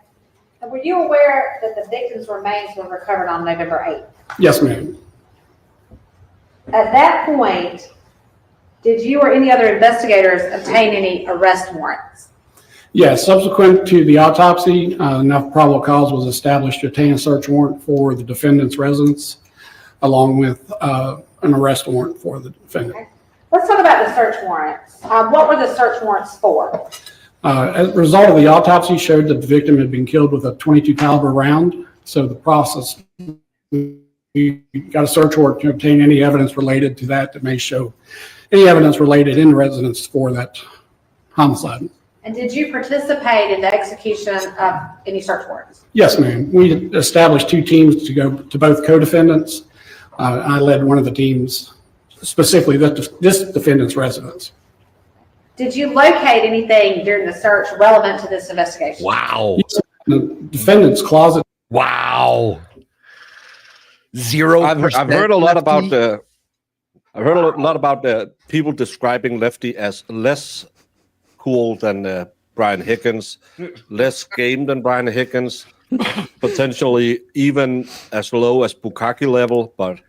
And were you aware that the victim's remains were recovered on November 8th? Yes, ma'am. At that point, did you or any other investigators obtain any arrest warrants? Yes, subsequent to the autopsy, enough probable cause was established to obtain a search warrant for the defendant's residence, along with an arrest warrant for the defendant. Okay. Let's talk about the search warrants. What were the search warrants for? As a result of the autopsy showed that the victim had been killed with a .22 caliber round. So the process, we got a search warrant to obtain any evidence related to that may show any evidence related in residence for that homicide. And did you participate in the execution of any search warrants? Yes, ma'am. We established 2 teams to go to both co-defendants. I led one of the teams, specifically this defendant's residence. Did you locate anything during the search relevant to this investigation? Wow. Yes, the defendant's closet. Wow. 0%. I've heard a lot about Lefty. the. I've heard a lot about the people describing Lefty as less cool than Brian Higgins, less game than Brian Higgins, potentially even as low as Bukaki level, but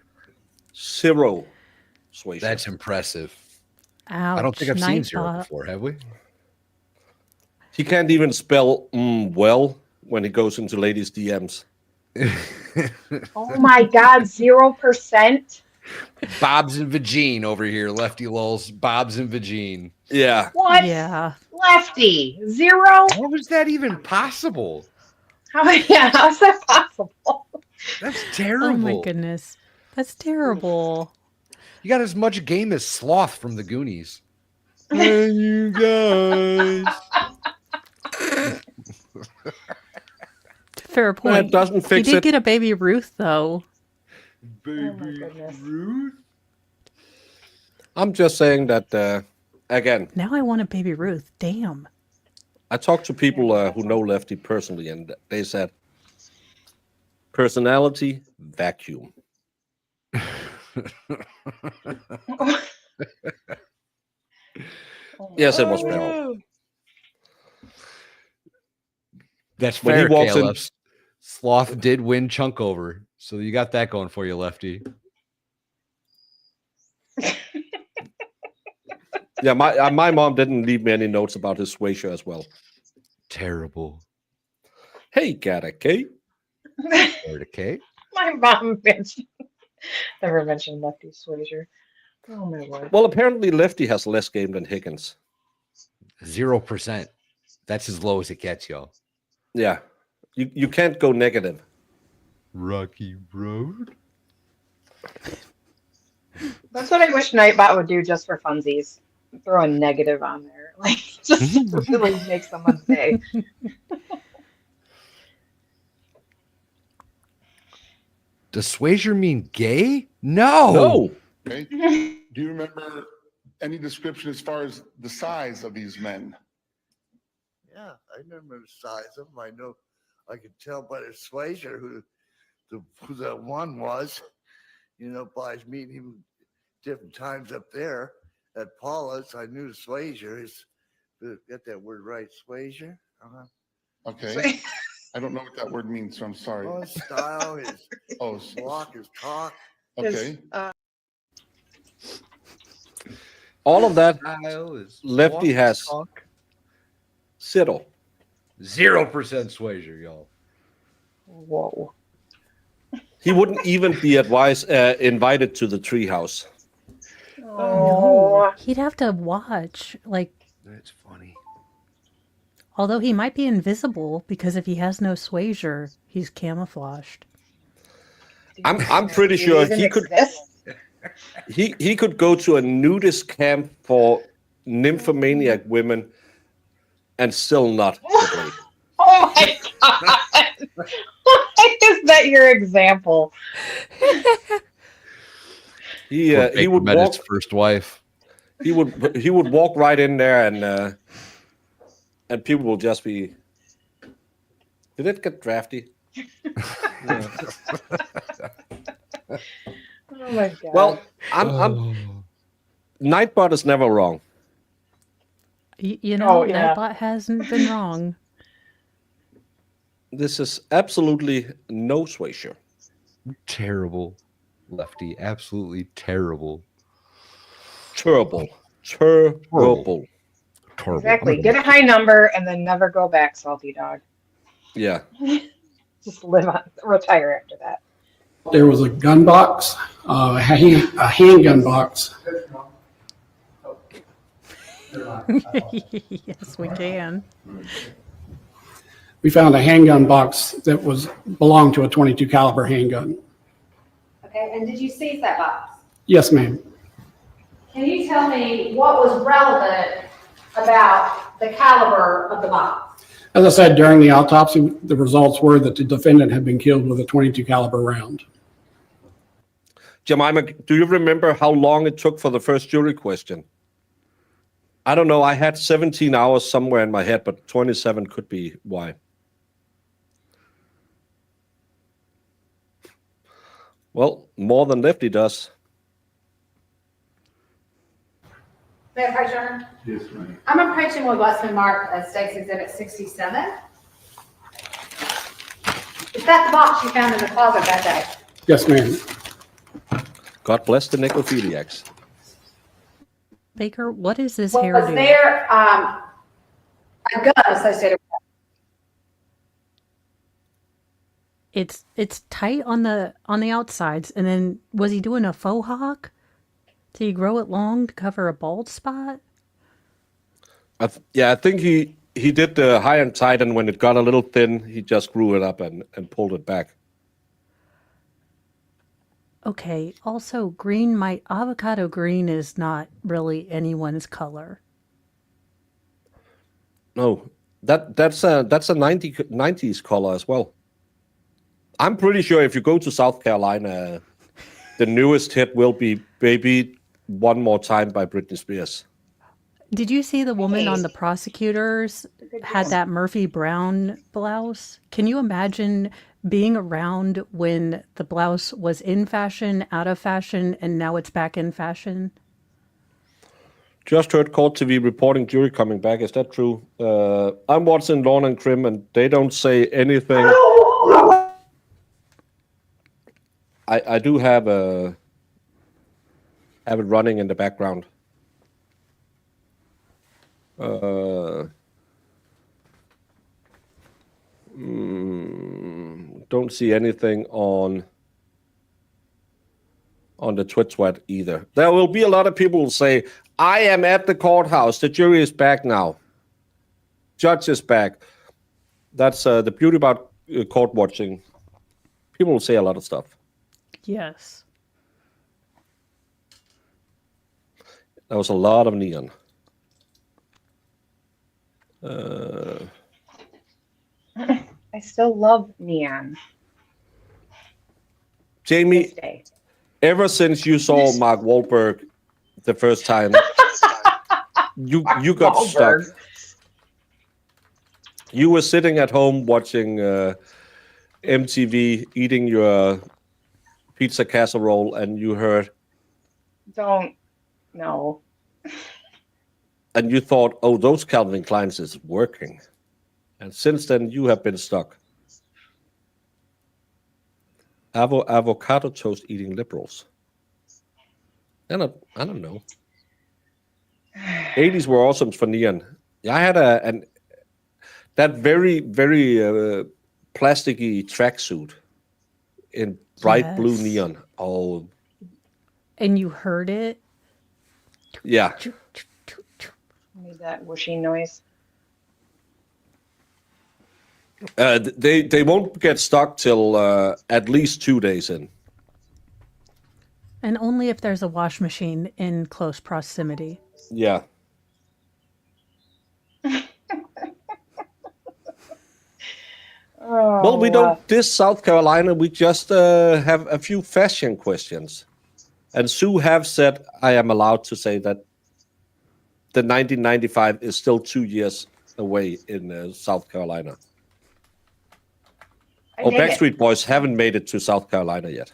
0 sway. That's impressive. Ouch, I don't think I've seen 0 Nightbot. before, have we? He can't even spell well when he goes into ladies' DMs. Oh my God, 0%. Bob's and Vagine over here. Lefty lulls. Bob's and Vagine. Yeah. What? Yeah. Lefty, 0? How is that even possible? How's that possible? That's terrible. Oh my goodness. That's terrible. You got as much game as Sloth from the Goonies. Hey, you guys. Fair point. That doesn't fix he did it. get a baby Ruth, though. Baby Ruth. I'm just saying that, again, Now I want a baby Ruth. Damn. I talked to people who know Lefty personally, and they said, personality, vacuum. Yes, it was Beryl. That's When he fair, walks in- Caleb. Sloth did win chunk over, so you got that going for you, Lefty. Yeah, my mom didn't leave me any notes about his swayshire as well. Terrible. Hey, Gata Kate. Kate. My mom never mentioned Lefty Swazier. Oh my word. Well, apparently Lefty has less game than Higgins. 0%. That's as low as it gets, y'all. Yeah. You can't go negative. Rocky Road. That's what I wish Nightbot would do just for funsies. Throw a negative on there. Like, just to really make someone's day. Does Swazier mean gay? No. No. Okay. Do you remember any description as far as the size of these men? Yeah, I remember the size of them. I know I could tell by the Swazier who the one was, by meeting him different times up there at Paula's. I knew the Swazier is, get that word right, Swazier? Okay. I don't know what that word means, so I'm sorry. Oh, his style, his walk, his talk. Okay. All of that, is Lefty has Siddle. 0% Swazier, y'all. Whoa. He wouldn't even be invited to the treehouse. Oh. He'd have to watch. Like, that's funny. Although he might be invisible because if he has no Swazier, he's camouflaged. I'm pretty sure he could. He could go to a nudist camp for nymphomaniac women and still not. Oh my God. Why is that your example? He would met walk. his first wife. He would walk right in there and people will just be. Did it get drafty? Oh my God. Well, I'm Nightbot is never wrong. Nightbot hasn't been wrong. This is absolutely no Swazier. Terrible, Lefty. Absolutely terrible. Terrible. Exactly. Get a high number and then never go back, salty dog. Yeah. Just retire after that. There was a gun box, a handgun box. Yes, we can. We found a handgun box that belonged to a .22 caliber handgun. Okay, and did you seize that box? Yes, ma'am. Can you tell me what was relevant about the caliber of the box? As I said, during the autopsy, the results were that the defendant had been killed with a .22 caliber round. Jemima, do you remember how long it took for the first jury question? I don't know. I had 17 hours somewhere in my head, but 27 could be why. Well, more than Lefty does. May I approach, Your Honor? Yes, ma'am. I'm approaching with what's been marked as State's Exhibit 67. Is that the box you found in the closet that day? Yes, ma'am. God bless the necrophiliacs. Baker, what is this Was hairdo? there a gun associated with It's tight on the outsides, and then was he doing a faux hawk? Did he grow it long to cover a bald spot? I think he did the high and tight, and when it got a little thin, he just grew it up and pulled it back. Okay, also avocado green is not really anyone's color. No, that's a 90s color as well. I'm pretty sure if you go to South Carolina, the newest hit will be Baby One More Time by Britney Spears. Did you see the woman on the prosecutors had that Murphy Brown blouse? Can you imagine being around when the blouse was in fashion, out of fashion, and now it's back in fashion? Just heard Court TV reporting jury coming back. Is that true? I'm watching Lawn and Crim, and they don't say anything. I do have it running in the background. Don't see anything on the Twitch either. There will be a lot of people who say, I am at the courthouse. The jury is back now. Judge is back. That's the beauty about court watching. People will say a lot of stuff. Yes. There was a lot of neon. I still love neon. Jamie, ever since you saw Mark Wahlberg the first time, you got stuck. You were sitting at home watching MTV, eating your pizza casserole, and you heard. No. And you thought, oh, those Calvin Kleins is working. And since then, you have been stuck. Avocado toast eating liberals. I don't know. 80s were awesome for neon. I had that very, very plasticky tracksuit in bright blue neon. Oh. And you heard it? Yeah. Made that whooshing noise. They won't get stuck till at least 2 days in. And only if there's a wash machine in close proximity. Yeah. Well, we don't diss South Carolina. We just have a few fashion questions. And Sue have said I am allowed to say that the 1995 is still 2 years away in South Carolina. Backstreet Boys haven't made it to South Carolina yet.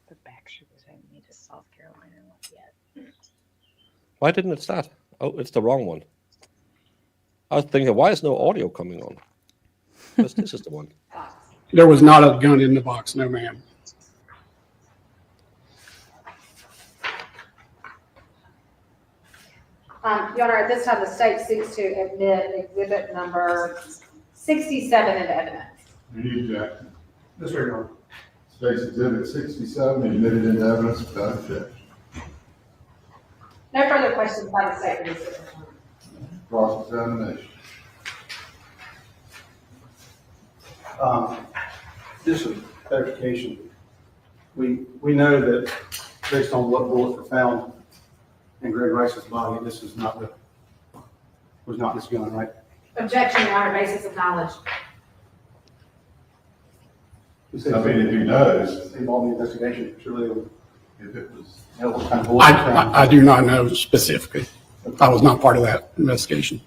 The Backstreet haven't made it to South Carolina yet. Why didn't it start? Oh, it's the wrong one. I was thinking, why is no audio coming on? Because this is the one. There was not a gun in the box, no ma'am. Your Honor, at this time, the state seeks to admit exhibit number 67 into evidence. Meagan Jackson. Yes, sir, Your Honor. State's Exhibit 67 admitted into evidence without objection. No further questions by the state. Cross-examination. Just a clarification. We know that based on what bullets were found in Greg Rice's body, this is not was not this gun, right? Objection, Your Honor, basis of knowledge. I mean, if he knows. Involved in the investigation, surely. If it was. What kind of bullets were found. I do not know specifically. I was not part of that investigation.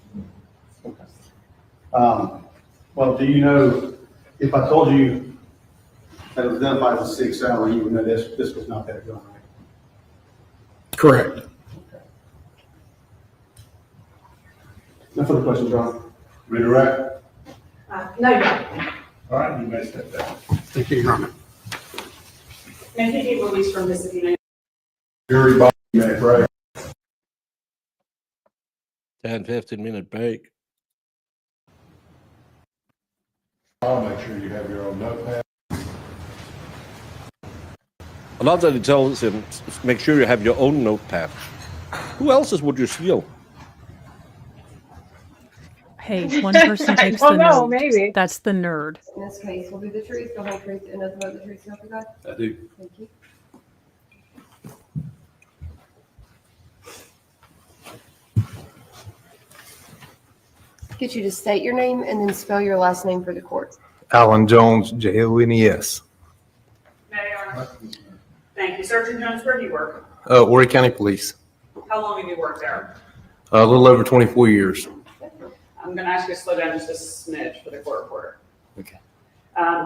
Well, do you know, if I told you that it was identified as a Sig Sauer, you would know this was not that gun, right? Correct. No further questions, John. Redirect. No, Your Honor. All right, you may step down. Thank you, Your Honor. May he be released from this if he may. Jury body may break. 10-15 minute break. I'll make sure you have your own notepad. I love that he tells him, make sure you have your own notepad. Who else's would you steal? Hey, one person takes Well, the no, note. maybe. That's the nerd. In this case, will be the truth, the whole truth, and nothing but the truth, so help you God? I do. Thank you. Get you to state your name and then spell your last name for the court. Alan Jones, J-O-N-E-S. Mayor. Thank you. Sergeant Jones, where do you work? Horry County Police. How long have you worked there? A little over 24 years. I'm going to ask you to slow down just a smidge for the court reporter. Okay.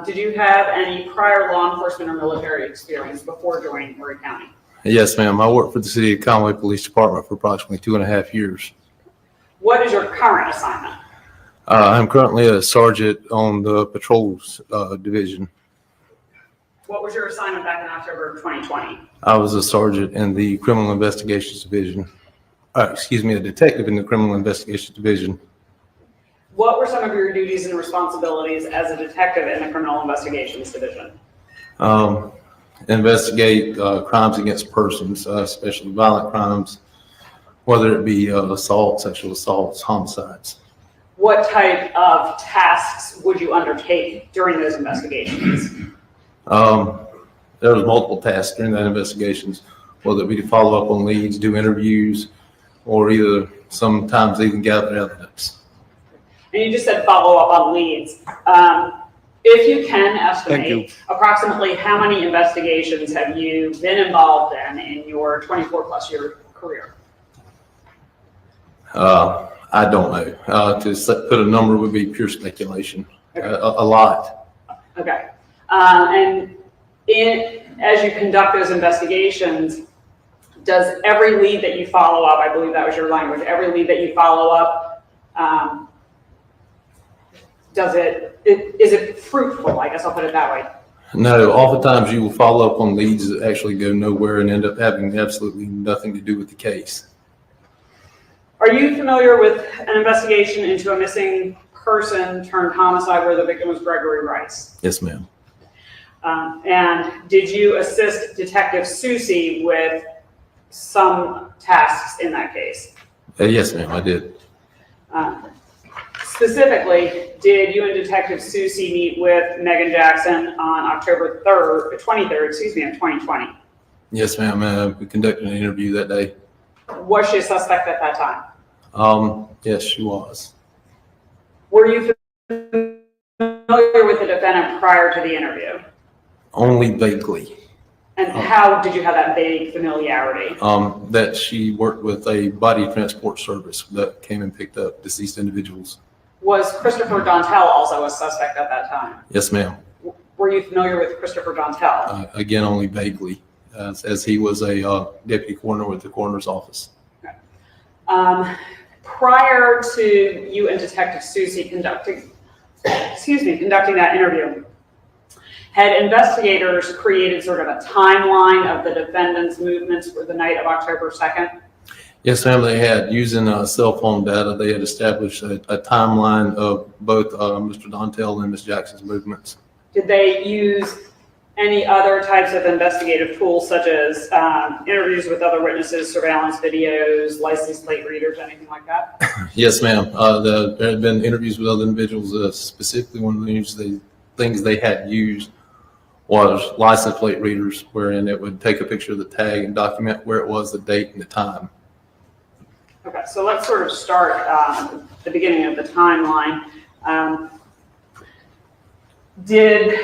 Did you have any prior law enforcement or military experience before joining Horry County? Yes, ma'am. I worked for the City of Conway Police Department for approximately 2.5 years. What is your current assignment? I'm currently a sergeant on the patrols division. What was your assignment back in October of 2020? I was a sergeant in the criminal investigations division. A detective in the criminal investigations division. What were some of your duties and responsibilities as a detective in the criminal investigations division? Investigate crimes against persons, especially violent crimes, whether it be assault, sexual assaults, homicides. What type of tasks would you undertake during those investigations? There was multiple tasks during that investigations, whether it be to follow up on leads, do interviews, or either sometimes even gather evidence. And you just said follow up on leads. If you can estimate approximately how many investigations have you been involved in your 24 plus year career? I don't know. To put a number would be pure speculation. Okay. A lot. Okay. And as you conduct those investigations, does every lead that you follow up, I believe that was your language, every lead that you follow up, is it fruitful? I guess I'll put it that way. No, oftentimes you will follow up on leads that actually go nowhere and end up having absolutely nothing to do with the case. Are you familiar with an investigation into a missing person turned homicide where the victim was Gregory Rice? Yes, ma'am. And did you assist Detective Susie with some tasks in that case? Yes, ma'am, I did. Specifically, did you and Detective Susie meet with Meagan Jackson on October 23rd, of 2020? Yes, ma'am. We conducted an interview that day. Was she a suspect at that time? Yes, she was. Were you familiar with the defendant prior to the interview? Only vaguely. And how did you have that vague familiarity? That she worked with a body transport service that came and picked up deceased individuals. Was Christopher Dontell also a suspect at that time? Yes, ma'am. Were you familiar with Christopher Dontell? Again, only vaguely, as he was a deputy coroner with the coroner's office. Okay. Prior to you and Detective Susie conducting that interview, had investigators created sort of a timeline of the defendant's movements for the night of October 2nd? Yes, ma'am, they had. Using cell phone data, they had established a timeline of both Mr. Dontell and Ms. Jackson's movements. Did they use any other types of investigative tools, such as interviews with other witnesses, surveillance videos, license plate readers, anything like that? Yes, ma'am. There had been interviews with other individuals. Specifically, one of the interviews things they had used was license plate readers, wherein it would take a picture of the tag and document where it was, the date and the time. Okay, so let's sort of start at the beginning of the timeline. Did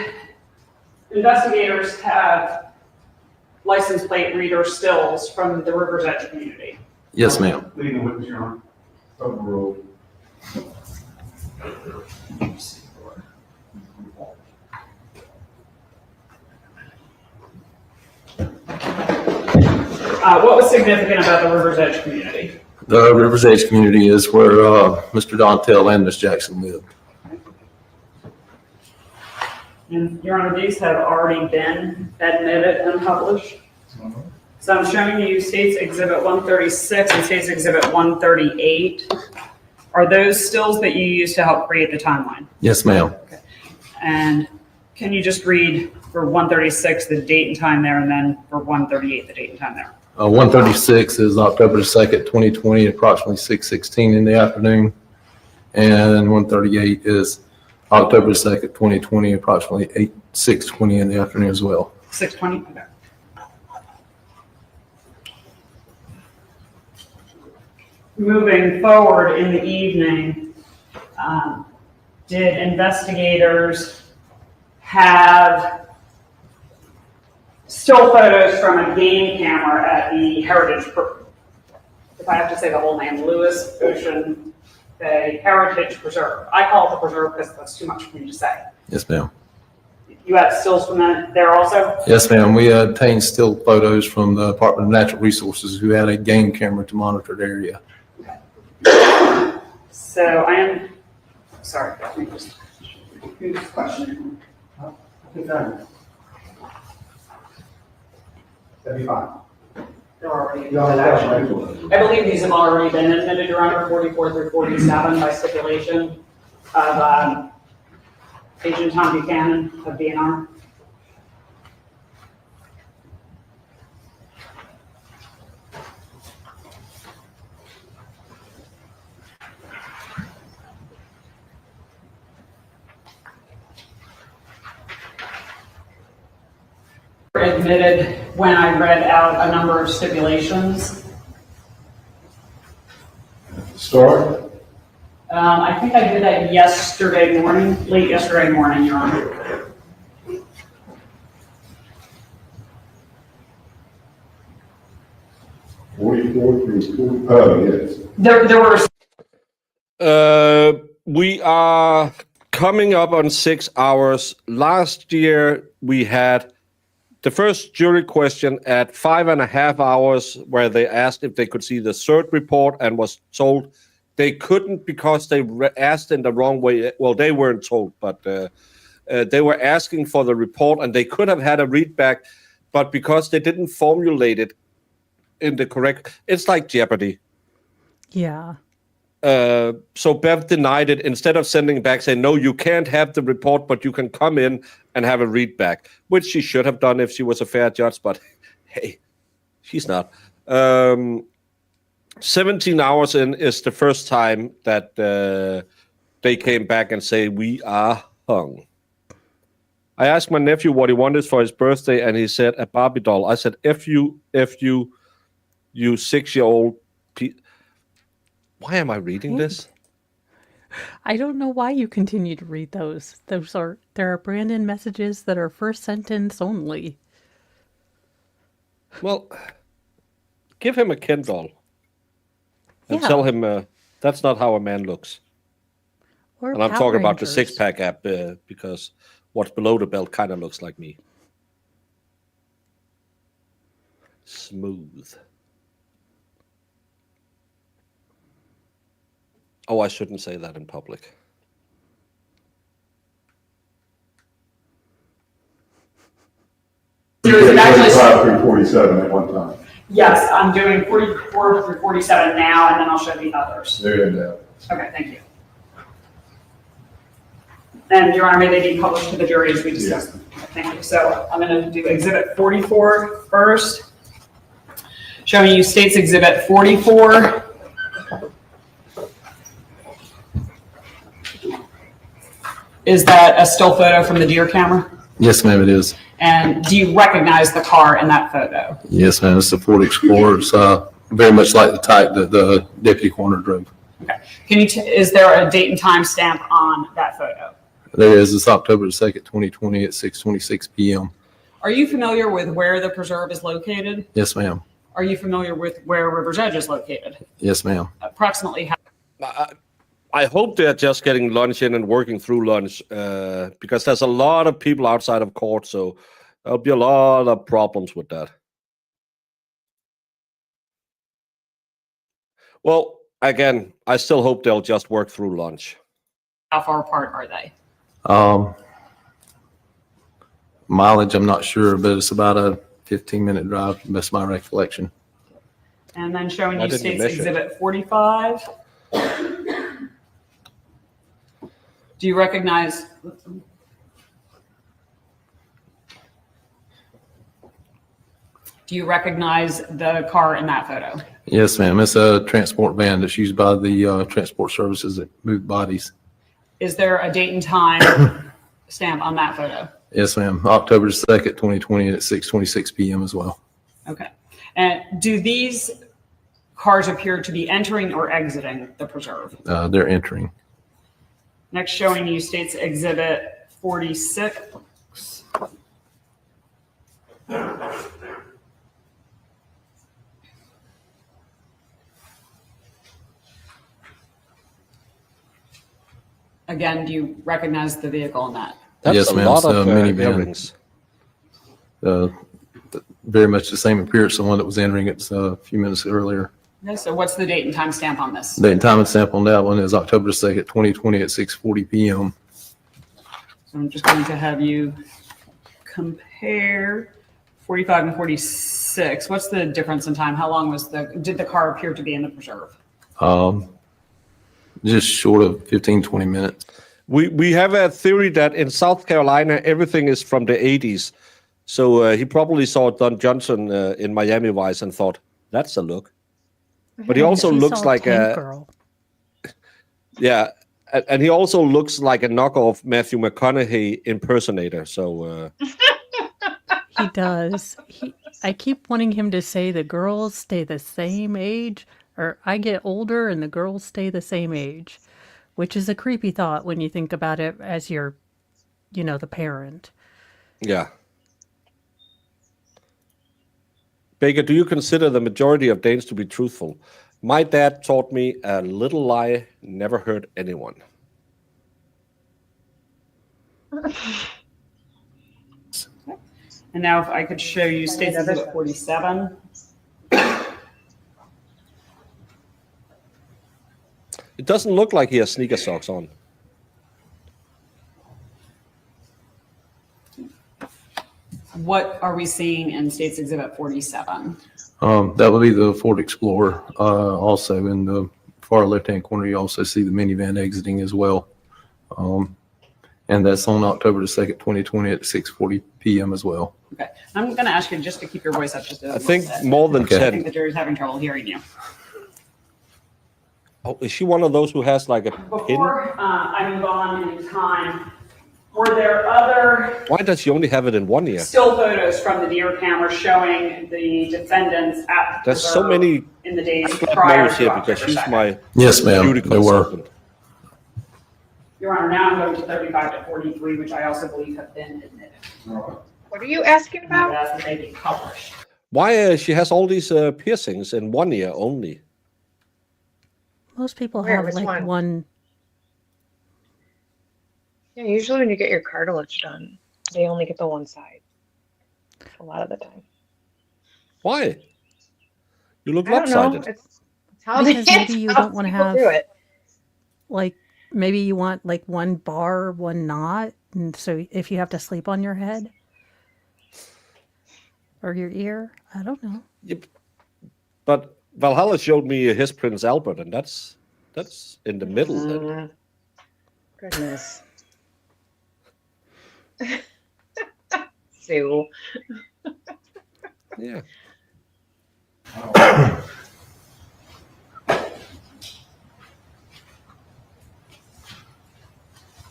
investigators have license plate reader stills from the River's Edge community? Yes, ma'am. Leading the witness, Your Honor. Overruled. What was significant about the River's Edge community? The River's Edge community is where Mr. Dontell and Ms. Jackson lived. And Your Honor, these have already been admitted and published. So I'm showing you State's Exhibit 136 and State's Exhibit 138. Are those stills that you used to help create the timeline? Yes, ma'am. Okay. And can you just read for 136 the date and time there, and then for 138 the date and time there? 136 is October 2nd, 2020, approximately 6:16 in the afternoon. And 138 is October 2nd, 2020, approximately 6:20 in the afternoon as well. 6:20, okay. Moving forward in the evening, did investigators have still photos from a game camera at the Heritage, if I have to say the whole name, Lewis Ocean Bay Heritage Preserve? I call it the preserve because that's too much for me to say. Yes, ma'am. You have stills from that there also? Yes, ma'am. We obtained still photos from the Department of Natural Resources, who had a game camera to monitor the area. So I am, sorry, let me just do this question. That'd be fine. They're already admitted, actually. I believe these have already been admitted, Your Honor, 44 through 47 by stipulation of Agent Tom Buchanan of DNR. Admitted when I read out a number of stipulations. Start. I think I did that yesterday morning, late yesterday morning, Your Honor. Yes. There were. We are coming up on 6 hours. Last year, we had the first jury question at 5.5 hours, where they asked if they could see the third report and was told they couldn't because they asked in the wrong way. Well, they weren't told, but they were asking for the report and they could have had a read back, but because they didn't formulate it in the correct, it's like Jeopardy. Yeah. So Bev denied it instead of sending it back, saying, no, you can't have the report, but you can come in and have a read back, which she should have done if she was a fair judge, but hey, she's not. 17 hours in is the first time that they came back and say, we are hung. I asked my nephew what he wanted for his birthday, and he said a Barbie doll. I said, F you 6-year-old. Why am I reading this? I don't know why you continue to read those. There are Brandon messages that are first sentence only. Well, give him a Ken doll and Yeah. tell him that's not how a man looks. Or And I'm Power talking about the Rangers. 6-pack app because what's below the belt kind of looks like me. Smooth. Oh, I shouldn't say that in public. There's an actually- 45 through 47 at one time. Yes, I'm doing 44 through 47 now, and then I'll show the others. There you go. Okay, thank you. And Your Honor, may they be published to the jury as we discussed? Okay, thank you. So I'm going to do Exhibit 44 first. Showing you State's Exhibit 44. Is that a still photo from the deer camera? Yes, ma'am, it is. And do you recognize the car in that photo? Yes, ma'am, it's a Ford Explorer. It's very much like the type that the deputy coroner drove. Can you? Is there a date and time stamp on that photo? There is. It's October 2nd, 2020 at 6:26 p.m. Are you familiar with where the preserve is located? Yes, ma'am. Are you familiar with where River's Edge is located? Yes, ma'am. Approximately how? I hope they're just getting lunch in and working through lunch because there's a lot of people outside of court, so there'll be a lot of problems with that. Well, again, I still hope they'll just work through lunch. How far apart are they? Mileage, I'm not sure, but it's about a 15-minute drive. That's my recollection. And then showing Why you didn't you States measure it? Exhibit 45. Do you recognize? Do you recognize the car in that photo? Yes, ma'am. It's a transport van that's used by the transport services that move bodies. Is there a date and time stamp on that photo? Yes, ma'am. October 2nd, 2020 at 6:26 p.m. as well. Okay. And do these cars appear to be entering or exiting the preserve? They're entering. Next, showing you States Exhibit 46. Again, do you recognize the vehicle in that? That's yes, a ma'am. lot It's a of minivan. earrings. Very much the same appearance, the one that was entering it a few minutes earlier. Okay, so what's the date and time stamp on this? Date and time and stamp on that one is October 2nd, 2020 at 6:40 p.m. So I'm just going to have you compare 45 and 46. What's the difference in time? How long did the car appear to be in the preserve? Just short of 15, 20 minutes. We have a theory that in South Carolina, everything is from the 80s. So he probably saw Don Johnson in Miami Vice and thought, that's a look. But he also looks like Girl. Yeah, and he also looks like a knockoff Matthew McConaughey impersonator. So He does. I keep wanting him to say the girls stay the same age, or I get older and the girls stay the same age, which is a creepy thought when you think about it as you're, the parent. yeah. Baker, do you consider the majority of Danes to be truthful? My dad taught me a little lie never hurt anyone. And now if I could show you States Exhibit 47. It doesn't look like he has sneaker socks on. What are we seeing in States Exhibit 47? That would be the Ford Explorer. Also in the far left-hand corner, you also see the minivan exiting as well. And that's on October the 2nd, 2020 at 6:40 p.m. as well. Okay. I'm going to ask you just to keep your voice up just a little think bit. more than I 10. think the jury's having trouble hearing you. Oh, is she one of those who has like a pin? Before I move on in time, were there other Why does she only have it in one ear? still photos from the deer camera showing the defendants at the There's so preserve many in the days prior knows to here because October she's 2nd? my Yes, ma'am. beauty There were. consultant. Your Honor, now I'm going to 35 to 43, which I also believe have been admitted. What are you asking And about? that's that they be published. Why she has all these piercings in one ear only? Most people Where? have Which like one. Yeah, usually when you get your cartilage done, they only get the one side. A lot of the time. Why? You look I don't know. lopsided. It's how they, Because maybe you how don't want to people have, do it. like, maybe you want like one bar, one knot. And so if you have to sleep on your head or your ear, I don't know. But Valhalla showed me his Prince Albert, and that's in the middle. Then. Goodness. Sue. Yeah.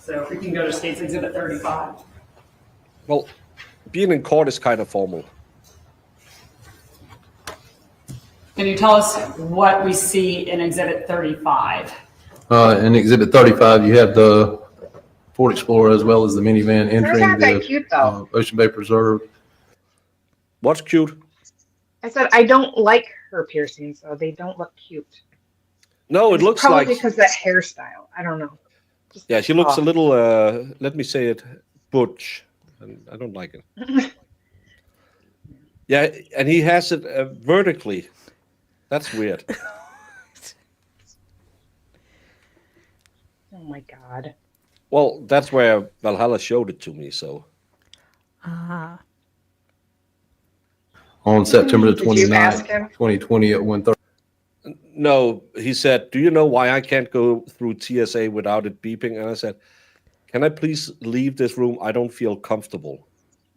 So if we can go to State's Exhibit 35. Well, being in court is kind of formal. Can you tell us what we see in Exhibit 35? In Exhibit 35, you have the Ford Explorer as well as the minivan entering not that the cute, though. Ocean Bay Preserve. What's cute? I said I don't like her piercings, so they don't look cute. No, it It's looks probably like because of that hairstyle. I don't know. yeah, she looks a Oh. little. Let me say it, butch, and I don't like it. Yeah, and he has it vertically. That's weird. Oh my god. Well, that's where Valhalla showed it to me. So Ah. On September the Did you ask 29th, him? 2020 at 1:30. no, he said, "Do you know why I can't go through TSA without it beeping?" And I said, "Can I please leave this room? I don't feel comfortable."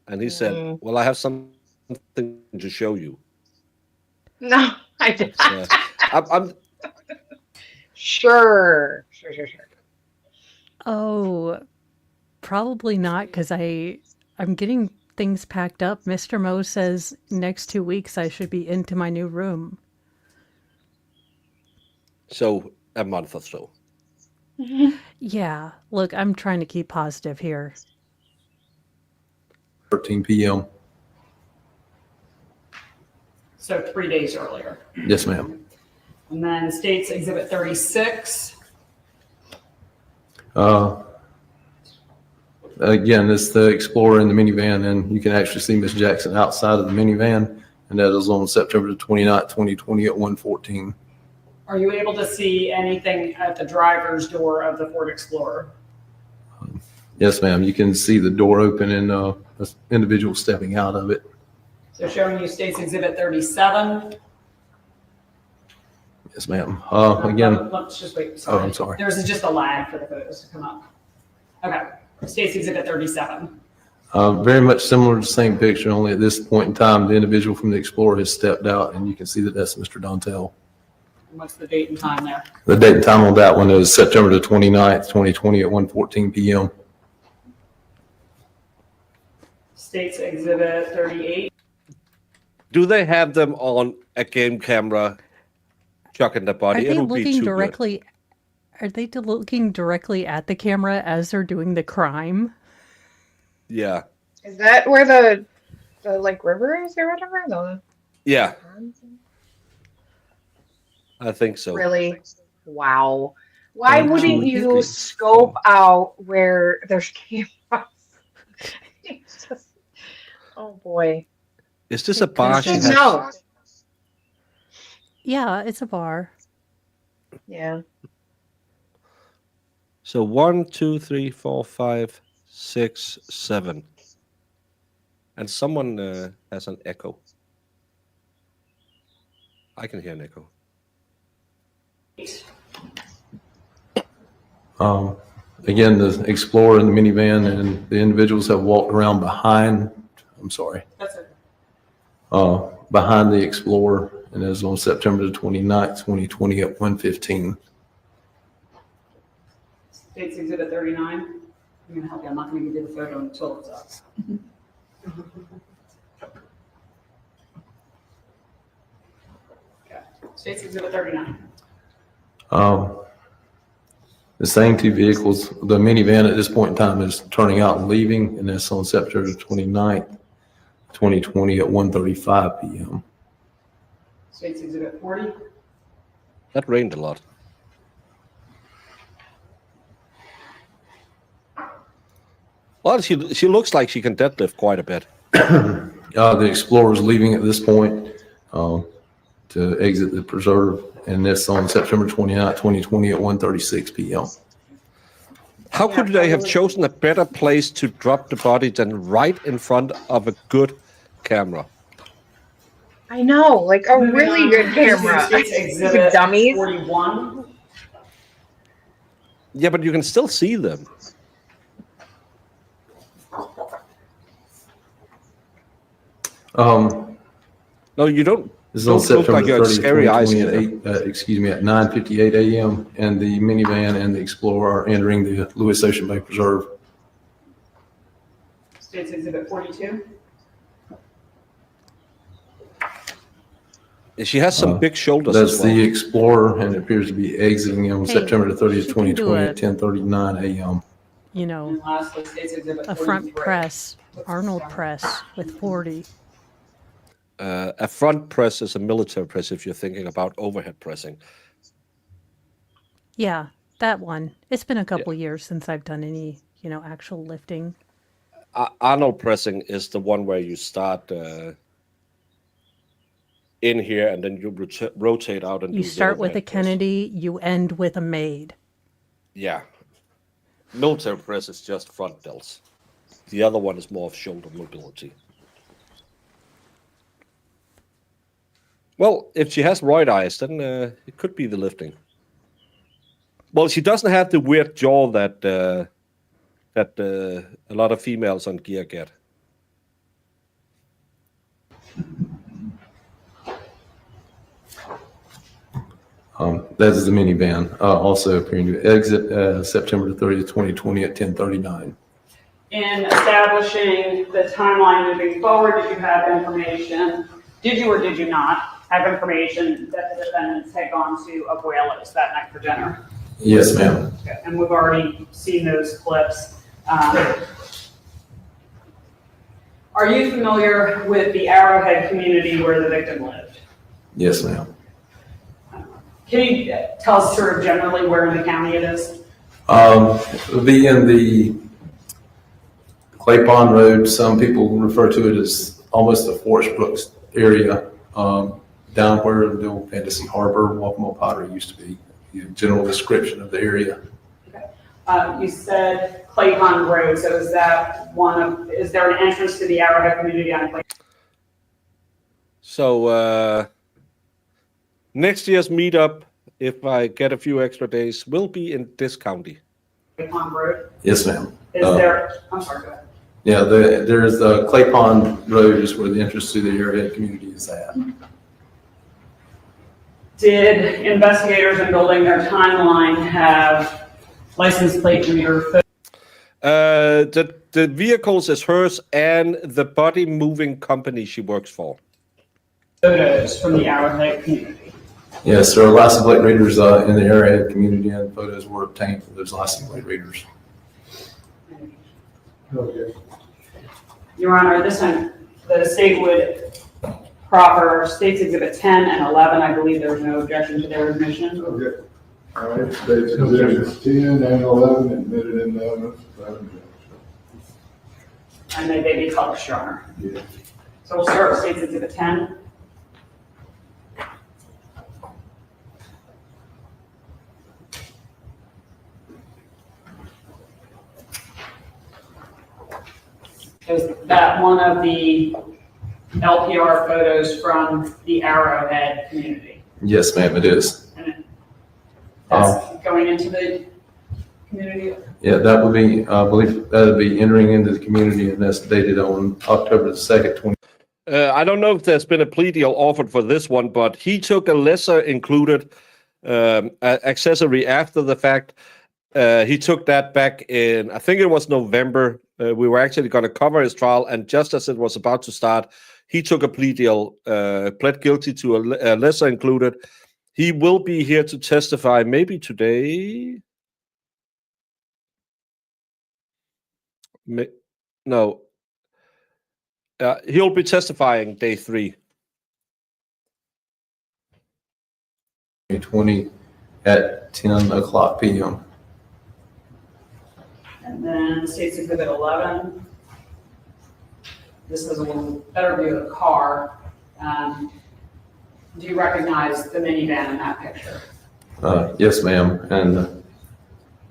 And he said, Mm. "Well, I have something to show you." No, I did. I'm Sure. Oh, probably not, because I'm getting things packed up. Mr. Mo says next 2 weeks I should be into my new room. so a month or so. Yeah, look, I'm trying to keep positive here. 13 p.m. So 3 days earlier. Yes, ma'am. And then State's Exhibit 36. Again, it's the Explorer in the minivan, and you can actually see Miss Jackson outside of the minivan, and that is on September the 29th, 2020 at 1:14. Are you able to see anything at the driver's door of the Ford Explorer? Yes, ma'am. You can see the door open and an individual stepping out of it. So showing you State's Exhibit 37. Yes, ma'am. Again, Let's just wait. oh, I'm sorry. There's just a lag for the photos to come up. Okay. State's Exhibit 37. Very much similar to the same picture, only at this point in time, the individual from the Explorer has stepped out, and you can see that that's Mr. Dontell. And what's the date and time there? The date and time on that one is September the 29th, 2020 at 1:14 p.m. State's Exhibit 38. Do they have them on a game camera, chucking the Are body? they It would be looking too directly? Are they looking directly at the camera as they're doing the crime? good. Yeah, Is that where the like river is or whatever? yeah. I think so. Really? Wow. Why 1, wouldn't 2, you 3, scope out where there's cameras? It's just, oh boy. Is this a bar? She has? No. Yeah, it's a bar. Yeah. So 1, 2, 3, 4, 5, 6, 7. And someone has an echo. I can hear an echo. Again, the Explorer and the minivan and the individuals have walked around behind, I'm sorry, That's it. behind the Explorer, and it is on September the 29th, 2020 at 1:15. State's Exhibit 39. I'm going to help you. I'm not going to give you the photo until it's up. Okay. State's Exhibit 39. The same two vehicles, the minivan at this point in time is turning out and leaving, and that's on September 29th, 2020 at 1:35 p.m. State's Exhibit 40. That rained a lot. Well, she looks like she can deadlift quite a bit. The Explorer is leaving at this point to exit the preserve, and that's on September 29th, 2020 at 1:36 p.m. How could they have chosen a better place to drop the body than right in front of a good camera? I know, like a really good camera. State's Exhibit Dummies. 41. Yeah, but you can still see them. No, you don't. This is on Don't look like September you had 30th, scary eyes 2020 at 9:58 a.m. And the minivan and the Explorer are entering the Lewis Ocean Bay Preserve. State's Exhibit 42. She has some big shoulders That's as well. the Explorer, and it appears to be exiting on Hey, September the 30th, she can do 2020 a- at 10:39 a.m. You know, And lastly, State's Exhibit a front 43. press, Arnold press with 40. A front press is a military press if you're thinking about overhead pressing. Yeah, that one. It's been a couple years since I've done any, actual lifting. Arnold pressing is the one where you start in here and then you rotate out and You do the start with a overhead press. Kennedy, you end with a maid. Yeah. Military press is just front delts. The other one is more of shoulder mobility. Well, if she has roid eyes, then it could be the lifting. Well, she doesn't have the weird jaw that a lot of females on gear get. That is the minivan, also appearing to exit September the 30th, 2020 at 10:39. In establishing the timeline moving forward, did you have information, did you or did you not have information that the defendants had gone to Abuelos that night for dinner? Yes, ma'am. Okay, and we've already seen those clips. Are you familiar with the Arrowhead community where the victim lived? Yes, ma'am. Can you tell us sort of generally where in the county it is? It'll be in the Clay Pond Road. Some people refer to it as almost the Forest Brooks area, down where the old Fantasy Harbor, Waccamaw Pottery used to be. The general description of the area. You said Clay Pond Road, so is that is there an entrance to the Arrowhead community on Clay? So next year's meetup, if I get a few extra days, will be in this county. Clay Pond Road? Yes, ma'am. Is there, I'm sorry, go ahead. Yeah, there's the Clay Pond Road is where the entrance to the Arrowhead community is at. Did investigators in building their timeline have license plate reader The vehicles is hers and the body moving company she works for. photos from the Arrowhead community? Yes, there are license plate readers in the Arrowhead community, and photos were obtained for those license plate readers. Your Honor, this time the state would proffer States Exhibit 10 and 11. I believe there was no objection to their admission. Okay. All right, States Exhibits 10 and 11 admitted in the evidence. And may they be published, Your Honor. Yeah. So we'll start with States Exhibit 10. Is that one of the LPR photos from the Arrowhead community? Yes, ma'am, it is. And that's going into the community? Yeah, that would be, I believe that would be entering into the community, and that's dated on October the 2nd, 20. I don't know if there's been a plea deal offered for this one, but he took a lesser included accessory after the fact. He took that back in, I think it was November. We were actually going to cover his trial, and just as it was about to start, he took a plea deal, pled guilty to a lesser included. He will be here to testify maybe today. No. He'll be testifying day 3. 2020 at 10 o'clock p.m. And then States Exhibit 11. This is a little better view of the car. Do you recognize the minivan in that picture? Yes, ma'am, and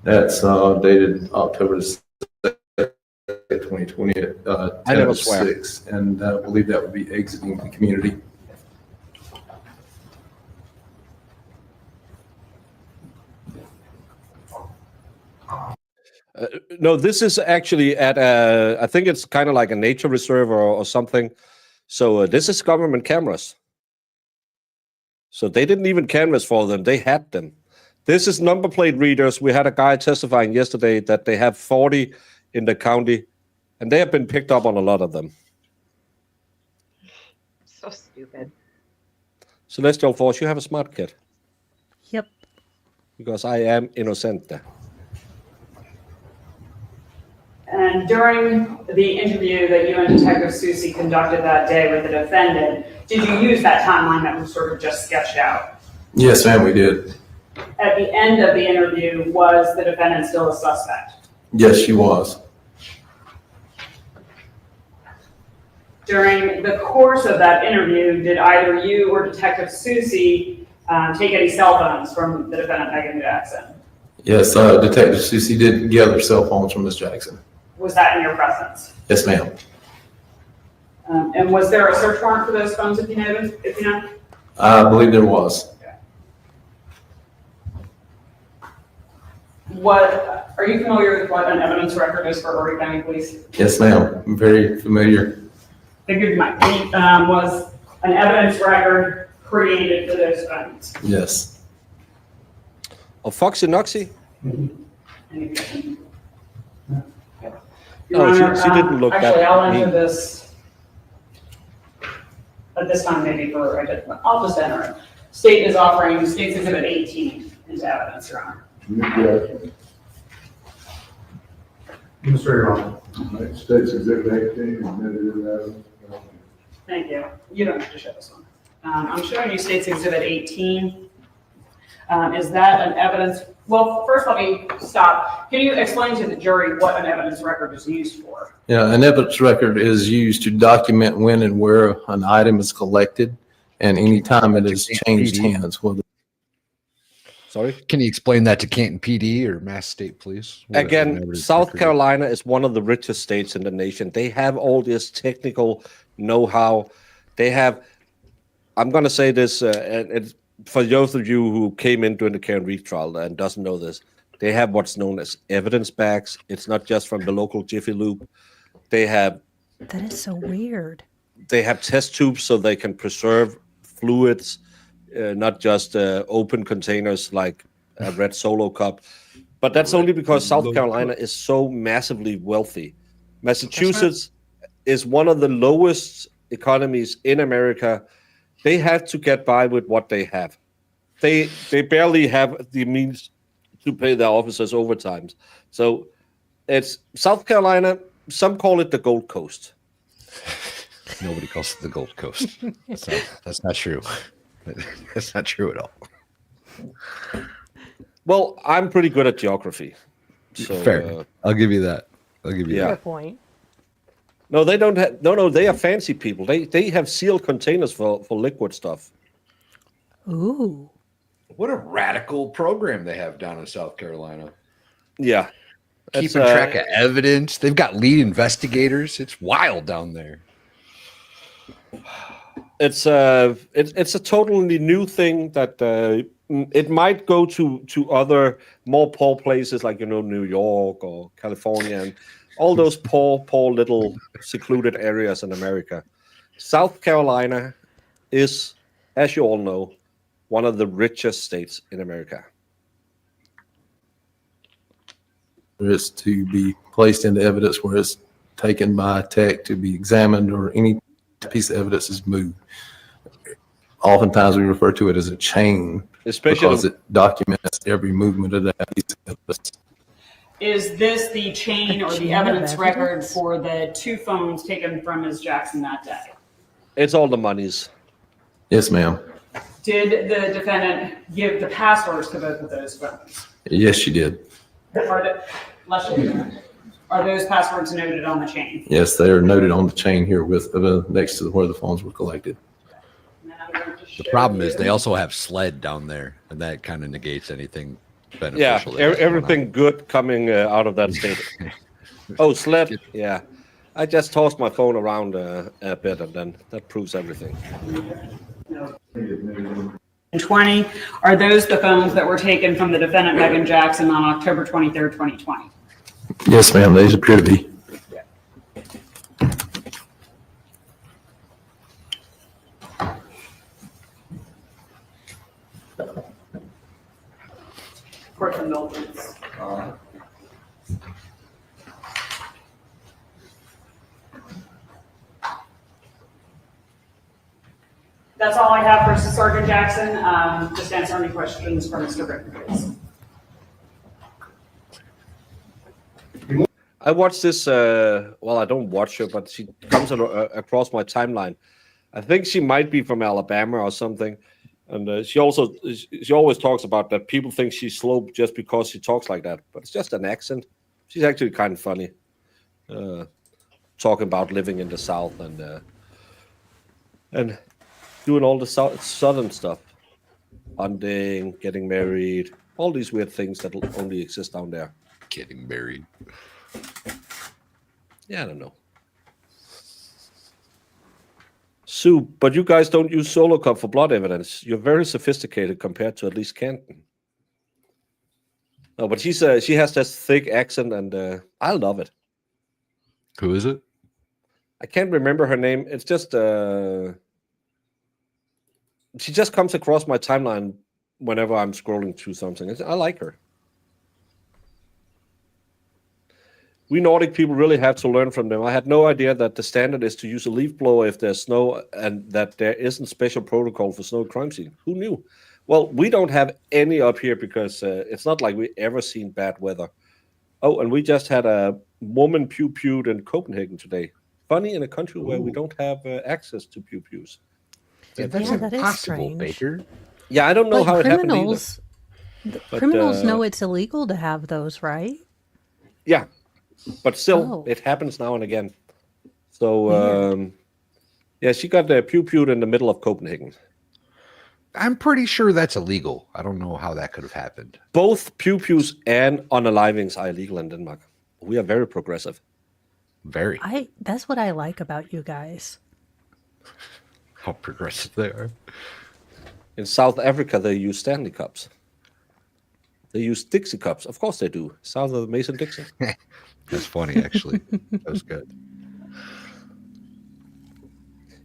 that's dated October 2nd, 2020 at 10:06, and I believe that would be exiting the community. No, this is actually at I think it's kind of like a nature reserve or something. So this is government cameras. So they didn't even canvass for them. They had them. This is number plate readers. We had a guy testifying yesterday that they have 40 in the county, and they have been picked up on a lot of them. So stupid. Celestial Force, you have a smart kid. Yep. Because I am innocent. And during the interview that you and Detective Susie conducted that day with the defendant, did you use that timeline that was sort of just sketched out? Yes, ma'am, we did. At the end of the interview, was the defendant still a suspect? Yes, she was. During the course of that interview, did either you or Detective Susie take any cell phones from the defendant, Meagan Jackson? Yes, Detective Susie did gather cell phones from Ms. Jackson. Was that in your presence? Yes, ma'am. And was there a search warrant for those phones, if you know? I believe there was. What, are you familiar with what an evidence record is for Horry County Police? Yes, ma'am. I'm very familiar. Figured you might be. Was an evidence record created for those phones? Yes. Oh, Foxy Noxy? Your Honor, she didn't look actually, that I'll enter mean. this at this time, maybe for, I'll just enter it. State is offering State's Exhibit 18 into evidence, Your Honor. Mr. Your Honor. States Exhibit 18, admitted into evidence. Thank you. You don't have to show this one. I'm showing you State's Exhibit 18. Is that an evidence? Well, first let me stop. Can you explain to the jury what an evidence record is used for? Yeah, an evidence record is used to document when and where an item is collected and any time it has changed hands. Whether Sorry? Can you explain that to Canton PD or Mass State Police? What an Again, evidence South record Carolina is one of the richest states in the nation. They have all this technical know-how. They have, I'm going to say this, and it's for those of you who came in during the Karen Reed trial and doesn't know this, they have what's known as evidence bags. It's not just from the local Jiffy Lube. They have That is so weird. They have test tubes so they can preserve fluids, not just open containers like a red Solo cup. But that's only because South Carolina is so massively wealthy. Massachusetts is one of the lowest economies in America. They have to get by with what they have. They barely have the means to pay their officers overtime. So it's South Carolina. Some call it the Gold Coast. Nobody calls it the Gold Coast. That's not true. That's not true at all. Well, I'm pretty good at geography. So, Fair. I'll give you that. I'll give you Yeah. that. Good point. No, they don't have. No, they are fancy people. They have sealed containers for liquid stuff. Ooh. What a radical program they have down in South Carolina. Yeah. Keeping track of evidence. They've got lead investigators. It's wild down there. It's a totally new thing that it might go to other more poor places like New York or California and all those poor little secluded areas in America. South Carolina is, as you all know, one of the richest states in America. it's to be placed into evidence where it's taken by tech to be examined or any piece of evidence is moved. Oftentimes we refer to it as a chain because it documents every movement of that piece of evidence. Is this the chain or the evidence record for the 2 phones taken from Ms. Jackson that day? It's all the monies. Yes, ma'am. Did the defendant give the passwords to both of those phones? Yes, she did. Are those passwords noted on the chain? Yes, they are noted on the chain here with next to where the phones were collected. The problem is they also have SLED down there, and that kind of negates anything Yeah, beneficial. everything good coming out of that state. Oh, SLED. Yeah. I just tossed my phone around a bit, and then that proves everything. 20. Are those the phones that were taken from the defendant, Meagan Jackson, on October 23rd, 2020? Yes, ma'am. These appear to be. That's all I have for Sergeant Jackson. Just answer any questions for Mr. Britton, please. I watched this. Well, I don't watch her, but she comes across my timeline. I think she might be from Alabama or something. And she always talks about that people think she's slow just because she talks like that, but it's just an accent. She's actually kind of funny, talking about living in the South and doing all the Southern stuff, hunting, getting married, all these weird things that only exist down there. Getting married. Yeah, I don't know. Sue, but you guys don't use solo cup for blood evidence. You're very sophisticated compared to at least Canton. No, but she has this thick accent, and I love it. Who is it? I can't remember her name. It's just she just comes across my timeline whenever I'm scrolling through something. I like her. We Nordic people really have to learn from them. I had no idea that the standard is to use a leaf blower if there's snow and that there isn't special protocol for snow crime scene. Who knew? Well, we don't have any up here because it's not like we ever seen bad weather. Oh, and we just had a woman pew-pewed in Copenhagen today. Funny in a country where we don't have access to pew-pews. Yeah, that's impossible, Baker. Yeah, I don't know But how it happened criminals, either. But, criminals know it's illegal to have those, right? Yeah. But still, it happens now and again. So, yeah, she got pew-pewed in the middle of Copenhagen. I'm pretty sure that's illegal. I don't know how that could have happened. Both pew-pews and unalivings are illegal in Denmark. We are very progressive. Very. That's what I like about you guys. How progressive they are. In South Africa, they use Stanley cups. They use Dixie cups. Of course they do. South of the Mason-Dixon. That's funny, actually. That was good.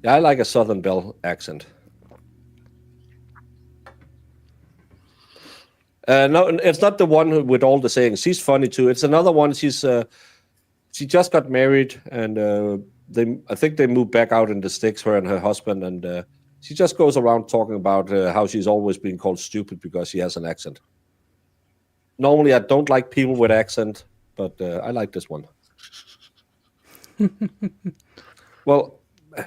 Yeah, I like a Southern Belle accent. No, it's not the one with all the sayings. She's funny too. It's another one. She just got married, and I think they moved back out in the sticks, her and her husband, and she just goes around talking about how she's always been called stupid because she has an accent. Normally, I don't like people with accent, but I like this one. Well,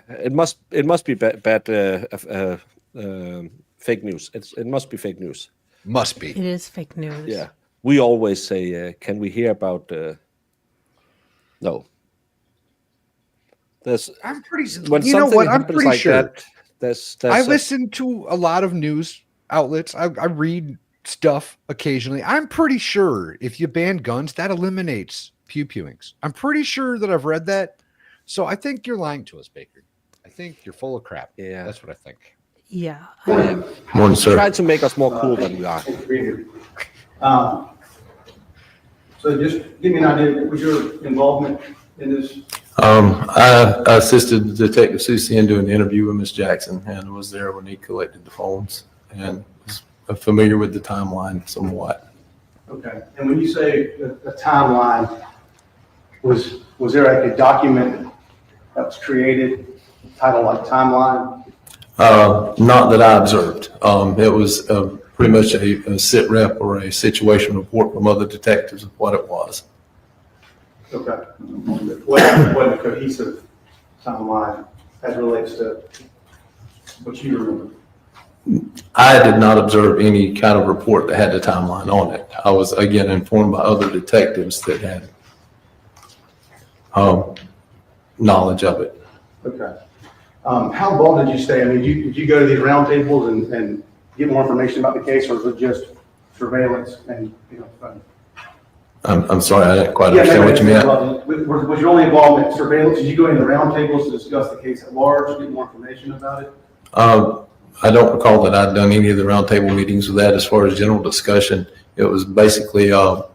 it must be bad fake news. It must be fake news. Must be. It is fake news. Yeah, we always say, "Can we hear about?" No. I'm pretty. When you know something what? I'm happens pretty like sure. That, I listen to a lot of news outlets. I read stuff occasionally. I'm pretty sure if you ban guns, that eliminates pew-pewings. I'm pretty sure that I've read that. So I think you're lying to us, Baker. I think you're full of crap. Yeah, that's what I think. Yeah. Morning, sir. Try to make us more cool than we are. So just give me an idea, what was your involvement in this? I assisted Detective Susie in doing the interview with Miss Jackson and was there when he collected the phones and was familiar with the timeline somewhat. Okay, and when you say a timeline, was there like a document that was created titled like timeline? Not that I observed. It was pretty much a sit rep or a situation report from other detectives of what it was. Okay. What a cohesive timeline as relates to what you remember? I did not observe any kind of report that had a timeline on it. I was, again, informed by other detectives that had knowledge of it. Okay. How involved did you stay? I mean, did you go to these roundtables and get more information about the case, or was it just surveillance and, I'm sorry, I didn't quite understand what you meant. Was your only involvement in surveillance? Did you go into roundtables to discuss the case at large, get more information about it? I don't recall that I'd done any of the roundtable meetings with that. As far as general discussion, it was basically a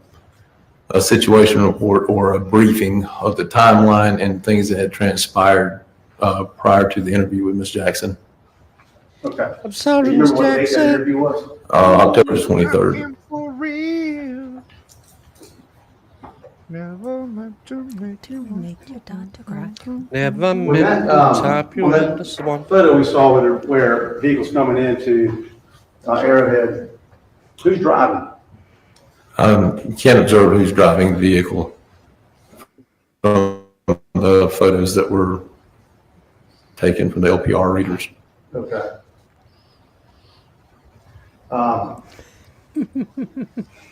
situation report or a briefing of the timeline and things that had transpired prior to the interview with Ms. Jackson. Okay. I'm sorry, Do you remember what date that interview was? October 23rd. Never meant to make To make your daughter cry. Never When meant that, to tap you on in that the swamp. photo we saw where vehicles coming into Arrowhead, who's driving? You can't observe who's driving the vehicle from the photos that were taken from the LPR readers. Okay.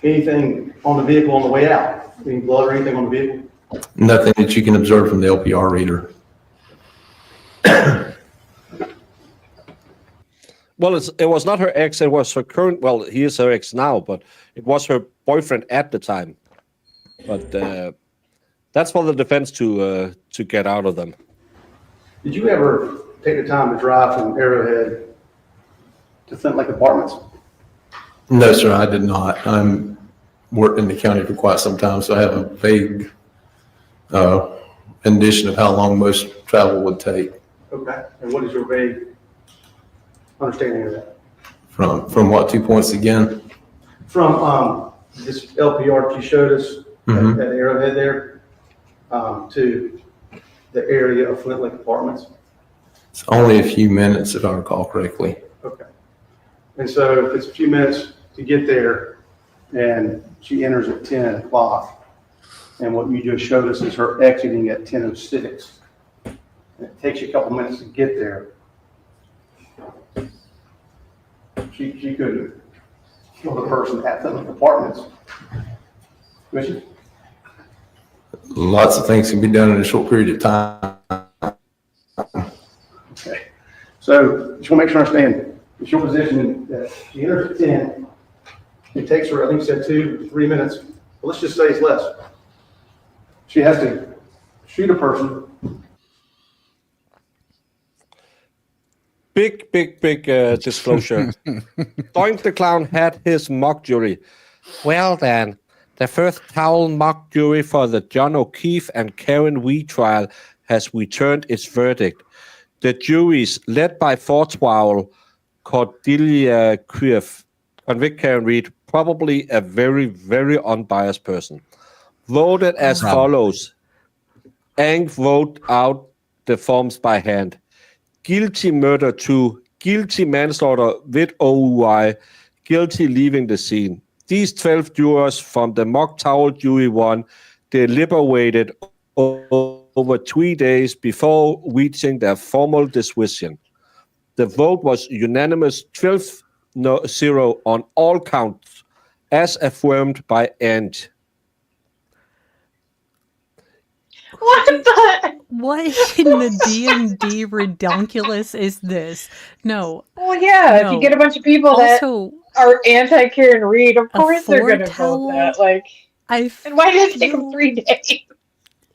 Anything on the vehicle on the way out? Any blood or anything on the vehicle? Nothing that you can observe from the LPR reader. Well, it was not her ex. It was her current. Well, he is her ex now, but it was her boyfriend at the time. But that's for the defense to get out of them. Did you ever take the time to drive from Arrowhead to Flint Lake Apartments? No, sir, I did not. I'm worked in the county for quite some time, so I have a vague rendition of how long most travel would take. Okay. And what is your vague understanding of that? From what 2 points again? From this LPR that you showed us Mhm. at Arrowhead there to the area of Flint Lake Apartments? It's only a few minutes, if I recall correctly. Okay. And so if it's a few minutes to get there and she enters at 10 o'clock, and what you just showed us is her exiting at 10:06, and it takes you a couple minutes to get there, she could kill the person at the apartments. Could she? Lots of things can be done in a short period of time. Okay. So just want to make sure I understand. It's your position that she enters at 10. It takes her, I think you said 2 to 3 minutes. But let's just say it's less. She has to shoot a person. Big disclosure. Doink the Clown had his mock jury. Well then, the first towel mock jury for the John O'Keefe and Karen Wee trial has returned its verdict. The juries, led by Fortwowel Cordelia Quirf, convict Karen Reed, probably a very, very unbiased person, voted as follows. Ang wrote out the forms by hand. Guilty murder 2, guilty manslaughter with OUI, guilty leaving the scene. These 12 jurors from the mock towel jury 1 deliberated over 3 days before reaching their formal decision. The vote was unanimous 12-0 on all counts, as affirmed by Ant. What the? What in the D&D redonkulous is this? No. Well, yeah, if you get a bunch of people that are anti-Karen Reed, of course they're going to vote that. Like, and why did it take them 3 days?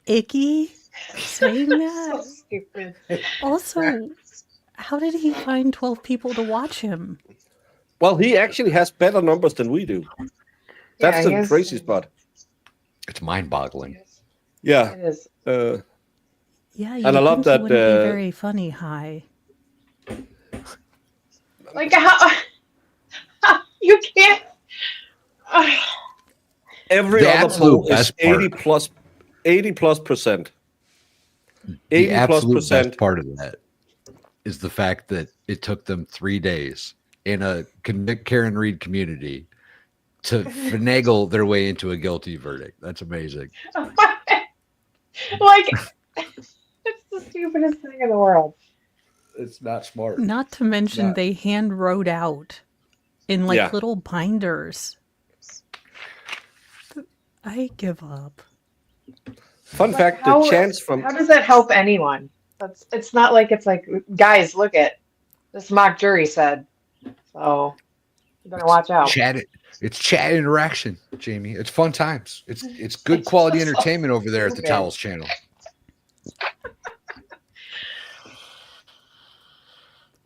Icky saying that. So stupid. Also, how did he find 12 people to watch him? Well, he actually has better numbers than we do. That's the crazy spot. It's mind-boggling. Yeah. It is. Yeah, you and I love think that. He wouldn't be very funny high. Like how you can't. Every The other absolute poll is best part. 80+%. The 80+%. absolute best part of that is the fact that it took them 3 days in a convict Karen Reed community to finagle their way into a guilty verdict. That's amazing. Like, it's the stupidest thing in the world. It's not smart. Not to mention Not- they hand wrote out in like little binders. I give up. Fun Like, fact, how- the chance from... How does that help anyone? It's not like it's like, guys, look at this mock jury said. So you better watch out. It's chat interaction, Jamie. It's fun times. It's good quality entertainment over there at the stupid. Towels channel.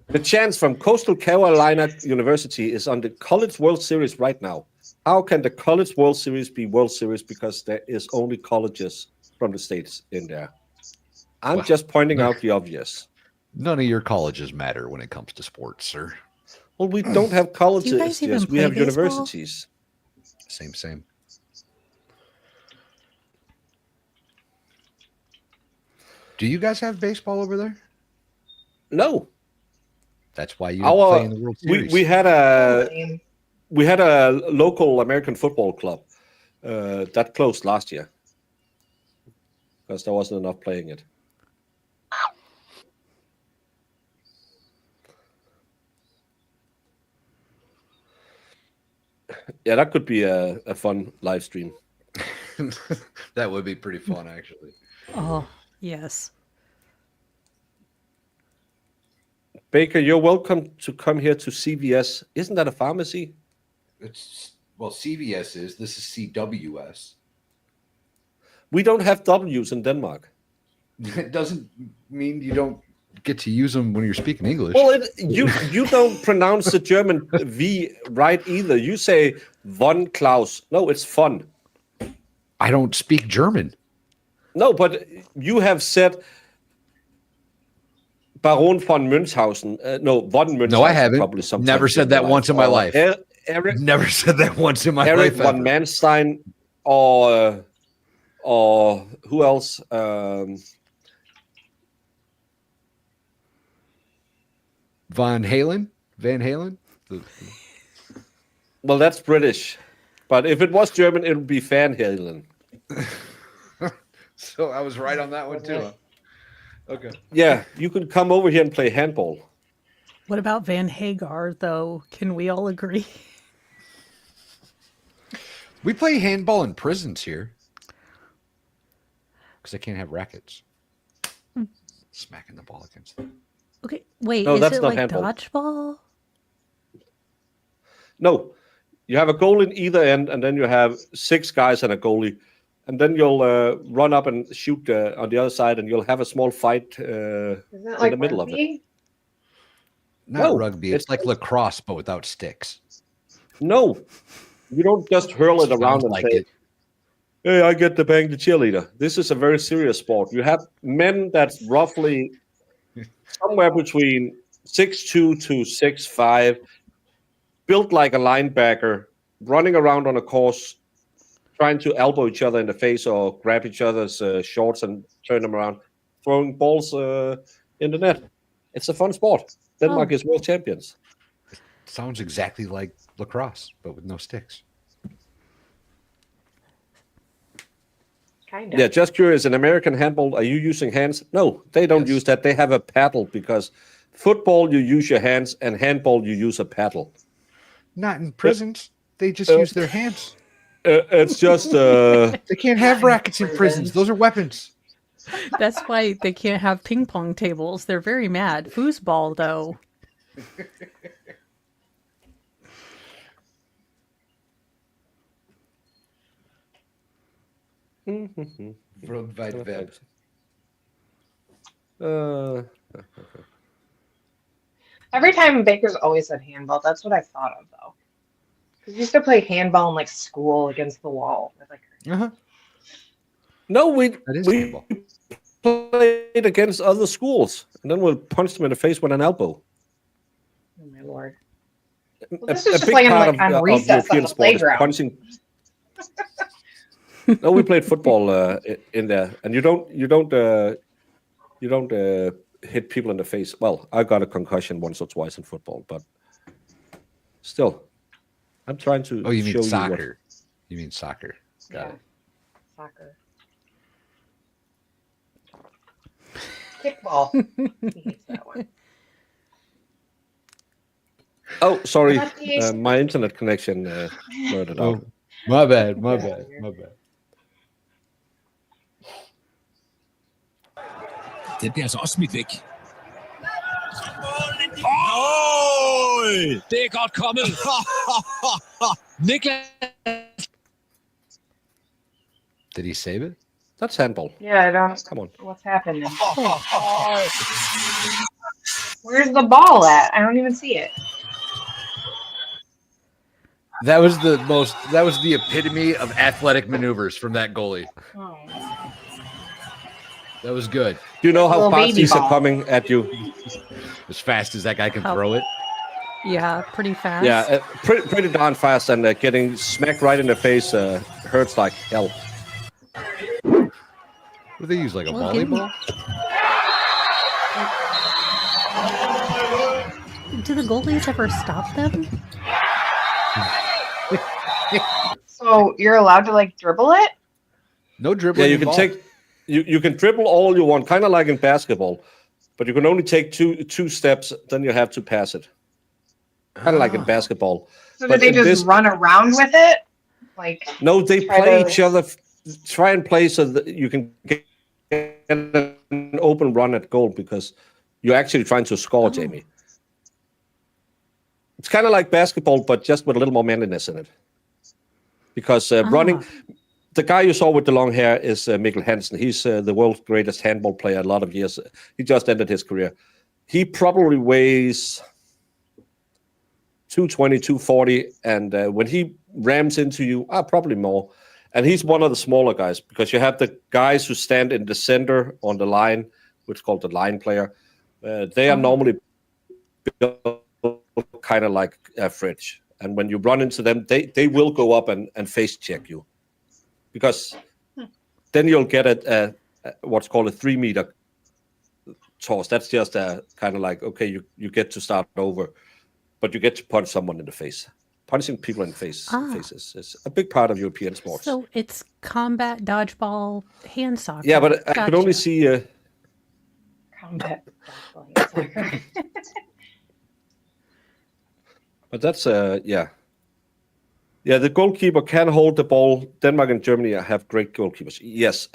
The chance from Coastal Carolina University is on the College World Series right now. How can the College World Series be World Series? Because there is only colleges from the States in there. I'm just pointing out the obvious. None of your colleges matter when it comes to sports, sir. Well, we don't have colleges. Do you guys even Yes, we play have baseball? universities. Same. Do you guys have baseball over there? No. That's why you didn't play in the World Series. We had a local American football club that closed last year because there wasn't enough playing it. Yeah, that could be a fun live stream. That would be pretty fun, actually. Oh, yes. Baker, you're welcome to come here to CVS. Isn't that a pharmacy? Well, CVS is. This is CWS. We don't have W's in Denmark. It doesn't mean you don't get to use them when you're speaking English. Well, you don't pronounce the German V right either. You say von Klaus. No, it's fun. I don't speak German. No, but you have said Baron von Münchhausen. No, von Münchhausen. No, I haven't. Probably Never said that once in my life. Eric, Never said that once in my Eric life. von Manstein or who else? Van Halen? Well, that's British. But if it was German, it would be Van Halen. So I was right on that one, too. Huh? Okay. Yeah, you can come over here and play handball. What about Van Hagar, though? Can we all agree? We play handball in prisons here. Because I can't have rackets. Smacking the ball against them. Okay, wait, No, is that's it not like handball. dodgeball? No, you have a goal in either end, and then you have 6 guys and a goalie. And then you'll run up and shoot on the other side, and you'll have a small fight in the middle of it. Not rugby. It's like lacrosse, but without sticks. No, you don't just hurl it around and say, hey, I get to bang the cheerleader. This is a very serious sport. You have men that's roughly somewhere between 6'2" to 6'5", built like a linebacker, running around on a course, trying to elbow each other in the face or grab each other's shorts and turn them around, throwing balls in the net. It's a fun sport. Denmark is world champions. Sounds exactly like lacrosse, but with no sticks. Kind of. Yeah, just curious. In American handball, are you using hands? No, they don't use that. They have a paddle because football, you use your hands, and handball, you use a paddle. Not in prisons. They just use their hands. It's just... They can't have rackets in prisons. Those are weapons. That's why they can't have ping pong tables. They're very mad. Foosball, though. Worldwide web. Every time Baker's always said handball, that's what I thought of though. Because we used to play handball in like school against the wall. Like, No, we played against other schools, and then we'll punch them in the face with an elbow. oh my lord. A, Well, this a is just big playing part like on of recess on European the sport is playground. punching. No, we played football in there, and you don't hit people in the face. Well, I got a concussion once or twice in football, but still, I'm trying to. Oh, you mean show soccer? You mean soccer? Got it. Soccer. Kickball. He hates that one. Oh, sorry, Lucky. my internet connection blurred it out. My bad. Den bliver altså også smidt væk. Det er godt kommet. Niklas. Did he save it? That's handball. Yeah, I don't. Come on. What's happening? Where's the ball at? I don't even see it. That was the epitome of athletic maneuvers from that goalie. Oh. That was good. Do you know how Little fast baby these are ball. coming at you? As fast as that guy can throw it. Yeah, pretty fast. Yeah, pretty darn fast, and getting smacked right in the face hurts like hell. What do they use, like a Well, didn't- volleyball? Do the goalies ever stop them? So you're allowed to like dribble it? No dribbling. Yeah, you can involved. take you can dribble all you want, kind of like in basketball, but you can only take two steps, then you have to pass it. Kind of like in basketball. So But did they in just run around with it? Like No, they try play to- each other. Try and play so that you can get an open run at goal because you're actually trying to score, Jamie. It's kind of like basketball, but just with a little more manliness in it. Because running, the guy you saw with the long hair is Mikkel Hansen. He's the world's greatest handball player. A lot of years. He just ended his career. He probably weighs 220, 240, and when he rams into you, probably more. And he's one of the smaller guys because you have the guys who stand in the center on the line, which is called the line player. They are normally built kind of like a fridge. And when you run into them, they will go up and face check you. Because then you'll get a what's called a 3-meter toss. That's just a kind of like, okay, you get to start over, but you get to punch someone in the face. Punching people in the faces is a big part of European sports. So it's combat, dodgeball, hand soccer. Yeah, but I could only see... combat dodgeball, soccer. But that's, yeah. Yeah, the goalkeeper can hold the ball. Denmark and Germany have great goalkeepers. Yes.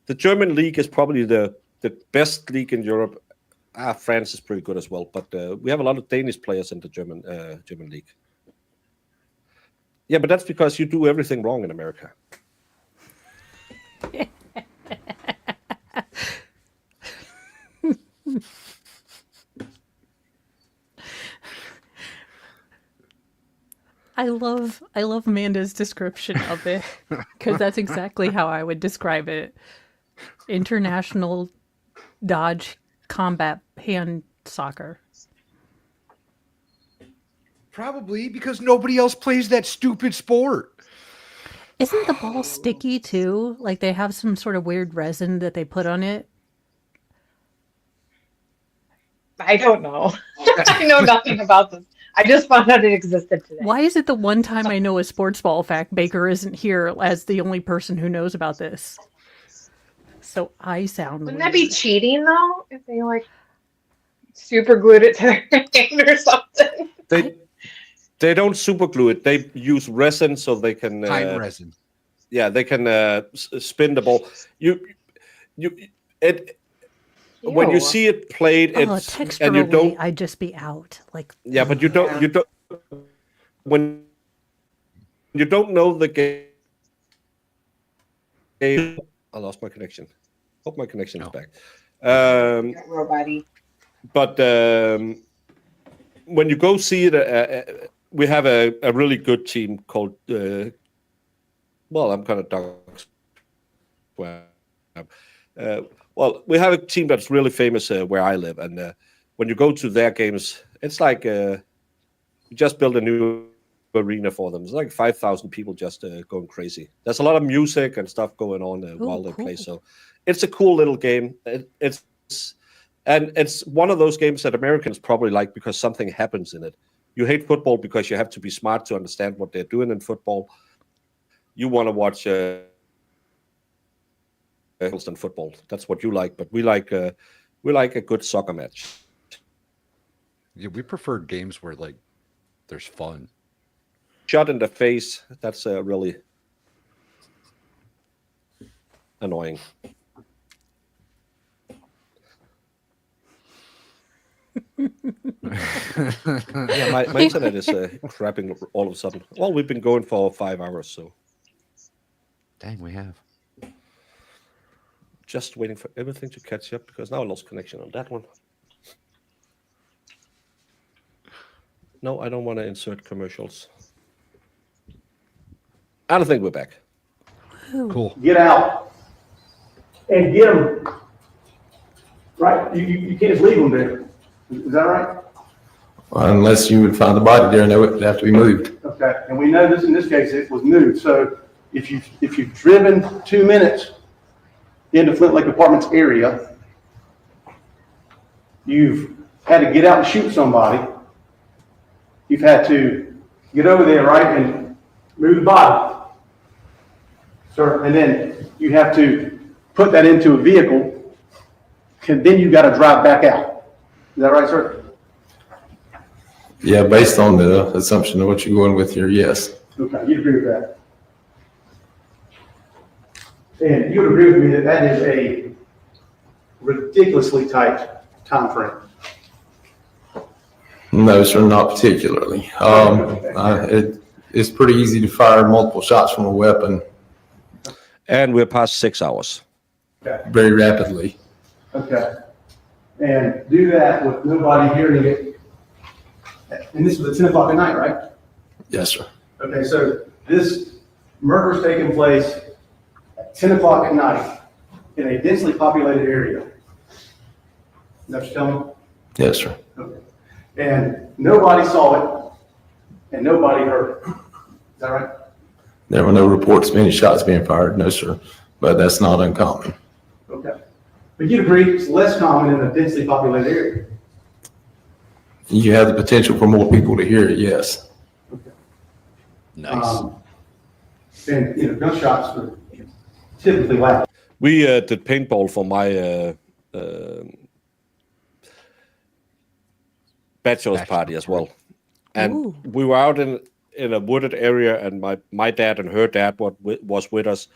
The German league is probably the best league in Europe. France is pretty good as well, but we have a lot of Danish players in the German league. Yeah, but that's because you do everything wrong in America. I love Amanda's description of it because that's exactly how I would describe it. International dodge combat hand soccer. Probably because nobody else plays that stupid sport. Isn't the ball sticky too? Like they have some sort of weird resin that they put on it? I don't know. I know nothing about this. I just found out it existed today. Why is it the one time I know a sports ball fact Baker isn't here as the only person who knows about this? So I sound Wouldn't that be cheating though? If they like super glued it to their hand or something? They don't super glue it. They use resin so they can Pine resin. Yeah, they can spin the ball. When you see it played, it's and you don't. I'd just be out. Like yeah, but you don't. When you don't know the game. I lost my connection. Hope my connection is back. Robot-y. But when you go see it, we have a really good team called. Well, I'm kind of dark. Well, we have a team that's really famous where I live, and when you go to their games, it's like we just built a new arena for them. It's like 5,000 people just going crazy. There's a lot of music and stuff going on while they play. So it's a cool little game. It's one of those games that Americans probably like because something happens in it. You hate football because you have to be smart to understand what they're doing in football. You want to watch than football. That's what you like, but we like a good soccer match. Yeah, we prefer games where like there's fun. Shot in the face. That's really annoying. Yeah, my internet is crapping all of a sudden. Well, we've been going for 5 hours, so. Dang, we have. Just waiting for everything to catch up because now I lost connection on that one. No, I don't want to insert commercials. I don't think we're back. Cool. Get out and get them. Right? You can't just leave them there. Is that right? Unless you would find the body there and it would have to be moved. Okay. And we know this in this case it was moved. So if you've driven 2 minutes in the Flint Lake Apartments area, you've had to get out and shoot somebody. You've had to get over there, right, and move the body. Sir, and then you have to put that into a vehicle, and then you got to drive back out. Is that right, sir? Yeah, based on the assumption of what you're going with here, yes. Okay, you agree with that? And you would agree with me that that is a ridiculously tight time frame. No, sir, not particularly. It's pretty easy to fire multiple shots from a weapon. And we're past 6 hours. Okay. Very rapidly. Okay. And do that with nobody hearing it. And this was at 10 o'clock at night, right? Yes, sir. Okay, so this murder is taking place at 10 o'clock at night in a densely populated area. Is that what you're telling me? Yes, sir. Okay. And nobody saw it, and nobody heard it. Is that right? There were no reports of any shots being fired, no, sir. But that's not uncommon. Okay. But you'd agree it's less common in a densely populated area? You have the potential for more people to hear it, yes. Okay. Nice. And, you know, gunshots are typically loud. We did paintball for my bachelor's party as well. And we were out in a wooded area, and my dad and her dad was with us.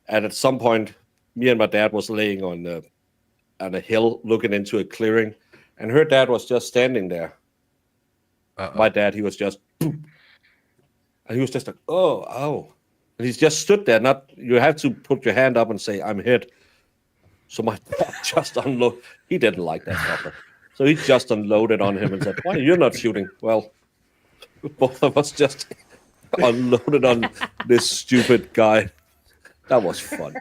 And at some point, me and my dad was laying on a hill looking into a clearing, and her dad was just standing there. My dad, he was just, boom. And he was just like, oh. And he's just stood there. You have to put your hand up and say, I'm hit. So my dad just unloaded. He didn't like that fucker. So he just unloaded on him and said, why you're not shooting? Well, both of us just unloaded on this stupid guy. That was fun.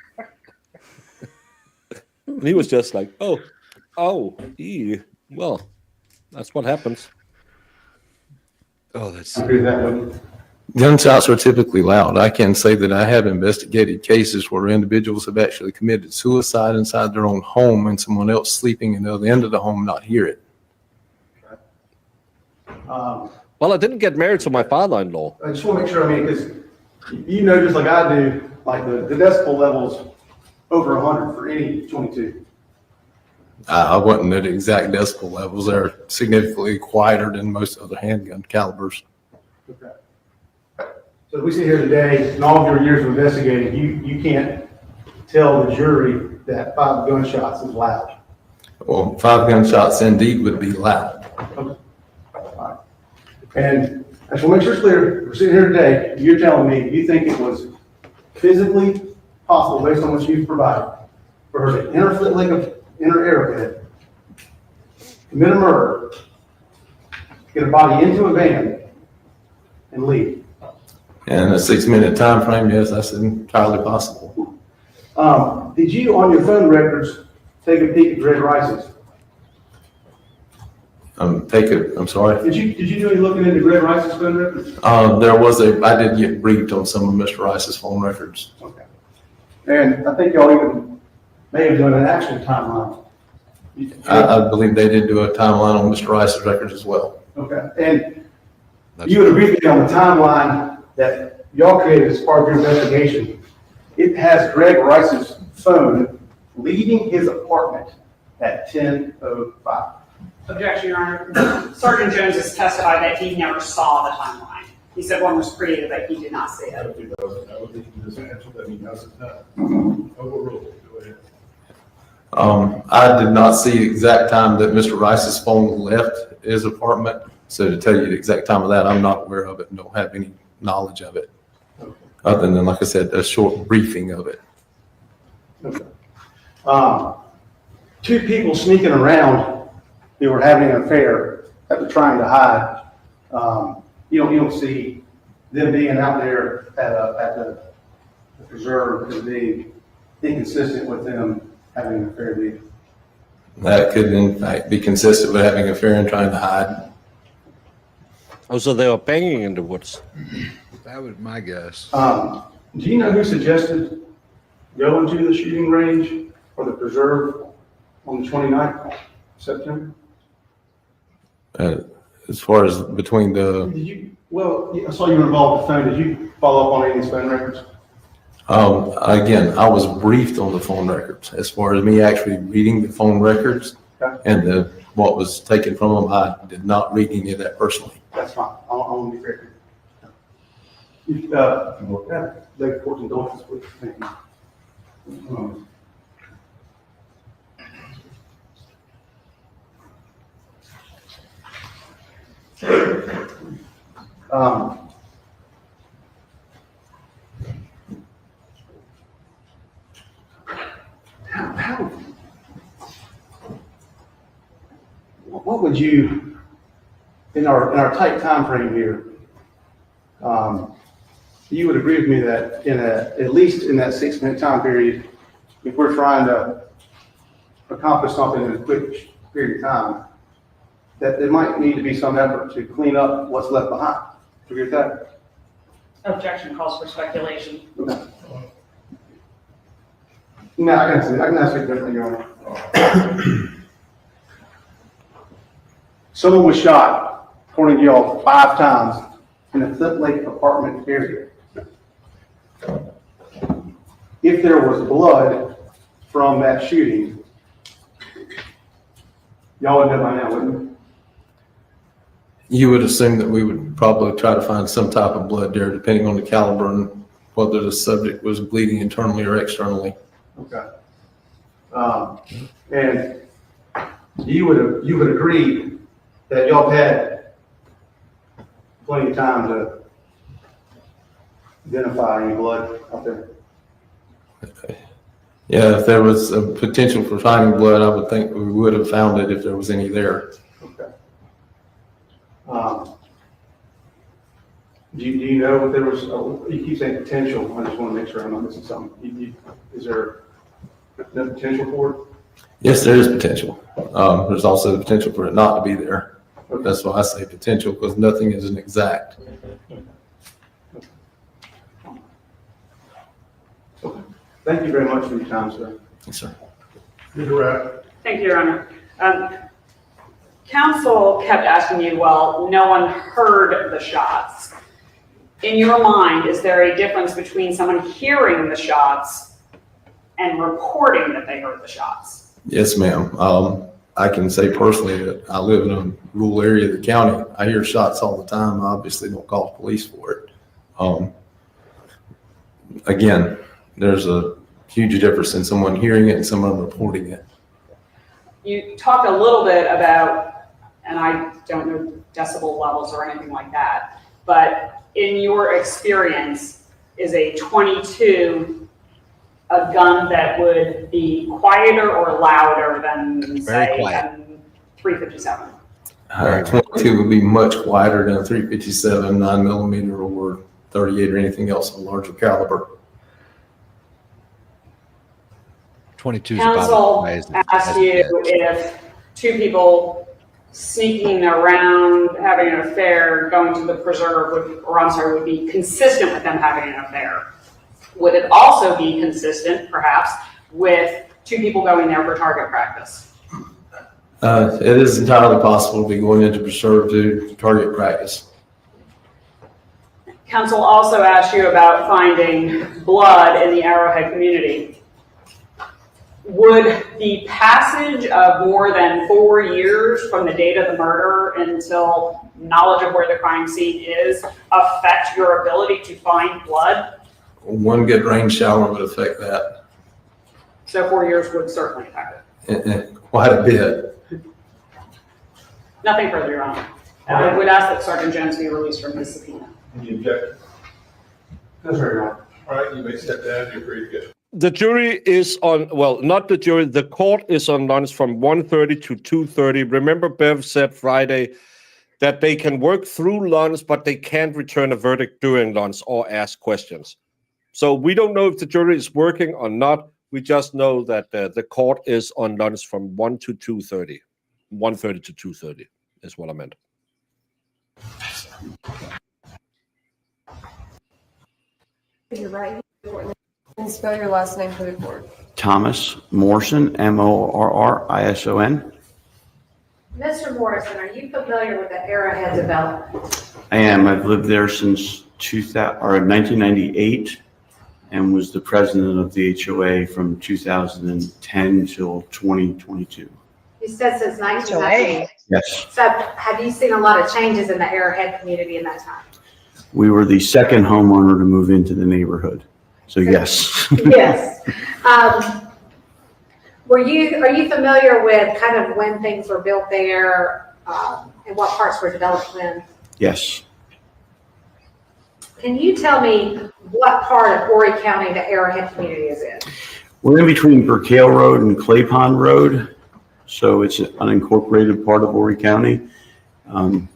And he was just like, oh, well, that's what happens. Oh, that's. Gunshots are typically loud. I can say that I have investigated cases where individuals have actually committed suicide inside their own home and someone else sleeping in the other end of the home not hear it. Well, I didn't get married to my father-in-law. I just want to make sure, because you know, just like I do, like the decibel levels over 100 for any 22. I wasn't at exact decibel levels. They're significantly quieter than most other handgun calibers. Okay. So we sit here today, in all of your years of investigating, you can't tell the jury that 5 gunshots is loud. Well, 5 gunshots indeed would be loud. Okay. And I just want to make sure it's clear, we're sitting here today, you're telling me you think it was physically possible, based on what you've provided, for her to enter Flint Lake, enter Arrowhead, commit a murder, get a body into a van, and leave. In a 6-minute time frame, yes, that's entirely possible. Did you, on your phone records, take a peek at Greg Rice's? I'm sorry. Did you do any looking into Greg Rice's phone records? I did get briefed on some of Mr. Rice's phone records. Okay. And I think y'all even may have done an actual timeline. I believe they did do a timeline on Mr. Rice's records as well. Okay. And you would agree with me on the timeline that y'all created as part of your investigation. It has Greg Rice's phone leaving his apartment at 10:05. Objection, Your Honor. Sergeant Jones has testified that he never saw the timeline. He said one was created, but he did not see it. I did not see the exact time that Mr. Rice's phone left his apartment. So to tell you the exact time of that, I'm not aware of it and don't have any knowledge of it. Other than, like I said, a short briefing of it. Okay. 2 people sneaking around who were having an affair that were trying to hide. You don't see them being out there at the preserve and being inconsistent with them having an affair either. That could, in fact, be consistent with having an affair and trying to hide. Oh, so they were banging in the woods. That was my guess. Do you know who suggested going to the shooting range for the preserve on the 29th of September? As far as between the, Did you, well, I saw you were involved with the phone. Did you follow up on any of these phone records? again, I was briefed on the phone records. As far as me actually reading the phone records and what was taken from them, I did not read any of that personally. That's fine. I want to be clear. The court's indulgence, please. Thank you. What would you, in our tight time frame here, you would agree with me that at least in that 6-minute time period, if we're trying to accomplish something in a quick period of time, that there might need to be some effort to clean up what's left behind. Do you agree with that? Objection calls for speculation. Okay. No, I can ask you a different, Your Honor. Someone was shot, according to y'all, 5 times in the Flint Lake apartment area. If there was blood from that shooting, y'all would know by now, wouldn't you? You would assume that we would probably try to find some type of blood there, depending on the caliber and whether the subject was bleeding internally or externally. Okay. And you would agree that y'all had plenty of time to identify any blood out there? Yeah, if there was a potential for finding blood, I would think we would have found it if there was any there. Okay. Do you know if there was, you keep saying potential, I just want to make sure I'm not missing something. Is there no potential for it? Yes, there is potential. There's also the potential for it not to be there. Okay. That's why I say potential, because nothing is an exact. Okay. Thank you very much for your time, sir. Yes, sir. Thank you, Your Honor. Counsel kept asking you, well, no one heard the shots. In your mind, is there a difference between someone hearing the shots and reporting that they heard the shots? Yes, ma'am. I can say personally that I live in a rural area of the county. I hear shots all the time. I obviously don't call the police for it. Again, there's a huge difference in someone hearing it and someone reporting it. You talked a little bit about, and I don't know decibel levels or anything like that, but in your experience, is a .22 a gun that would be quieter or louder than, say, a .357? 22 would be much quieter than a .357, 9mm, or 38 or anything else of a larger caliber. 22 is Counsel about asked you if 2 people sneaking around, having an affair, going to the preserve would be consistent with them having an affair. Would it also be consistent, perhaps, with 2 people going there for target practice? It is entirely possible to be going into preserve to target practice. Counsel also asked you about finding blood in the Arrowhead community. Would the passage of more than 4 years from the date of the murder until knowledge of where the crime scene is affect your ability to find blood? One good rain shower would affect that. So 4 years would certainly affect it. Quite a bit. Nothing further, Your Honor. I would ask that Sergeant Jones be released from his subpoena. Any objection? That's right, Your Honor. All right, you may step down. You're free to go. The jury is on, well, not the jury, the court is on lunch from 1:30 to 2:30. Remember, Bev said Friday that they can work through lunch, but they can't return a verdict during lunch or ask questions. So we don't know if the jury is working or not. We just know that the court is on lunch from 1 to 2:30. 1:30 to 2:30 is what I meant. You're right. And spell your last name for the court. Thomas Morrison, Morrison. Mr. Morrison, are you familiar with the Arrowhead development? I am. I've lived there since 1998 and was the president of the HOA from 2010 till 2022. You said since 1998. Yes. So have you seen a lot of changes in the Arrowhead community in that time? We were the second homeowner to move into the neighborhood. So yes. Yes. Are you familiar with kind of when things were built there and what parts were developed when? Yes. Can you tell me what part of Horry County the Arrowhead community is in? We're in between Burkale Road and Clay Pond Road. So it's an unincorporated part of Horry County. And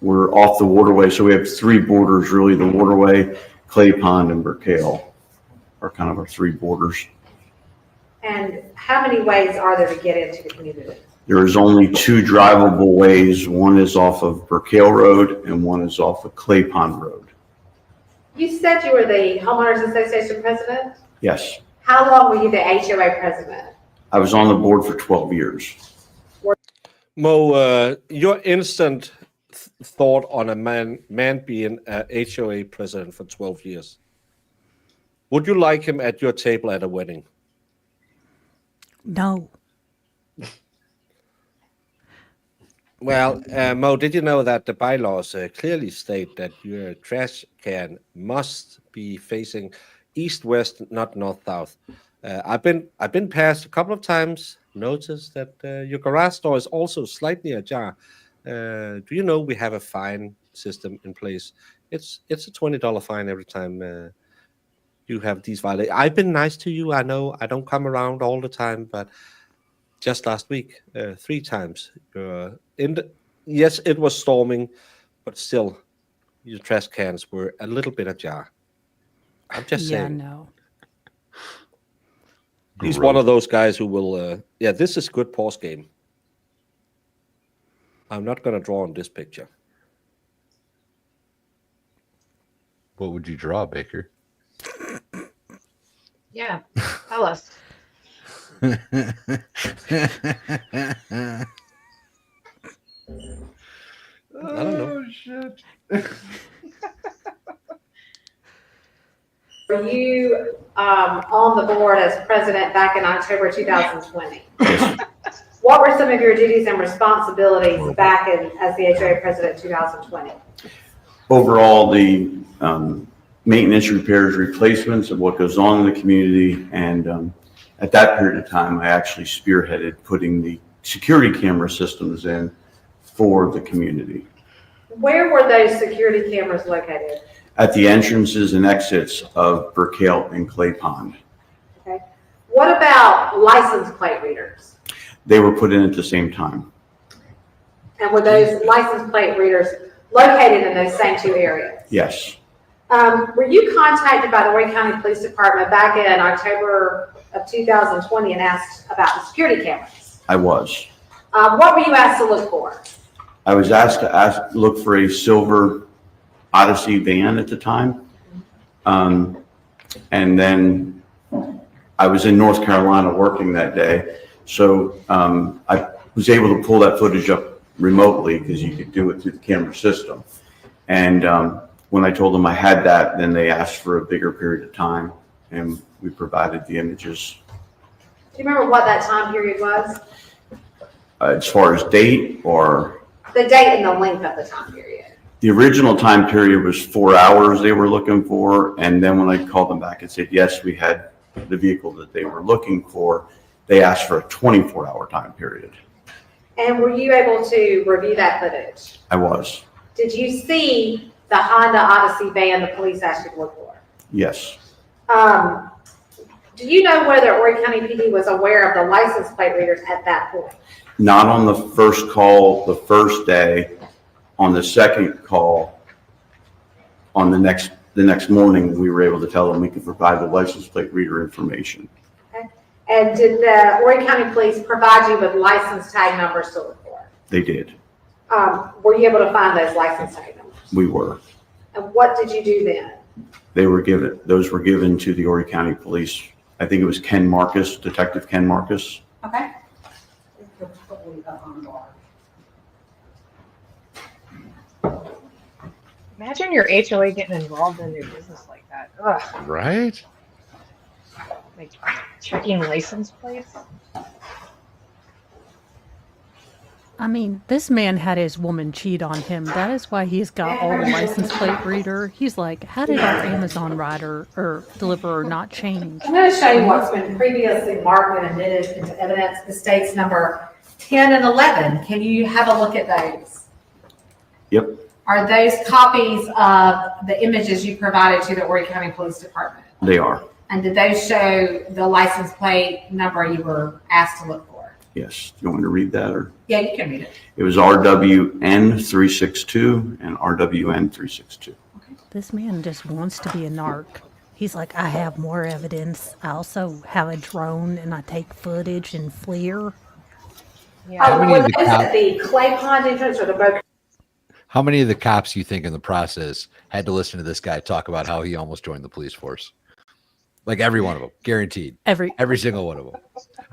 we're off the waterway. So we have three borders, really: the waterway, Clay Pond, and Burkale are kind of our three borders. And how many ways are there to get into the community? There is only two drivable ways. One is off of Burkale Road and one is off of Clay Pond Road. You said you were the Homeowners Association president? Yes. How long were you the HOA president? I was on the board for 12 years. Mo, your instant thought on a man being a HOA president for 12 years. Would you like him at your table at a wedding? No. Well, Mo, did you know that the bylaws clearly state that your trash can must be facing east-west, not north-south? I've been past a couple of times. Noticed that your garage door is also slightly ajar. Do you know we have a fine system in place? It's a $20 fine every time you have these violations. I've been nice to you. I know I don't come around all the time, but just last week, 3 times. Yes, it was storming, but still, your trash cans were a little bit ajar. I'm just saying. Yeah, no. He's one of those guys who will. Yeah, this is good pause game. I'm not going to draw on this picture. What would you draw, Baker? Yeah, tell us. I don't know. Oh, shit. Were you on the board as president back in October 2020? What were some of your duties and responsibilities back as the HOA president in 2020? Overall, the maintenance, repairs, replacements of what goes on in the community. And at that period of time, I actually spearheaded putting the security camera systems in for the community. Where were those security cameras located? At the entrances and exits of Burkale and Clay Pond. Okay. What about license plate readers? They were put in at the same time. And were those license plate readers located in those same 2 areas? Yes. Were you contacted by the Horry County Police Department back in October of 2020 and asked about the security cameras? I was. What were you asked to look for? I was asked to look for a silver Odyssey van at the time. And then I was in North Carolina working that day. So I was able to pull that footage up remotely because you could do it through the camera system. And when I told them I had that, then they asked for a bigger period of time and we provided the images. Do you remember what that time period was? As far as date or? The date and the length of the time period. The original time period was 4 hours they were looking for. And then when I called them back and said, yes, we had the vehicle that they were looking for, they asked for a 24-hour time period. And were you able to review that footage? I was. Did you see the Honda Odyssey van the police asked you to look for? Yes. Do you know whether Horry County PD was aware of the license plate readers at that point? Not on the first call, the first day. On the second call, on the next morning, we were able to tell them we could provide the license plate reader information. Okay. And did the Horry County Police provide you with license tag numbers to look for? They did. Were you able to find those license tag numbers? We were. And what did you do then? Those were given to the Horry County Police I think it was Ken Marcus, Detective Ken Marcus. Okay. Imagine your HOA getting involved in their business like that. Ugh. Right? Like checking license plates. I mean, this man had his woman cheat on him. That is why he's got all the license plate reader. He's like, how did our Amazon rider or deliverer not change? I'm going to show you what's been previously marked and admitted into evidence. The state's number 10 and 11. Can you have a look at those? Yep. Are those copies of the images you provided to the Horry County Police Department? They are. And did those show the license plate number you were asked to look for? Yes. You want me to read that or? Yeah, you can read it. It was RWN 362 and RWN 362. This man just wants to be a narc. He's like, I have more evidence. I also have a drone and I take footage and FLIR. How many of the The Clay Pond entrance or the Boca? How many of the cops you think in the process had to listen to this guy talk about how he almost joined the police force? Like every one of them, guaranteed. Every single one of them.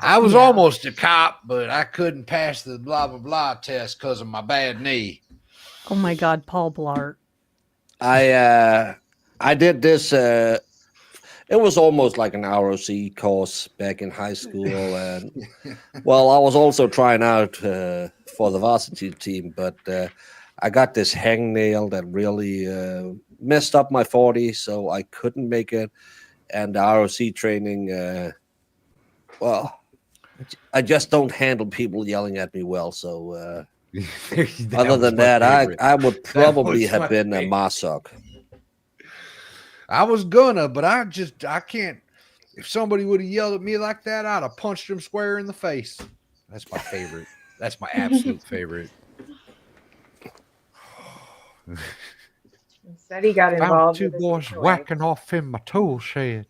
I was almost a cop, but I couldn't pass the blah, blah, blah test because of my bad knee. Oh my God, Paul Blart. I did this. It was almost like an ROC course back in high school, and well, I was also trying out for the varsity team, but I got this hangnail that really messed up my 40, so I couldn't make it. And the ROC training, well, I just don't handle people yelling at me well. So other than that, I would probably have been a Marsok. I was gonna, but I can't. If somebody would have yelled at me like that, I'd have punched him square in the face. That's my favorite. That's my absolute favorite. Said he got involved. Found two boys whacking off in my tool shed.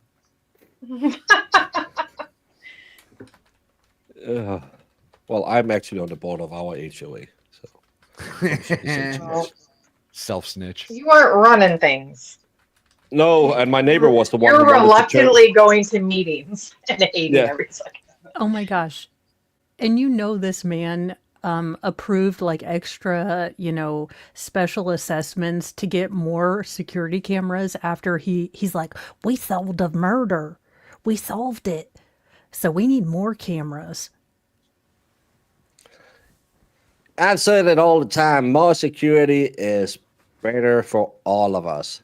Well, I'm actually on the board of our HOA. So self snitch. You weren't running things. No, and my neighbor was the one. You're reluctantly going to meetings and hating every second. Oh my gosh. And you know this man approved like extra, special assessments to get more security cameras after he's like, we solved a murder. We solved it. So we need more cameras. I say it all the time. More security is better for all of us.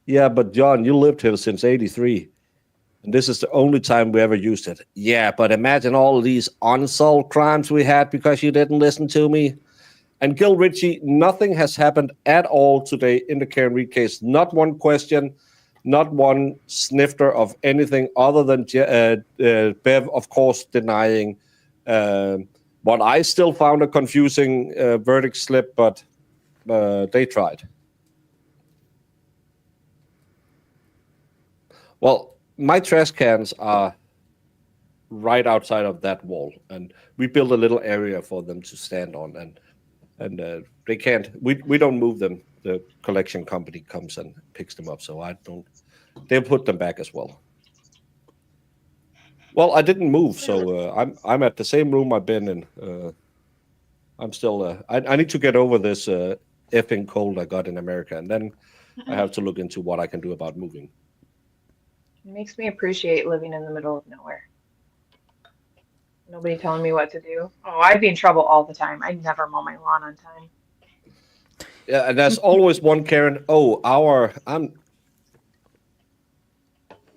Yeah, but John, you lived here since '83. And this is the only time we ever used it. Yeah, but imagine all these unsolved crimes we had because you didn't listen to me. And Gil Ritchie, nothing has happened at all today in the Karen Reed case. Not one question, not one snifter of anything other than Bev, of course, denying. But I still found a confusing verdict slip, but they tried. Well, my trash cans are right outside of that wall, and we built a little area for them to stand on, and they can't. We don't move them. The collection company comes and picks them up, so I don't. They'll put them back as well. Well, I didn't move, so I'm at the same room I've been in. I'm still. I need to get over this effing cold I got in America, and then I have to look into what I can do about moving. It makes me appreciate living in the middle of nowhere. Nobody telling me what to do. Oh, I'd be in trouble all the time. I never mow my lawn on time. Yeah, and there's always one Karen. Oh,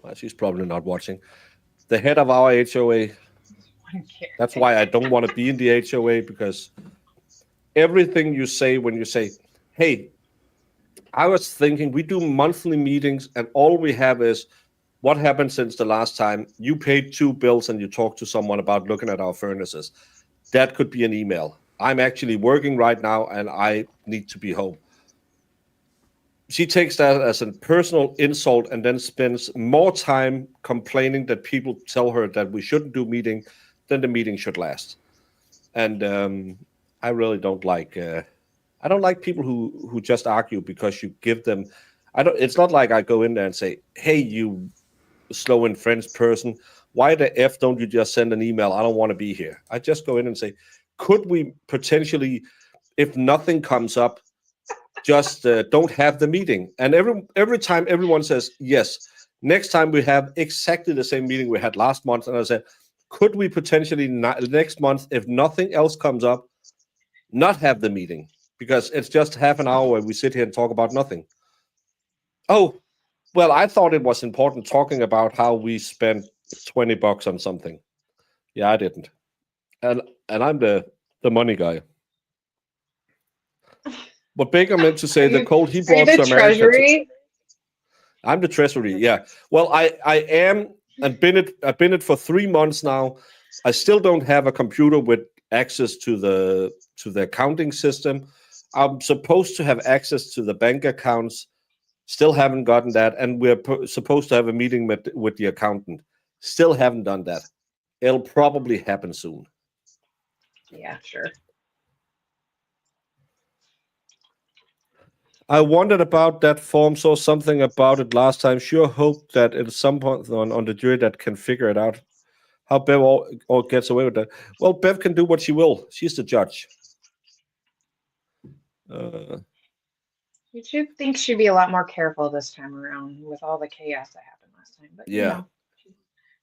well, she's probably not watching. The head of our HOA. That's why I don't want to be in the HOA, because everything you say when you say, hey, I was thinking we do monthly meetings and all we have is what happened since the last time you paid 2 bills and you talked to someone about looking at our furnaces. That could be an email. I'm actually working right now and I need to be home. She takes that as a personal insult and then spends more time complaining that people tell her that we shouldn't do meeting than the meeting should last. And I really don't like. I don't like people who just argue because you give them. It's not like I go in there and say, "Hey, you slow and French person. Why the F don't you just send an email? I don't want to be here. I just go in and say, could we potentially, if nothing comes up, just don't have the meeting? And every time everyone says yes. Next time we have exactly the same meeting we had last month. And I said, could we potentially next month, if nothing else comes up, not have the meeting? Because it's just half an hour where we sit here and talk about nothing. Oh, well, I thought it was important talking about how we spent $20 on something. Yeah, I didn't. And I'm the money guy. What Baker meant to say, the code he brought to America. Treasury? I'm the treasury, yeah. Well, I am, and I've been it for 3 months now. I still don't have a computer with access to the accounting system. I'm supposed to have access to the bank accounts. Still haven't gotten that, and we're supposed to have a meeting with the accountant. Still haven't done that. It'll probably happen soon. Yeah, sure. I wondered about that form, saw something about it last time. Sure hope that at some point on the jury that can figure it out. How Bev all gets away with that. Well, Bev can do what she will. She's the judge. You should think she'd be a lot more careful this time around with all the chaos that happened last time. But yeah. You know,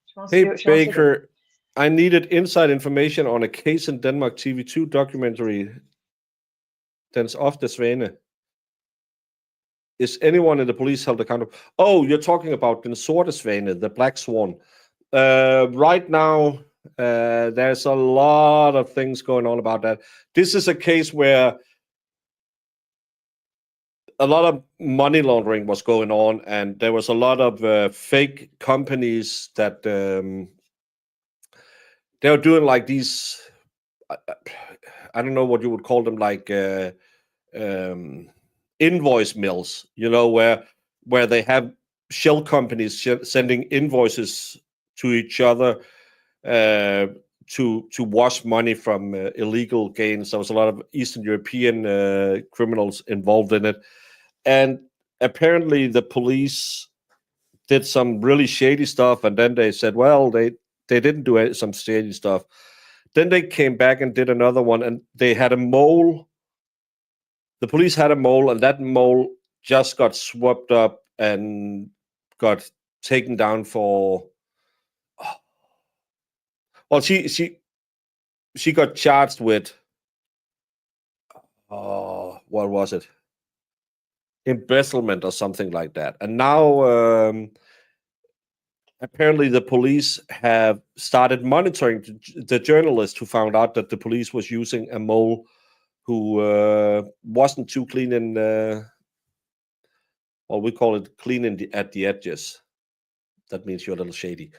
she wants Hey, to do what she wants to do. Baker, I needed inside information on a case in Denmark TV2 documentary. Dens ofte Svane. Is anyone in the police held accountable? Oh, you're talking about Den Sorte Svane, the black swan. Right now, there's a lot of things going on about that. This is a case where a lot of money laundering was going on, and there was a lot of fake companies that they were doing like these. I don't know what you would call them, like invoice mills. You know, where they have shell companies sending invoices to each other to wash money from illegal gains. There was a lot of Eastern European criminals involved in it. And apparently the police did some really shady stuff, and then they said, well, they didn't do some shady stuff. Then they came back and did another one, and they had a mole. The police had a mole, and that mole just got swept up and got taken down for... Well, she got charged with... what was it? Embezzlement or something like that. And now apparently the police have started monitoring the journalist who found out that the police was using a mole who wasn't too clean in well, we call it clean at the edges. That means you're a little shady.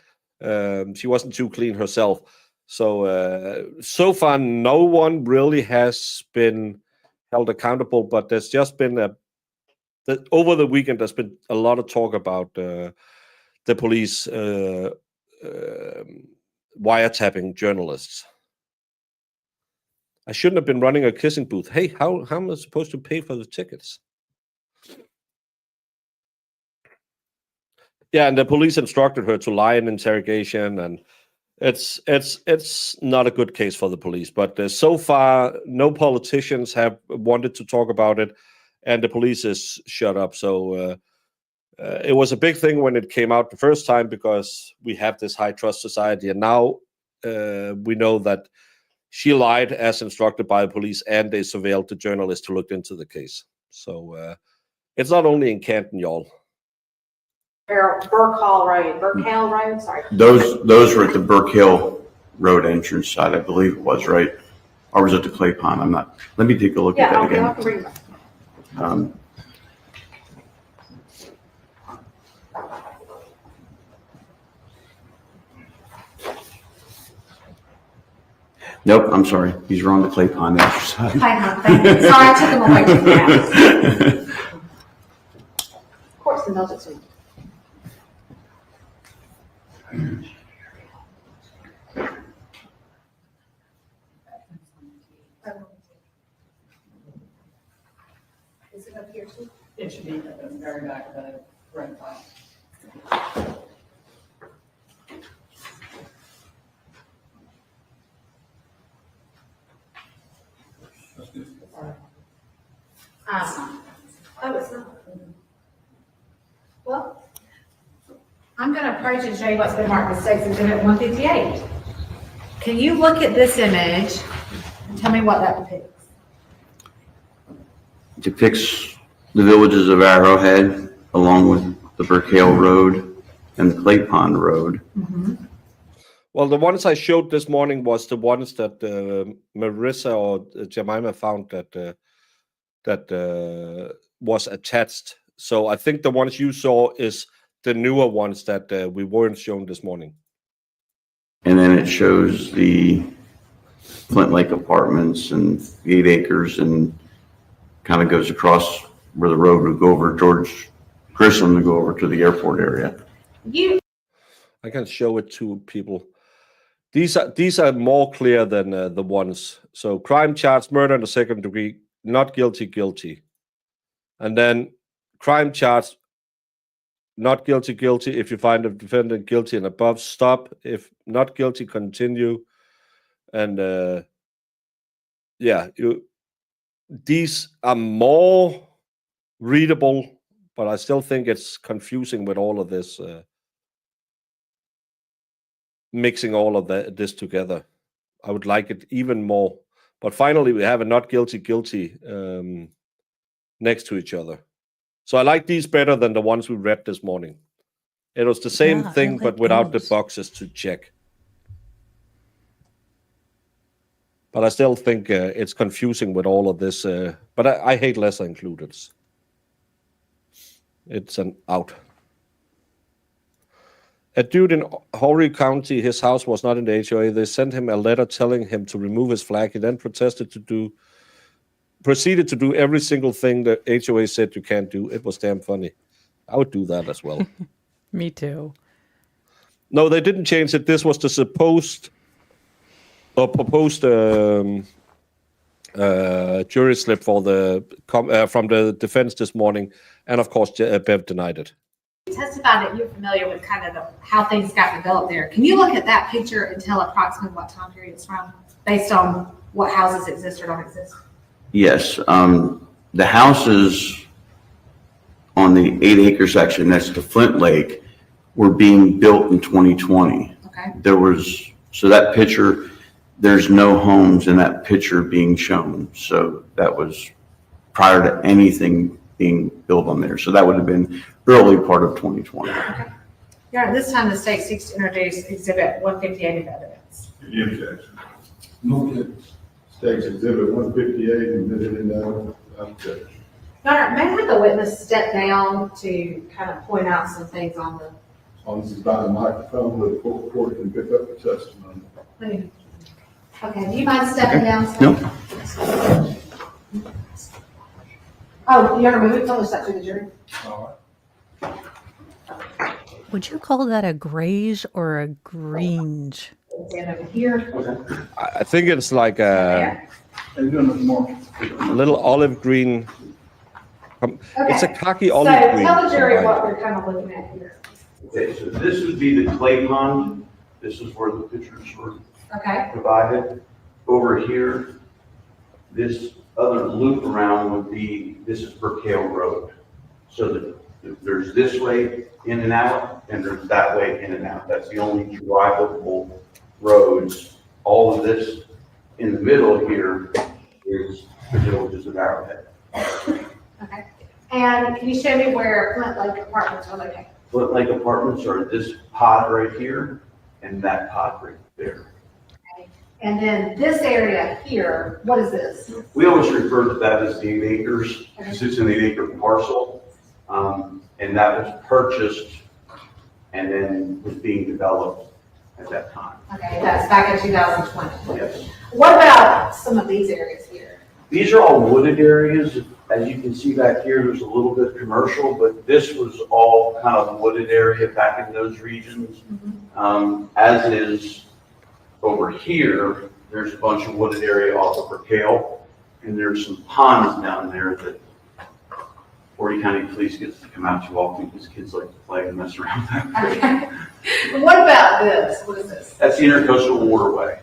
She wasn't too clean herself. So far no one really has been held accountable, but there's just been over the weekend, there's been a lot of talk about the police wiretapping journalists. I shouldn't have been running a kissing booth. Hey, how am I supposed to pay for the tickets? Yeah, and the police instructed her to lie in interrogation, and it's not a good case for the police. But so far, no politicians have wanted to talk about it, and the police is shut up. So it was a big thing when it came out the first time because we have this high trust society, and now we know that she lied as instructed by the police, and they surveilled the journalist who looked into the case. So it's not only in Canton, y'all. Burkehall Road, sorry. Those were at the Burke Hill Road entrance side, I believe it was, right? Or was it the Clay Pond? I'm not. Let me take a look at that again. I'll bring it back. Nope, I'm sorry. These are on the Clay Pond exercise. Thank you. Sorry, I took them away too fast. Of course, the melted soup. Is it up here too? It should be at the very back of the red flag. Oh, it's not. Well, I'm going to approach and show you what's been marked as State's Exhibit 158. Can you look at this image and tell me what that depicts? Depicts the villages of Arrowhead along with the Burkale Road and the Clay Pond Road. Well, the ones I showed this morning was the ones that Marissa or Jemima found that was attached. So I think the ones you saw is the newer ones that we weren't shown this morning. And then it shows the Flint Lake Apartments and 8 acres and kind of goes across where the road would go over George Grissom to go over to the airport area. I can show it to people. These are more clear than the ones. So crime charge, murder in the second degree, not guilty, guilty. And then crime charge, not guilty, guilty. If you find the defendant guilty and above, stop. If not guilty, continue. And these are more readable, but I still think it's confusing with all of this, mixing all of this together. I would like it even more. But finally, we have a not guilty, guilty next to each other. So I like these better than the ones we read this morning. It was the same thing, but without the boxes to check. But I still think it's confusing with all of this. But I hate lesser included. It's an out. A dude in Horry County, his house was not in the HOA. They sent him a letter telling him to remove his flag. He then proceeded to do every single thing the HOA said you can't do. It was damn funny. I would do that as well. Me too. No, they didn't change it. This was the proposed jury slip for from the defense this morning, and of course Bev denied it. You testified that you're familiar with kind of how things got developed there. Can you look at that picture and tell approximately what time period it's from, based on what houses exist or don't exist? Yes, the houses on the 8-acre section next to Flint Lake were being built in 2020. Okay. So that picture, there's no homes in that picture being shown. So that was prior to anything being built on there. So that would have been early part of 2020. Okay. Yeah, this time the state seeks to introduce Exhibit 158 of evidence. Any objection? No objection. State's Exhibit 158 and did it in the objection. Your Honor, may I have the witness step down to kind of point out some things on the... As long as it's by the microphone, where the court can pick up the testimony. Okay, do you mind stepping down? No. Oh, Your Honor, we publish that to the jury. All Would you call that a graze or a grange? Stand over here. I think it's like a little olive green. It's a khaki olive so green. tell the jury what we're kind of looking at here. Okay, so this would be the clay pond. This is where the pictures were provided. Over here, this other loop around would be, this is Burkale Road. So there's this way in and out, and there's that way in and out. That's the only drivable roads. All of this in the middle here is the villages of Arrowhead. Okay. And can you show me where Flint Lake Apartments are located? Flint Lake Apartments are this pod right here and that pod right there. Okay. And then this area here, what is this? We always refer to that as the 8 acres, because it's an 8-acre parcel. And that was purchased and then was being developed at that time. Okay, that's back in 2020. Yes. What about some of these areas here? These are all wooded areas. As you can see back here, there's a little bit commercial, but this was all kind of wooded area back in those regions. As is over here, there's a bunch of wooded area off of Burkale, and there's some ponds down there that Horry County Police gets to come out too often because kids like to play and mess around back there. What about this? What is this? That's the Intercoastal Waterway.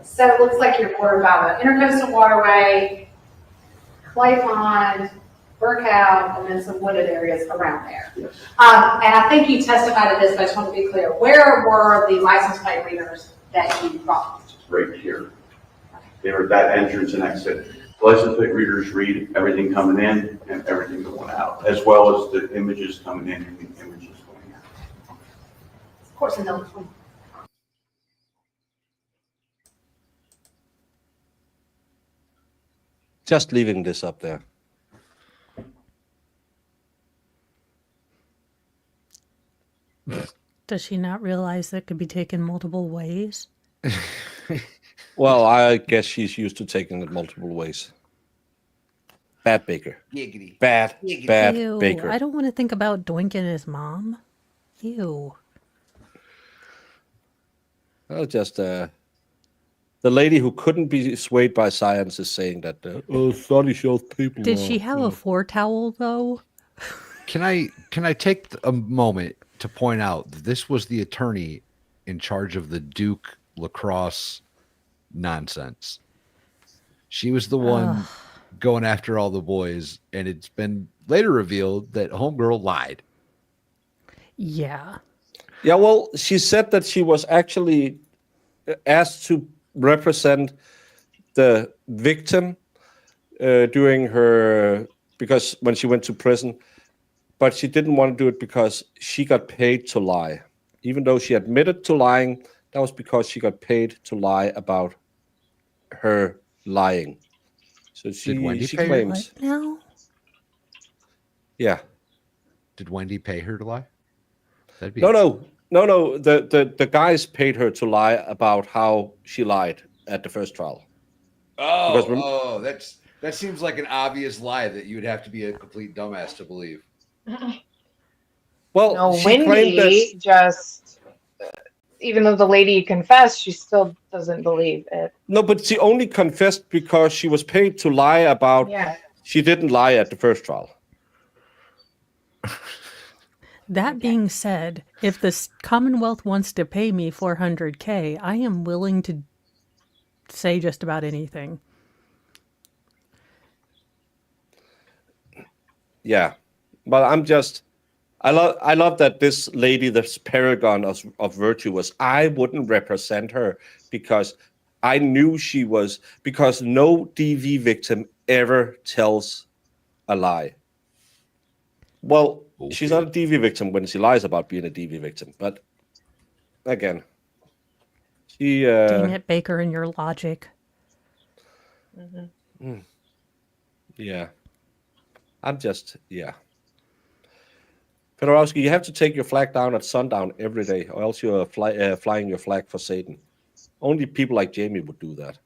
So it looks like you're bordered by the Intercoastal Waterway, Clay Pond, Burkow, and then some wooded areas around there. And I think you testified to this, but I just want to be clear. Where were the license plate readers that you brought? Right here. They were that entrance and exit. License plate readers read everything coming in and everything going out, as well as the images coming in and the images going out. Of course, in those. Just leaving this up there. Does she not realize that could be taken multiple ways? Well, I guess she's used to taking it multiple ways. Bad baker. Giggity. Bad Ew, baker. I don't want to think about doinking his mom. Ew. Well, just the lady who couldn't be swayed by science is saying that study shows people. Did she have a foretowel though? Can I take a moment to point out that this was the attorney in charge of the Duke lacrosse nonsense? She was the one going after all the boys, and it's been later revealed that homegirl lied. Yeah. Yeah, well, she said that she was actually asked to represent the victim during her, because when she went to prison, but she didn't want to do it because she got paid to lie. Even though she admitted to lying, that was because she got paid to lie about her lying. So she claims. What now? Yeah. Did Wendy pay her to lie? That'd be No. The guys paid her to lie about how she lied at the first trial. That seems like an obvious lie that you would have to be a complete dumbass to believe. Well, no, she claimed Wendy just, even though the lady confessed, she still doesn't believe it. No, but she only confessed because she was paid to lie about. Yeah. She didn't lie at the first trial. That being said, if the Commonwealth wants to pay me $400K, I am willing to say just about anything. Yeah, but I love that this lady, this paragon of virtue, was. I wouldn't represent her because I knew she was, because no DV victim ever tells a lie. Well, she's not a DV victim when she lies about being a DV victim, but again, she. Dang it, Baker, and your logic. Yeah. Fedorowski, you have to take your flag down at sundown every day, or else you're flying your flag for Satan. Only people like Jamie would do that.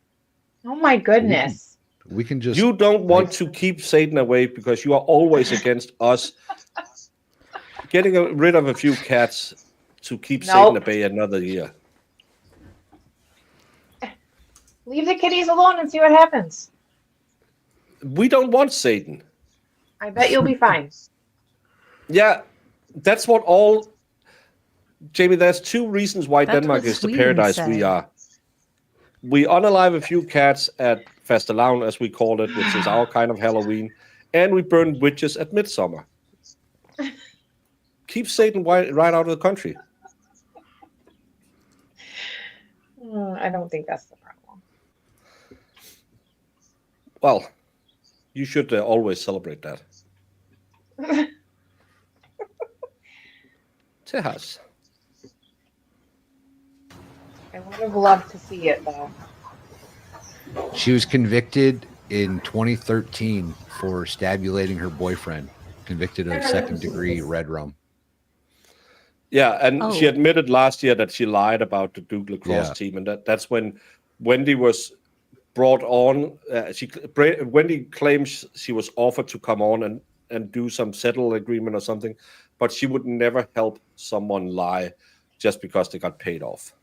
Oh my goodness. We can just. You don't want to keep Satan away because you are always against us getting rid of a few cats to keep Satan at bay another year. Leave the kitties alone and see what happens. We don't want Satan. I bet you'll be fine. Yeah, that's what all. Jamie, there's two reasons why That's Denmark what is the Sweden paradise we said. are. We unalive a few cats at Fastelavn, as we call it, which is our kind of Halloween, and we burn witches at Midsummer. Keep Satan right out of the country. I don't think that's the problem. Well, you should always celebrate that. Tejas. I would have loved to see it though. She was convicted in 2013 for stabulating her boyfriend, convicted of second-degree red rum. Yeah, and she admitted last year that she lied about the Duke lacrosse team, and that's when Wendy was brought on. Wendy claims she was offered to come on and do some settle agreement or something, but she would never help someone lie just because they got paid off.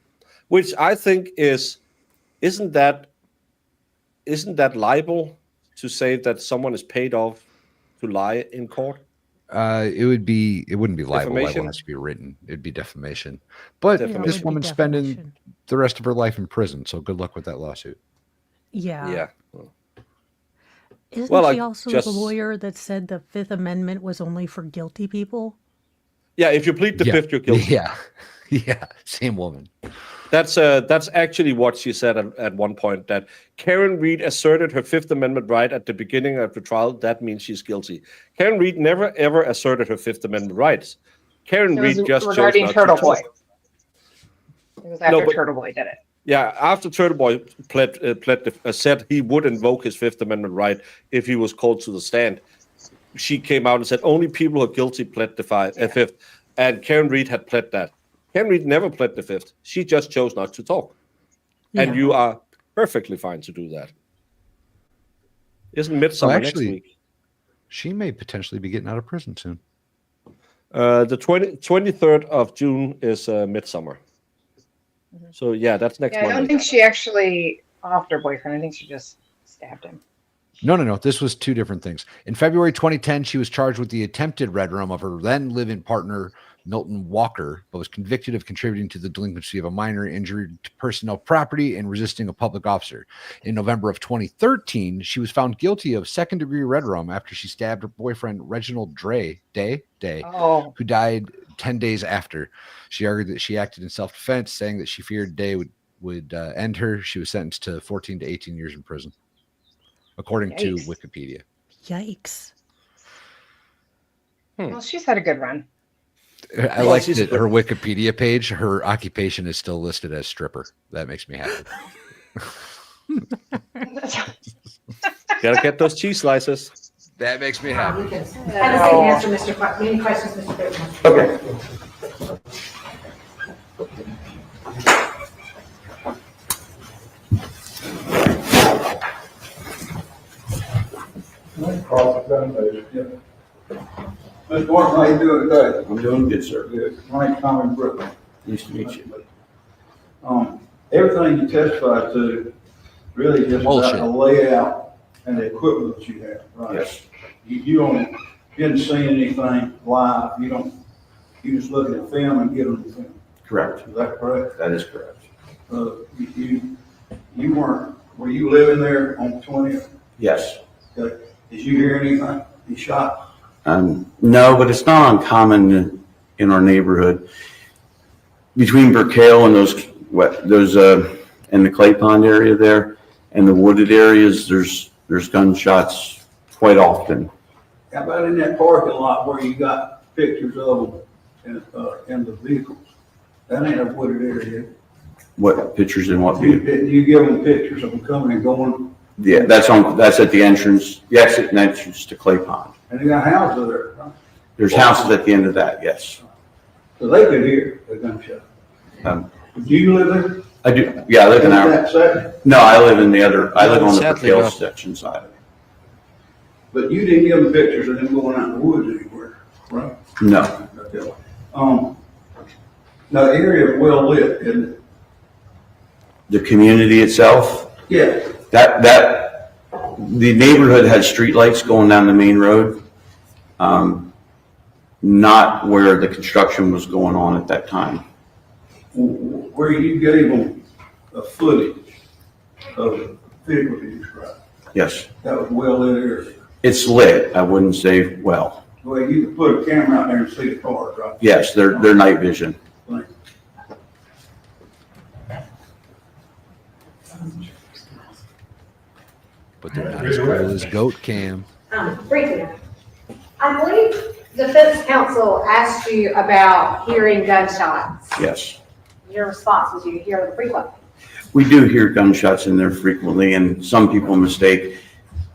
Which I think isn't that libel to say that someone is paid off to lie in court? It wouldn't be libel. Libel Defamation? has to be written. It'd be defamation. But Defamation. this woman's spending the rest of her life in prison, so good luck with that lawsuit. Yeah. Yeah. Isn't she also the lawyer that said the Fifth Amendment was only for guilty people? Yeah, if you plead the fifth, you're guilty. Yeah, yeah, same woman. That's actually what she said at one point, that Karen Reed asserted her Fifth Amendment right at the beginning of the trial. That means she's guilty. Karen Reed never ever asserted her Fifth Amendment rights. Karen It Reed was just regarding chose not Turtle to Boy. talk. It was after Turtle Boy did it. Yeah, after Turtle Boy said he would invoke his Fifth Amendment right if he was called to the stand, she came out and said only people who are guilty pled the Fifth, and Karen Reed had pled that. Karen Reed never pled the Fifth. She just chose not to talk, and you are perfectly fine to do that. Isn't Midsummer next week? She may potentially be getting out of prison soon. The 23rd of June is Midsummer. So yeah, that's next Yeah, Monday. I don't think she actually offed her boyfriend. I think she just stabbed him. No. This was two different things. In February 2010, she was charged with the attempted red room of her then live-in partner, Milton Walker, but was convicted of contributing to the delinquency of a minor, injury to personnel property, and resisting a public officer. In November of 2013, she was found guilty of second-degree red rum after she stabbed her boyfriend, Reginald Day, who died 10 days after. She argued that she acted in self-defense, saying that she feared Day would end her. She was sentenced to 14 to 18 years in prison, according to Wikipedia. Yikes. Well, she's had a good run. I like that her Wikipedia page, her occupation is still listed as stripper. That makes me happy. Gotta get those cheese slices. That makes me happy. Have a seat and answer, Mr. Any questions, Mr. Goodman? Okay. Mr. Martin, how you doing today? I'm doing good, sir. Good. My name's Conway Brooklyn. Nice to meet you. Everything you testified to really just about the layout and the equipment that you have, right? Yes. You didn't see anything live. You just look at film and get on the film. Correct. Is that correct? That is correct. You were you living there on 20th? Yes. Okay. Did you hear anything? He shot? No, but it's not uncommon in our neighborhood. Between Burkale and those in the Clay Pond area there and the wooded areas, there's gunshots quite often. How about in that parking lot where you got pictures of them in the vehicles? That ain't a wooded area. What pictures and what? You give them pictures of them coming and going? Yeah, that's at the entrance, the exit and entrance to Clay Pond. And they got houses there, huh? There's houses at the end of that, yes. So they could hear the gunshot. Do you live there? I do, yeah, I live in our. That section? No, I live on the Burkale section side. But you didn't give them pictures of them going out in the woods anywhere, right? No. Okay. Now the area is well lit, isn't it? The community itself? Yeah. The neighborhood had streetlights going down the main road. Not where the construction was going on at that time. Where you gave them a footage of the vehicle you described. Yes. That was well lit area. It's lit, I wouldn't say well. Well, you could put a camera out there and see the cars, right? Yes, they're night vision. But they're not as cool as Goat Cam. Briefly, I believe the defense counsel asked you about hearing gunshots. Yes. Your response was you hear them frequently. We do hear gunshots in there frequently, and some people mistake.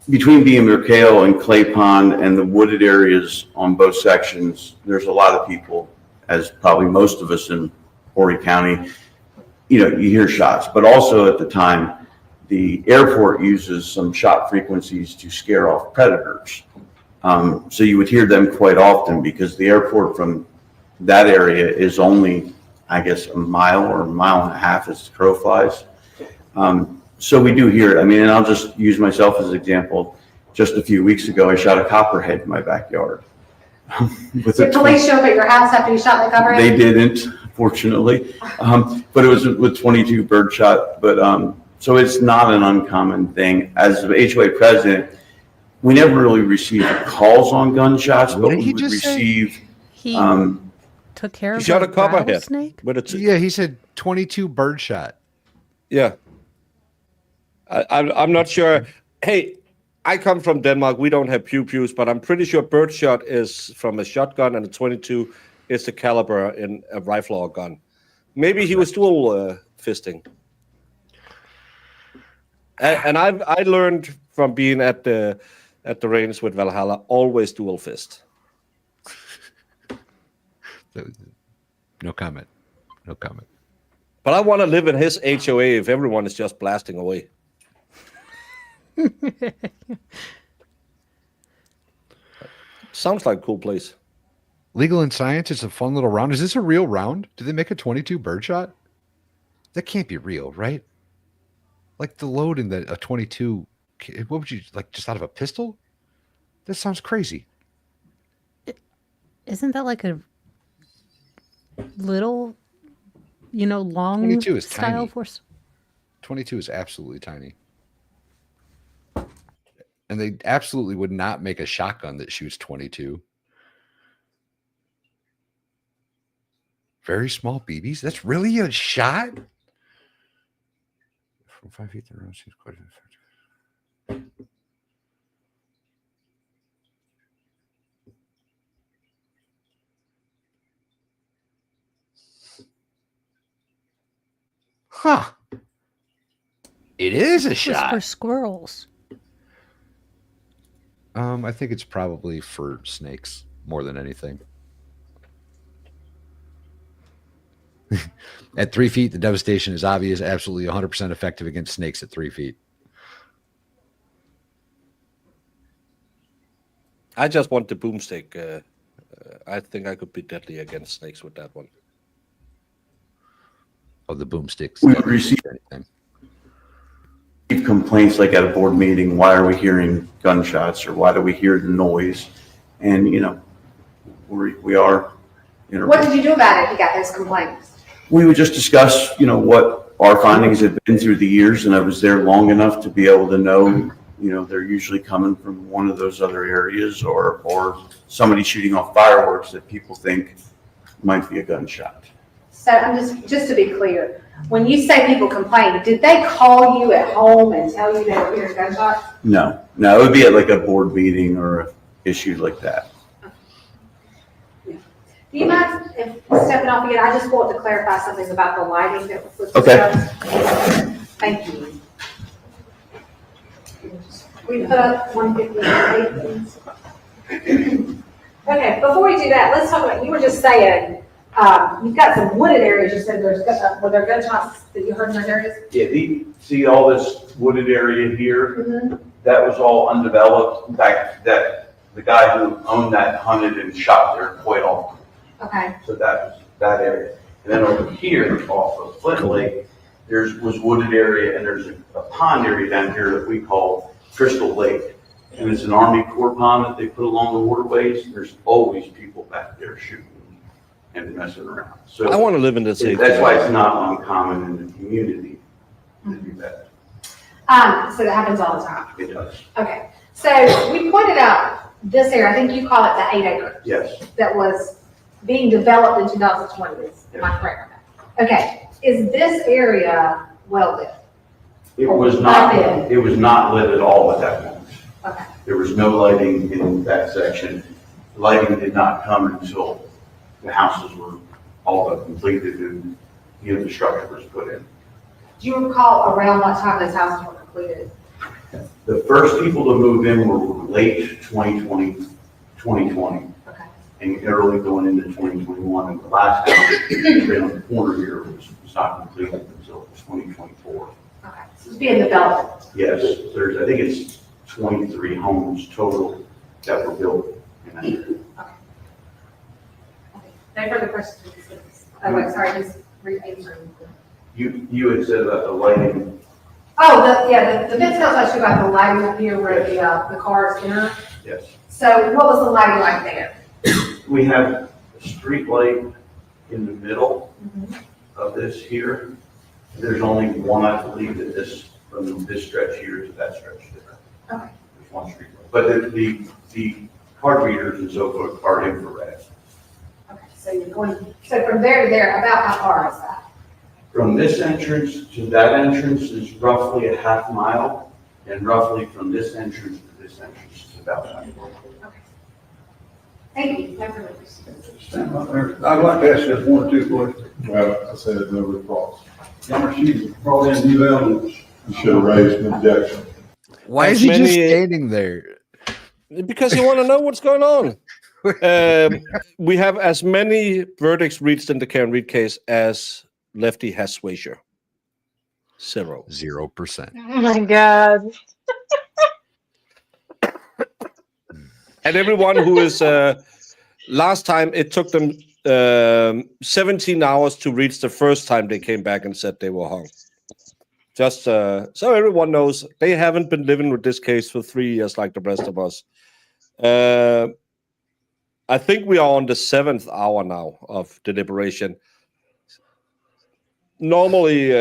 Between being Burkale and Clay Pond and the wooded areas on both sections, there's a lot of people, as probably most of us in Horry County, you hear shots. But also at the time, the airport uses some shot frequencies to scare off predators. So you would hear them quite often because the airport from that area is only, I guess, a mile or a mile and a half as the crow flies. So we do hear it. I mean, and I'll just use myself as an example. Just a few weeks ago, I shot a copperhead in my backyard. Did police show up at your house after you shot the copperhead? They didn't, fortunately. But it was with 22 birdshot. But so it's not an uncommon thing. As the HOA president, We never really received calls on gunshots, What but did we he would just say? receive, He took care He of shot a a copperhead rattlesnake? with a Yeah, he said 22 bird shot. yeah. I'm not sure. Hey, I come from Denmark. We don't have pew-pews, but I'm pretty sure birdshot is from a shotgun and a 22 is the caliber in a rifle or gun. Maybe he was dual fisting. And I learned from being at the range with Valhalla, always dual fist. No comment. No comment. But I want to live in his HOA if everyone is just blasting away. Sounds like a cool place. Legal in Science is a fun little round. Is this a real round? Did they make a 22 bird shot? That can't be real, right? Like the load in a 22. What would you like? Just out of a pistol? That sounds crazy. Isn't that like a little, long 22 is style tiny. force? 22 is absolutely tiny. And they absolutely would not make a shotgun that shoots 22. Very small BBs? That's really a shot? From 5 feet, the round seems quite effective. Huh. It is a It's shot. for squirrels. I think it's probably for snakes more than anything. At 3 feet, the devastation is obvious, absolutely 100% effective against snakes at 3 feet. I just want the boomstick. I think I could be deadly against snakes with that one. Oh, the boomsticks. We received complaints like at a board meeting, why are we hearing gunshots or why do we hear the noise? And, we are. What did you do about it if you got those complaints? We would just discuss, what our findings have been through the years, and I was there long enough to be able to know, they're usually coming from one of those other areas or somebody shooting off fireworks that people think might be a gunshot. So I'm just to be clear, when you say people complain, did they call you at home and tell you they were hearing gunshots? No, it would be at like a board meeting or an issue like that. Do you mind if stepping off again? I just want to clarify something about the lighting that was Okay. discussed. Thank you. We put up 158, please. Okay, before we do that, let's talk about, you were just saying, you've got some wooded areas, you said were there gunshots that you heard in those areas? Yeah, see all this wooded area here? Mm-hmm. That was all undeveloped. In fact, that the guy who owned that hunted and shot there quite often. Okay. So that was that area. And then over here off of Flint Lake, was wooded area and there's a pond area down here that we call Crystal Lake. And it's an Army Corps pond that they put along the waterways. There's always people back there shooting and messing around. So I want to live in this age. that's why it's not uncommon in the community to do that. So that happens all the time. It does. Okay. So we pointed out this area, I think you call it the 8 acres. Yes. That was being developed in 2020. Am I correct on that? Okay. Is this area well lit? It was not lit at all at that moment. Okay. There was no lighting in that section. Lighting did not come until the houses were all but completed and, the structure was put in. Do you recall around what time those houses were completed? The first people to move in were late 2020. Okay. And early going into 2021, and the last house right on the corner here was not completed until 2024. Okay. So it's being developed. Yes, I think it's 23 homes total that were built in that area. No further questions? Oh, wait, sorry, just re-answering. You had said about the lighting. Oh, the vid tells us about the lighting up here where the cars enter. Yes. So what was the lighting like there? We have a street light in the middle of this here. There's only one, I believe, from this stretch here to that stretch there. Okay. There's one street light. But the card readers and so forth are infrared. Okay, so you're going, so from there to there, about how far is that? From this entrance to that entrance is roughly a half mile, and roughly from this entrance to this entrance is about 1 mile. Thank you. No further questions. Stand by there. I'd like to ask just one or two questions. Well, I said no reprise. She brought in new evidence. You should have raised an objection. Why is he just standing there? Because you want to know what's going on. We have as many verdicts reached in the Karen Reed case as Lefty has Swayzer. 0%. Oh my God. And everyone who is last time it took them 17 hours to reach the first time they came back and said they were hung. Just so everyone knows, they haven't been living with this case for 3 years like the rest of us. I think we are on the 7th hour now of deliberation. Normally,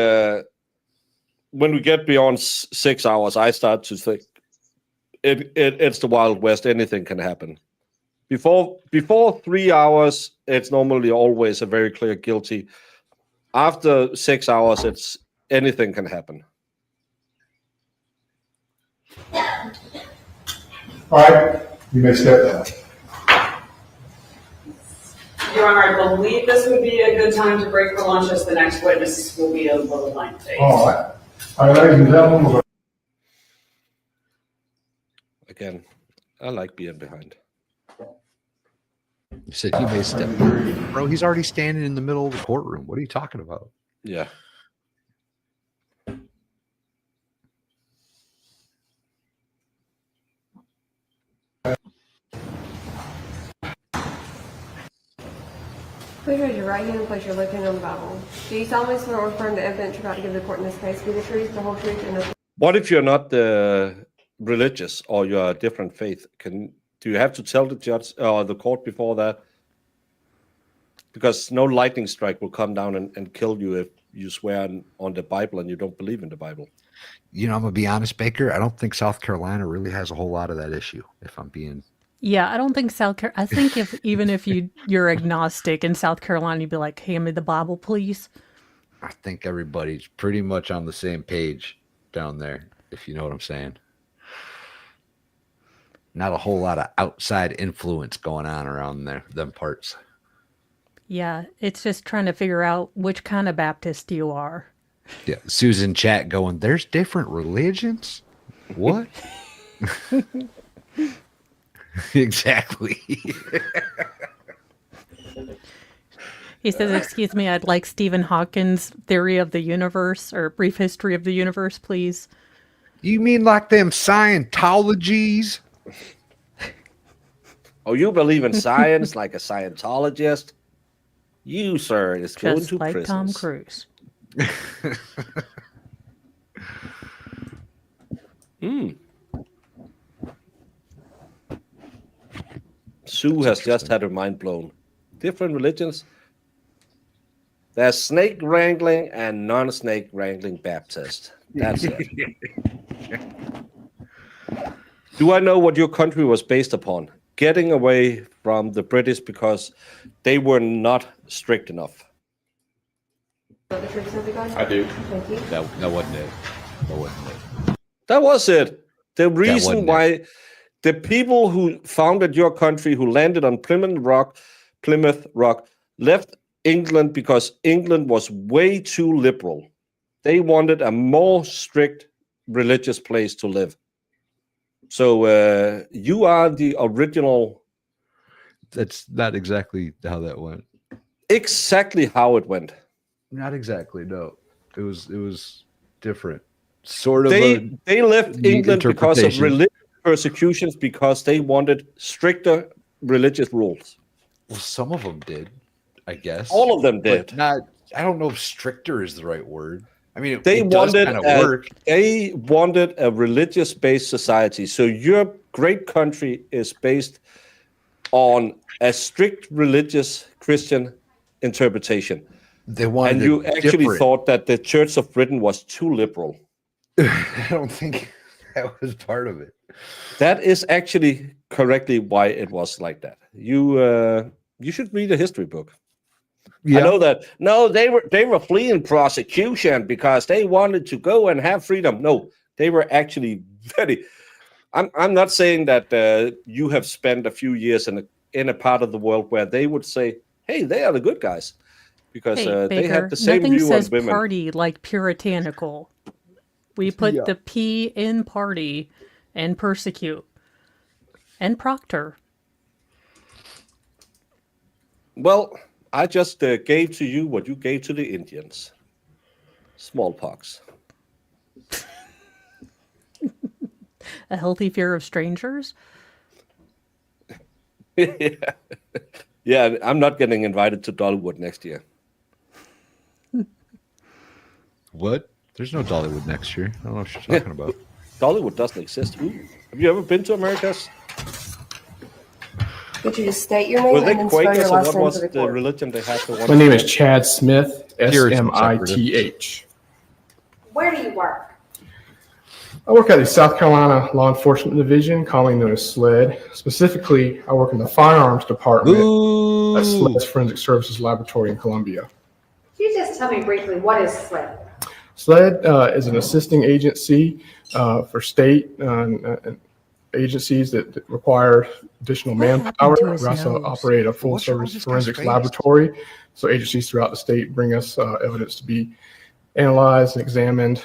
when we get beyond 6 hours, I start to think it's the Wild West. Anything can happen. Before 3 hours, it's normally always a very clear guilty. After 6 hours, it's anything can happen. All right, you may step down. Your Honor, I believe this would be a good time to break for lunch as the next witness will be a little lengthy. All right. All right, ladies and gentlemen. Again, I like being behind. You said he may step through. Bro, he's already standing in the middle of the courtroom. What are you talking about? Yeah. Please raise your right hand and place your left hand on the Bible. Do you solemnly swear or affirm the evidence you're about to give the court in this case be the truth, the whole truth, and nothing? What if you're not religious or you're a different faith? Do you have to tell the judge or the court before that? Because no lightning strike will come down and kill you if you swear on the Bible and you don't believe in the Bible. You know, I'm going to be honest, Baker. I don't think South Carolina really has a whole lot of that issue, if I'm being... Yeah, I don't think I think even if you're agnostic in South Carolina, you'd be like, hand me the Bible, please. I think everybody's pretty much on the same page down there, if you know what I'm saying. Not a whole lot of outside influence going on around them parts. Yeah, it's just trying to figure out which kind of Baptist you are. Yeah, Susan chat going, there's different religions? What? Exactly. He says, excuse me, I'd like Stephen Hawking's theory of the universe or brief history of the universe, please. You mean like them Scientologies? Oh, you believe in science like a Scientologist? You, sir, is going Just to like prison. Tom Cruise. Sue has just had her mind blown. Different religions. There's snake wrangling and non-snake wrangling Baptist. That's it. Do I know what your country was based upon? Getting away from the British because they were not strict enough. I do. Thank you. That wasn't it. That wasn't it. That was it. The reason why the people who founded your country, who landed on Plymouth Rock, left England because England was way too liberal. They wanted a more strict religious place to live. So you are the original. That's not exactly how that went. Exactly how it went. Not exactly. No, it was different. Sort of. They left England because of religious persecutions because they wanted stricter religious rules. Well, some of them did, I guess. All of them did. But not. I don't know if stricter is the right word. I mean, they wanted work. They wanted a religious-based society. So your great country is based on a strict religious Christian interpretation. They wanted, and you actually thought that the Church of Britain was too liberal. I don't think That was part of it. That is actually correctly why it was like that. You should read a history book. Yeah. I know that. No, they were fleeing prosecution because they wanted to go and have freedom. No, they were actually very. I'm not saying that you have spent a few years in a part of the world where they would say, "Hey, they are the good guys," because Hey, they had Baker, the same nothing view says on women. party like puritanical. We put the P in party and persecute and proctor. Well, I just gave to you what you gave to the Indians. Smallpox. A healthy fear of strangers. Yeah, I'm not getting invited to Dollywood next year. What? There's no Dollywood next year. I don't know what you're talking about. Dollywood doesn't exist. Have you ever been to Americas? Could you just state your name Were and they then spell your Quakers or last what name was for the the court? religion they had? My name is Chad Smith, Puritan SMITH. Where do you work? I work at the South Carolina Law Enforcement Division, commonly known as SLED. Specifically, I work in the firearms department at SLED's Forensic Services Laboratory in Columbia. Can you just tell me briefly what is SLED? SLED is an assisting agency for state agencies that require additional manpower. We also operate a full-service forensics laboratory, so agencies throughout the state bring us evidence to be analyzed and examined,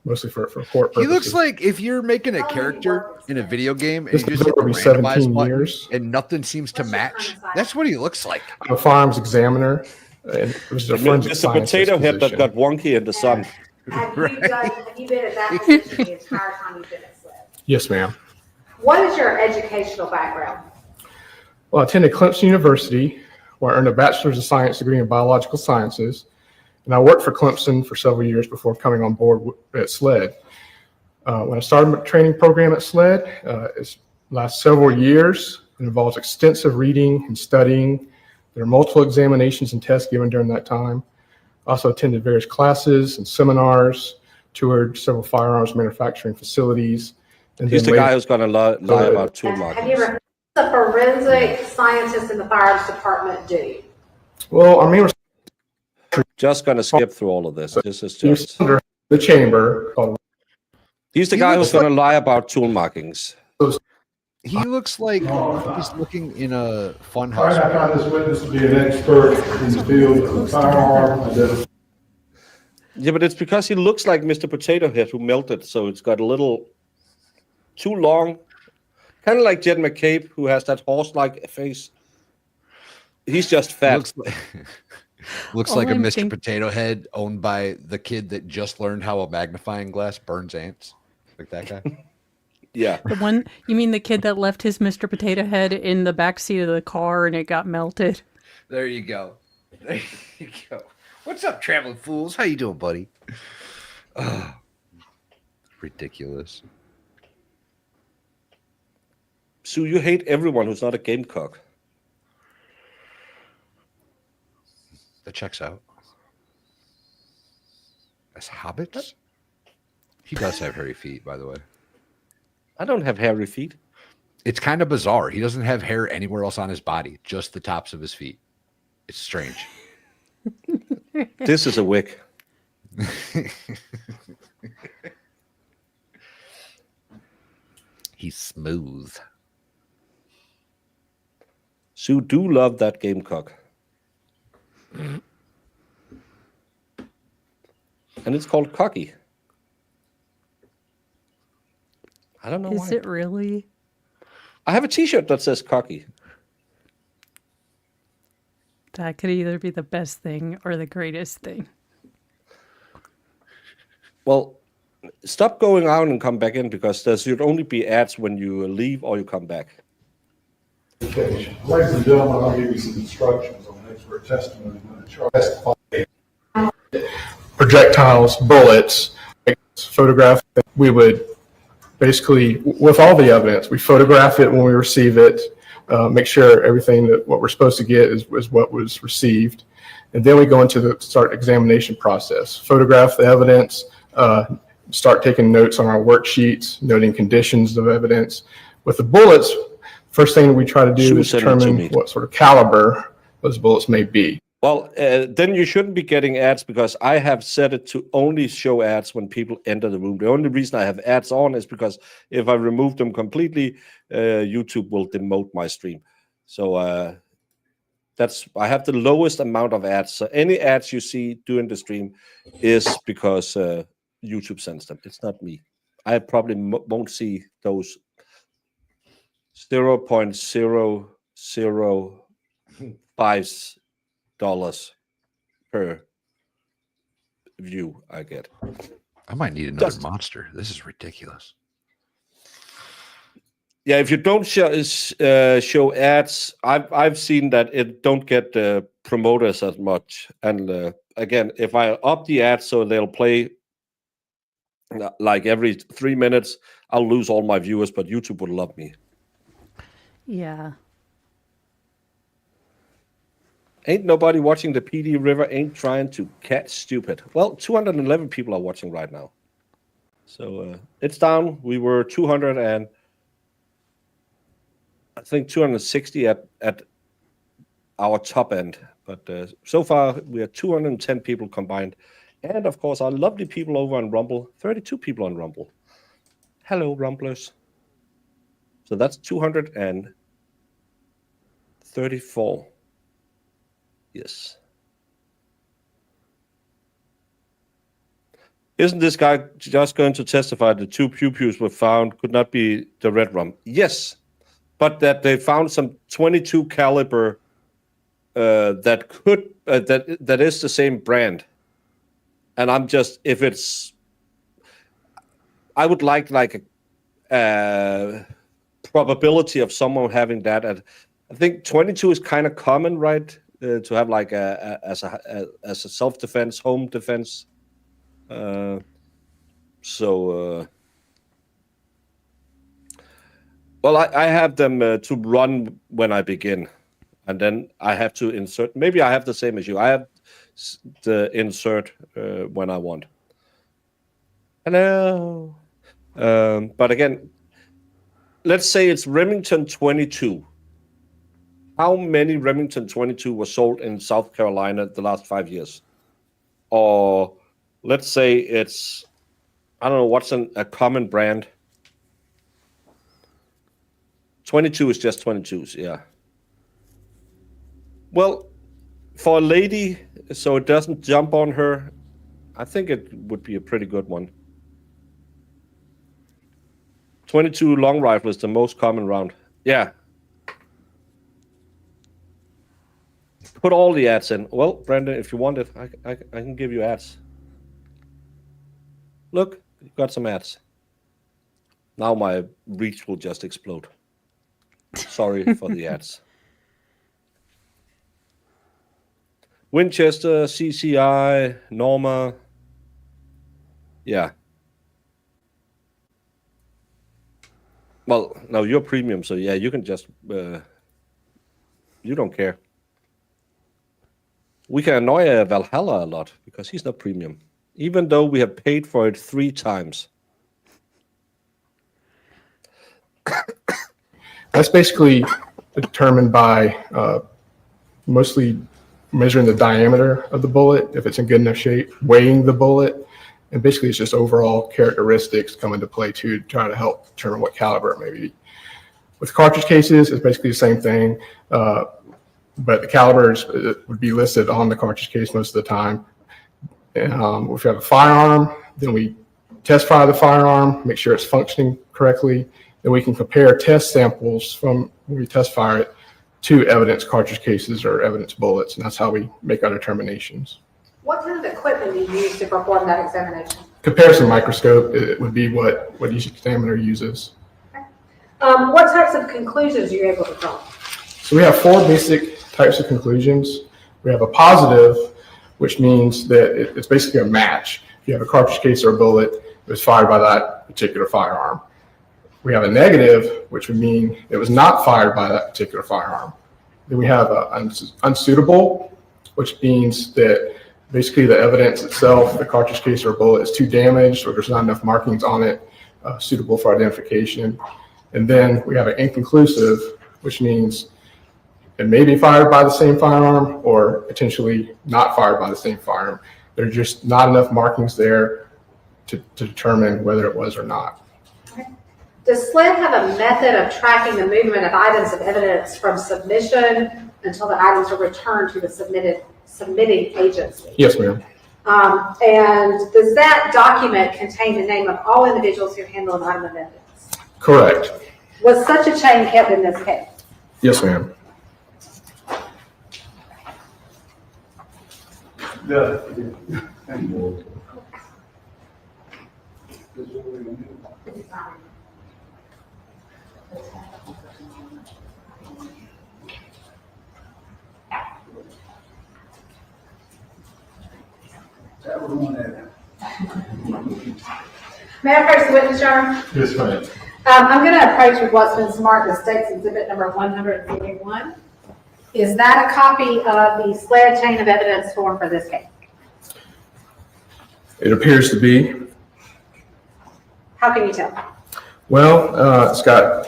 mostly for court purposes. He looks like if you're making a character in a video game and This you just is hit the over randomize 17 button years. and nothing seems to match. That's what he looks like. I'm a firearms examiner, which is a forensic It's a scientist potato head that position. got wonky in the sun. Have you been at that position the entire time you've been at SLED? Yes, ma'am. What is your educational background? Well, I attended Clemson University, where I earned a bachelor's of science degree in biological sciences, and I worked for Clemson for several years before coming on board at SLED. When I started my training program at SLED, it's last several years. It involves extensive reading and studying. There are multiple examinations and tests given during that time. I also attended various classes and seminars, toured several firearms manufacturing facilities. And He's the then guy who's going to lie about tool Have you markings. ever, what does a forensic scientist in the firearms department do? Well, I mean, Just going to skip through all of this. This is you're just. under the chamber called. He's the He guy looks who's going to lie about tool markings. He looks like he's looking in a fun All right, I house. found this witness to be an expert in the field of firearm identification. Yeah, but it's because he looks like Mr. Potato Head who melted, so it's got a little too long. Kind of like Jed McCabe, who has that horse-like face. He's just fat. Looks All like a I'm Mr. Potato Head owned by the kid that just learned how a magnifying glass burns ants. Like that guy. Yeah. The one, you mean the kid that left his Mr. Potato Head in the backseat of the car and it got melted? There you go. There you go. What's up, traveling fools? How you doing, buddy? Ridiculous. Sue, you hate everyone who's not a gamecock. That checks out. As hobbits? He does have hairy feet, by the way. I don't have hairy feet. It's kind of bizarre. He doesn't have hair anywhere else on his body, just the tops of his feet. It's strange. This is a wig. He's smooth. Sue do love that gamecock. And it's called cocky. I don't know why. Is it really? I have a t-shirt that says cocky. That could either be the best thing or the greatest thing. Well, stop going out and come back in because there should only be ads when you leave or you come back. Ladies and gentlemen, I'll give you some instructions on expert testimony when the charge testify. Projectiles, bullets, photograph. We would basically, with all the evidence, we photograph it when we receive it, make sure everything that what we're supposed to get is what was received. And then we go into the start examination process, photograph the evidence, start taking notes on our worksheets, noting conditions of evidence. With the bullets, first thing we try to do is determine what sort of caliber those bullets may be. Well, then you shouldn't be getting ads, because I have set it to only show ads when people enter the room. The only reason I have ads on is because if I remove them completely, YouTube will demote my stream. So I have the lowest amount of ads. So any ads you see during the stream is because YouTube sends them. It's not me. I probably won't see those 0.005 dollars per view I get. I might need another monster. This is ridiculous. Yeah, if you don't show ads, I've seen that it don't get promoters as much. And again, if I up the ads so they'll play like every 3 minutes, I'll lose all my viewers, but YouTube would love me. Yeah. Ain't nobody watching the Pee Dee River, ain't trying to catch stupid. Well, 211 people are watching right now. So it's down. We were 260 at our top end. But so far, we are 210 people combined. And of course, our lovely people over on Rumble, 32 people on Rumble. Hello, Rumblers. So that's 234. Yes. Isn't this guy just going to testify the 2 pew-pews were found could not be the red rum? Yes, but that they found some 22 caliber that could that is the same brand. And I'm just, if it's, I would like a probability of someone having that. I think 22 is kind of common, right? To have like as a self-defense, home defense. Well, I have them to run when I begin, and then I have to insert. Maybe I have the same as you. I have the insert when I want. Hello. But again, let's say it's Remington 22. How many Remington 22 were sold in South Carolina the last 5 years? Or let's say it's, I don't know, what's a common brand? 22 is just 22s, yeah. Well, for a lady, so it doesn't jump on her, I think it would be a pretty good one. 22 long rifle is the most common round. Yeah. Put all the ads in. Well, Brandon, if you want it, I can give you ads. Look, you got some ads. Now my reach will just explode. Sorry for the ads. Winchester, CCI, Norma. Yeah. Well, no, you're premium, so yeah, you can just, you don't care. We can annoy Valhalla a lot because he's not premium, even though we have paid for it 3 times. That's basically determined by mostly measuring the diameter of the bullet, if it's in good enough shape, weighing the bullet, and basically it's just overall characteristics come into play to try to help determine what caliber it may be. With cartridge cases, it's basically the same thing. But the calibers would be listed on the cartridge case most of the time. If you have a firearm, then we test fire the firearm, make sure it's functioning correctly. Then we can compare test samples from when we test fire it to evidence cartridge cases or evidence bullets, and that's how we make our determinations. What kind of equipment do you use to perform that examination? Comparison microscope it would be what each examiner uses. Okay. What types of conclusions are you able to draw? So we have 4 basic types of conclusions. We have a positive, which means that it's basically a match. If you have a cartridge case or a bullet, it was fired by that particular firearm. We have a negative, which would mean it was not fired by that particular firearm. Then we have unsuitable, which means that basically the evidence itself, the cartridge case or bullet is too damaged or there's not enough markings on it suitable for identification. And then we have an inconclusive, which means it may be fired by the same firearm or potentially not fired by the same firearm. There's just not enough markings there to determine whether it was or not. Does SLED have a method of tracking the movement of items of evidence from submission until the items are returned to the submitting agency? Yes, ma'am. And does that document contain the name of all individuals who handle an item of evidence? Correct. Was such a chain kept in this case? Yes, ma'am. May I approach the witness, Your Honor? Yes, ma'am. I'm going to approach with what's been marked as State's Exhibit number 141. Is that a copy of the SLED chain of evidence form for this case? It appears to be. How can you tell? Well, it's got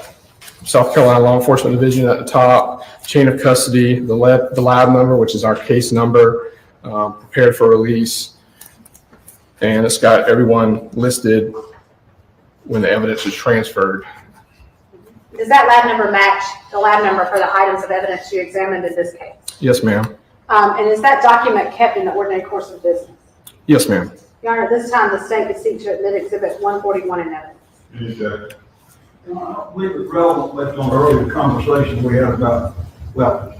South Carolina Law Enforcement Division at the top, chain of custody, the lab number, which is our case number, prepared for release, and it's got everyone listed when the evidence is transferred. Does that lab number match the lab number for the items of evidence you examined in this case? Yes, ma'am. And is that document kept in the ordinary course of business? Yes, ma'am. Your Honor, this time the State would seek to admit Exhibit 141 in evidence. I believe it's relevant based on the earlier conversation we had about weapons.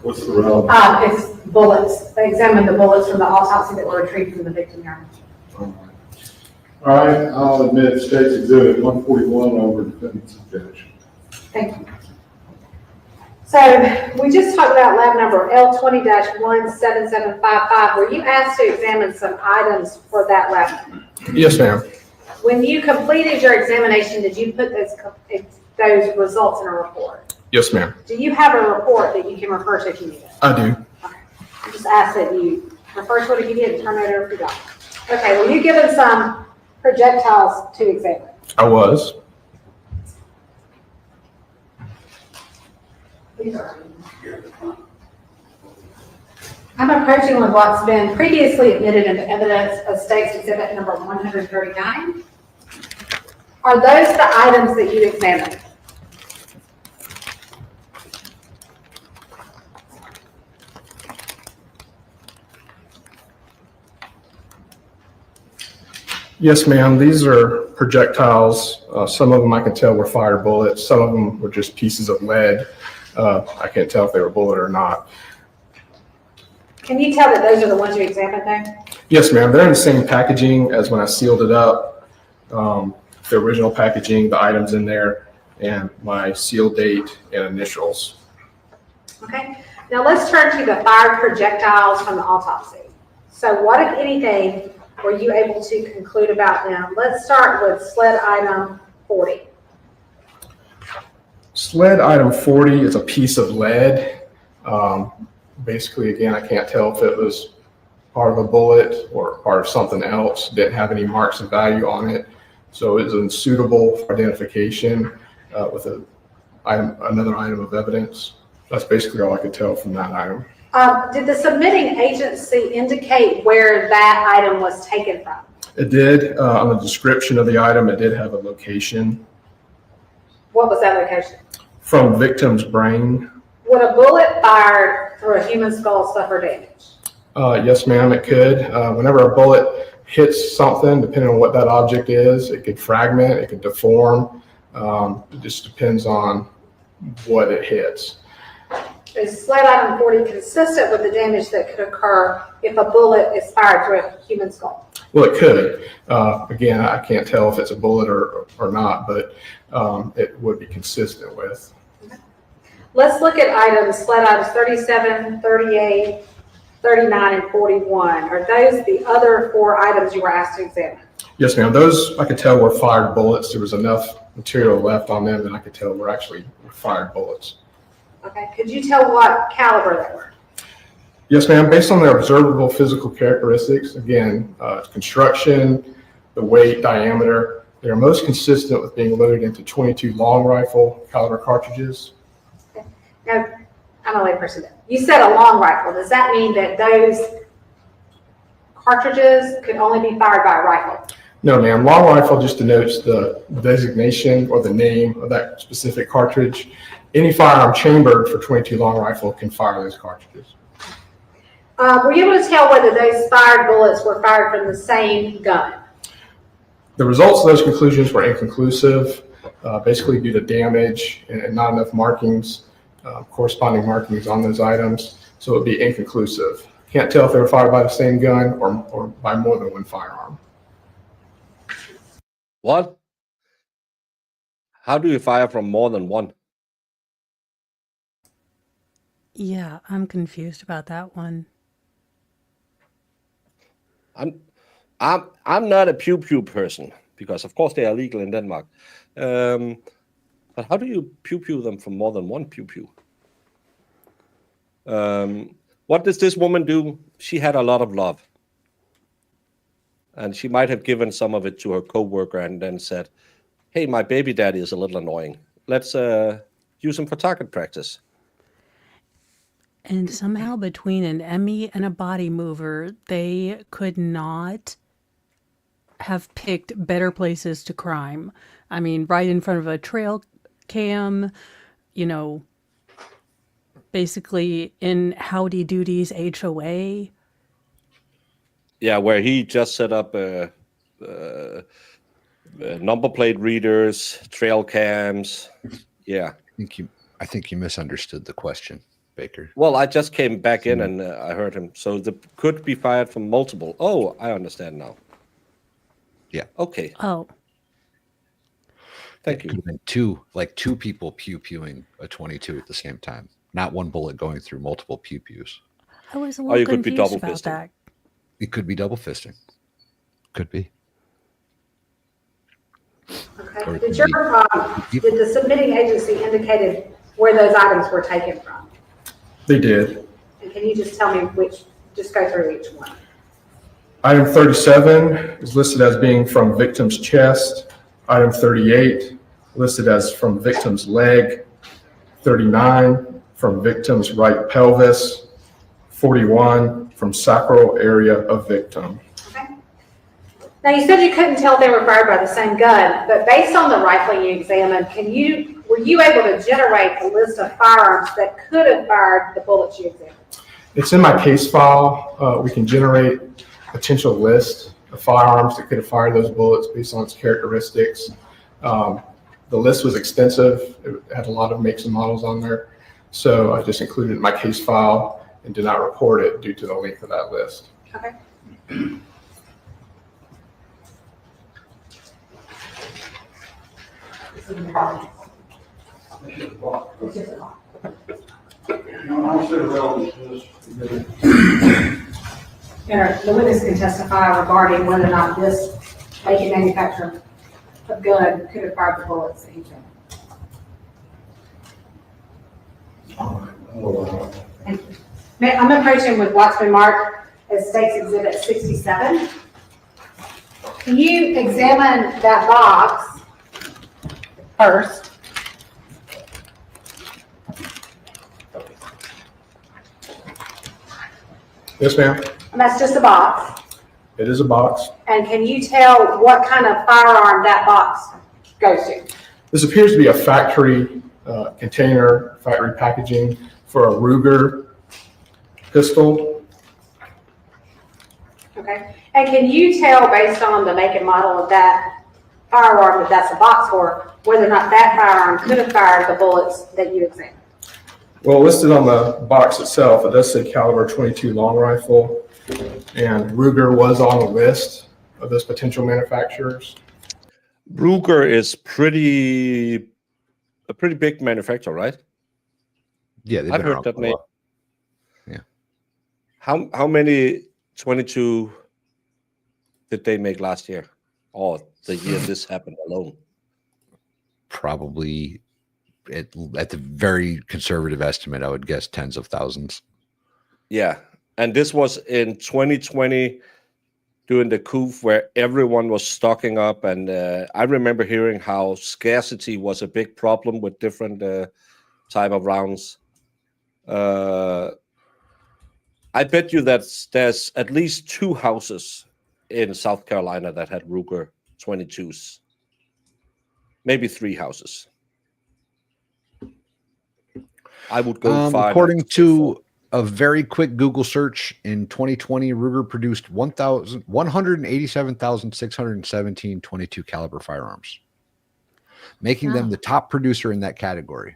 What's the relevance? It's bullets. They examined the bullets from the autopsy that were retrieved from the victim, Your Honor. All right, I'll admit State's Exhibit 141 over defendant's objection. Thank you. So we just talked about lab number L20-17755. Were you asked to examine some items for that lab number? Yes, ma'am. When you completed your examination, did you put those results in a report? Yes, ma'am. Do you have a report that you can refer to if you need it? I do. Okay. I just asked that you refer to it if you did and turn it over if you don't. Okay, were you given some projectiles to examine? I was. I'm approaching with what's been previously admitted into evidence of State's Exhibit number 139. Are those the items that you examined? Yes, ma'am. These are projectiles. Some of them I can tell were fired bullets. Some of them were just pieces of lead. I can't tell if they were bullet or not. Can you tell that those are the ones you examined there? Yes, ma'am. They're in the same packaging as when I sealed it up. The original packaging, the items in there, and my seal date and initials. Okay. Now let's turn to the fired projectiles from the autopsy. So what, if anything, were you able to conclude about them? Let's start with SLED item 40. SLED item 40 is a piece of lead. Basically, again, I can't tell if it was part of a bullet or part of something else. Didn't have any marks of value on it. So it's unsuitable for identification with another item of evidence. That's basically all I could tell from that item. Did the submitting agency indicate where that item was taken from? It did. On the description of the item, it did have a location. What was that location? From victim's brain. Would a bullet fired through a human skull suffer damage? Yes, ma'am, it could. Whenever a bullet hits something, depending on what that object is, it could fragment, it could deform. It just depends on what it hits. Is SLED item 40 consistent with the damage that could occur if a bullet is fired through a human skull? Well, it could. Again, I can't tell if it's a bullet or not, but it would be consistent with. Let's look at items, SLED items 37, 38, 39, and 41. Are those the other 4 items you were asked to examine? Yes, ma'am. Those I could tell were fired bullets. There was enough material left on them that I could tell were actually fired bullets. Okay. Could you tell what caliber they were? Yes, ma'am. Based on their observable physical characteristics, again, construction, the weight, diameter, they are most consistent with being loaded into 22 long rifle caliber cartridges. Now, I'm a layperson. You said a long rifle. Does that mean that those cartridges could only be fired by a rifle? No, ma'am. Long rifle just denotes the designation or the name of that specific cartridge. Any firearm chambered for 22 long rifle can fire those cartridges. Were you able to tell whether those fired bullets were fired from the same gun? The results of those conclusions were inconclusive, basically due to damage and not enough markings, corresponding markings on those items. So it would be inconclusive. Can't tell if they were fired by the same gun or by more than one firearm. What? How do you fire from more than one? Yeah, I'm confused about that one. I'm not a pew pew person because of course they are legal in Denmark. But how do you pew pew them from more than one pew pew? What does this woman do? She had a lot of love. And she might have given some of it to her co-worker and then said, hey, my baby daddy is a little annoying. Let's use him for target practice. And somehow between an Emmy and a body mover, they could not have picked better places to crime. I mean, right in front of a trail cam, you know, basically in Howdy Doody's HOA. Yeah, where he just set up number plate readers, trail cams. Yeah. I think you misunderstood the question, Baker. Well, I just came back in and I heard him. So the could be fired from multiple. Oh, I understand now. Yeah. Okay. Oh. Thank you. Could have been two people pew-pewing a 22 at the same time. Not one bullet going through multiple pew-pews. I was a little you could be confused double about fisting. that. It could be double fisting. Could be. Okay. Did the submitting agency indicated where those items were taken from? They did. And can you just tell me just go through each one? Item 37 is listed as being from victim's chest. Item 38 listed as from victim's leg. 39 from victim's right pelvis. 41 from sacral area of victim. Okay. Now you said you couldn't tell if they were fired by the same gun, but based on the rifling you examined, were you able to generate a list of firearms that could have fired the bullets you examined? It's in my case file. We can generate a potential list of firearms that could have fired those bullets based on its characteristics. The list was extensive. It had a lot of makes and models on there. So I just included it in my case file and did not report it due to the length of that list. Okay. The witness can testify regarding whether or not this Meagan manufacturer of gun could have fired the bullets that he took. I'm approaching with what's been marked as State's Exhibit 67. Can you examine that box first? Yes, ma'am. And that's just a box. It is a box. And can you tell what kind of firearm that box goes to? This appears to be a factory container, factory packaging for a Ruger pistol. Okay. And can you tell based on the make and model of that firearm that that's a box for, whether or not that firearm could have fired the bullets that you examined? Well, listed on the box itself, it does say caliber 22 long rifle, and Ruger was on the list of those potential manufacturers. Ruger is a pretty big manufacturer, right? Yeah, they've I've been heard around that for a name. while. Yeah. How many 22 did they make last year, or the year this happened alone? Probably at the very conservative estimate, I would guess tens of thousands. Yeah, And this was in 2020 during the coup where everyone was stocking up. And I remember hearing how scarcity was a big problem with different type of rounds. I bet you that there's at least 2 houses in South Carolina that had Ruger 22s. Maybe 3 houses. I would go far. According to a very quick Google search in 2020, Ruger produced 187,617 22 caliber firearms, making them the top producer in that category.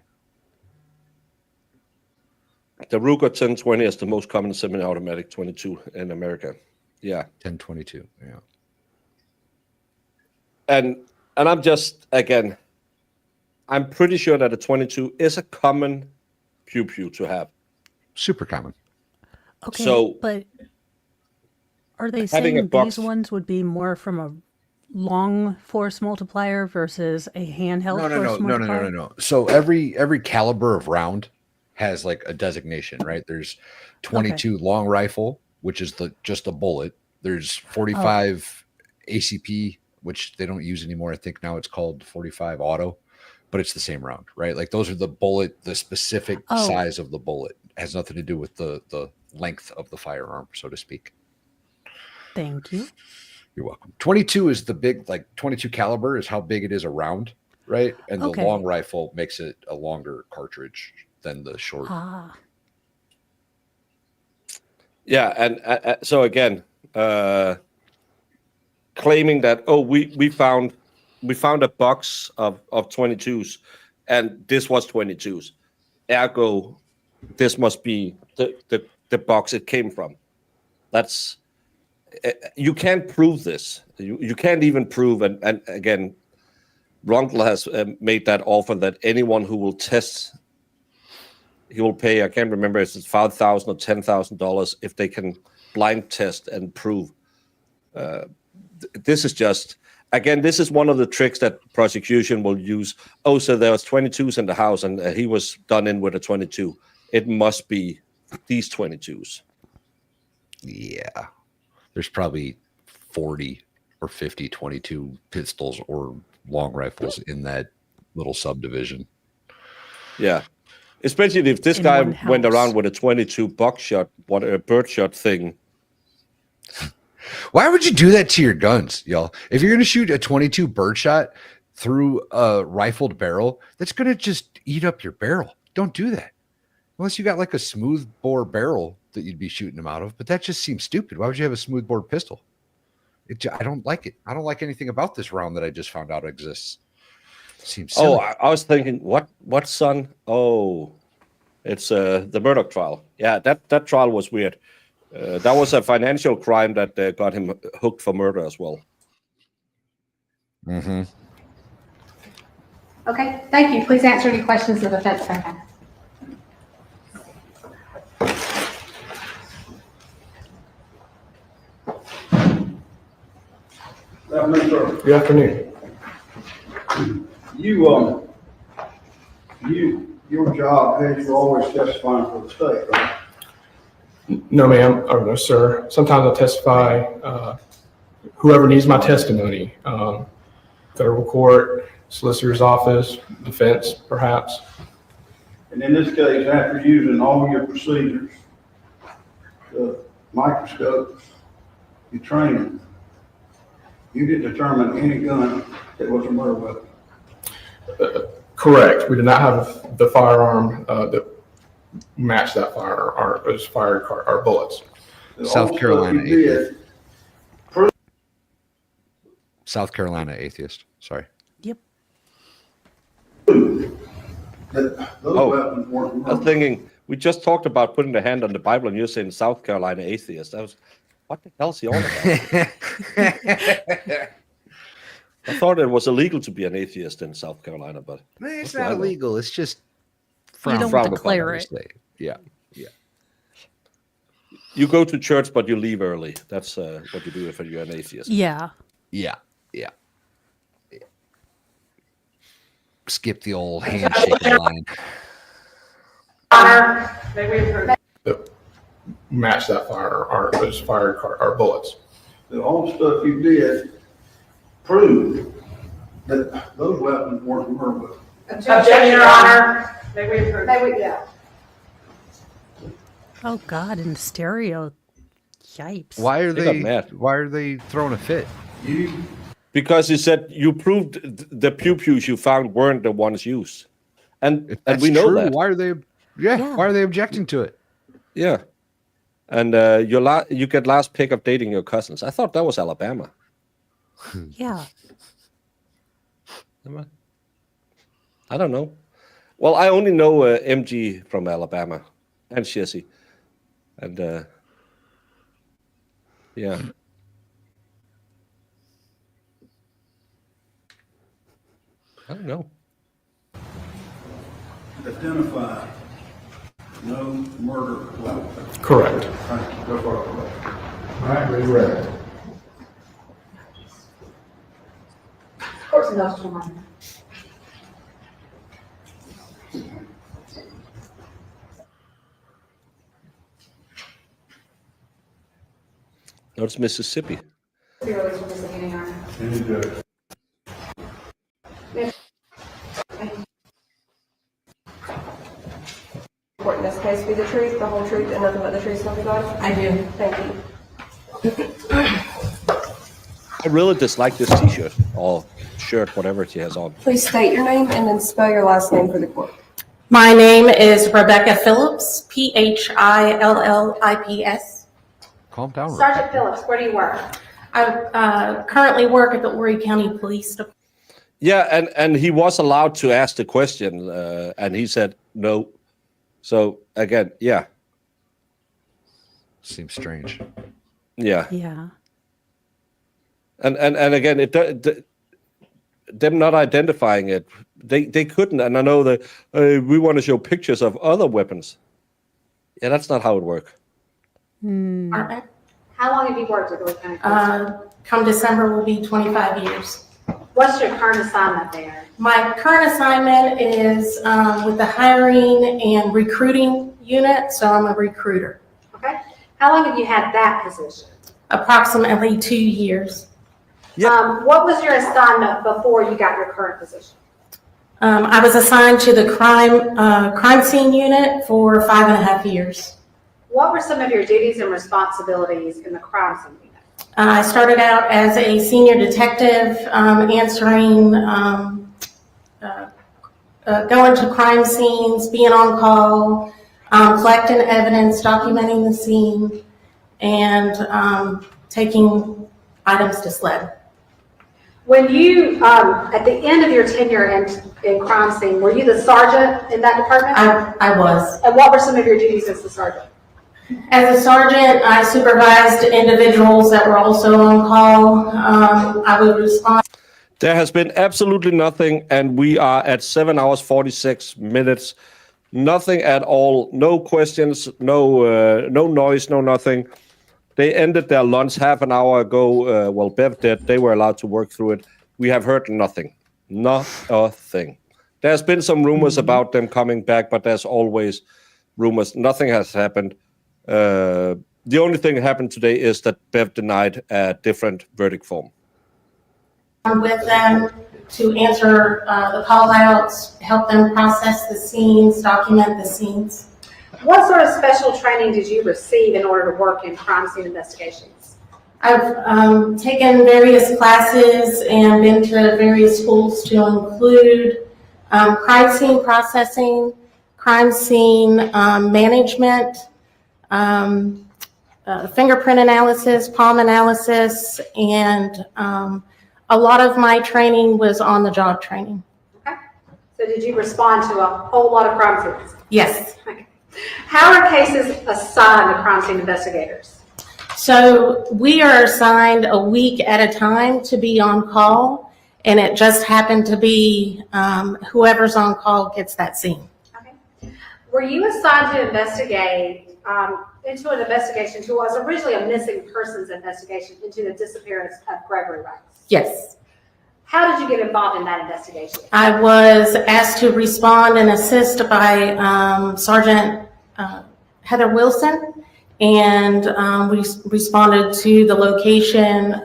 The Ruger 1020 is the most common semi-automatic 22 in America. Yeah. 1022. Yeah. And I'm just, again, I'm pretty sure that a 22 is a common pew-pew to have. Super common. Okay, so, but are they having saying a box- these ones would be more from a long force multiplier versus a handheld force multiplier? No. So every caliber of round has like a designation, right? There's 22 long rifle, which is just a bullet. There's 45 ACP, which they don't use anymore. I think now it's called 45 auto, but it's the same round, right? Like those are the bullet, the specific size of the bullet. It has nothing to do with the length of the firearm, so to speak. Thank you. You're welcome. 22 is the big, like 22 caliber is how big it is around, right? And the long rifle makes it a longer cartridge than the short. Yeah, and so again, claiming that we found a box of 22s, and this was 22s, ergo this must be the box it came from. That's you can't prove this. You can't even prove, and again, Ronkel has made that offer that anyone who will test, he will pay, I can't remember if it's $5,000 or $10,000 if they can blind test and prove. This is just, again, this is one of the tricks that prosecution will use. Oh, so there was 22s in the house and he was done in with a 22. It must be these 22s. Yeah. There's probably 40 or 50 22 pistols or long rifles in that little subdivision. Yeah. Especially if this guy went around with a 22 buckshot, what a birdshot thing. Why would you do that to your guns, y'all? If you're going to shoot a 22 birdshot through a rifled barrel, that's going to just eat up your barrel. Don't do that. Unless you got like a smooth bore barrel that you'd be shooting them out of, but that just seems stupid. Why would you have a smooth bore pistol? I don't like it. I don't like anything about this round that I just found out exists. Seems silly. I was thinking, what son? Oh, it's the Murdoch trial. Yeah, that trial was weird. That was a financial crime that got him hooked for murder as well. Mm-hmm. Okay, thank you. Please answer any questions the defense may have. Good afternoon, sir. Good afternoon. Your job has you always testifying for the state, right? No, ma'am, or no, sir. Sometimes I testify, whoever needs my testimony, federal court, solicitor's office, defense, perhaps. And in this case, after using all your procedures, the microscopes, your training, you didn't determine any gun that was a murder weapon. Correct. We did not have the firearm that matched that firearm, or those fired our bullets. South Carolina atheist. South Carolina atheist. Sorry. Yep. I'm thinking we just talked about putting the hand on the Bible, and you're saying South Carolina atheist. I was, what the hell's he all about? I thought it was illegal to be an atheist in South Carolina, but it's not illegal. It's just you don't declare it. Yeah. You go to church, but you leave early. That's what you do if you're an atheist. Yeah. Skip the old handshake line. match that fire or those or bullets. All the stuff you did proved that those weapons weren't murder weapons. Objection, Your Honor. May we approve? May we, yeah. Oh God, in stereo. Yipes. Why are They got they mad. why are they throwing a fit? Because he said you proved the pew-pews you found weren't the ones used. And That's we know true. that. Why are they why are they objecting to it? Yeah. And you get last pick of dating your cousins. I thought that was Alabama. Yeah. I don't know. Well, I only know MG from Alabama and Shizzy. And yeah. I don't know. Identify no murder weapon. Correct. Thank you. Go for it. All right, ready. Of course, industrial minor. No, it's Mississippi. Zero is from this meeting, Your Honor. Any judge. Report in this case be the truth, the whole truth, and nothing but the truth, so help you God? I do. Thank you. I really dislike this T-shirt or shirt, whatever she has on. Please state your name and then spell your last name for the court. My name is Rebecca Phillips, Phillips. Calm down. Sergeant Phillips, where do you work? I currently work at the Horry County Police Department. Yeah, and he was allowed to ask the question, and he said no. So again, yeah. Seems strange. Yeah. Yeah. And again, them not identifying it, they couldn't. And I know that we want to show pictures of other weapons. Yeah, that's not how it works. How long have you worked at the Horry County Police? Come December will be 25 years. What's your current assignment there? My current assignment is with the hiring and recruiting unit, so I'm a recruiter. Okay. How long have you had that position? Approximately 2 years. What was your assignment before you got your current position? I was assigned to the crime scene unit for 5.5 years. What were some of your duties and responsibilities in the crime scene unit? I started out as a senior detective, answering, going to crime scenes, being on call, collecting evidence, documenting the scene, and taking items to SLED. When you, at the end of your tenure in crime scene, were you the sergeant in that department? I was. And what were some of your duties as the sergeant? As a sergeant, I supervised individuals that were also on call. I would respond. There has been absolutely nothing, and we are at 7 hours 46 minutes. Nothing at all. No questions. No noise. No nothing. They ended their lunch half an hour ago. Well, Bev did. They were allowed to work through it. We have heard nothing. Not a thing. There's been some rumors about them coming back, but there's always rumors. Nothing has happened. The only thing that happened today is that Bev denied a different verdict form. I'm with them to answer the call outs, help them process the scenes, document the scenes. What sort of special training did you receive in order to work in crime scene investigations? I've taken various classes and been to various schools to include crime scene processing, crime scene management, fingerprint analysis, palm analysis, and a lot of my training was on-the-job training. Okay. So did you respond to a whole lot of crime scenes? Yes. Okay. How are cases assigned to crime scene investigators? So we are assigned a week at a time to be on call, and it just happened to be whoever's on call gets that scene. Okay. Were you assigned to investigate into an investigation to what was originally a missing persons investigation into the disappearance of Gregory Rice? Yes. How did you get involved in that investigation? I was asked to respond and assist by Sergeant Heather Wilson, and we responded to the location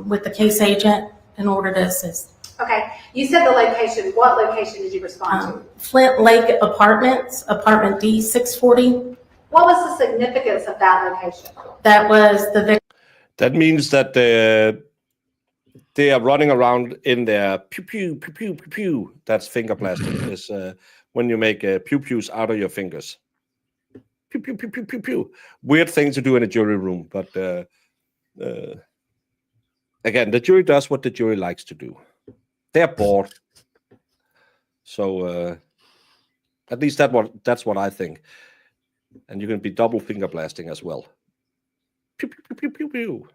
with the case agent in order to assist. Okay, you said the location. What location did you respond to? Flint Lake Apartments, apartment D640. What was the significance of that location? That was the victim. That means that they are running around in their pew pew pew pew pew pew. That's finger blasting. Is when you make pew pews out of your fingers. Pew pew pew pew pew pew. Weird thing to do in a jury room, but again, the jury does what the jury likes to do. They're bored, so at least that's what I think. And you can be double finger blasting as well. Pew pew pew pew pew pew.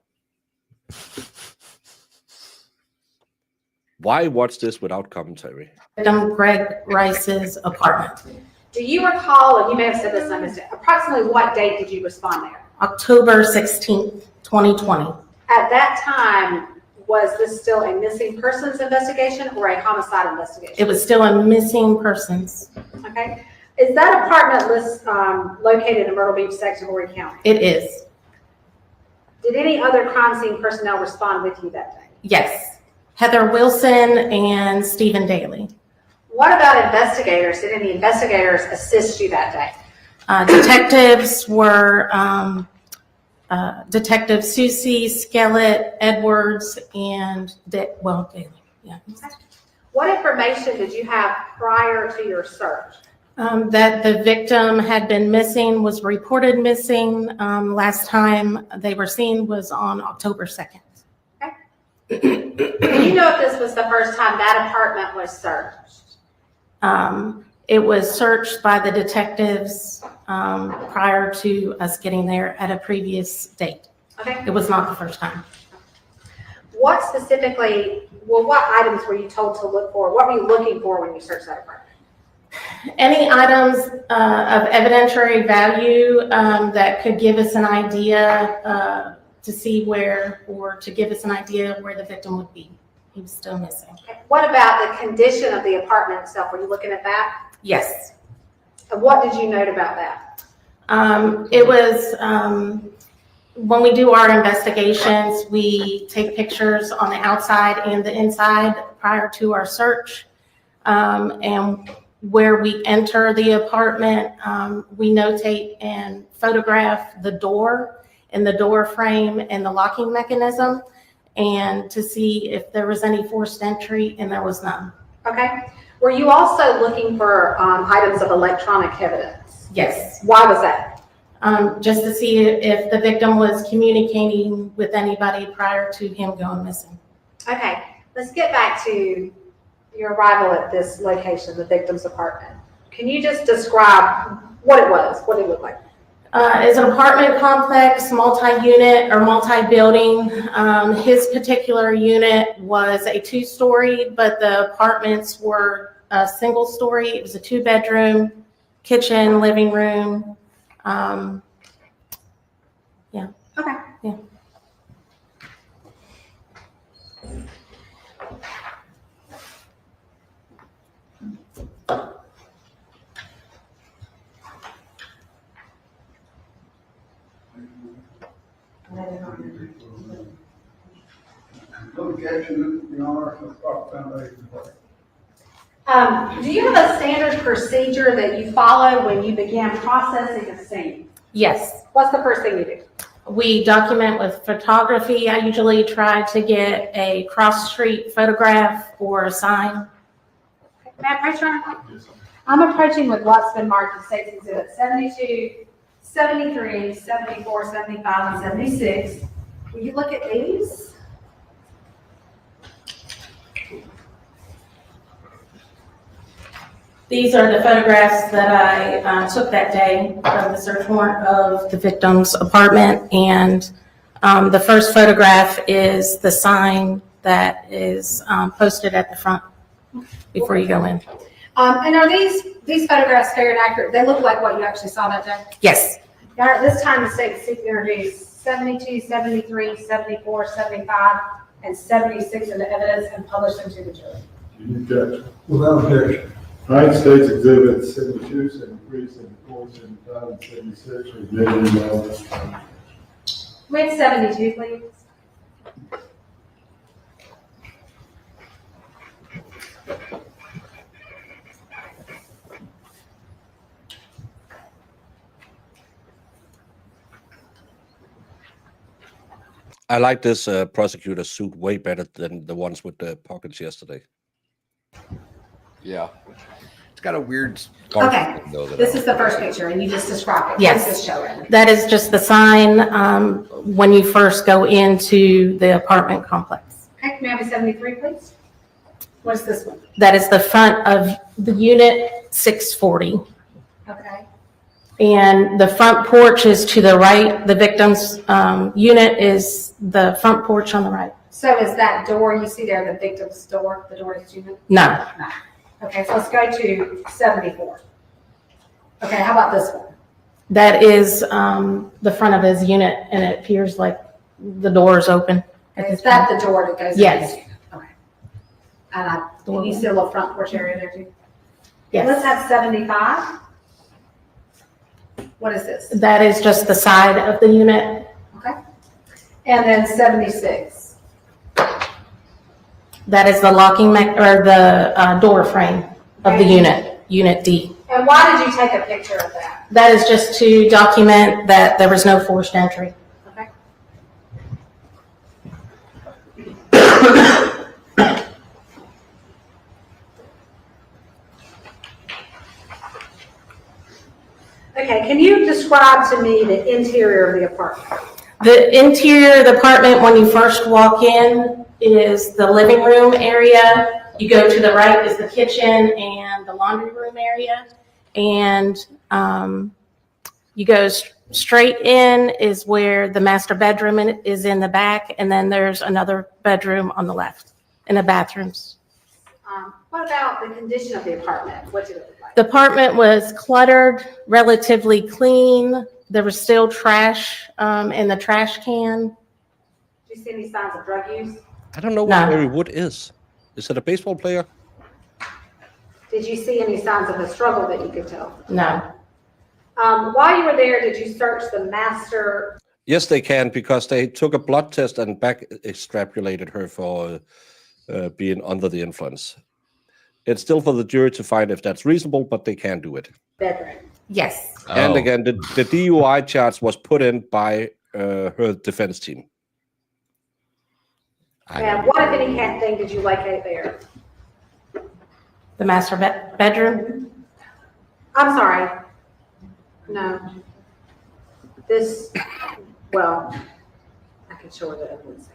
Why watch this without commentary? Greg Rice's apartment. Do you recall, and you may have said this, I missed it, approximately what date did you respond there? October 16th, 2020. At that time, was this still a missing persons investigation or a homicide investigation? It was still a missing persons. Okay. Is that apartment located in Myrtle Beach section of Horry County? It is. Did any other crime scene personnel respond with you that day? Yes. Heather Wilson and Stephen Daly. What about investigators? Did any investigators assist you that day? Detectives were Detective Susie, Skellett, Edwards, and Daly. Yeah. Okay. What information did you have prior to your search? That the victim had been missing, was reported missing. Last time they were seen was on October 2nd. Okay. Do you know if this was the first time that apartment was searched? It was searched by the detectives prior to us getting there at a previous date. Okay. It was not the first time. What specifically, what items were you told to look for? What were you looking for when you searched that apartment? Any items of evidentiary value that could give us an idea to see where, or to give us an idea where the victim would be. He was still missing. Okay. What about the condition of the apartment itself? Were you looking at that? Yes. And what did you note about that? It was, when we do our investigations, we take pictures on the outside and the inside prior to our search. And where we enter the apartment, we notate and photograph the door and the door frame and the locking mechanism, and to see if there was any forced entry, and there was none. Okay. Were you also looking for items of electronic evidence? Yes. Why was that? Just to see if the victim was communicating with anybody prior to him going missing. Okay. Let's get back to your arrival at this location, the victim's apartment. Can you just describe what it was, what it looked like? It's an apartment complex, multi-unit or multi-building. His particular unit was a 2-story, but the apartments were a single story. It was a 2-bedroom, kitchen, living room. Yeah. Okay. Yeah. Location, Your Honor, for proper foundation. Do you have a standard procedure that you follow when you began processing a scene? Yes. What's the first thing you do? We document with photography. I usually try to get a cross-street photograph or a sign. May I approach, Your Honor? I'm approaching with what's been marked as State's Exhibit 72, 73, 74, 75, and 76. Will you look at these? These are the photographs that I took that day of the search warrant of the victim's apartment. And the first photograph is the sign that is posted at the front before you go in. And are these photographs fair and accurate? They look like what you actually saw that day? Yes. Now, at this time, the state seeking to introduce 72, 73, 74, 75, and 76 into evidence and publish them to the jury. Without objection. United States Exhibit 72, 73, 74, 75, and 76 are admitted. With 72, please. I like this prosecutor suit way better than the ones with the pockets yesterday. Yeah. It's got a weird. Okay, though, that this I is the don't first like. picture, and you just described it. Yes. What is this showing? That is just the sign when you first go into the apartment complex. Okay, can I have a 73, please? What's this one? That is the front of the unit 640. Okay. And the front porch is to the right. The victim's unit is the front porch on the right. So is that door you see there the victim's door, the door is unit? No. No. Okay, so let's go to 74. Okay, how about this one? That is the front of his unit, and it appears like the door is open. Okay, is that the door that goes? Yes. In? Okay. And you see a little front porch area there too? Yes. Let's have 75. What is this? That is just the side of the unit. Okay. And then 76. That is the locking or the door frame of the unit, Unit D. And why did you take a picture of that? That is just to document that there was no forced entry. Okay. Okay, can you describe to me the interior of the apartment? The interior of the apartment, when you first walk in, is the living room area. You go to the right is the kitchen and the laundry room area. And you go straight in is where the master bedroom is in the back. And then there's another bedroom on the left and the bathrooms. What about the condition of the apartment? What did it look like? The apartment was cluttered, relatively clean. There was still trash in the trash can. Did you see any signs of drug use? I don't know what Mary Wood is. Is it a baseball player? Did you see any signs of a struggle that you could tell? No. While you were there, did you search the master? Yes, they can, because they took a blood test and back extrapolated her for being under the influence. It's still for the jury to find if that's reasonable, but they can do it. Bedroom. Yes. And again, the DUI charge was put in by her defense team. And what, if any, thing did you locate there? The master bedroom? I'm sorry. No. This, well, I can show her the evidence.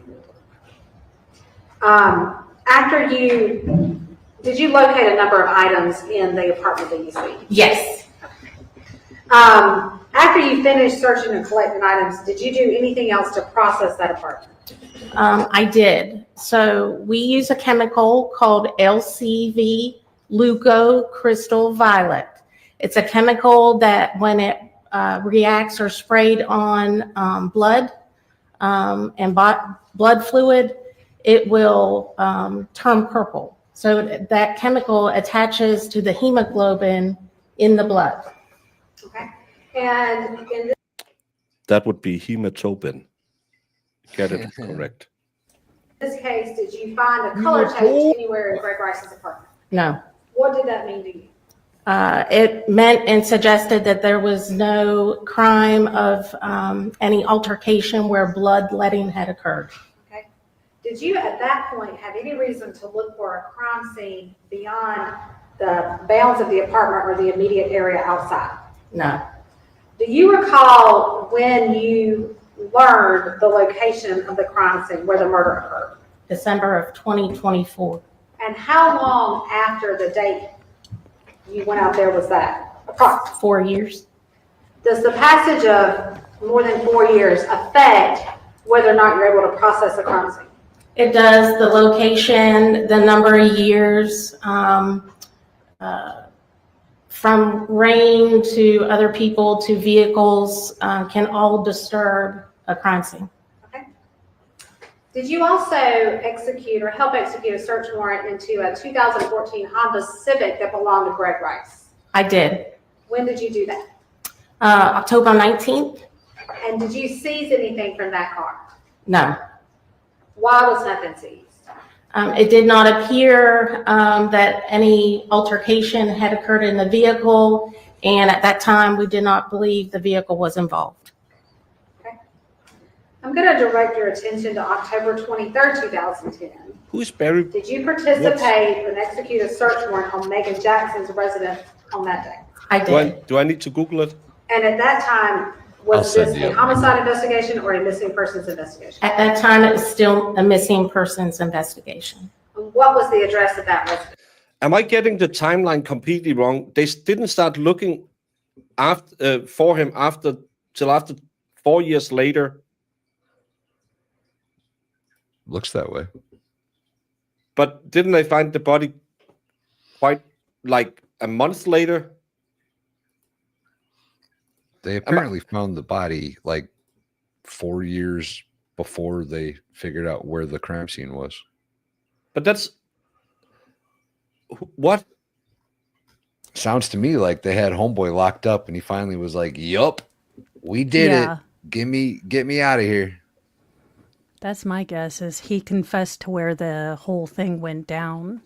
Did you locate a number of items in the apartment that you see? Yes. After you finished searching and collecting items, did you do anything else to process that apartment? I did. So we use a chemical called LCV, Leucocrystal Violet. It's a chemical that when it reacts or sprayed on blood and blood fluid, it will turn purple. So that chemical attaches to the hemoglobin in the blood. Okay. And in That would be hematobin. Get it correct. this case, did you find a color change anywhere in Greg Rice's apartment? No. What did that mean to you? It meant and suggested that there was no crime of any altercation where bloodletting had occurred. Okay. Did you at that point have any reason to look for a crime scene beyond the bounds of the apartment or the immediate area outside? No. Do you recall when you learned the location of the crime scene where the murder occurred? December of 2024. And how long after the date you went out there was that? Approximately 4 years. Does the passage of more than 4 years affect whether or not you're able to process a crime scene? It does. The location, the number of years, from rain to other people to vehicles can all disturb a crime scene. Did you also execute or help execute a search warrant into a 2014 Honda Civic that belonged to Greg Rice? I did. When did you do that? October 19th? And did you seize anything from that car? No. Why was nothing seized? It did not appear that any altercation had occurred in the vehicle, and at that time, we did not believe the vehicle was involved. Okay. I'm going to direct your attention to October 23rd, 2010. Who's buried? Did you participate and execute a search warrant on Meagan Jackson's residence on that day? I did. Do I need to Google it? And at that time, was this a homicide investigation or a missing persons investigation? At that time, it was still a missing persons investigation. What was the address of that residence? Am I getting the timeline completely wrong? They didn't start looking after for him till after 4 years later. Looks that way. But didn't they find the body quite like a month later? They apparently found the body like 4 years before they figured out where the crime scene was. But that's what sounds to me like they had homeboy locked up and he finally was like, yup, we did it. Get me out of here. That's my guess, is he confessed to where the whole thing went down.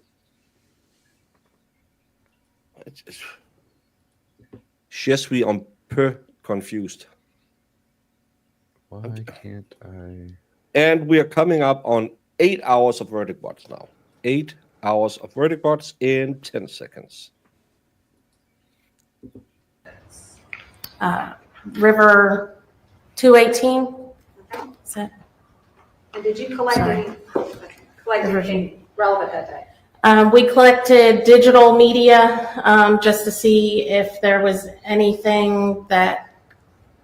Je suis un peu confused. Why can't I? And we are coming up on 8 hours of verdict watch now. 8 hours of verdict watch in 10 seconds. River 218. Is that? And did you collect anything relevant that day? We collected digital media just to see if there was anything that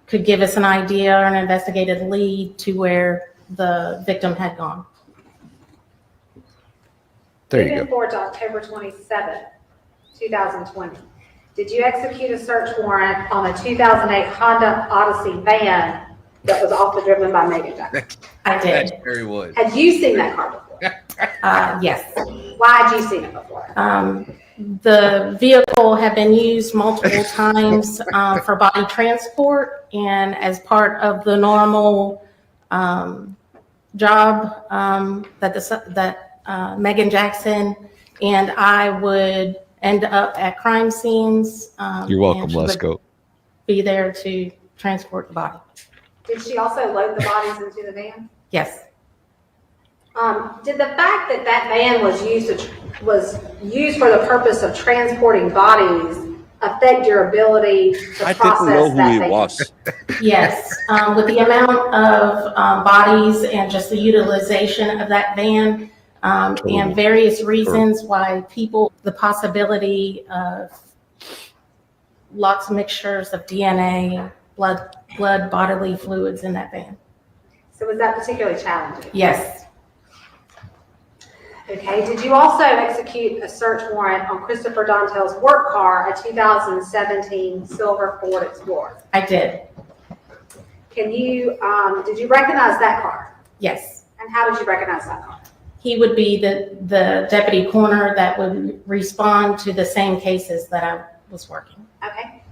could give us an idea or an investigative lead to where the victim had gone. There you Moving go. forward to October 27th, 2020. Did you execute a search warrant on a 2008 Honda Odyssey van that was often driven by Meagan Jackson? I did. That's Mary Wood. Had you seen that car before? Yes. Why had you seen it before? The vehicle had been used multiple times for body transport, and as part of the normal job that Meagan Jackson and I would end up at crime scenes. You're welcome, and she would Lesko. be there to transport the body. Did she also load the bodies into the van? Yes. Did the fact that that van was used for the purpose of transporting bodies affect your ability to I process didn't know who that he van? was. Yes, with the amount of bodies and just the utilization of that van and various reasons why people, the possibility of lots of mixtures of DNA, blood, bodily fluids in that van. So was that particularly challenging? Yes. Okay, did you also execute a search warrant on Christopher Dontell's work car, a 2017 silver Ford Explorer? I did. Did you recognize that car? Yes. And how did you recognize that car? He would be the deputy coroner that would respond to the same cases that I was working. Okay.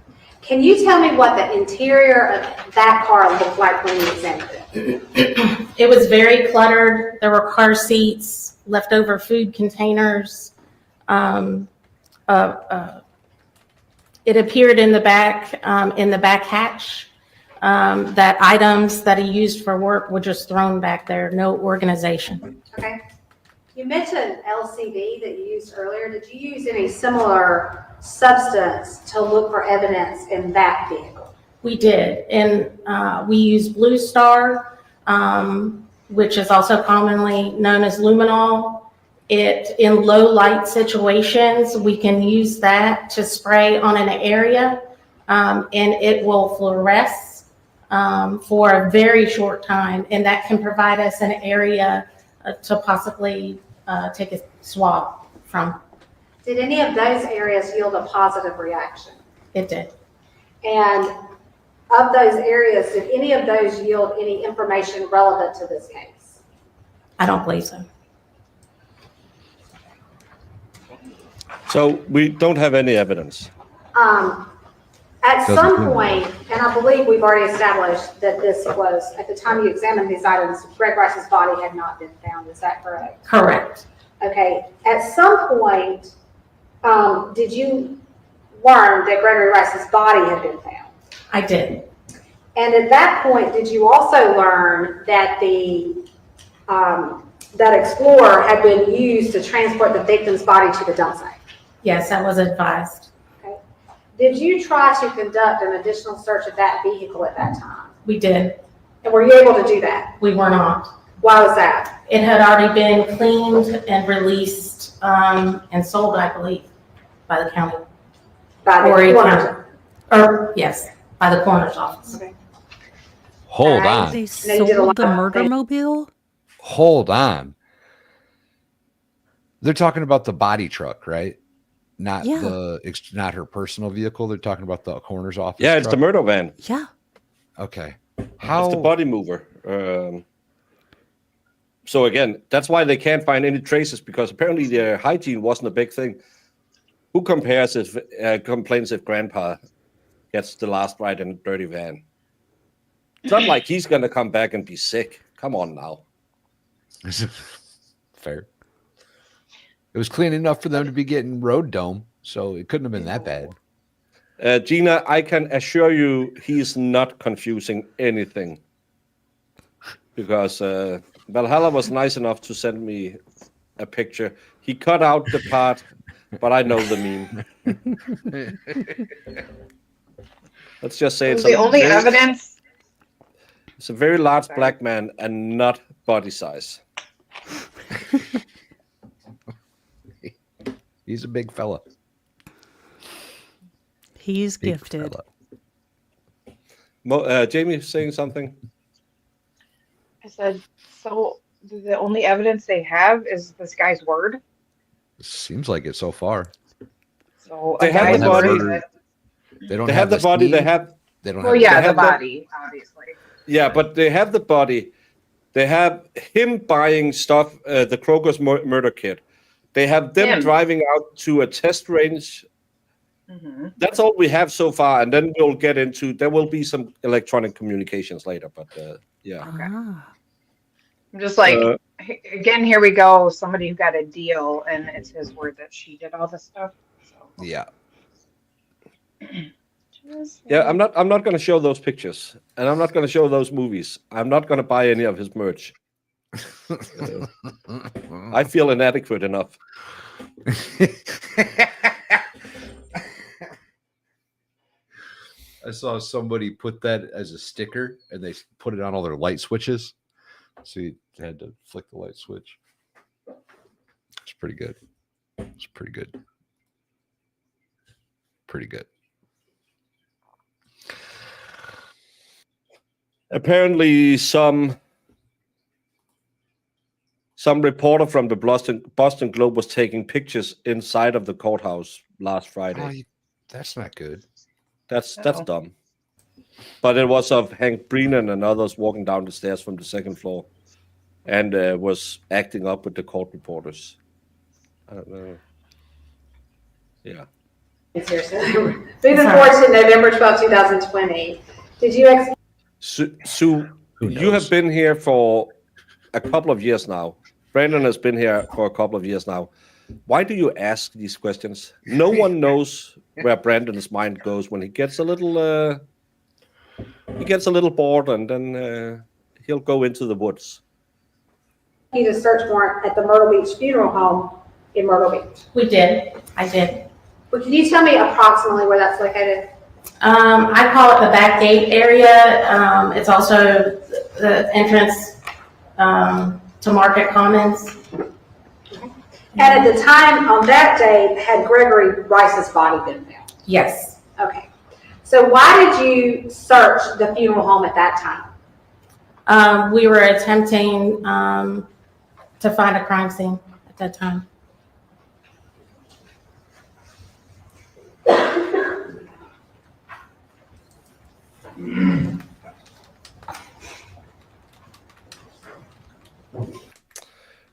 Can you tell me what the interior of that car looked like when you examined it? It was very cluttered. There were car seats, leftover food containers. It appeared in the back hatch that items that he used for work were just thrown back there, no organization. Okay. You mentioned LCD that you used earlier. Did you use any similar substance to look for evidence in that vehicle? We did, and we used Blue Star, which is also commonly known as luminol. In low light situations, we can use that to spray on an area, and it will fluoresce for a very short time, and that can provide us an area to possibly take a swab from. Did any of those areas yield a positive reaction? It did. And of those areas, did any of those yield any information relevant to this case? I don't believe so. So we don't have any evidence. At Doesn't some seem- point, and I believe we've already established that this was, at the time you examined these items, Greg Rice's body had not been found. Is that correct? Correct. Okay. At some point, did you learn that Gregory Rice's body had been found? I did. And at that point, did you also learn that that Explorer had been used to transport the victim's body to the dump site? Yes, I was advised. Okay. Did you try to conduct an additional search of that vehicle at that time? We did. And were you able to do that? We were not. Why was that? It had already been cleaned and released and sold, I believe, by the county. By the Horry coroner. County. Or, yes, by the coroner's office. Okay. Hold on. They sold the murder mobile? Hold on. They're talking about the body truck, right? Not not her personal vehicle. They're talking about the coroner's office. Yeah, it's the murder van. Yeah. Okay. It's the body mover. So again, that's why they can't find any traces, because apparently their hygiene wasn't a big thing. Who complains if grandpa gets the last ride in a dirty van? It's not like he's going to come back and be sick. Come on now. Fair. It was clean enough for them to be getting road dome, so it couldn't have been that bad. Gina, I can assure you he's not confusing anything, because Valhalla was nice enough to send me a picture. He cut out the part, but I know the meme. Let's just say it's the only evidence. It's a very large black man and not body size. He's a big fella. He's gifted. Jamie saying something? I said, so the only evidence they have is this guy's word. Seems like it so far. So They have the body. They don't They have the body. They have. They don't well, have. yeah, they the have body, obviously. Yeah, but they have the body. They have him buying stuff, the Kroger's murder kit. They have them driving out to a test range. Mm-hmm. That's all we have so far, and then we'll get into. There will be some electronic communications later, but yeah. Okay. I'm just like, again, here we go. Somebody who got a deal, and it's his word that she did all this stuff. So. Yeah. Yeah, I'm not going to show those pictures, and I'm not going to show those movies. I'm not going to buy any of his merch. I feel inadequate enough. I saw somebody put that as a sticker, and they put it on all their light switches. So you had to flick the light switch. It's pretty good. It's pretty good. Pretty good. Apparently, some reporter from the Boston Globe was taking pictures inside of the courthouse last Friday. That's not good. That's dumb. But it was of Hank Brennan and others walking down the stairs from the second floor, and was acting up with the court reporters. I don't know. Yeah. It's here, so. Moving forward to November 12, 2020. Did you Sue, you have been here for a couple of years now. Brandon has been here for a couple of years now. Why do you ask these questions? No one knows where Brandon's mind goes when he gets a little bored, and then he'll go into the woods. need a search warrant at the Myrtle Beach Funeral Home in Myrtle Beach? We did. I did. Well, can you tell me approximately where that's located? I call it the back gate area. It's also the entrance to Market Commons. And at the time on that day, had Gregory Rice's body been found? Yes. Okay. So why did you search the funeral home at that time? We were attempting to find a crime scene at that time.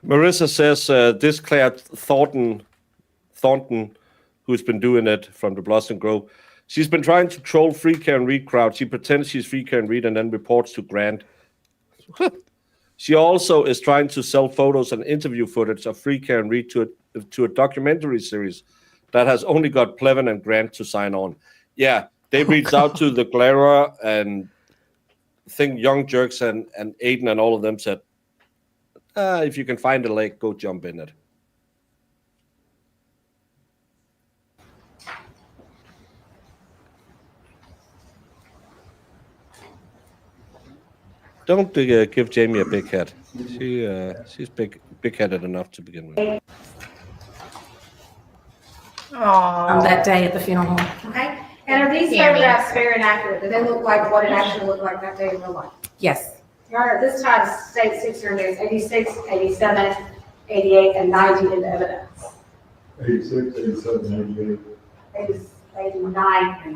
Marissa says this Claire Thornton, who's been doing it from the Blossom Grove, she's been trying to troll Free Care and Read crowd. She pretends she's Free Care and Read and then reports to Grant. She also is trying to sell photos and interview footage of Free Care and Read to a documentary series that has only got Plevin and Grant to sign on. Yeah, they reached out to the Clara and I think Young Jerks and Aiden and all of them said, if you can find a lake, go jump in it. Don't give Jamie a big head. She's big-headed enough to begin with. On that day at the funeral home. Okay, and are these photographs fair and accurate? Do they look like what it actually looked like that day in real life? Yes. Your Honor, this time state 6 days, 86, 87, 88, and 90 in the evidence. 86, 87, 88. 89 and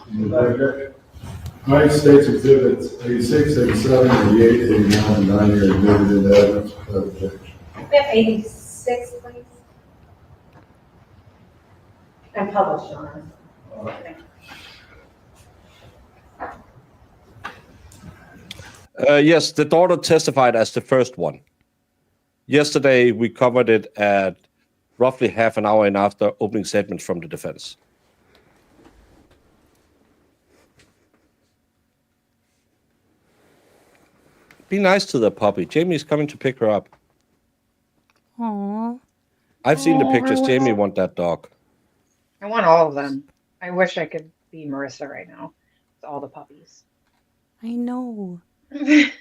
90. United States exhibits 86, 87, 88, 89, and 90 are admitted into evidence without objection. We have 86, please. And published, Your Honor. Yes, the daughter testified as the first one. Yesterday, we covered it at roughly half an hour and after opening statements from the defense. Be nice to the puppy. Jamie's coming to pick her up. Aww. I've seen the pictures. Jamie wants that dog. I want all of them. I wish I could be Marissa right now with all the puppies. I know. The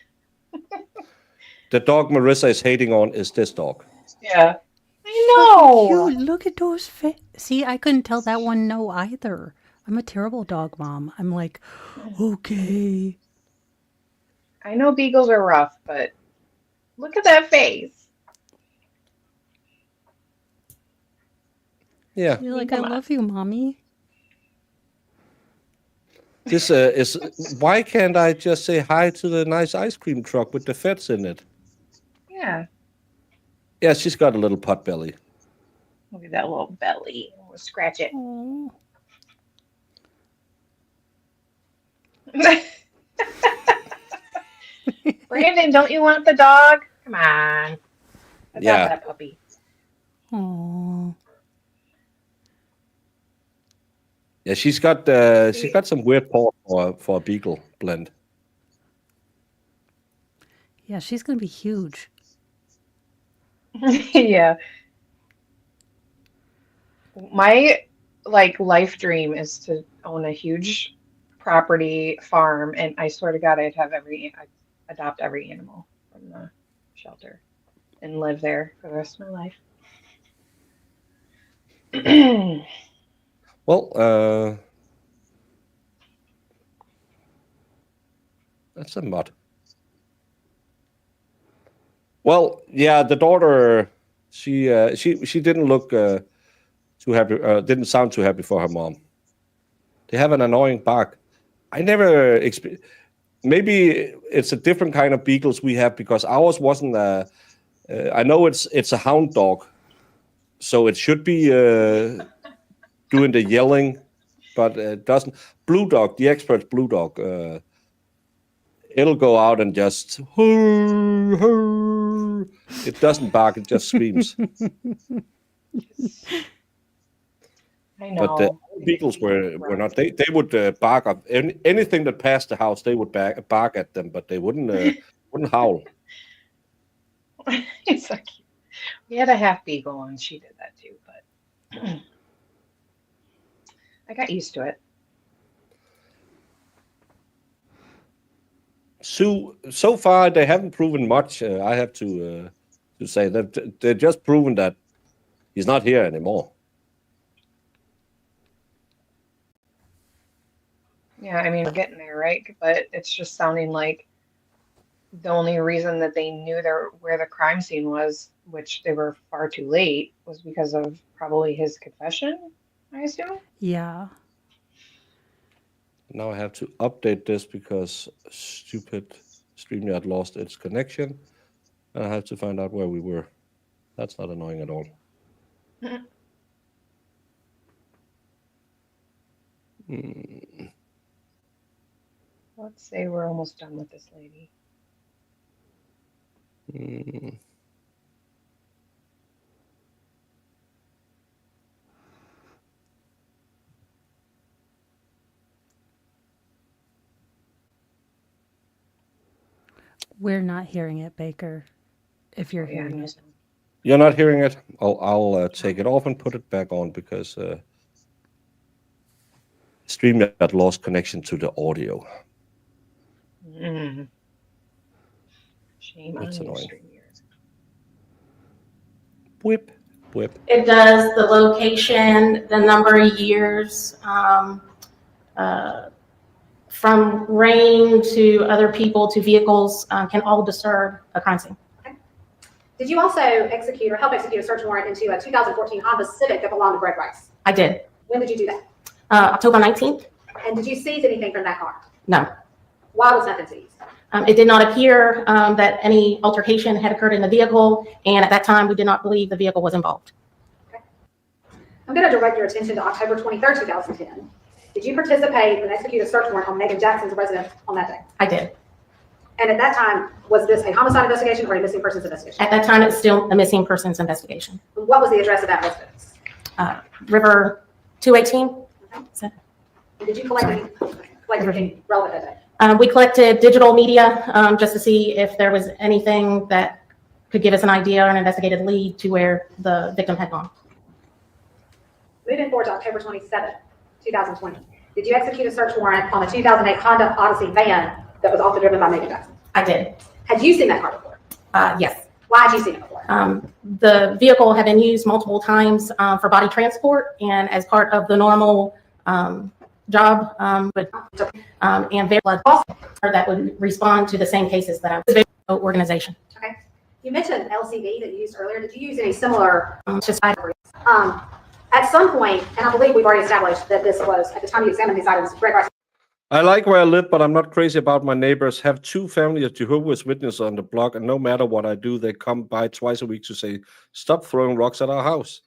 dog Marissa is hating on is this dog. Yeah. I know. So cute. Look at those See, I couldn't tell that one no either. I'm a terrible dog mom. I'm like, okay. I know beagles are rough, but look at that face. Yeah. You're like, I love you, mommy. This is why can't I just say hi to the nice ice cream truck with the feds in it? Yeah. Yeah, she's got a little pot belly. Look at that little belly. We'll scratch it. Brandon, don't you want the dog? Come on. Adopt that puppy. Aww. Yeah, she's got some weird paw for a beagle blend. Yeah, she's gonna be huge. Yeah. My life dream is to own a huge property farm, and I swear to God, I'd adopt every animal from the shelter and live there for the rest of my life. Well, that's a mud. Well, yeah, the daughter, she didn't look too happy. Didn't sound too happy for her mom. They have an annoying bark. I never maybe it's a different kind of beagles we have because ours wasn't. I know it's a hound dog, so it should be doing the yelling, but it doesn't. Blue dog, the expert's blue dog. It'll go out and just. It doesn't bark; it just screams. I know. But the beagles were not. They would bark up anything that passed the house. They would bark at them, but they wouldn't howl. It's so cute. We had a half beagle, and she did that too. But I got used to it. So far, they haven't proven much. I have to say that they're just proven that he's not here anymore. Yeah, I mean, we're getting there, right? But it's just sounding like the only reason that they knew where the crime scene was, which they were far too late, was because of probably his confession, I assume? Yeah. Now I have to update this because stupid StreamYard lost its connection. And I have to find out where we were. That's not annoying at all. Let's say we're almost done with this lady. We're not hearing it, Baker. If you're hearing it. You're not hearing it? I'll take it off and put it back on because StreamYard lost connection to the audio. Shame That's on you, annoying. StreamYard. Whip. It does the location, the number of years, from rain to other people to vehicles, can all disturb a crime scene. Did you also execute or help execute a search warrant into a 2014 Honda Civic that belonged to Greg Rice? I did. When did you do that? October 19th? And did you seize anything from that car? No. Why was nothing seized? It did not appear that any altercation had occurred in the vehicle, and at that time, we did not believe the vehicle was involved. I'm going to direct your attention to October 23rd, 2010. Did you participate and execute a search warrant on Meagan Jackson's residence on that day? I did. And at that time, was this a homicide investigation or a missing persons investigation? At that time, it's still a missing persons investigation. What was the address of that residence? River 218. Okay. And did you collect anything relevant that day? We collected digital media just to see if there was anything that could give us an idea or an investigative lead to where the victim had gone. Moving forward to October 27th, 2020. Did you execute a search warrant on the 2008 Honda Odyssey van that was also driven by Meagan Jackson? I did. Had you seen that car before? Yes. Why had you seen it before? The vehicle had been used multiple times for body transport and as part of the normal job and very blood that would respond to the same cases that I was organization. Okay. You mentioned LCD that you used earlier. Did you use any similar? At some point, and I believe we've already established that this was, at the time you examined these items, Greg Rice. I like where I live, but I'm not crazy about my neighbors. Have 2 families of Jehovah's Witnesses on the block, and no matter what I do, they come by twice a week to say, "Stop throwing rocks at our house."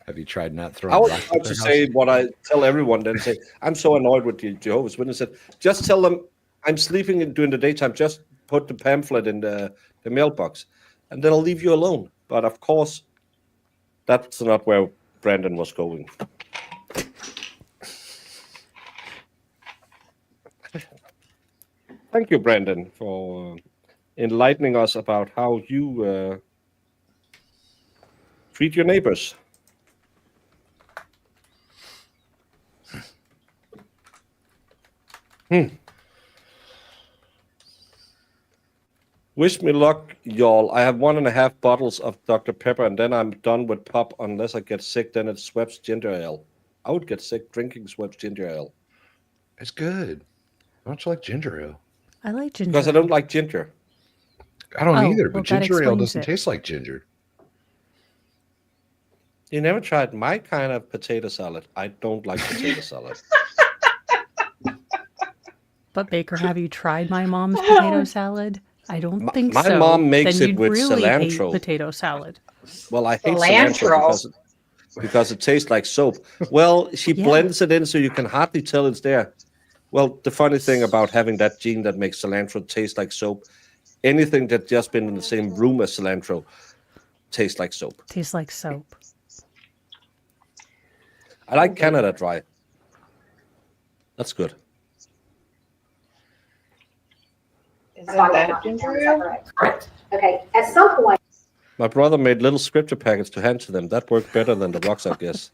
Have you tried not throwing I was rocks about at to their say house? what I tell everyone, then say, "I'm so annoyed with the Jehovah's Witnesses." Just tell them I'm sleeping during the daytime. Just put the pamphlet in the mailbox, and then I'll leave you alone. But of course, that's not where Brandon was going. Thank you, Brandon, for enlightening us about how you treat your neighbors. Wish me luck, y'all. I have 1.5 bottles of Dr. Pepper, and then I'm done with pop unless I get sick. Then it's Schweppes ginger ale. I would get sick drinking Schweppes ginger ale. It's good. Why don't you like ginger ale? I like ginger. Because I don't like ginger. I don't Oh, either, well, but that ginger ale explains doesn't it. taste like ginger. You never tried my kind of potato salad. I don't like potato salad. But Baker, have you tried my mom's potato salad? I don't think my so. mom makes Then it you'd with really hate cilantro. potato salad. Well, I hate cilantro because it tastes like soap. Well, she blends it in so you can hardly tell it's there. Well, the funny thing about having that gene that makes cilantro taste like soap, anything that's just been in the same room as cilantro tastes like soap. Tastes like soap. I like Canada Dry. That's good. Is that ginger ale? Correct. Okay. At some point, My brother made little scripture packets to hand to them. That worked better than the rocks, I guess.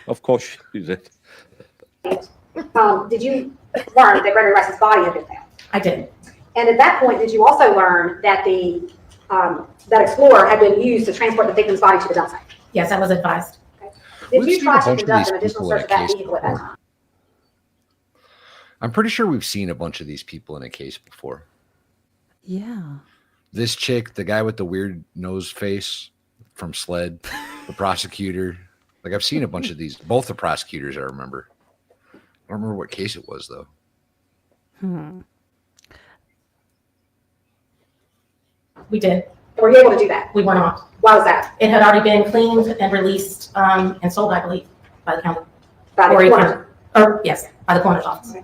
Of course you did. did you learn that Gregory Rice's body had been found? I did. And at that point, did you also learn that the that Explorer had been used to transport the victim's body to the dump site? Yes, I was advised. Okay. Did We've you seen try a to bunch of conduct these an additional people in search a of that case vehicle at that before. time? I'm pretty sure we've seen a bunch of these people in a case before. Yeah. This chick, the guy with the weird nose face from Sled, the prosecutor. Like I've seen a bunch of these. Both the prosecutors, I remember. I don't remember what case it was though. We did. Were you able to do that? We were not. Why was that? It had already been cleaned and released and sold, I believe, by the county. By the Or coroner? Or yes, by the coroner's office.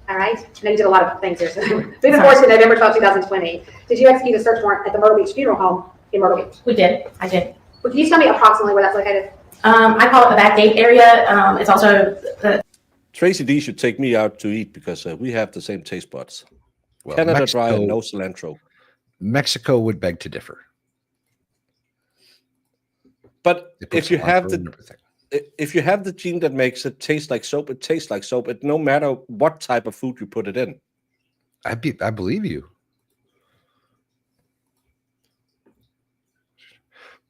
All right. I know you did a lot of things here. So, through the course of November 12, 2020, did you execute a search warrant at the Myrtle Beach Funeral Home in Myrtle Beach? We did. I did. Well, can you tell me approximately where that's located? I call it the back gate area. It's also the Tracy D should take me out to eat because we have the same taste buds. Well, Canada Dry and no cilantro. Mexico would beg to differ. But They put if you have cilantro in the everything. if you have the gene that makes it taste like soap, it tastes like soap. It no matter what type of food you put it in. I believe you.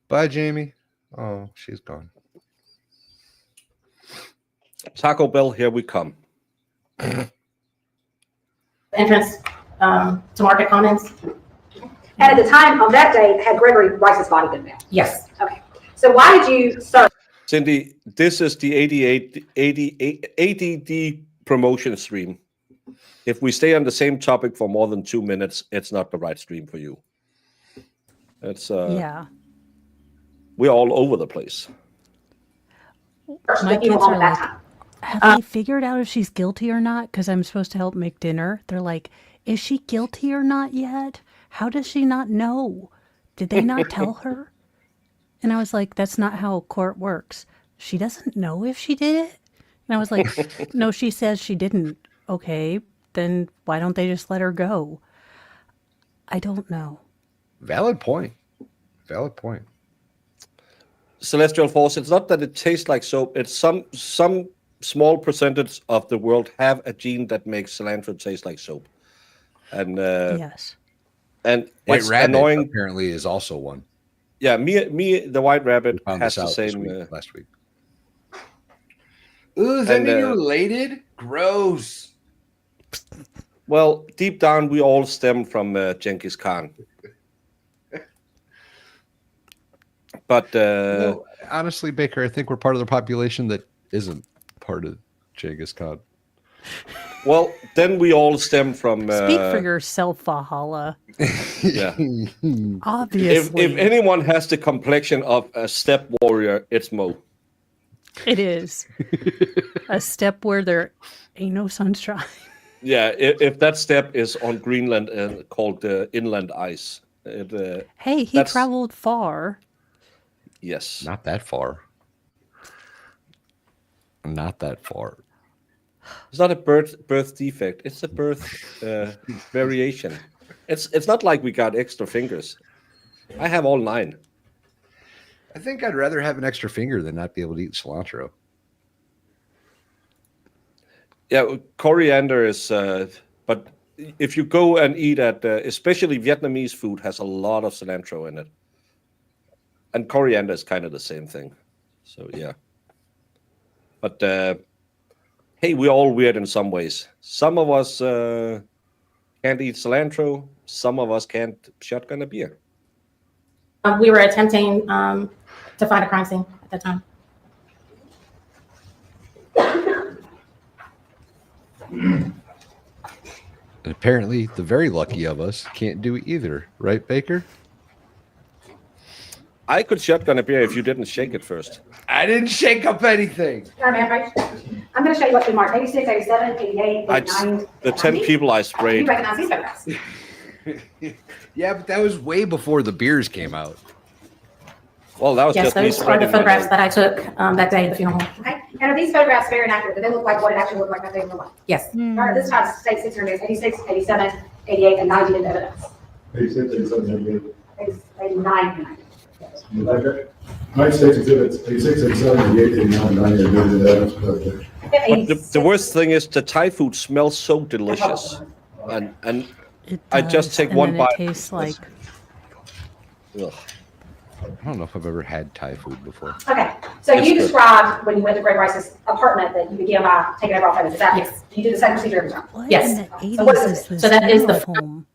Bye, Jamie. Oh, she's gone. Taco Bell, here we come. entrance to Market Commons. And at the time on that day, had Gregory Rice's body been found? Yes. Okay. So why did you search? Cindy, this is the 88 ADD promotion stream. If we stay on the same topic for more than 2 minutes, it's not the right stream for you. It's yeah. We're all over the place. My kids are like, have they figured out if she's guilty or not? Because I'm supposed to help make dinner. They're like, is she guilty or not yet? How does she not know? Did they not tell her? And I was like, that's not how court works. She doesn't know if she did it. And I was like, no, she says she didn't. Okay, then why don't they just let her go? I don't know. Valid point. Valid point. Celestial Force, it's not that it tastes like soap. It's some small percentage of the world have a gene that makes cilantro taste like soap. And yes. And White it's Rabbit annoying. Apparently is also one. Yeah, me, the White Rabbit Found has this the out same. last week. Ooh, does that And, mean you're related? Gross. Well, deep down, we all stem from Genghis Khan. But No, honestly, Baker, I think we're part of the population that isn't part of Genghis Khan. well, then we all stem from. Speak for yourself, Valhalla. Yeah. Obviously. If anyone has the complexion of a steppe warrior, it's Mo. It is. A step where there ain't no sunshine. Yeah, if that steppe is on Greenland called inland ice. Hey, he traveled far. Yes. Not that far. Not that far. It's not a birth defect. It's a birth variation. It's not like we got extra fingers. I have all 9. I think I'd rather have an extra finger than not be able to eat cilantro. Yeah, coriander is, but if you go and eat at, especially Vietnamese food has a lot of cilantro in it. And coriander is kind of the same thing. So, yeah. But, hey, we're all weird in some ways. Some of us can't eat cilantro. Some of us can't shotgun a beer. We were attempting to find a crime scene at that time. And apparently, the very lucky of us can't do either. Right, Baker? I could shotgun a beer if you didn't shake it first. I didn't shake up anything. I'm going to show you what's been marked. 86, 87, 88, 89. The 10 people I You sprayed. recognize these photographs? Yeah, but that was way before the beers came out. Well, that was Yes, just me those are the spreading. photographs that I took that day at the funeral. Okay. And are these photographs very inaccurate? Do they look like what it actually looked like that day in real life? Yes. All right, this time state 600 days, 86, 87, 88, and 90 in evidence. 86, 87, 88. 89. United States exhibits 86, 87, 88, 89, 90, and 91. But the worst thing is the Thai food smells so delicious. And I just take and one then bite. It tastes like Ugh. I don't know if I've ever had Thai food before. Okay, so It's you good. described when you went to Greg Rice's apartment that you began by taking over all photos. Is that yes? You did the same procedure every time? what Yes. in the 80s So what is is it? this So that is funeral the- home?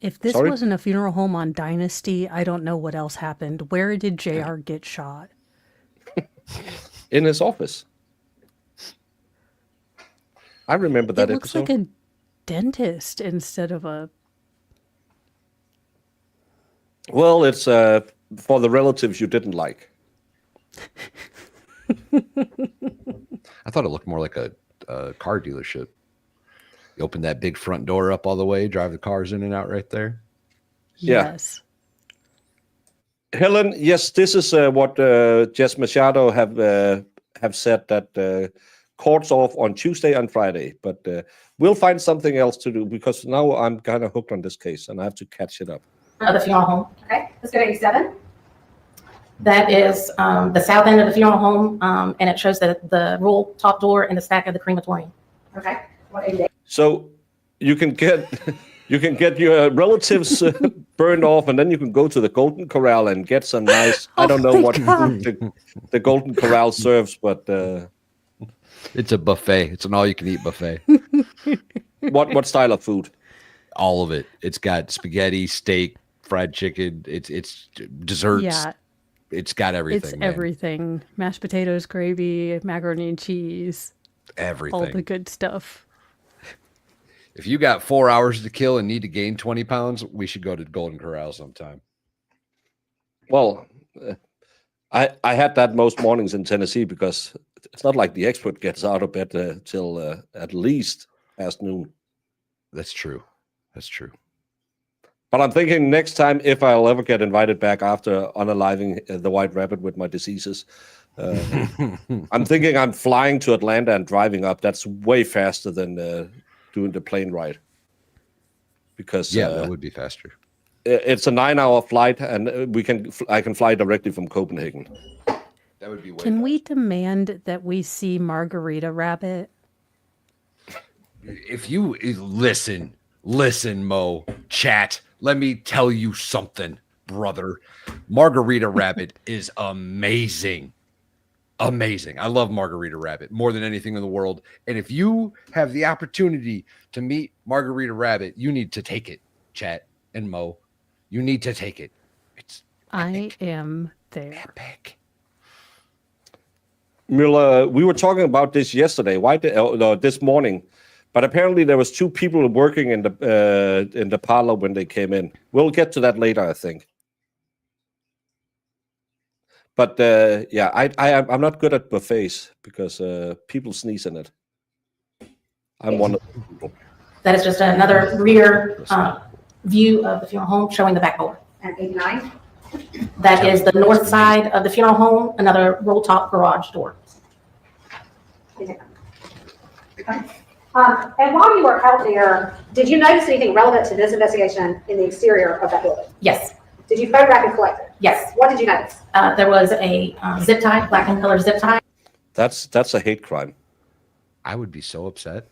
If this Sorry? wasn't a funeral home on Dynasty, I don't know what else happened. Where did JR get shot? In his office. I remember that It looks episode. like a dentist instead of a. Well, it's for the relatives you didn't like. I thought it looked more like a car dealership. You open that big front door up all the way, drive the cars in and out right there. Yeah. Yes. Helen, yes, this is what Jess Machado have said that court's off on Tuesday and Friday, but we'll find something else to do because now I'm kind of hooked on this case and I have to catch it up. Of the funeral home. Okay, let's go to 87. That is the south end of the funeral home, and it shows the roll top door and the stack of the crematorium. Okay, what 88? So you can get your relatives burned off, and then you can go to the Golden Corral and get some nice. I don't know what food the Golden Corral serves, but it's a buffet. It's an all-you-can-eat buffet. What style of food? All of it. It's got spaghetti, steak, fried chicken. It's desserts. Yeah. It's got everything. It's man. everything. Mashed potatoes, gravy, macaroni and cheese. Everything. All the good stuff. If you got 4 hours to kill and need to gain 20 pounds, we should go to Golden Corral sometime. Well, I had that most mornings in Tennessee because it's not like the expert gets out of bed till at least past noon. That's true. That's true. But I'm thinking next time, if I'll ever get invited back after unaliving the White Rabbit with my diseases, I'm thinking I'm flying to Atlanta and driving up. That's way faster than doing the plane ride. Because that would be faster. It's a 9-hour flight, and I can fly directly from Copenhagen. That would be way. Can we demand that we see Margarita Rabbit? If you listen, Mo, chat. Let me tell you something, brother. Margarita Rabbit is amazing. Amazing. I love Margarita Rabbit more than anything in the world. And if you have the opportunity to meet Margarita Rabbit, you need to take it, chat and Mo. You need to take it. It's epic. I am there. Epic. Miller, we were talking about this yesterday. This morning? But apparently there was 2 people working in the parlor when they came in. We'll get to that later, I think. But I'm not good at buffets because people sneeze in it. I'm one of the people. That is just another rear view of the funeral home showing the back door. And 89. That is the north side of the funeral home, another roll top garage door. And while you were out there, did you notice anything relevant to this investigation in the exterior of that building? Yes. Did you photograph and collect it? Yes. What did you notice? There was a zip tie, black and color zip tie. That's a hate crime. I would be so upset.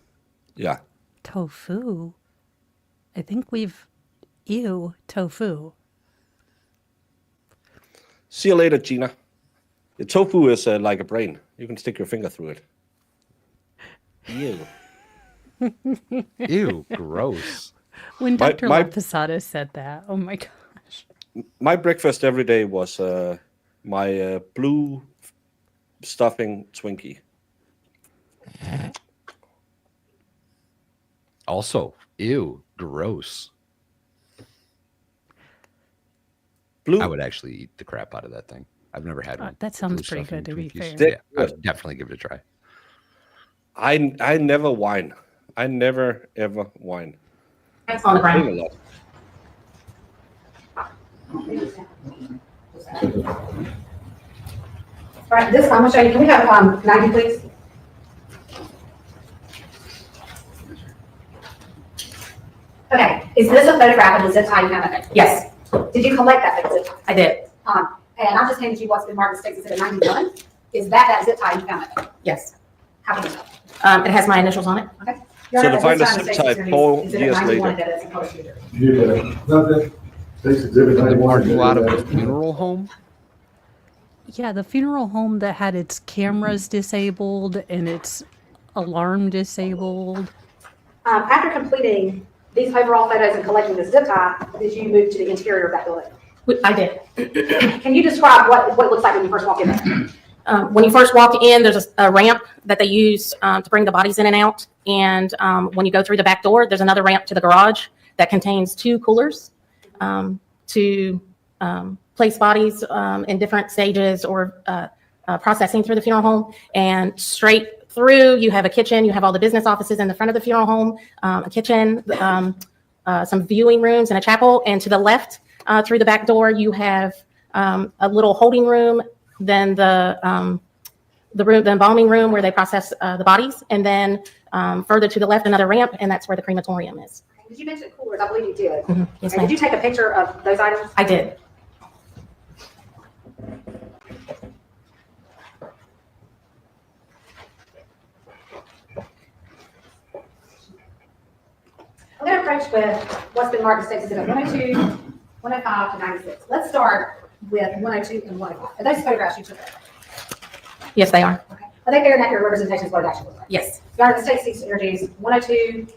Yeah. Tofu. I think ew, tofu. See you later, Gina. The tofu is like a brain. You can stick your finger through it. Ew. Ew, gross. When Dr. La Posada said that, oh my gosh. My breakfast every day was my blue stuffing Twinkie. Also, ew, gross. Blue. I would actually eat the crap out of that thing. I've never had one. That sounds Blue pretty good, to be stuffing fair. Twinkies. Yeah, I'd definitely give it a try. I never whine. I never ever whine. On the ground. A lot. All right, this I'm gonna show you. Can we have 90, please? Okay, is this a photograph of the zip tie you have? Yes. Did you collect that zip tie? I did. And I'm just handing you what's been marked as State Exhibit 91. Is that zip tie you found? Yes. How do you know? It has my initials on it. Okay. So to find a zip tie 4 years later. Out of a funeral home? Yeah, the funeral home that had its cameras disabled and its alarm disabled. After completing these overall photos and collecting the zip tie, did you move to the interior of that building? I did. Can you describe what it looks like when you first walk in there? When you first walk in, there's a ramp that they use to bring the bodies in and out. And when you go through the back door, there's another ramp to the garage that contains 2 coolers to place bodies in different stages or processing through the funeral home. And straight through, you have a kitchen, you have all the business offices in the front of the funeral home, a kitchen, some viewing rooms and a chapel. And to the left, through the back door, you have a little holding room, then the embalming room where they process the bodies, and then further to the left, another ramp, and that's where the crematorium is. Did you mention coolers? I believe you did. Yes, Okay, ma'am. did you take a picture of those items? I did. I'm going to approach with what's been marked as State's Exhibit 102, 105 to 96. Let's start with 102 and 105. Are those photographs you took? Yes, they are. Okay. Are they fair and accurate representations of what it actually looks like? Yes. Your Honor, the state seeks to introduce 102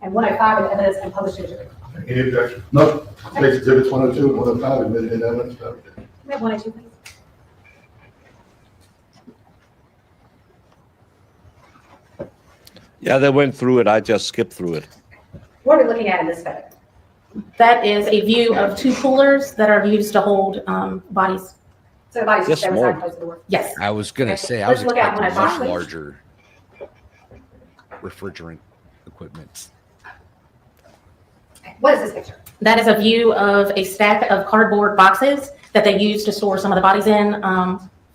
and 105 in evidence and publish to the jury. Any objection? No. State's Exhibits 102 and 105 admitted in evidence. We have 102, please. Yeah, they went through it. I just skipped through it. What are we looking at in this photo? That is a view of 2 coolers that are used to hold bodies. So the body's just Yes, there more. beside close to the door? Yes. I was gonna Okay, say I let's was look at expecting 105, much please. larger refrigerant equipment. What is this picture? That is a view of a stack of cardboard boxes that they use to store some of the bodies in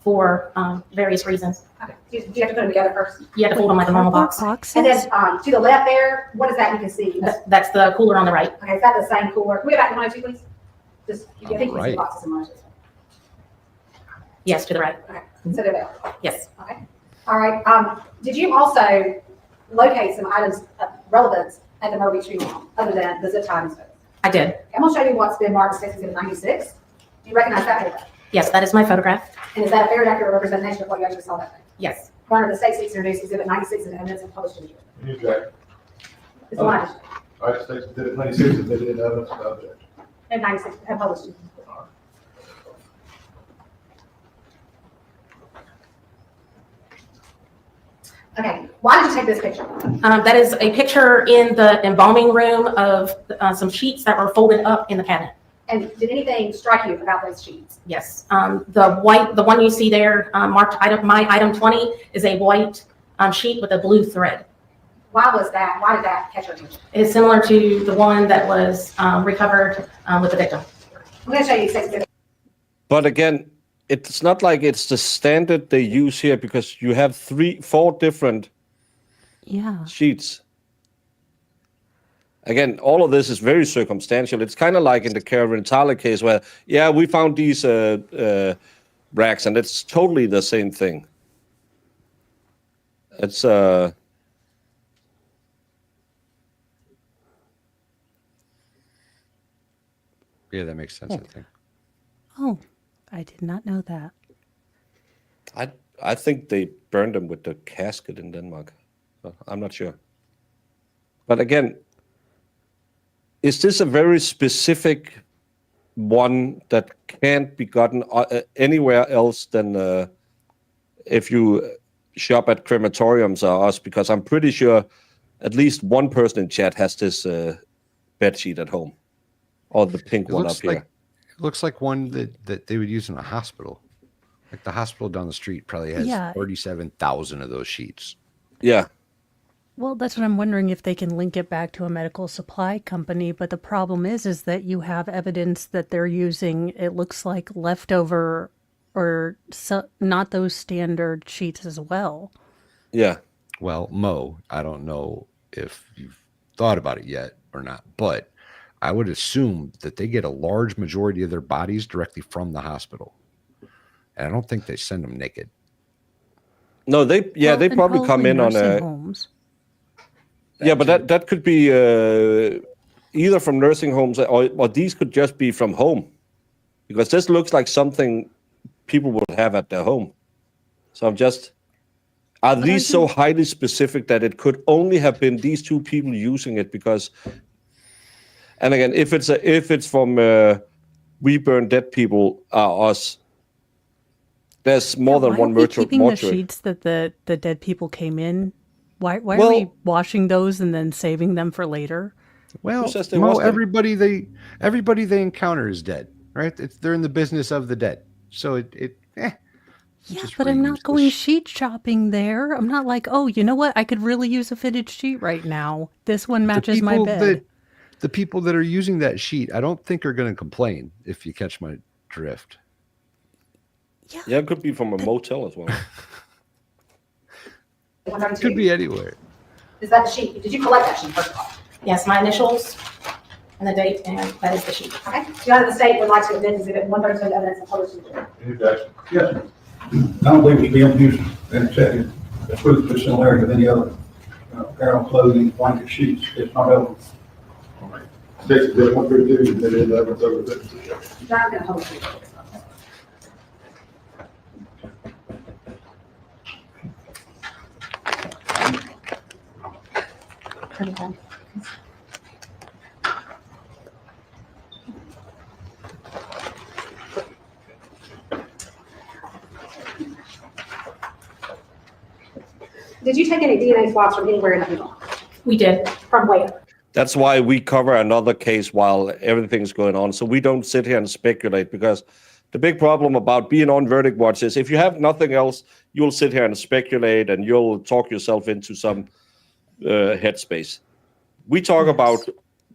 for various reasons. Okay. Do you have to put them together first? You have to fold them like a normal box. And then to the left there, what is that you can see? That's the cooler on the right. Okay, is that the same cooler? Can we go back to 102, please? Just, I think you can see the Right. boxes in 102. Yes, to the right. Okay, so they're there. Yes. Okay. All right. Did you also locate some items of relevance at the Myrtle Beach funeral home, other than the zip tie and stuff? I did. Okay, I'm gonna show you what's been marked as State's Exhibit 96. Do you recognize that photograph? Yes, that is my photograph. And is that a fair and accurate representation of what you actually saw that day? Yes. Your Honor, the state seeks to introduce Exhibit 96 in evidence and publish to the jury. Any objection? It's one item. All right, State's Exhibit 96 admitted in evidence without objection. And 96 and published to the jury. Okay, why did you take this picture? That is a picture in the embalming room of some sheets that were folded up in the cabinet. And did anything strike you about those sheets? Yes. The one you see there, marked item, my item 20, is a white sheet with a blue thread. Why was that? Why did that catch your attention? It is similar to the one that was recovered with the victim. I'm going to show you State's Exhibit. But again, it's not like it's the standard they use here because you have 4 different sheets. Again, all of this is very circumstantial. It's kind of like in the Karen Tyler case where, yeah, we found these racks and it's totally the same thing. It's Yeah, that makes sense, I think. Oh, I did not know that. I think they burned them with the casket in Denmark. So I'm not sure. But again, is this a very specific one that can't be gotten anywhere else than if you shop at crematoriums or us? Because I'm pretty sure at least one person in chat has this bed sheet at home, or the pink one up here. It looks like one that they would use in a hospital. Like the hospital down the street probably has 37,000 of those sheets. Yeah. Well, that's what I'm wondering, if they can link it back to a medical supply company. But the problem is that you have evidence that they're using, it looks like, leftover or not those standard sheets as well. Yeah. Well, Mo, I don't know if you've thought about it yet or not, but I would assume that they get a large majority of their bodies directly from the hospital. And I don't think they send them naked. No, they probably come in on a homes. Yeah, but that could be either from nursing homes or these could just be from home, because this looks like something people would have at their home. So are these so highly specific that it could only have been these 2 people using it? Because, and again, if it's from we burn dead people, us, there's more than one Why are we mortuary. keeping the sheets that the dead people came in Why are we washing those and then saving them for later? Well, says they wash them? everybody they encounter is dead, right? They're in the business of the dead. So Yeah, but I'm not going sheet shopping there. I'm not like, oh, you know what? I could really use a fitted sheet right now. This one matches my bed. The people that are using that sheet, I don't think are going to complain, if you catch my drift. Yeah, it could be from a motel as well. Could be anywhere. Is that the sheet? Did you collect that sheet first of all? Yes, my initials and the date, and that is the sheet. Okay. Do you know the state would like to admit exhibit 132 evidence of published material? Yes, sir. I don't believe we be used and accepted as proof of similarity with any other apparel, clothing, blanket sheets. It's not evidence. States exhibit 132, admitted evidence over the witnesses. You're not going to publish it. Okay. Did you take any DNA swabs from anywhere in the funeral? We did. From where? That's why we cover another case while everything's going on. So we don't sit here and speculate, because the big problem about being on Verdict Watch is if you have nothing else, you'll sit here and speculate and you'll talk yourself into some headspace. We talk about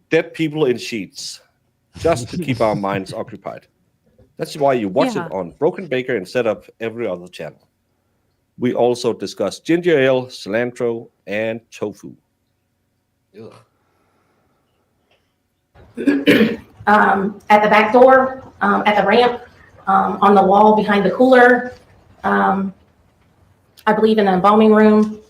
dead people in sheets just to keep our minds occupied. That's why you watch it on Broken Baker instead of every other channel. We also discuss ginger ale, cilantro, and tofu. Ugh. At the back door, at the ramp, on the wall behind the cooler, I believe in the embalming room.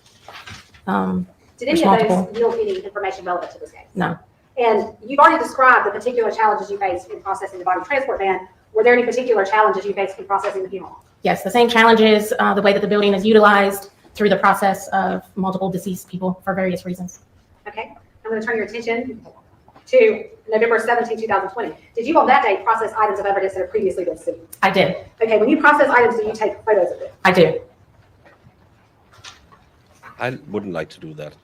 Did any of those yield any information relevant to this case? No. And you've already described the particular challenges you faced in processing the body transport van. Were there any particular challenges you faced in processing the funeral? Yes, the same challenges, the way that the building is utilized through the process of multiple deceased people for various reasons. Okay, I'm going to turn your attention to November 17, 2020. Did you on that day process items of evidence that have previously been seen? I did. Okay, when you process items, do you take photos of it? I do. I wouldn't like to do that.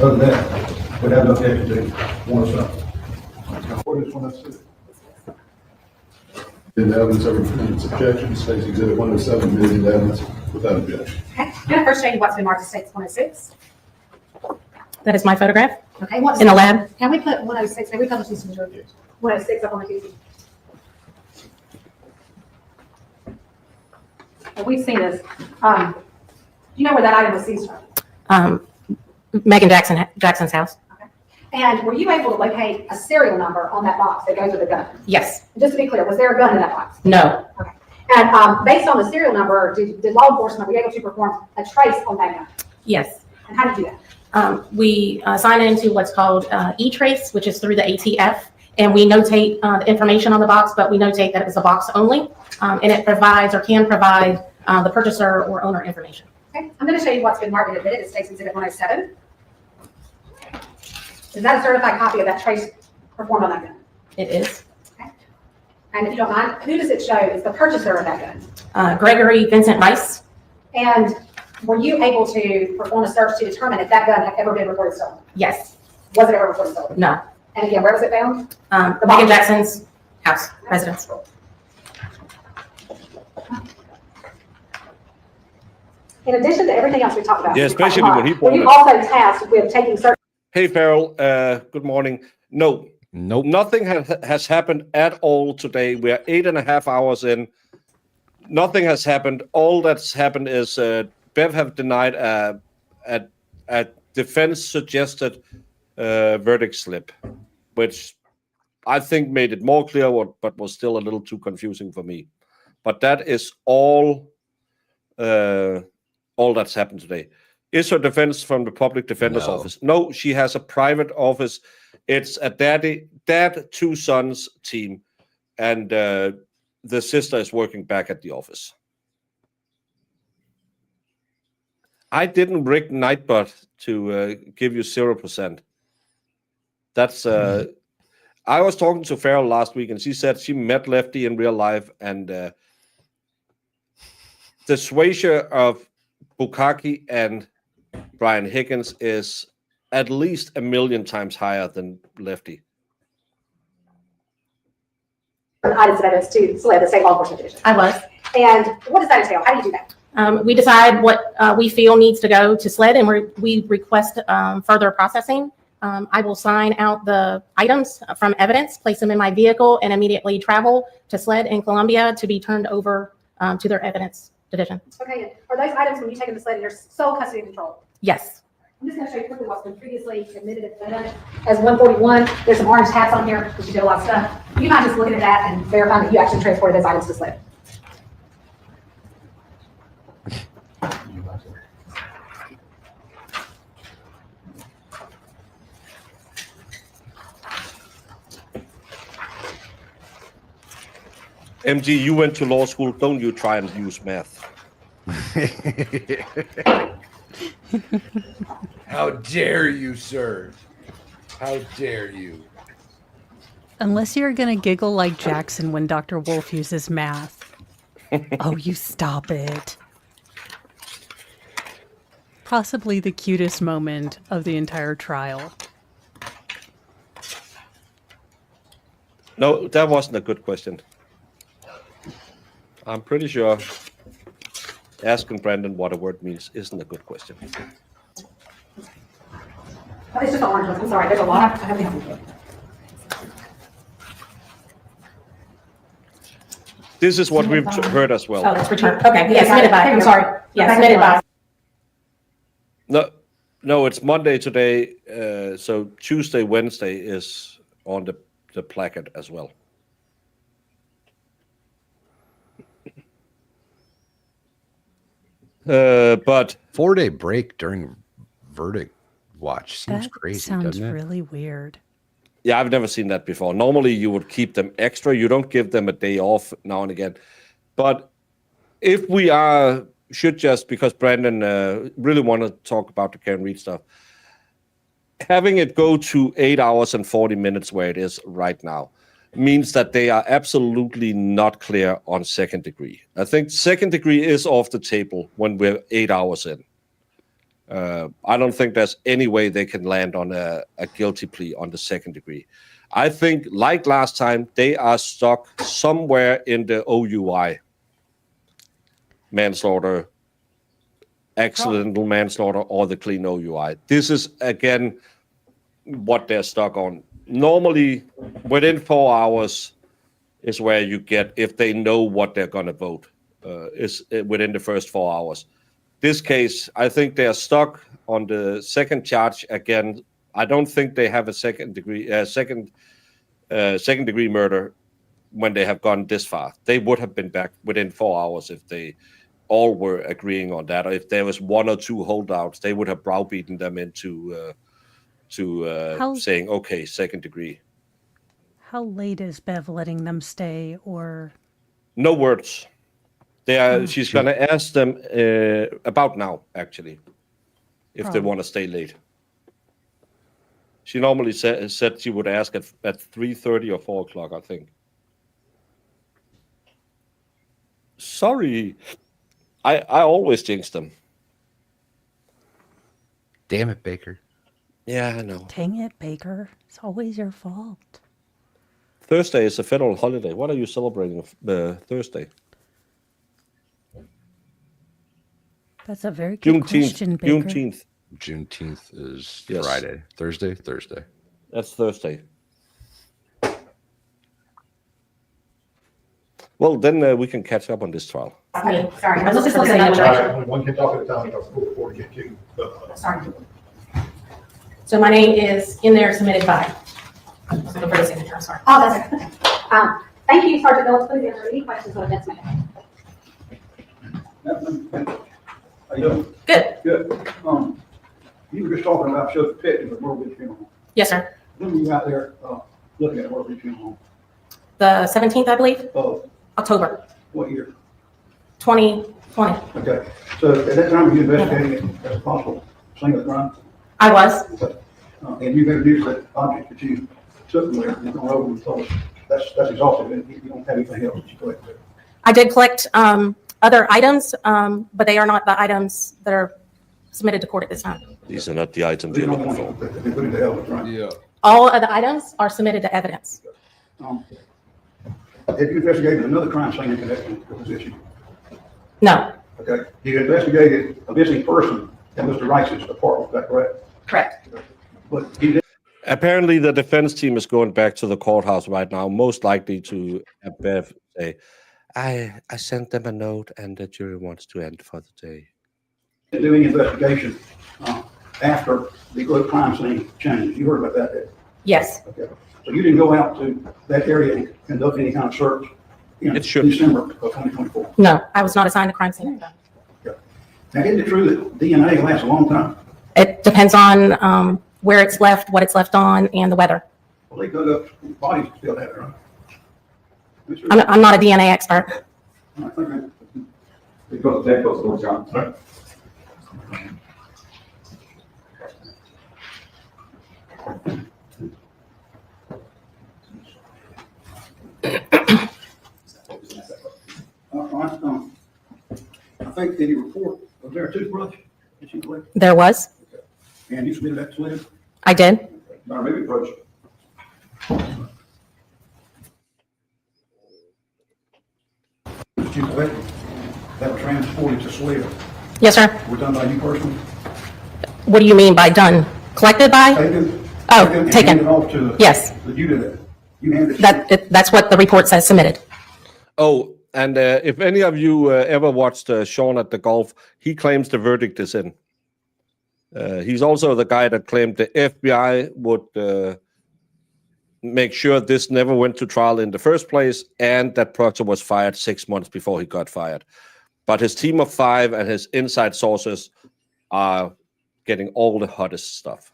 Other than that, we have no objection to 107. What is 106? In evidence over defendant's objection, states exhibit 107, admitted into evidence without objection. Okay, I'm going to first show you what's been marked as states 106. That is my photograph. Okay, what's in the lab. Can we put 106? Can we publish these in the reviews? 106 up on the TV. Well, we've seen this. You know where that item was seized from? Meagan Jackson's house. And were you able to locate a serial number on that box that goes with the gun? Yes. And just to be clear, was there a gun in that box? No. Okay. And based on the serial number, did law enforcement were you able to perform a trace on that gun? Yes. And how did you do that? We sign into what's called e-trace, which is through the ATF, and we notate the information on the box, but we notate that it was a box only, and it provides or can provide the purchaser or owner information. Okay, I'm going to show you what's been marked and admitted. It states exhibit 107. Is that a certified copy of that trace performed on that gun? It is. Okay. And if you don't mind, who does it show is the purchaser of that gun? Gregory Vincent Rice. And were you able to perform a search to determine if that gun had ever been reported stolen? Yes. Was it ever reported stolen? No. And again, where was it found? The Meagan Jackson's house, residence. In addition to everything else we talked about, Yeah, especially when he were you also tasked with taking search? Hey, Farrell, good morning. No, nothing has happened at all today. We are 8.5 hours in. Nothing has happened. All that's happened is Bev have denied a defense-suggested verdict slip, which I think made it more clear, but was still a little too confusing for me. But that is all that's happened today. Is her defense from the public defender's No. office? No, she has a private office. It's a dad, 2 sons team, and the sister is working back at the office. I didn't rig Nightbot to give you 0%. That's I was talking to Farrell last week, and she said she met Lefty in real life, and the swayshare of Bukaki and Brian Higgins is at least 1 million times higher than Lefty. Items of evidence to SLED, the state law enforcement division. I was. And what does that entail? How do you do that? We decide what we feel needs to go to SLED, and we request further processing. I will sign out the items from evidence, place them in my vehicle, and immediately travel to SLED in Columbia to be turned over to their evidence division. Okay, and are those items, when you take them to SLED, in your sole custody and control? Yes. I'm just going to show you quickly what's been previously admitted as 141. There's some orange tabs on here because you did a lot of stuff. You might just looking at that and verifying that you actually transported those items to SLED. MG, you went to law school. Don't you try and use math. How dare you, sir? How dare you? Unless you're going to giggle like Jackson when Dr. Wolf uses math. Oh, you stop it. Possibly the cutest moment of the entire trial. No, that wasn't a good question. I'm pretty sure asking Brandon what a word means isn't a good question. Oh, it's just the orange ones. I'm sorry. There's a lot. I have to help you. This is what we've heard as well. Oh, that's returned. Okay, yes, submitted by. I'm sorry. Yes, submitted by. No, it's Monday today. So Tuesday, Wednesday is on the placard as well. But 4-day break during verdict watch seems That crazy. sounds doesn't it? really weird. Yeah, I've never seen that before. Normally, you would keep them extra. You don't give them a day off now and again. But if we should just, because Brandon really want to talk about the Karen Reed stuff, having it go to 8 hours and 40 minutes where it is right now means that they are absolutely not clear on second degree. I think second degree is off the table when we're 8 hours in. I don't think there's any way they can land on a guilty plea on the second degree. I think, like last time, they are stuck somewhere in the OUI. Manslaughter, accidental manslaughter, or the clean OUI. This is, again, what they're stuck on. Normally, within 4 hours is where you get, if they know what they're going to vote, is within the first 4 hours. This case, I think they are stuck on the second charge again. I don't think they have a second degree murder when they have gone this far. They would have been back within 4 hours if they all were agreeing on that. Or if there was 1 or 2 holdouts, they would have browbeaten them into saying, okay, second degree. How late is Bev letting them stay, or? No words. She's going to ask them about now, actually, if they want to stay late. She normally said she would ask at 3:30 or 4 o'clock, I think. Sorry. I always jinx them. Damn it, Baker. Yeah, I know. Dang it, Baker. It's always your fault. Thursday is a federal holiday. What are you celebrating Thursday? That's a very good question, Baker. Juneteenth. Juneteenth is Yes. Friday. Thursday. That's Thursday. Well, then we can catch up on this trial. Sorry, I was just looking at that. One can talk at a time, before we get to. Sorry. So my name is in there, submitted by. So for the signature, I'm sorry. Oh, that's okay. Thank you, Sergeant Phillips. Please answer any questions on the next minute. How you doing? Good. Good. You were just talking about showing pictures of Myrtle Beach Funeral Home. Yes, sir. When were you out there, looking at Myrtle Beach Funeral Home? The 17th, I believe, Oh, October what year? 2020. Okay, so at that time, were you investigating it as a possible single crime? I was. And you've introduced that object that you took from there, and gone over and told us, that's exhaustive, and you don't have anything else that you collected. I did collect other items, but they are not the items that are submitted to court at this time. These are not the items you're looking for. Yeah. All of the items are submitted to evidence. Have you investigated another crime scene in connection with this issue? No. Okay, you investigated a missing person at Mr. Rice's apartment, is that correct? Correct. But he did. Apparently, the defense team is going back to the courthouse right now, most likely to have Bev say, I sent them a note and the jury wants to end for the day. Doing investigation after the other crime scene changed. You heard about that, didn't you? Yes. Okay. So you didn't go out to that area and conduct any kind of search in December of 2024? No, I was not assigned a crime scene. Now, isn't it true that DNA lasts a long time? It depends on where it's left, what it's left on, and the weather. Well, they dug up bodies still have it, right? I'm not a DNA expert. Because that goes to John. Right. I think in your report, was there a toothbrush that you collected? There was. And you submitted that to Liz? I did. Or maybe approach. That you collected, that was transported to SWIFT. Yes, sir. Were done by you personally? What do you mean by done? Collected by? Taken. Oh, and taken. handed off to the. Yes. You did that. You handed it. That's what the report says submitted. Oh, and if any of you ever watched Sean at the Golf, he claims the verdict is in. He's also the guy that claimed the FBI would make sure this never went to trial in the first place, and that Proctor was fired 6 months before he got fired. But his team of 5 and his inside sources are getting all the hottest stuff.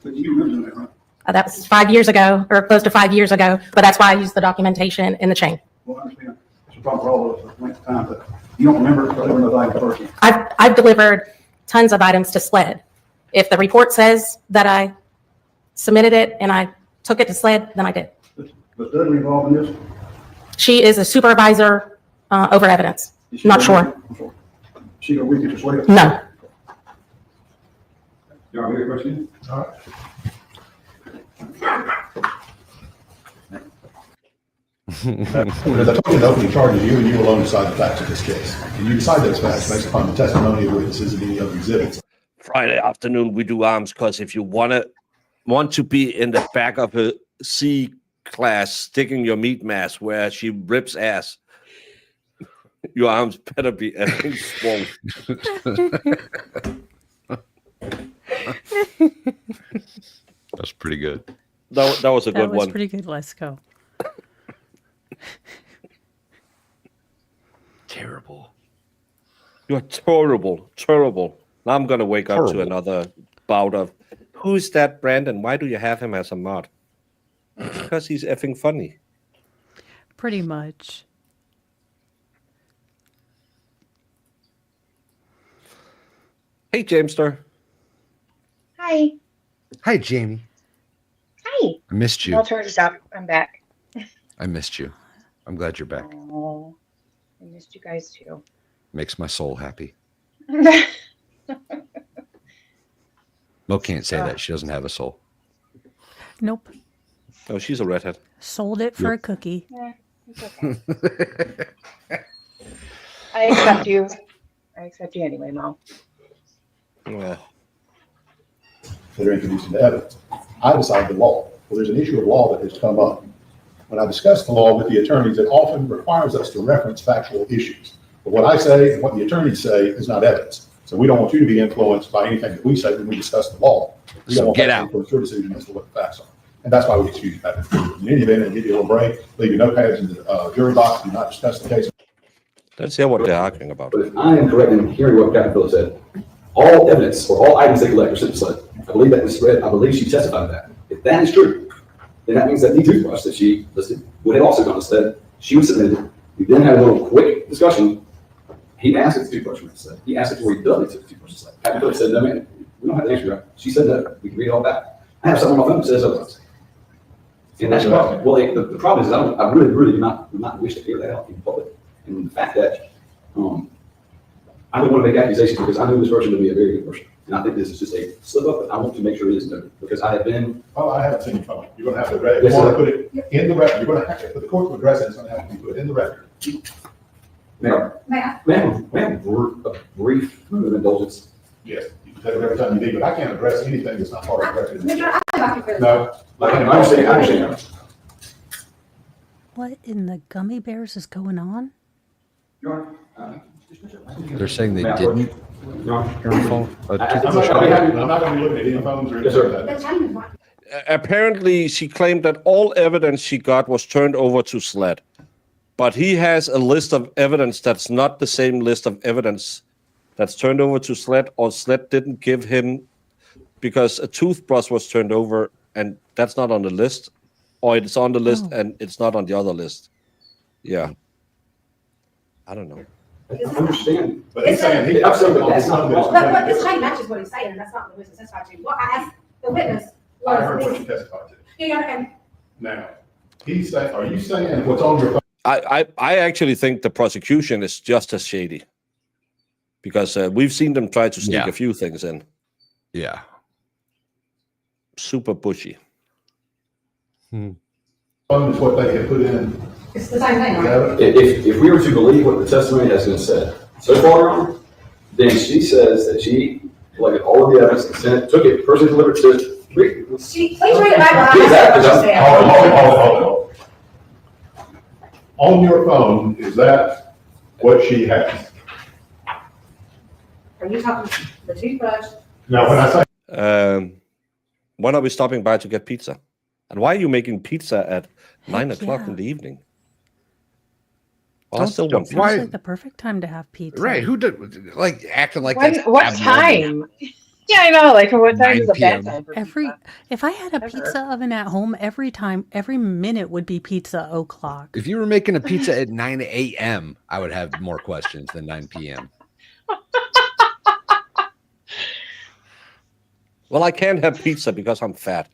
But you remember that, right? That was 5 years ago, or close to 5 years ago, but that's why I used the documentation in the chain. Well, I understand. It's a problem for all of us at length of time, but you don't remember delivering those items personally. I've delivered tons of items to SLED. If the report says that I submitted it and I took it to SLED, then I did. Was Dudley involved in this? She is a supervisor over evidence. Not sure. She go with you to SWIFT? No. You want me to question? All right. As I told you, the opening charges, you and you alone decide the facts of this case. And you decide those facts based upon the testimony of witnesses and any other exhibits. Friday afternoon, we do arms because if you want to be in the back of a C class sticking your meat mass where she rips ass, your arms better be effing swollen. That's pretty good. That was a good one. That was pretty good. Let's go. Terrible. You're terrible. Terrible. Now I'm going to wake up to another bout of, who's that Brandon? Why do you have him as a mod? Because he's effing funny. Pretty much. Hey, Jamester. Hi. Hi, Jamie. Hi. I missed you. I'll turn this up. I'm back. I missed you. I'm glad you're back. Oh, I missed you guys too. Makes my soul happy. Mo can't say that. She doesn't have a soul. Nope. Oh, she's a redhead. Sold it for a cookie. Yeah, it's okay. I accept you. I accept you anyway, Mo. Yeah. That are introduced into evidence. I decide the law. Well, there's an issue of law that has come up. When I discuss the law with the attorneys, it often requires us to reference factual issues. But what I say and what the attorneys say is not evidence. So we don't want you to be influenced by anything that we say when we discuss the law. We don't want get that out. to influence your decision as to what the facts are. And that's why we excuse that. In any event, and give you a little break, leave your notepads in the jury box, do not discuss the case. Let's hear what they're arguing about. But if I am correct in hearing what Captain Phillips said, all evidence or all items they collect are sent to SLED. I believe that was read. I believe she testified to that. If that is true, then that means that the toothbrush that she listed would have also gone to SLED. She was submitted. We then had a little quick discussion. He asked if the toothbrush went to SLED. He asked if Tori Dudley took the toothbrush to SLED. Captain Phillips said, no, man, we don't have the answer to that. She said no. We can read it all back. I have something on my phone that says otherwise. And that's the problem. Well, the problem is I really do not wish to hear that out in public. And the fact that I don't want to make accusations because I know this person to be a very good person. And I think this is just a slip up, but I want to make sure it is noted because I have been. Oh, I haven't seen your phone. You're going to have to address it. Yes, You want sir. to put it in the record. You're going to have to, for the court to address it, it's going to have to be put in the record. Ma'am, a brief moment of indulgence. Yes, you can take it every time you need, but I can't address anything that's not part of the record. Mr. I No. I understand. What in the gummy bears is going on? They're saying they didn't turn a phone. I'm not going to be looking at any phones or anything like that. Apparently, she claimed that all evidence she got was turned over to SLED. But he has a list of evidence that's not the same list of evidence that's turned over to SLED, or SLED didn't give him because a toothbrush was turned over and that's not on the list, or it's on the list and it's not on the other list. Yeah. I don't know. I understand. But he's saying he absolutely that's not But this chain matches what he's saying, and that's not the witness testified to. What I asked the witness I heard what was. you testified to. Yeah, and Now, he's saying, are you saying what's on your phone? I actually think the prosecution is just as shady because we've seen them try to sneak a few things in. Yeah. Super bushy. Phone is what they had put in. it's the same thing, right? If we were to believe what the testimony has been said so far, Your Honor, then she says that she collected all of the evidence and sent it, took it, personally delivered to Please read it back. Please, What she said. Hold on. On your phone, is that what she has? Are you talking the toothbrush? Now, when I say. When are we stopping by to get pizza? And why are you making pizza at 9 o'clock in the evening? Well, I still want pizza. Sounds like the perfect time to have pizza. Right? Who did like acting like When, that's what abnormal. time? Yeah, I know. Like, what time is a 9 bad p.m. time for If I had a pizza oven at home, every minute would be pizza o'clock. If you were making a pizza at 9 a.m., I would have more questions than 9 p.m. Well, I can't have pizza because I'm fat.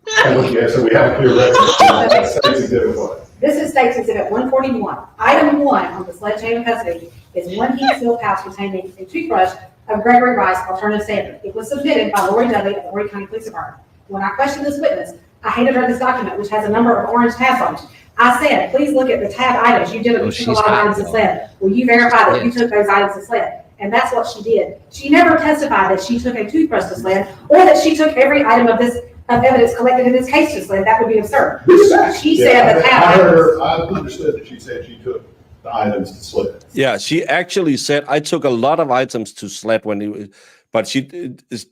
Yeah, so we have a clear record. This is State's Exhibit 141. Item 1 on the SLED chain of custody is one heat seal pouch containing a toothbrush of Gregory Rice alternative standard. It was submitted by Lori Dudley of the Horry County Police Department. When I questioned this witness, I handed her this document, which has a number of orange tabs on it. I said, please look at the tab items. You did it. You took a lot of items to SLED. Will you verify that you took those items to SLED? And that's what she did. She never testified that she took a toothbrush to SLED or that she took every item of evidence collected in this case to SLED. That would be absurd. She said that I understood that she said she took the items to SLED. Yeah, she actually said I took a lot of items to SLED but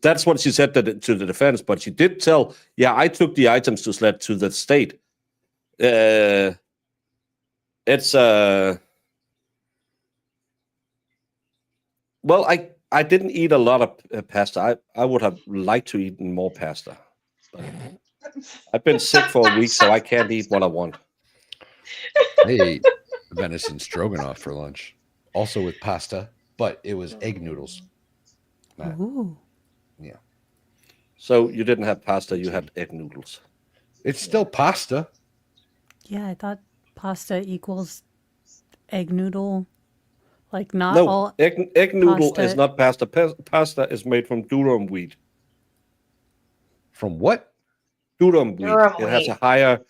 that's what she said to the defense. But she did tell, I took the items to SLED to the state. Well, I didn't eat a lot of pasta. I would have liked to eat more pasta. But I've been sick for a week, so I can't eat what I want. I ate venison stroganoff for lunch, also with pasta, but it was egg noodles. Ooh. Yeah. So you didn't have pasta, you had egg noodles. It's still pasta. Yeah, I thought pasta equals egg noodle. Like not No, all egg noodle pasta. is not pasta. Pasta is made from durum wheat. From what? Durum wheat. Durum It has wheat. a higher.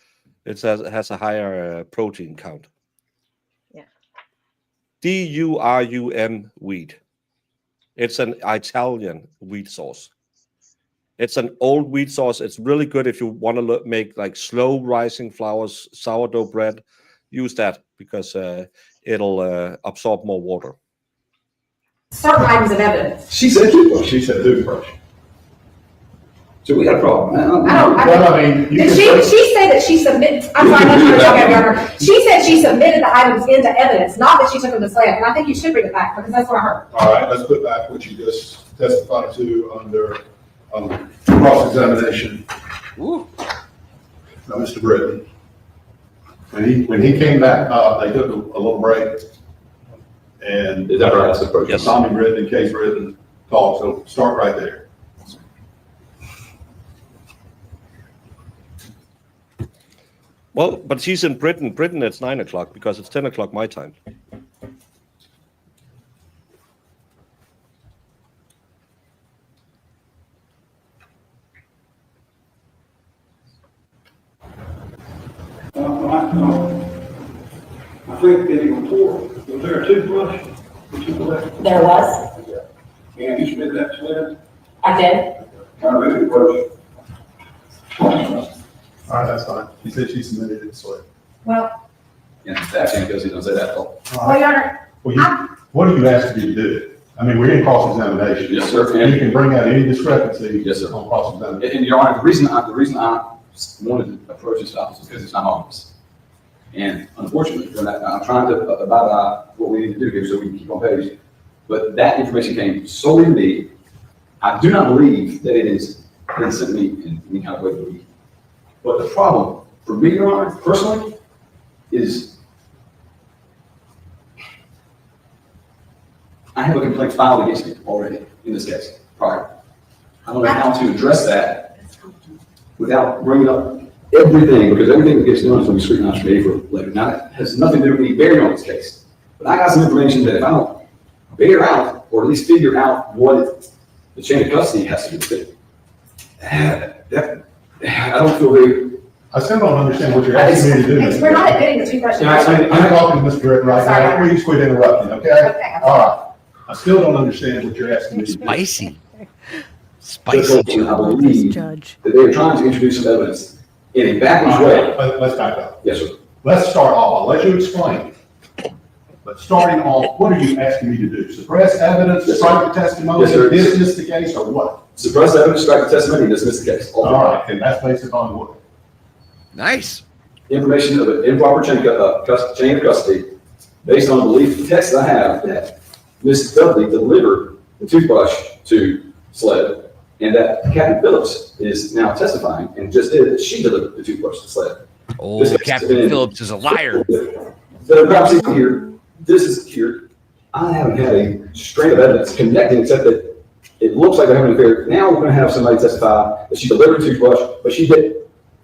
It has a higher protein count. Yeah. DURUM wheat. It's an Italian wheat sauce. It's an old wheat sauce. It's really good if you want to make like slow rising flours, sourdough bread. Use that because it'll absorb more water. certain items of evidence. She said toothbrush. She said toothbrush. So we got a problem. Did she say that she submitted, I'm sorry, I'm not trying to talk over her. She said she submitted the items into evidence, not that she took them to slab, and I think you should read it back, because that's what I heard. All right, let's put back what you just testified to under cross-examination. Now, Mr. Britton, when he came back up, they took a little break. And is that right? That's the approach. Yes. Tommy Britton and Case Britton talked, so start right there. Well, but she's in Britain. Britain, it's 9 o'clock because it's 10 o'clock my time. I think in the report, was there a toothbrush? There was. And you submitted that sled? I did. Kind of toothbrush. All right, that's fine. She said she submitted it, so. Well, Yeah, that can't go, don't say that. well, Your Honor, What do you ask me to do? I mean, we're in cross-examination. Yes, sir. And you can bring out any discrepancy. Yes, sir. On cross-examination. And Your Honor, the reason I wanted to approach this office is because it's not obvious. And unfortunately, I'm trying to abide by what we need to do here so we can keep on page. But that information came solely to me. I do not believe that it is been sent to me in any kind of way to me. But the problem for me, Your Honor, personally, is I have a complaint filed against me already in this case, prior. I don't know how to address that without bringing up everything, because everything that gets done is going to be scrutinized for me for later. Now, that has nothing to do with me bearing on this case. But I got some information that if I don't bear out, or at least figure out what the chain of custody has to do with it, I don't feel very. I still don't understand what you're asking me to do. we're not admitting the toothbrush. I'm talking to Mr. Britton right now. Please quit interrupting, okay? Okay. All right. I still don't understand what you're asking me to do. Spicy. Spicy. I believe that they are trying to introduce some evidence in a backwards way. Let's back up. Yes, sir. Let's start off. I'll let you explain. But starting off, what are you asking me to do? Suppress evidence, strike the testimony, Yes, sir. dismiss the case, or what? Suppress evidence, strike the testimony, and dismiss the case. All right, and that's based upon what? Nice. Information of an improper chain of custody based on the belief, text I have, that Ms. Dudley delivered the toothbrush to SLED, and that Captain Phillips is now testifying and just did that she delivered the toothbrush to SLED. Oh, Captain Phillips is a liar. The property here, this is here. I haven't had a strain of evidence connecting, except that it looks like they're having an affair. Now we're going to have somebody testify that she delivered the toothbrush, but she didn't.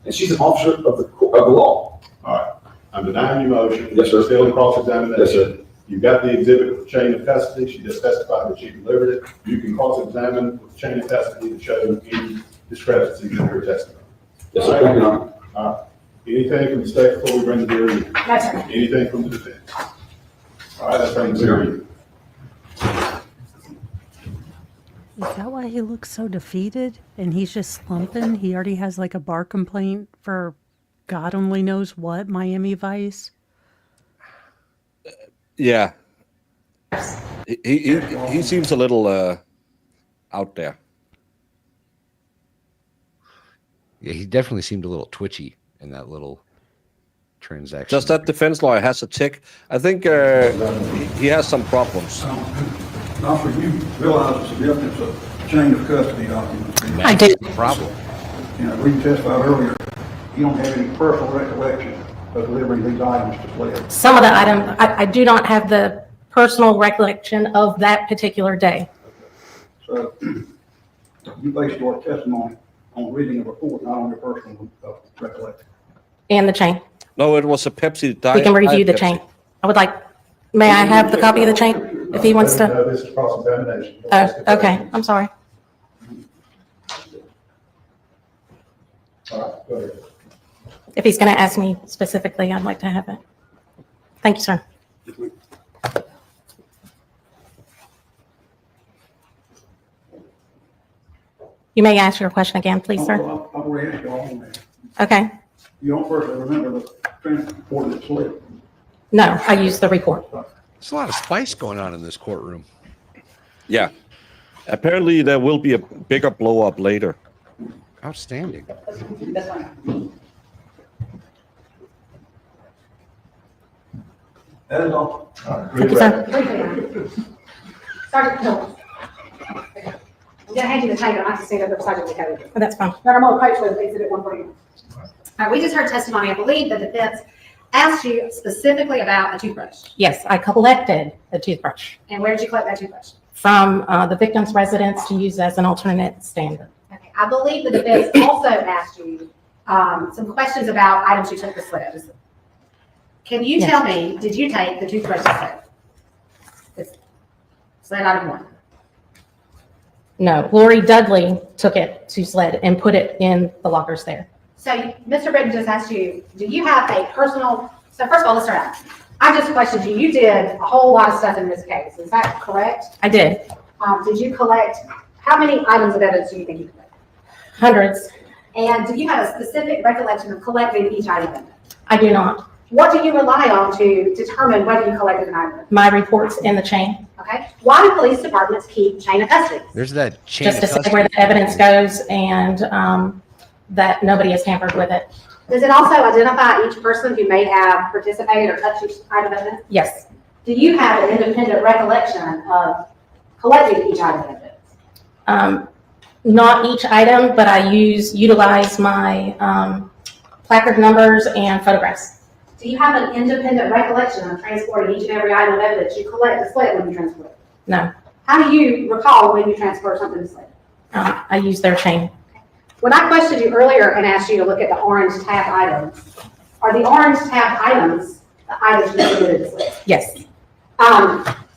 And she's an officer of the law. All right, I'm denying your motion. Yes, sir. Still in cross-examination. Yes, sir. You've got the exhibit with the chain of custody. She just testified that she delivered it. You can cross-examine with the chain of custody to show any discrepancies in her testimony. Yes, sir. Thank you, Your Honor. All right. Anything from the state before we bring the jury in? Yes, sir. Anything from the defense? All right, let's bring the jury in. Is that why he looks so defeated? And he's just slumping? He already has like a bar complaint for God only knows what, Miami Vice? Yeah. He seems a little out there. Yeah, he definitely seemed a little twitchy in that little transaction. Just that defense lawyer has a tick. I think he has some problems. Now, for you, realize the significance of chain of custody documents. I do. Problem. You know, we testified earlier, you don't have any personal recollection of delivering these items to SLED. Some of the items, I do not have the personal recollection of that particular day. So you based your testimony on reading a report, not on your personal recollection. And the chain. No, it was a Pepsi diet. We can review the Pepsi. chain. I would like, may I have the copy of the chain if he wants to? No, this is cross-examination. Oh, okay, I'm sorry. All right, go ahead. If he's going to ask me specifically, I'd like to have it. Thank you, sir. You may ask your question again, please, sir. I've already asked you all on that. Okay. You don't personally remember the transport that SLED? No, I used the report. There's a lot of spice going on in this courtroom. Yeah. Apparently there will be a bigger blow up later. Outstanding. This one. That is all. Thank you, sir. Sergeant Phillips. I'm gonna hand you the tape, I have to stand up for Sergeant McCoy. Oh, that's fine. Now, I'm gonna coach with Exhibit 141. We just heard testimony, I believe the defense asked you specifically about a toothbrush. Yes, I collected the toothbrush And where did you collect that toothbrush? from the victim's residence to use as an alternate standard. Okay, I believe the defense also asked you some questions about items you took the sled. Can you Yes. tell me, did you take the toothbrush to sled? It's sled item 1. No, Lori Dudley took it to SLED and put it in the lockers there. So Mr. Britton just asked you, do you have a personal, so first of all, let's start out. I just questioned you, you did a whole lot of stuff in this case, is that correct? I did. Did you collect, how many items of evidence do you think you collected? Hundreds. And do you have a specific recollection of collecting each item of evidence? I do not. What do you rely on to determine whether you collected an item? My reports in the chain. Okay. Why do police departments keep chain of custody? There's that chain Just to of say custody. where the evidence goes and that nobody has tampered with it. Does it also identify each person who may have participated or touched each item of evidence? Yes. Do you have an independent recollection of collecting each item of evidence? Not each item, but I utilize my placard numbers and photographs. Do you have an independent recollection of transporting each and every item of evidence you collect to SLED when you transport it? No. How do you recall when you transfer something to SLED? I use their chain. When I questioned you earlier and asked you to look at the orange tab items, are the orange tab items the items you submitted to SLED? Yes.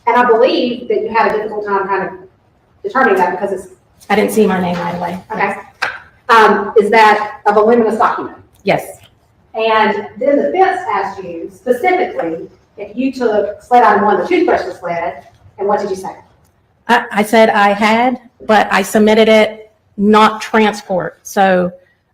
And I believe that you had a difficult time kind of determining that because it's. I didn't see my name right away. Okay. Is that a voluminous document? Yes. And then the defense asked you specifically if you took SLED item 1, the toothbrush to SLED, and what did you say? I said I had, but I submitted it not transport. So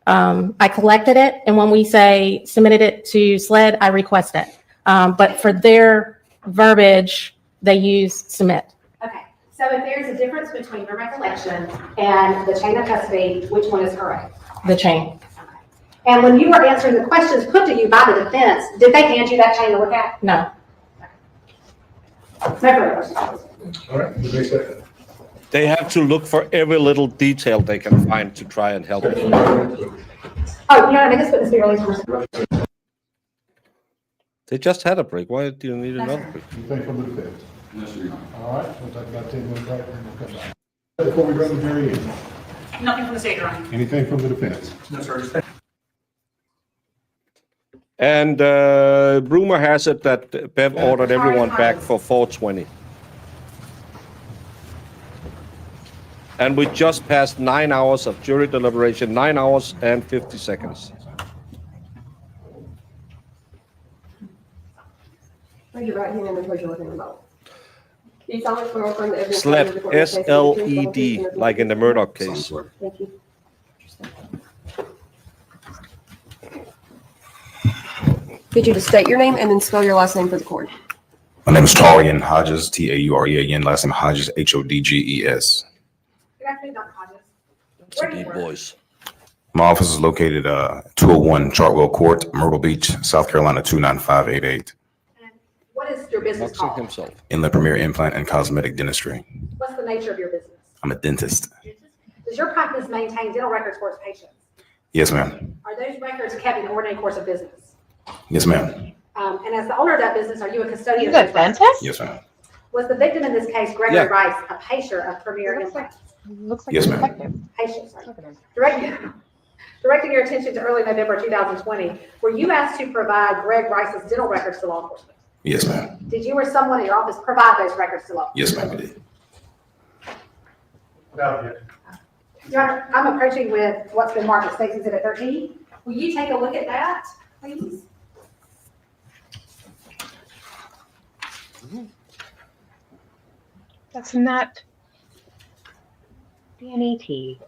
I collected it, and when we say submitted it to SLED, I request it. But for their verbiage, they use submit. Okay, so if there's a difference between your recollection and the chain of custody, which one is correct? The chain. And when you were answering the questions put to you by the defense, did they hand you that chain to look at? No. No further questions. All right, They have to look for every little detail they can find to try and help you. Oh, you know what I mean? This witness be released from. They just had a break. Why do you need another break? Anything from the defense? All right, we'll take about 10 minutes break and we'll come back. Before we run the jury in, Nothing from the state, Your Honor. anything from the defense? No, sir. And rumor has it that Bev ordered everyone back for 4:20. And we just passed 9 hours of jury deliberation, 9 hours and 50 seconds. Raise your right hand and raise your left hand about. Do you solemnly swear or affirm that evidence SLED, presented before this case is the truth, the whole truth, SLED, and nothing like in the but Murdoch the truth? case. Thank you. Could you just state your name and then spell your last name for the court? My name is Taurean Hodges, Taurean, last name Hodges, Hodges. Good afternoon, Dr. Hodges. It's the boys. My office is located 201 Chartwell Court, Myrtle Beach, South Carolina 29588. What is your business Boxing called? himself. Inlet Premier Implant and Cosmetic Dentistry. What's the nature of your business? I'm a dentist. Does your practice maintain dental records for its patients? Yes, ma'am. Are those records kept in the ordinary course of business? Yes, ma'am. And as the owner of that business, are you a custodian? You're of the those records? dentist? Yes, ma'am. Was the victim in this case Gregory Yeah. Rice, a patient of Premier Implants? Looks like Yes, a ma'am. detective. Patient, sorry. Directing your attention to early November 2020, were you asked to provide Greg Rice's dental records to law enforcement? Yes, ma'am. Did you or someone in your office provide those records to law Yes, enforcement? ma'am, I did. Your Honor, I'm approaching with what's been marked as State's Exhibit 13. Will you take a look at that, please? That's not Danny T.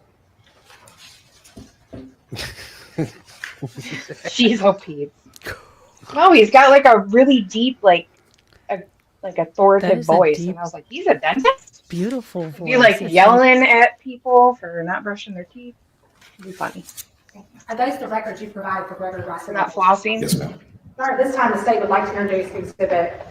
She's so Pete. No, he's got like a really deep, like That authoritative is a voice, deep- and I was like, he's a dentist. Beautiful voice. You like It's yelling at people for not brushing their teeth. It'd be funny. Are those the records you provided for Gregory Rice? Not flossing? Yes, ma'am. All right, this time the state would like to introduce Exhibit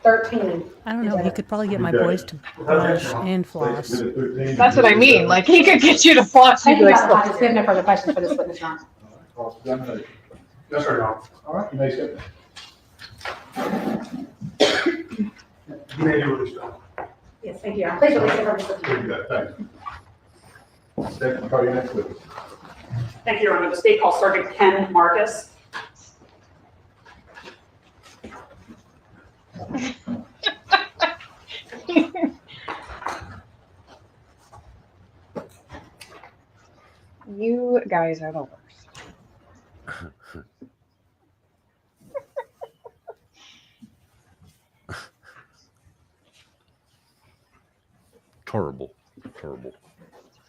13. I don't know. He could probably get my boys to brush and floss. That's what I mean. Like, he could get you to floss. Thank You'd you, be like, Dr. Hodges. We have no further questions for this witness, Your Honor. Cross-examination. Yes, sir, Your Honor. All right, you may sit. You may do release, Your Honor. Yes, thank you, Your Honor. Please release the purpose of the Very good, thank you. Second, call your next witness. Thank you, Your Honor. The state calls Sergeant Ken Marcus. you guys are the worst. Terrible. Terrible.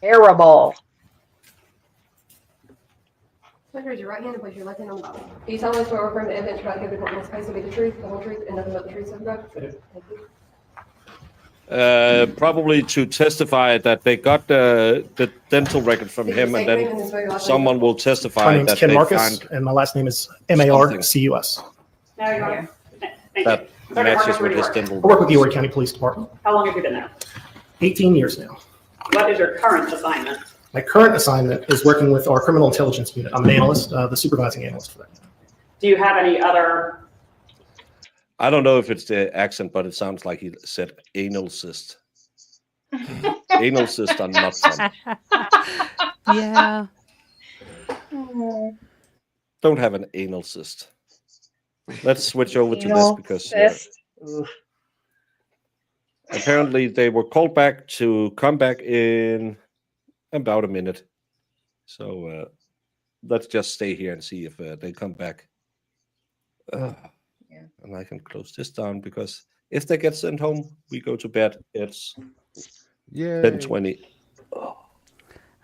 Terrible. Please raise your right hand and place your left hand on the Bible. Do you solemnly swear or affirm the evidence you're about to give before this case will be the truth, the whole truth, and nothing but the truth, so help you God? Thank you. Probably to testify that they got the dental record from him, and then someone will testify My name's that Ken they Marcus, find and my last name is Marcus. Now, Your Honor. Thank you. that Sergeant matches Marcus, where with do you his work? dental. I work with the Horry County Police Department. How long have you been there? 18 years now. What is your current assignment? My current assignment is working with our criminal intelligence unit. I'm an analyst, the supervising analyst for that. Do you have any other? I don't know if it's the accent, but it sounds like he said anal cyst. Anal cysts are not fun. Yeah. Don't have an anal cyst. Let's switch over to this Anal because cyst. apparently they were called back to come back in about a minute. So let's just stay here and see if they come back. And I can close this down because if they get sent home, we go to bed. It's 10:20.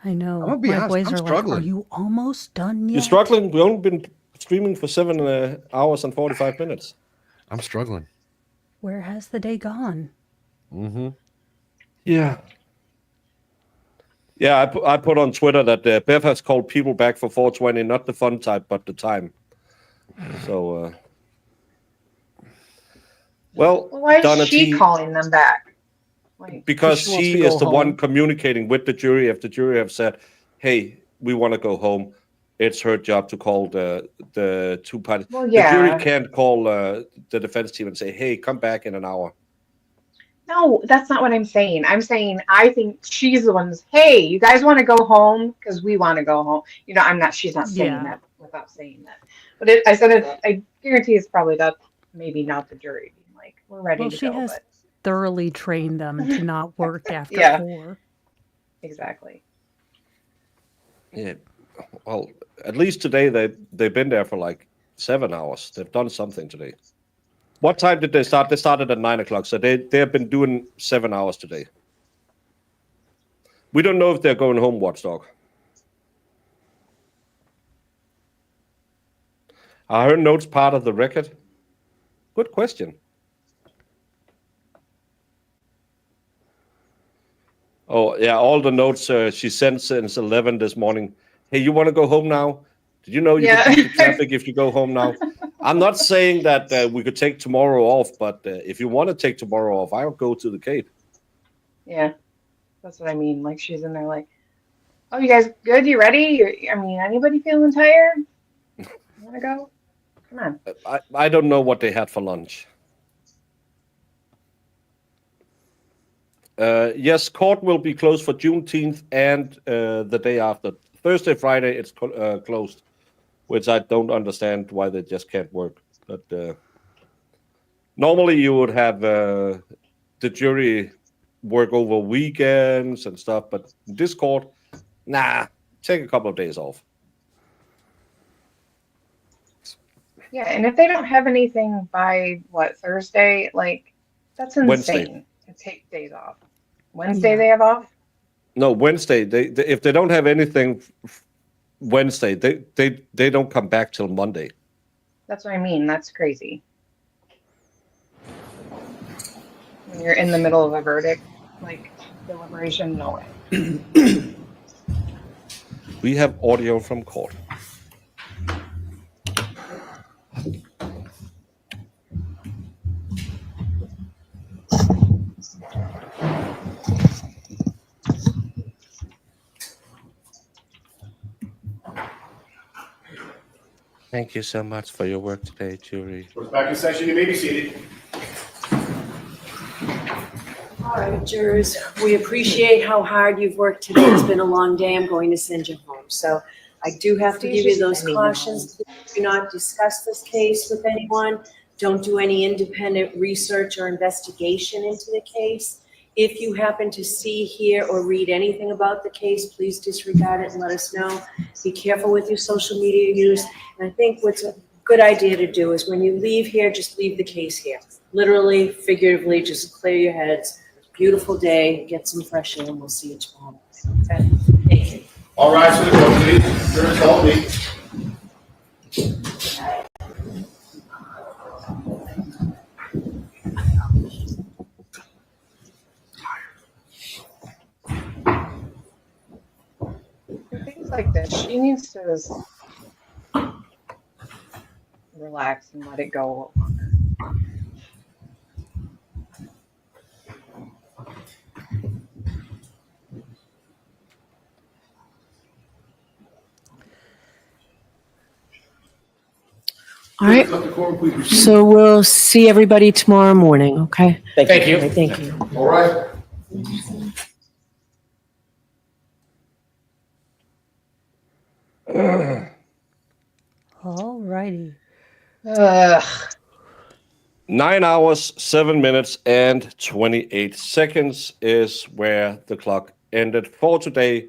I know. I'm gonna be My honest, boys I'm are like, struggling. "Are you almost done yet?" You're struggling? We've only been streaming for 7 hours and 45 minutes. I'm struggling. Where has the day gone? Mm-hmm. Yeah. Yeah, I put on Twitter that Bev has called people back for 420, not the fun type, but the time. So, well, Why is Donna she T, calling them back? Like, because she wants she to go is the one home. communicating with the jury. If the jury have said, "Hey, we want to go home," it's her job to call the two parties. Well, The yeah. jury can't call the defense team and say, "Hey, come back in an hour." No, that's not what I'm saying. I'm saying I think she's the one who's, hey, you guys want to go home? Because we want to go home. You know, she's not saying Yeah. that without saying that. But I said it, I guarantee it's probably that, maybe not the jury being like, we're ready Well, to she go. has But thoroughly trained them to not work after Yeah. 4. exactly. Yeah. Well, at least today they've been there for like 7 hours. They've done something today. What time did they start? They started at 9 o'clock, so they have been doing 7 hours today. We don't know if they're going home, Watchdog. Are her notes part of the record? Good question. Oh, yeah, all the notes she sent since 11 this morning. Hey, you want to go home now? Did you know you Yeah. could beat the traffic if you go home now? I'm not saying that we could take tomorrow off, but if you want to take tomorrow off, I'll go to the Cape. Yeah. That's what I mean. Like, she's in there like, oh, you guys good? You ready? Anybody feeling tired? Want to go? Come on. I don't know what they had for lunch. Yes, court will be closed for Juneteenth and the day after. Thursday, Friday, it's closed, which I don't understand why they just can't work. But normally you would have the jury work over weekends and stuff, but this court, nah, take a couple of days off. Yeah, and if they don't have anything by Thursday, like, that's insane Wednesday. to take days off. Wednesday they have off? No, Wednesday. They if they don't have anything Wednesday, they don't come back till Monday. That's what I mean. That's crazy. When you're in the middle of a verdict, like deliberation, no way. We have audio from court. Thank you so much for your work today, jury. We're back in session. You may be seated. All right, jurors, we appreciate how hard you've worked today. It's been a long day. I'm going to send you home. So I do have to give you those cautions. Do not discuss this case with anyone. Don't do any independent research or investigation into the case. If you happen to see, hear, or read anything about the case, please disregard it and let us know. Be careful with your social media use. And I think what's a good idea to do is when you leave here, just leave the case here. Literally, figuratively, just clear your heads. Beautiful day, get some fresh air, and we'll see you tomorrow. Okay? Thank you. All rise for the court, please. Jurors, help me. For things like this, she needs to just relax and let it go. All right. So we'll see everybody tomorrow morning, okay? Thank you. All right, thank you. All right. All righty. 9 hours, 7 minutes, and 28 seconds is where the clock ended for today.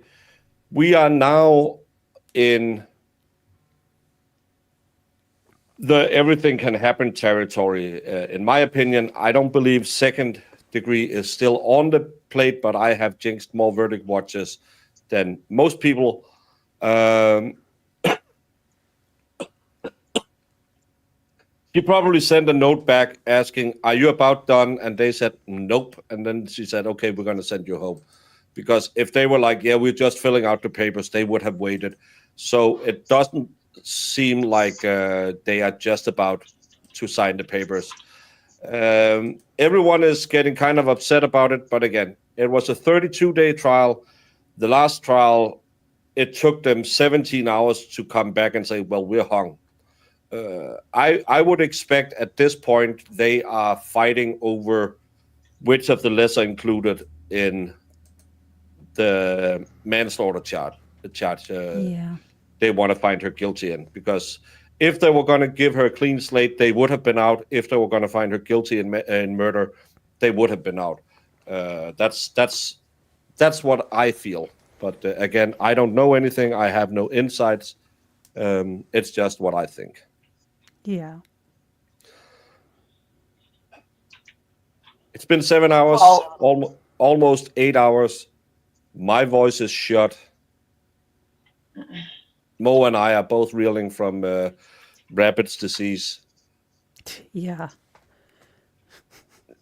We are now in the everything can happen territory. In my opinion, I don't believe second degree is still on the plate, but I have jinxed more verdict watches than most people. She probably sent a note back asking, "Are you about done?" And they said, "Nope." And then she said, "Okay, we're going to send you home." Because if they were like, "Yeah, we're just filling out the papers," they would have waited. So it doesn't seem like they are just about to sign the papers. Everyone is getting kind of upset about it. But again, it was a 32-day trial. The last trial, it took them 17 hours to come back and say, "Well, we're hung." I would expect at this point they are fighting over which of the lesser included in the manslaughter charge. They want to find her guilty in, because if they were going to give her a clean slate, they would have been out. If they were going to find her guilty in murder, they would have been out. That's what I feel. But again, I don't know anything. I have no insights. It's just what I think. Yeah. It's been 7 hours, almost 8 hours. My voice is shut. Mo and I are both reeling from Rabbit's disease. Yeah.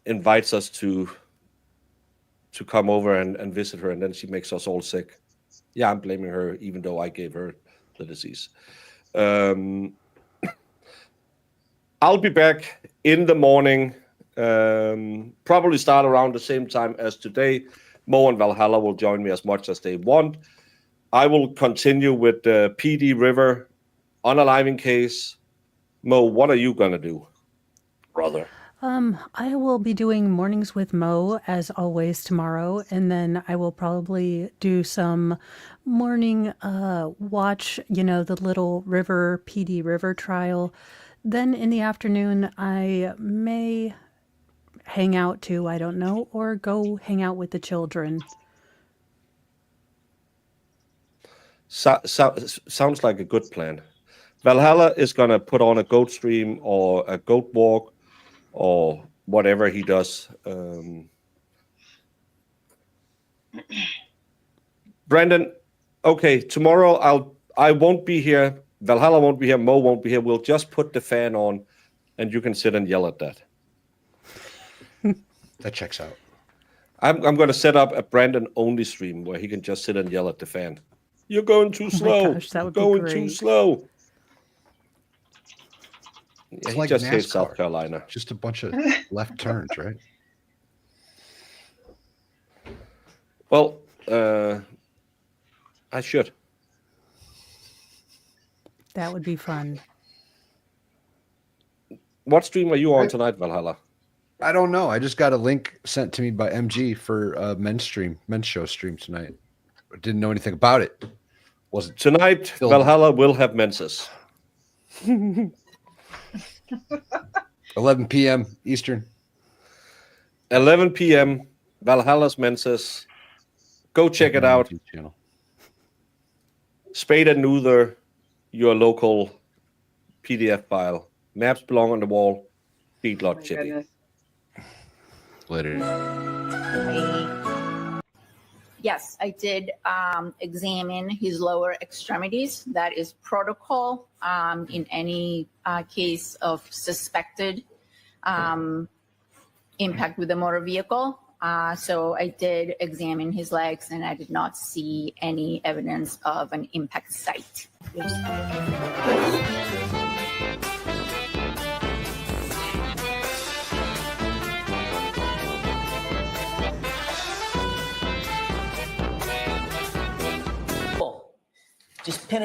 Invites us to come over and visit her, and then she makes us all sick. Yeah, I'm blaming her, even though I gave her the disease. I'll be back in the morning, probably start around the same time as today. Mo and Valhalla will join me as much as they want. I will continue with the Pee Dee River unaliving case. Mo, what are you going to do, brother? I will be doing mornings with Mo as always tomorrow, and then I will probably do some morning watch, the Little Pee Dee River trial. Then in the afternoon, I may hang out too, I don't know, or go hang out with the children. Sounds like a good plan. Valhalla is going to put on a goat stream or a goat walk or whatever he does. Brandon, okay, tomorrow I won't be here. Valhalla won't be here. Mo won't be here. We'll just put the fan on, and you can sit and yell at that. That checks out. I'm going to set up a Brandon only stream where he can just sit and yell at the fan. You're going too slow. gosh, that would You're be going too great. slow. Yeah, It's he like just hates NASCAR. South Carolina. Just a bunch of left turns, right? Well, I should. That would be fun. What stream are you on tonight, Valhalla? I don't know. I just got a link sent to me by MG for a men's show stream tonight. I didn't know anything about it. Wasn't Tonight, Valhalla will have menses. 11 p.m. Eastern. 11 p.m. Valhalla's menses. Go check it out. Channel. Spade and neuter your local PDF file. Maps belong on the wall. Feedlot chippy. Later. Yes, I did examine his lower extremities. That is protocol in any case of suspected impact with a motor vehicle. So I did examine his legs and I did not see any evidence of an impact site. Just pin it.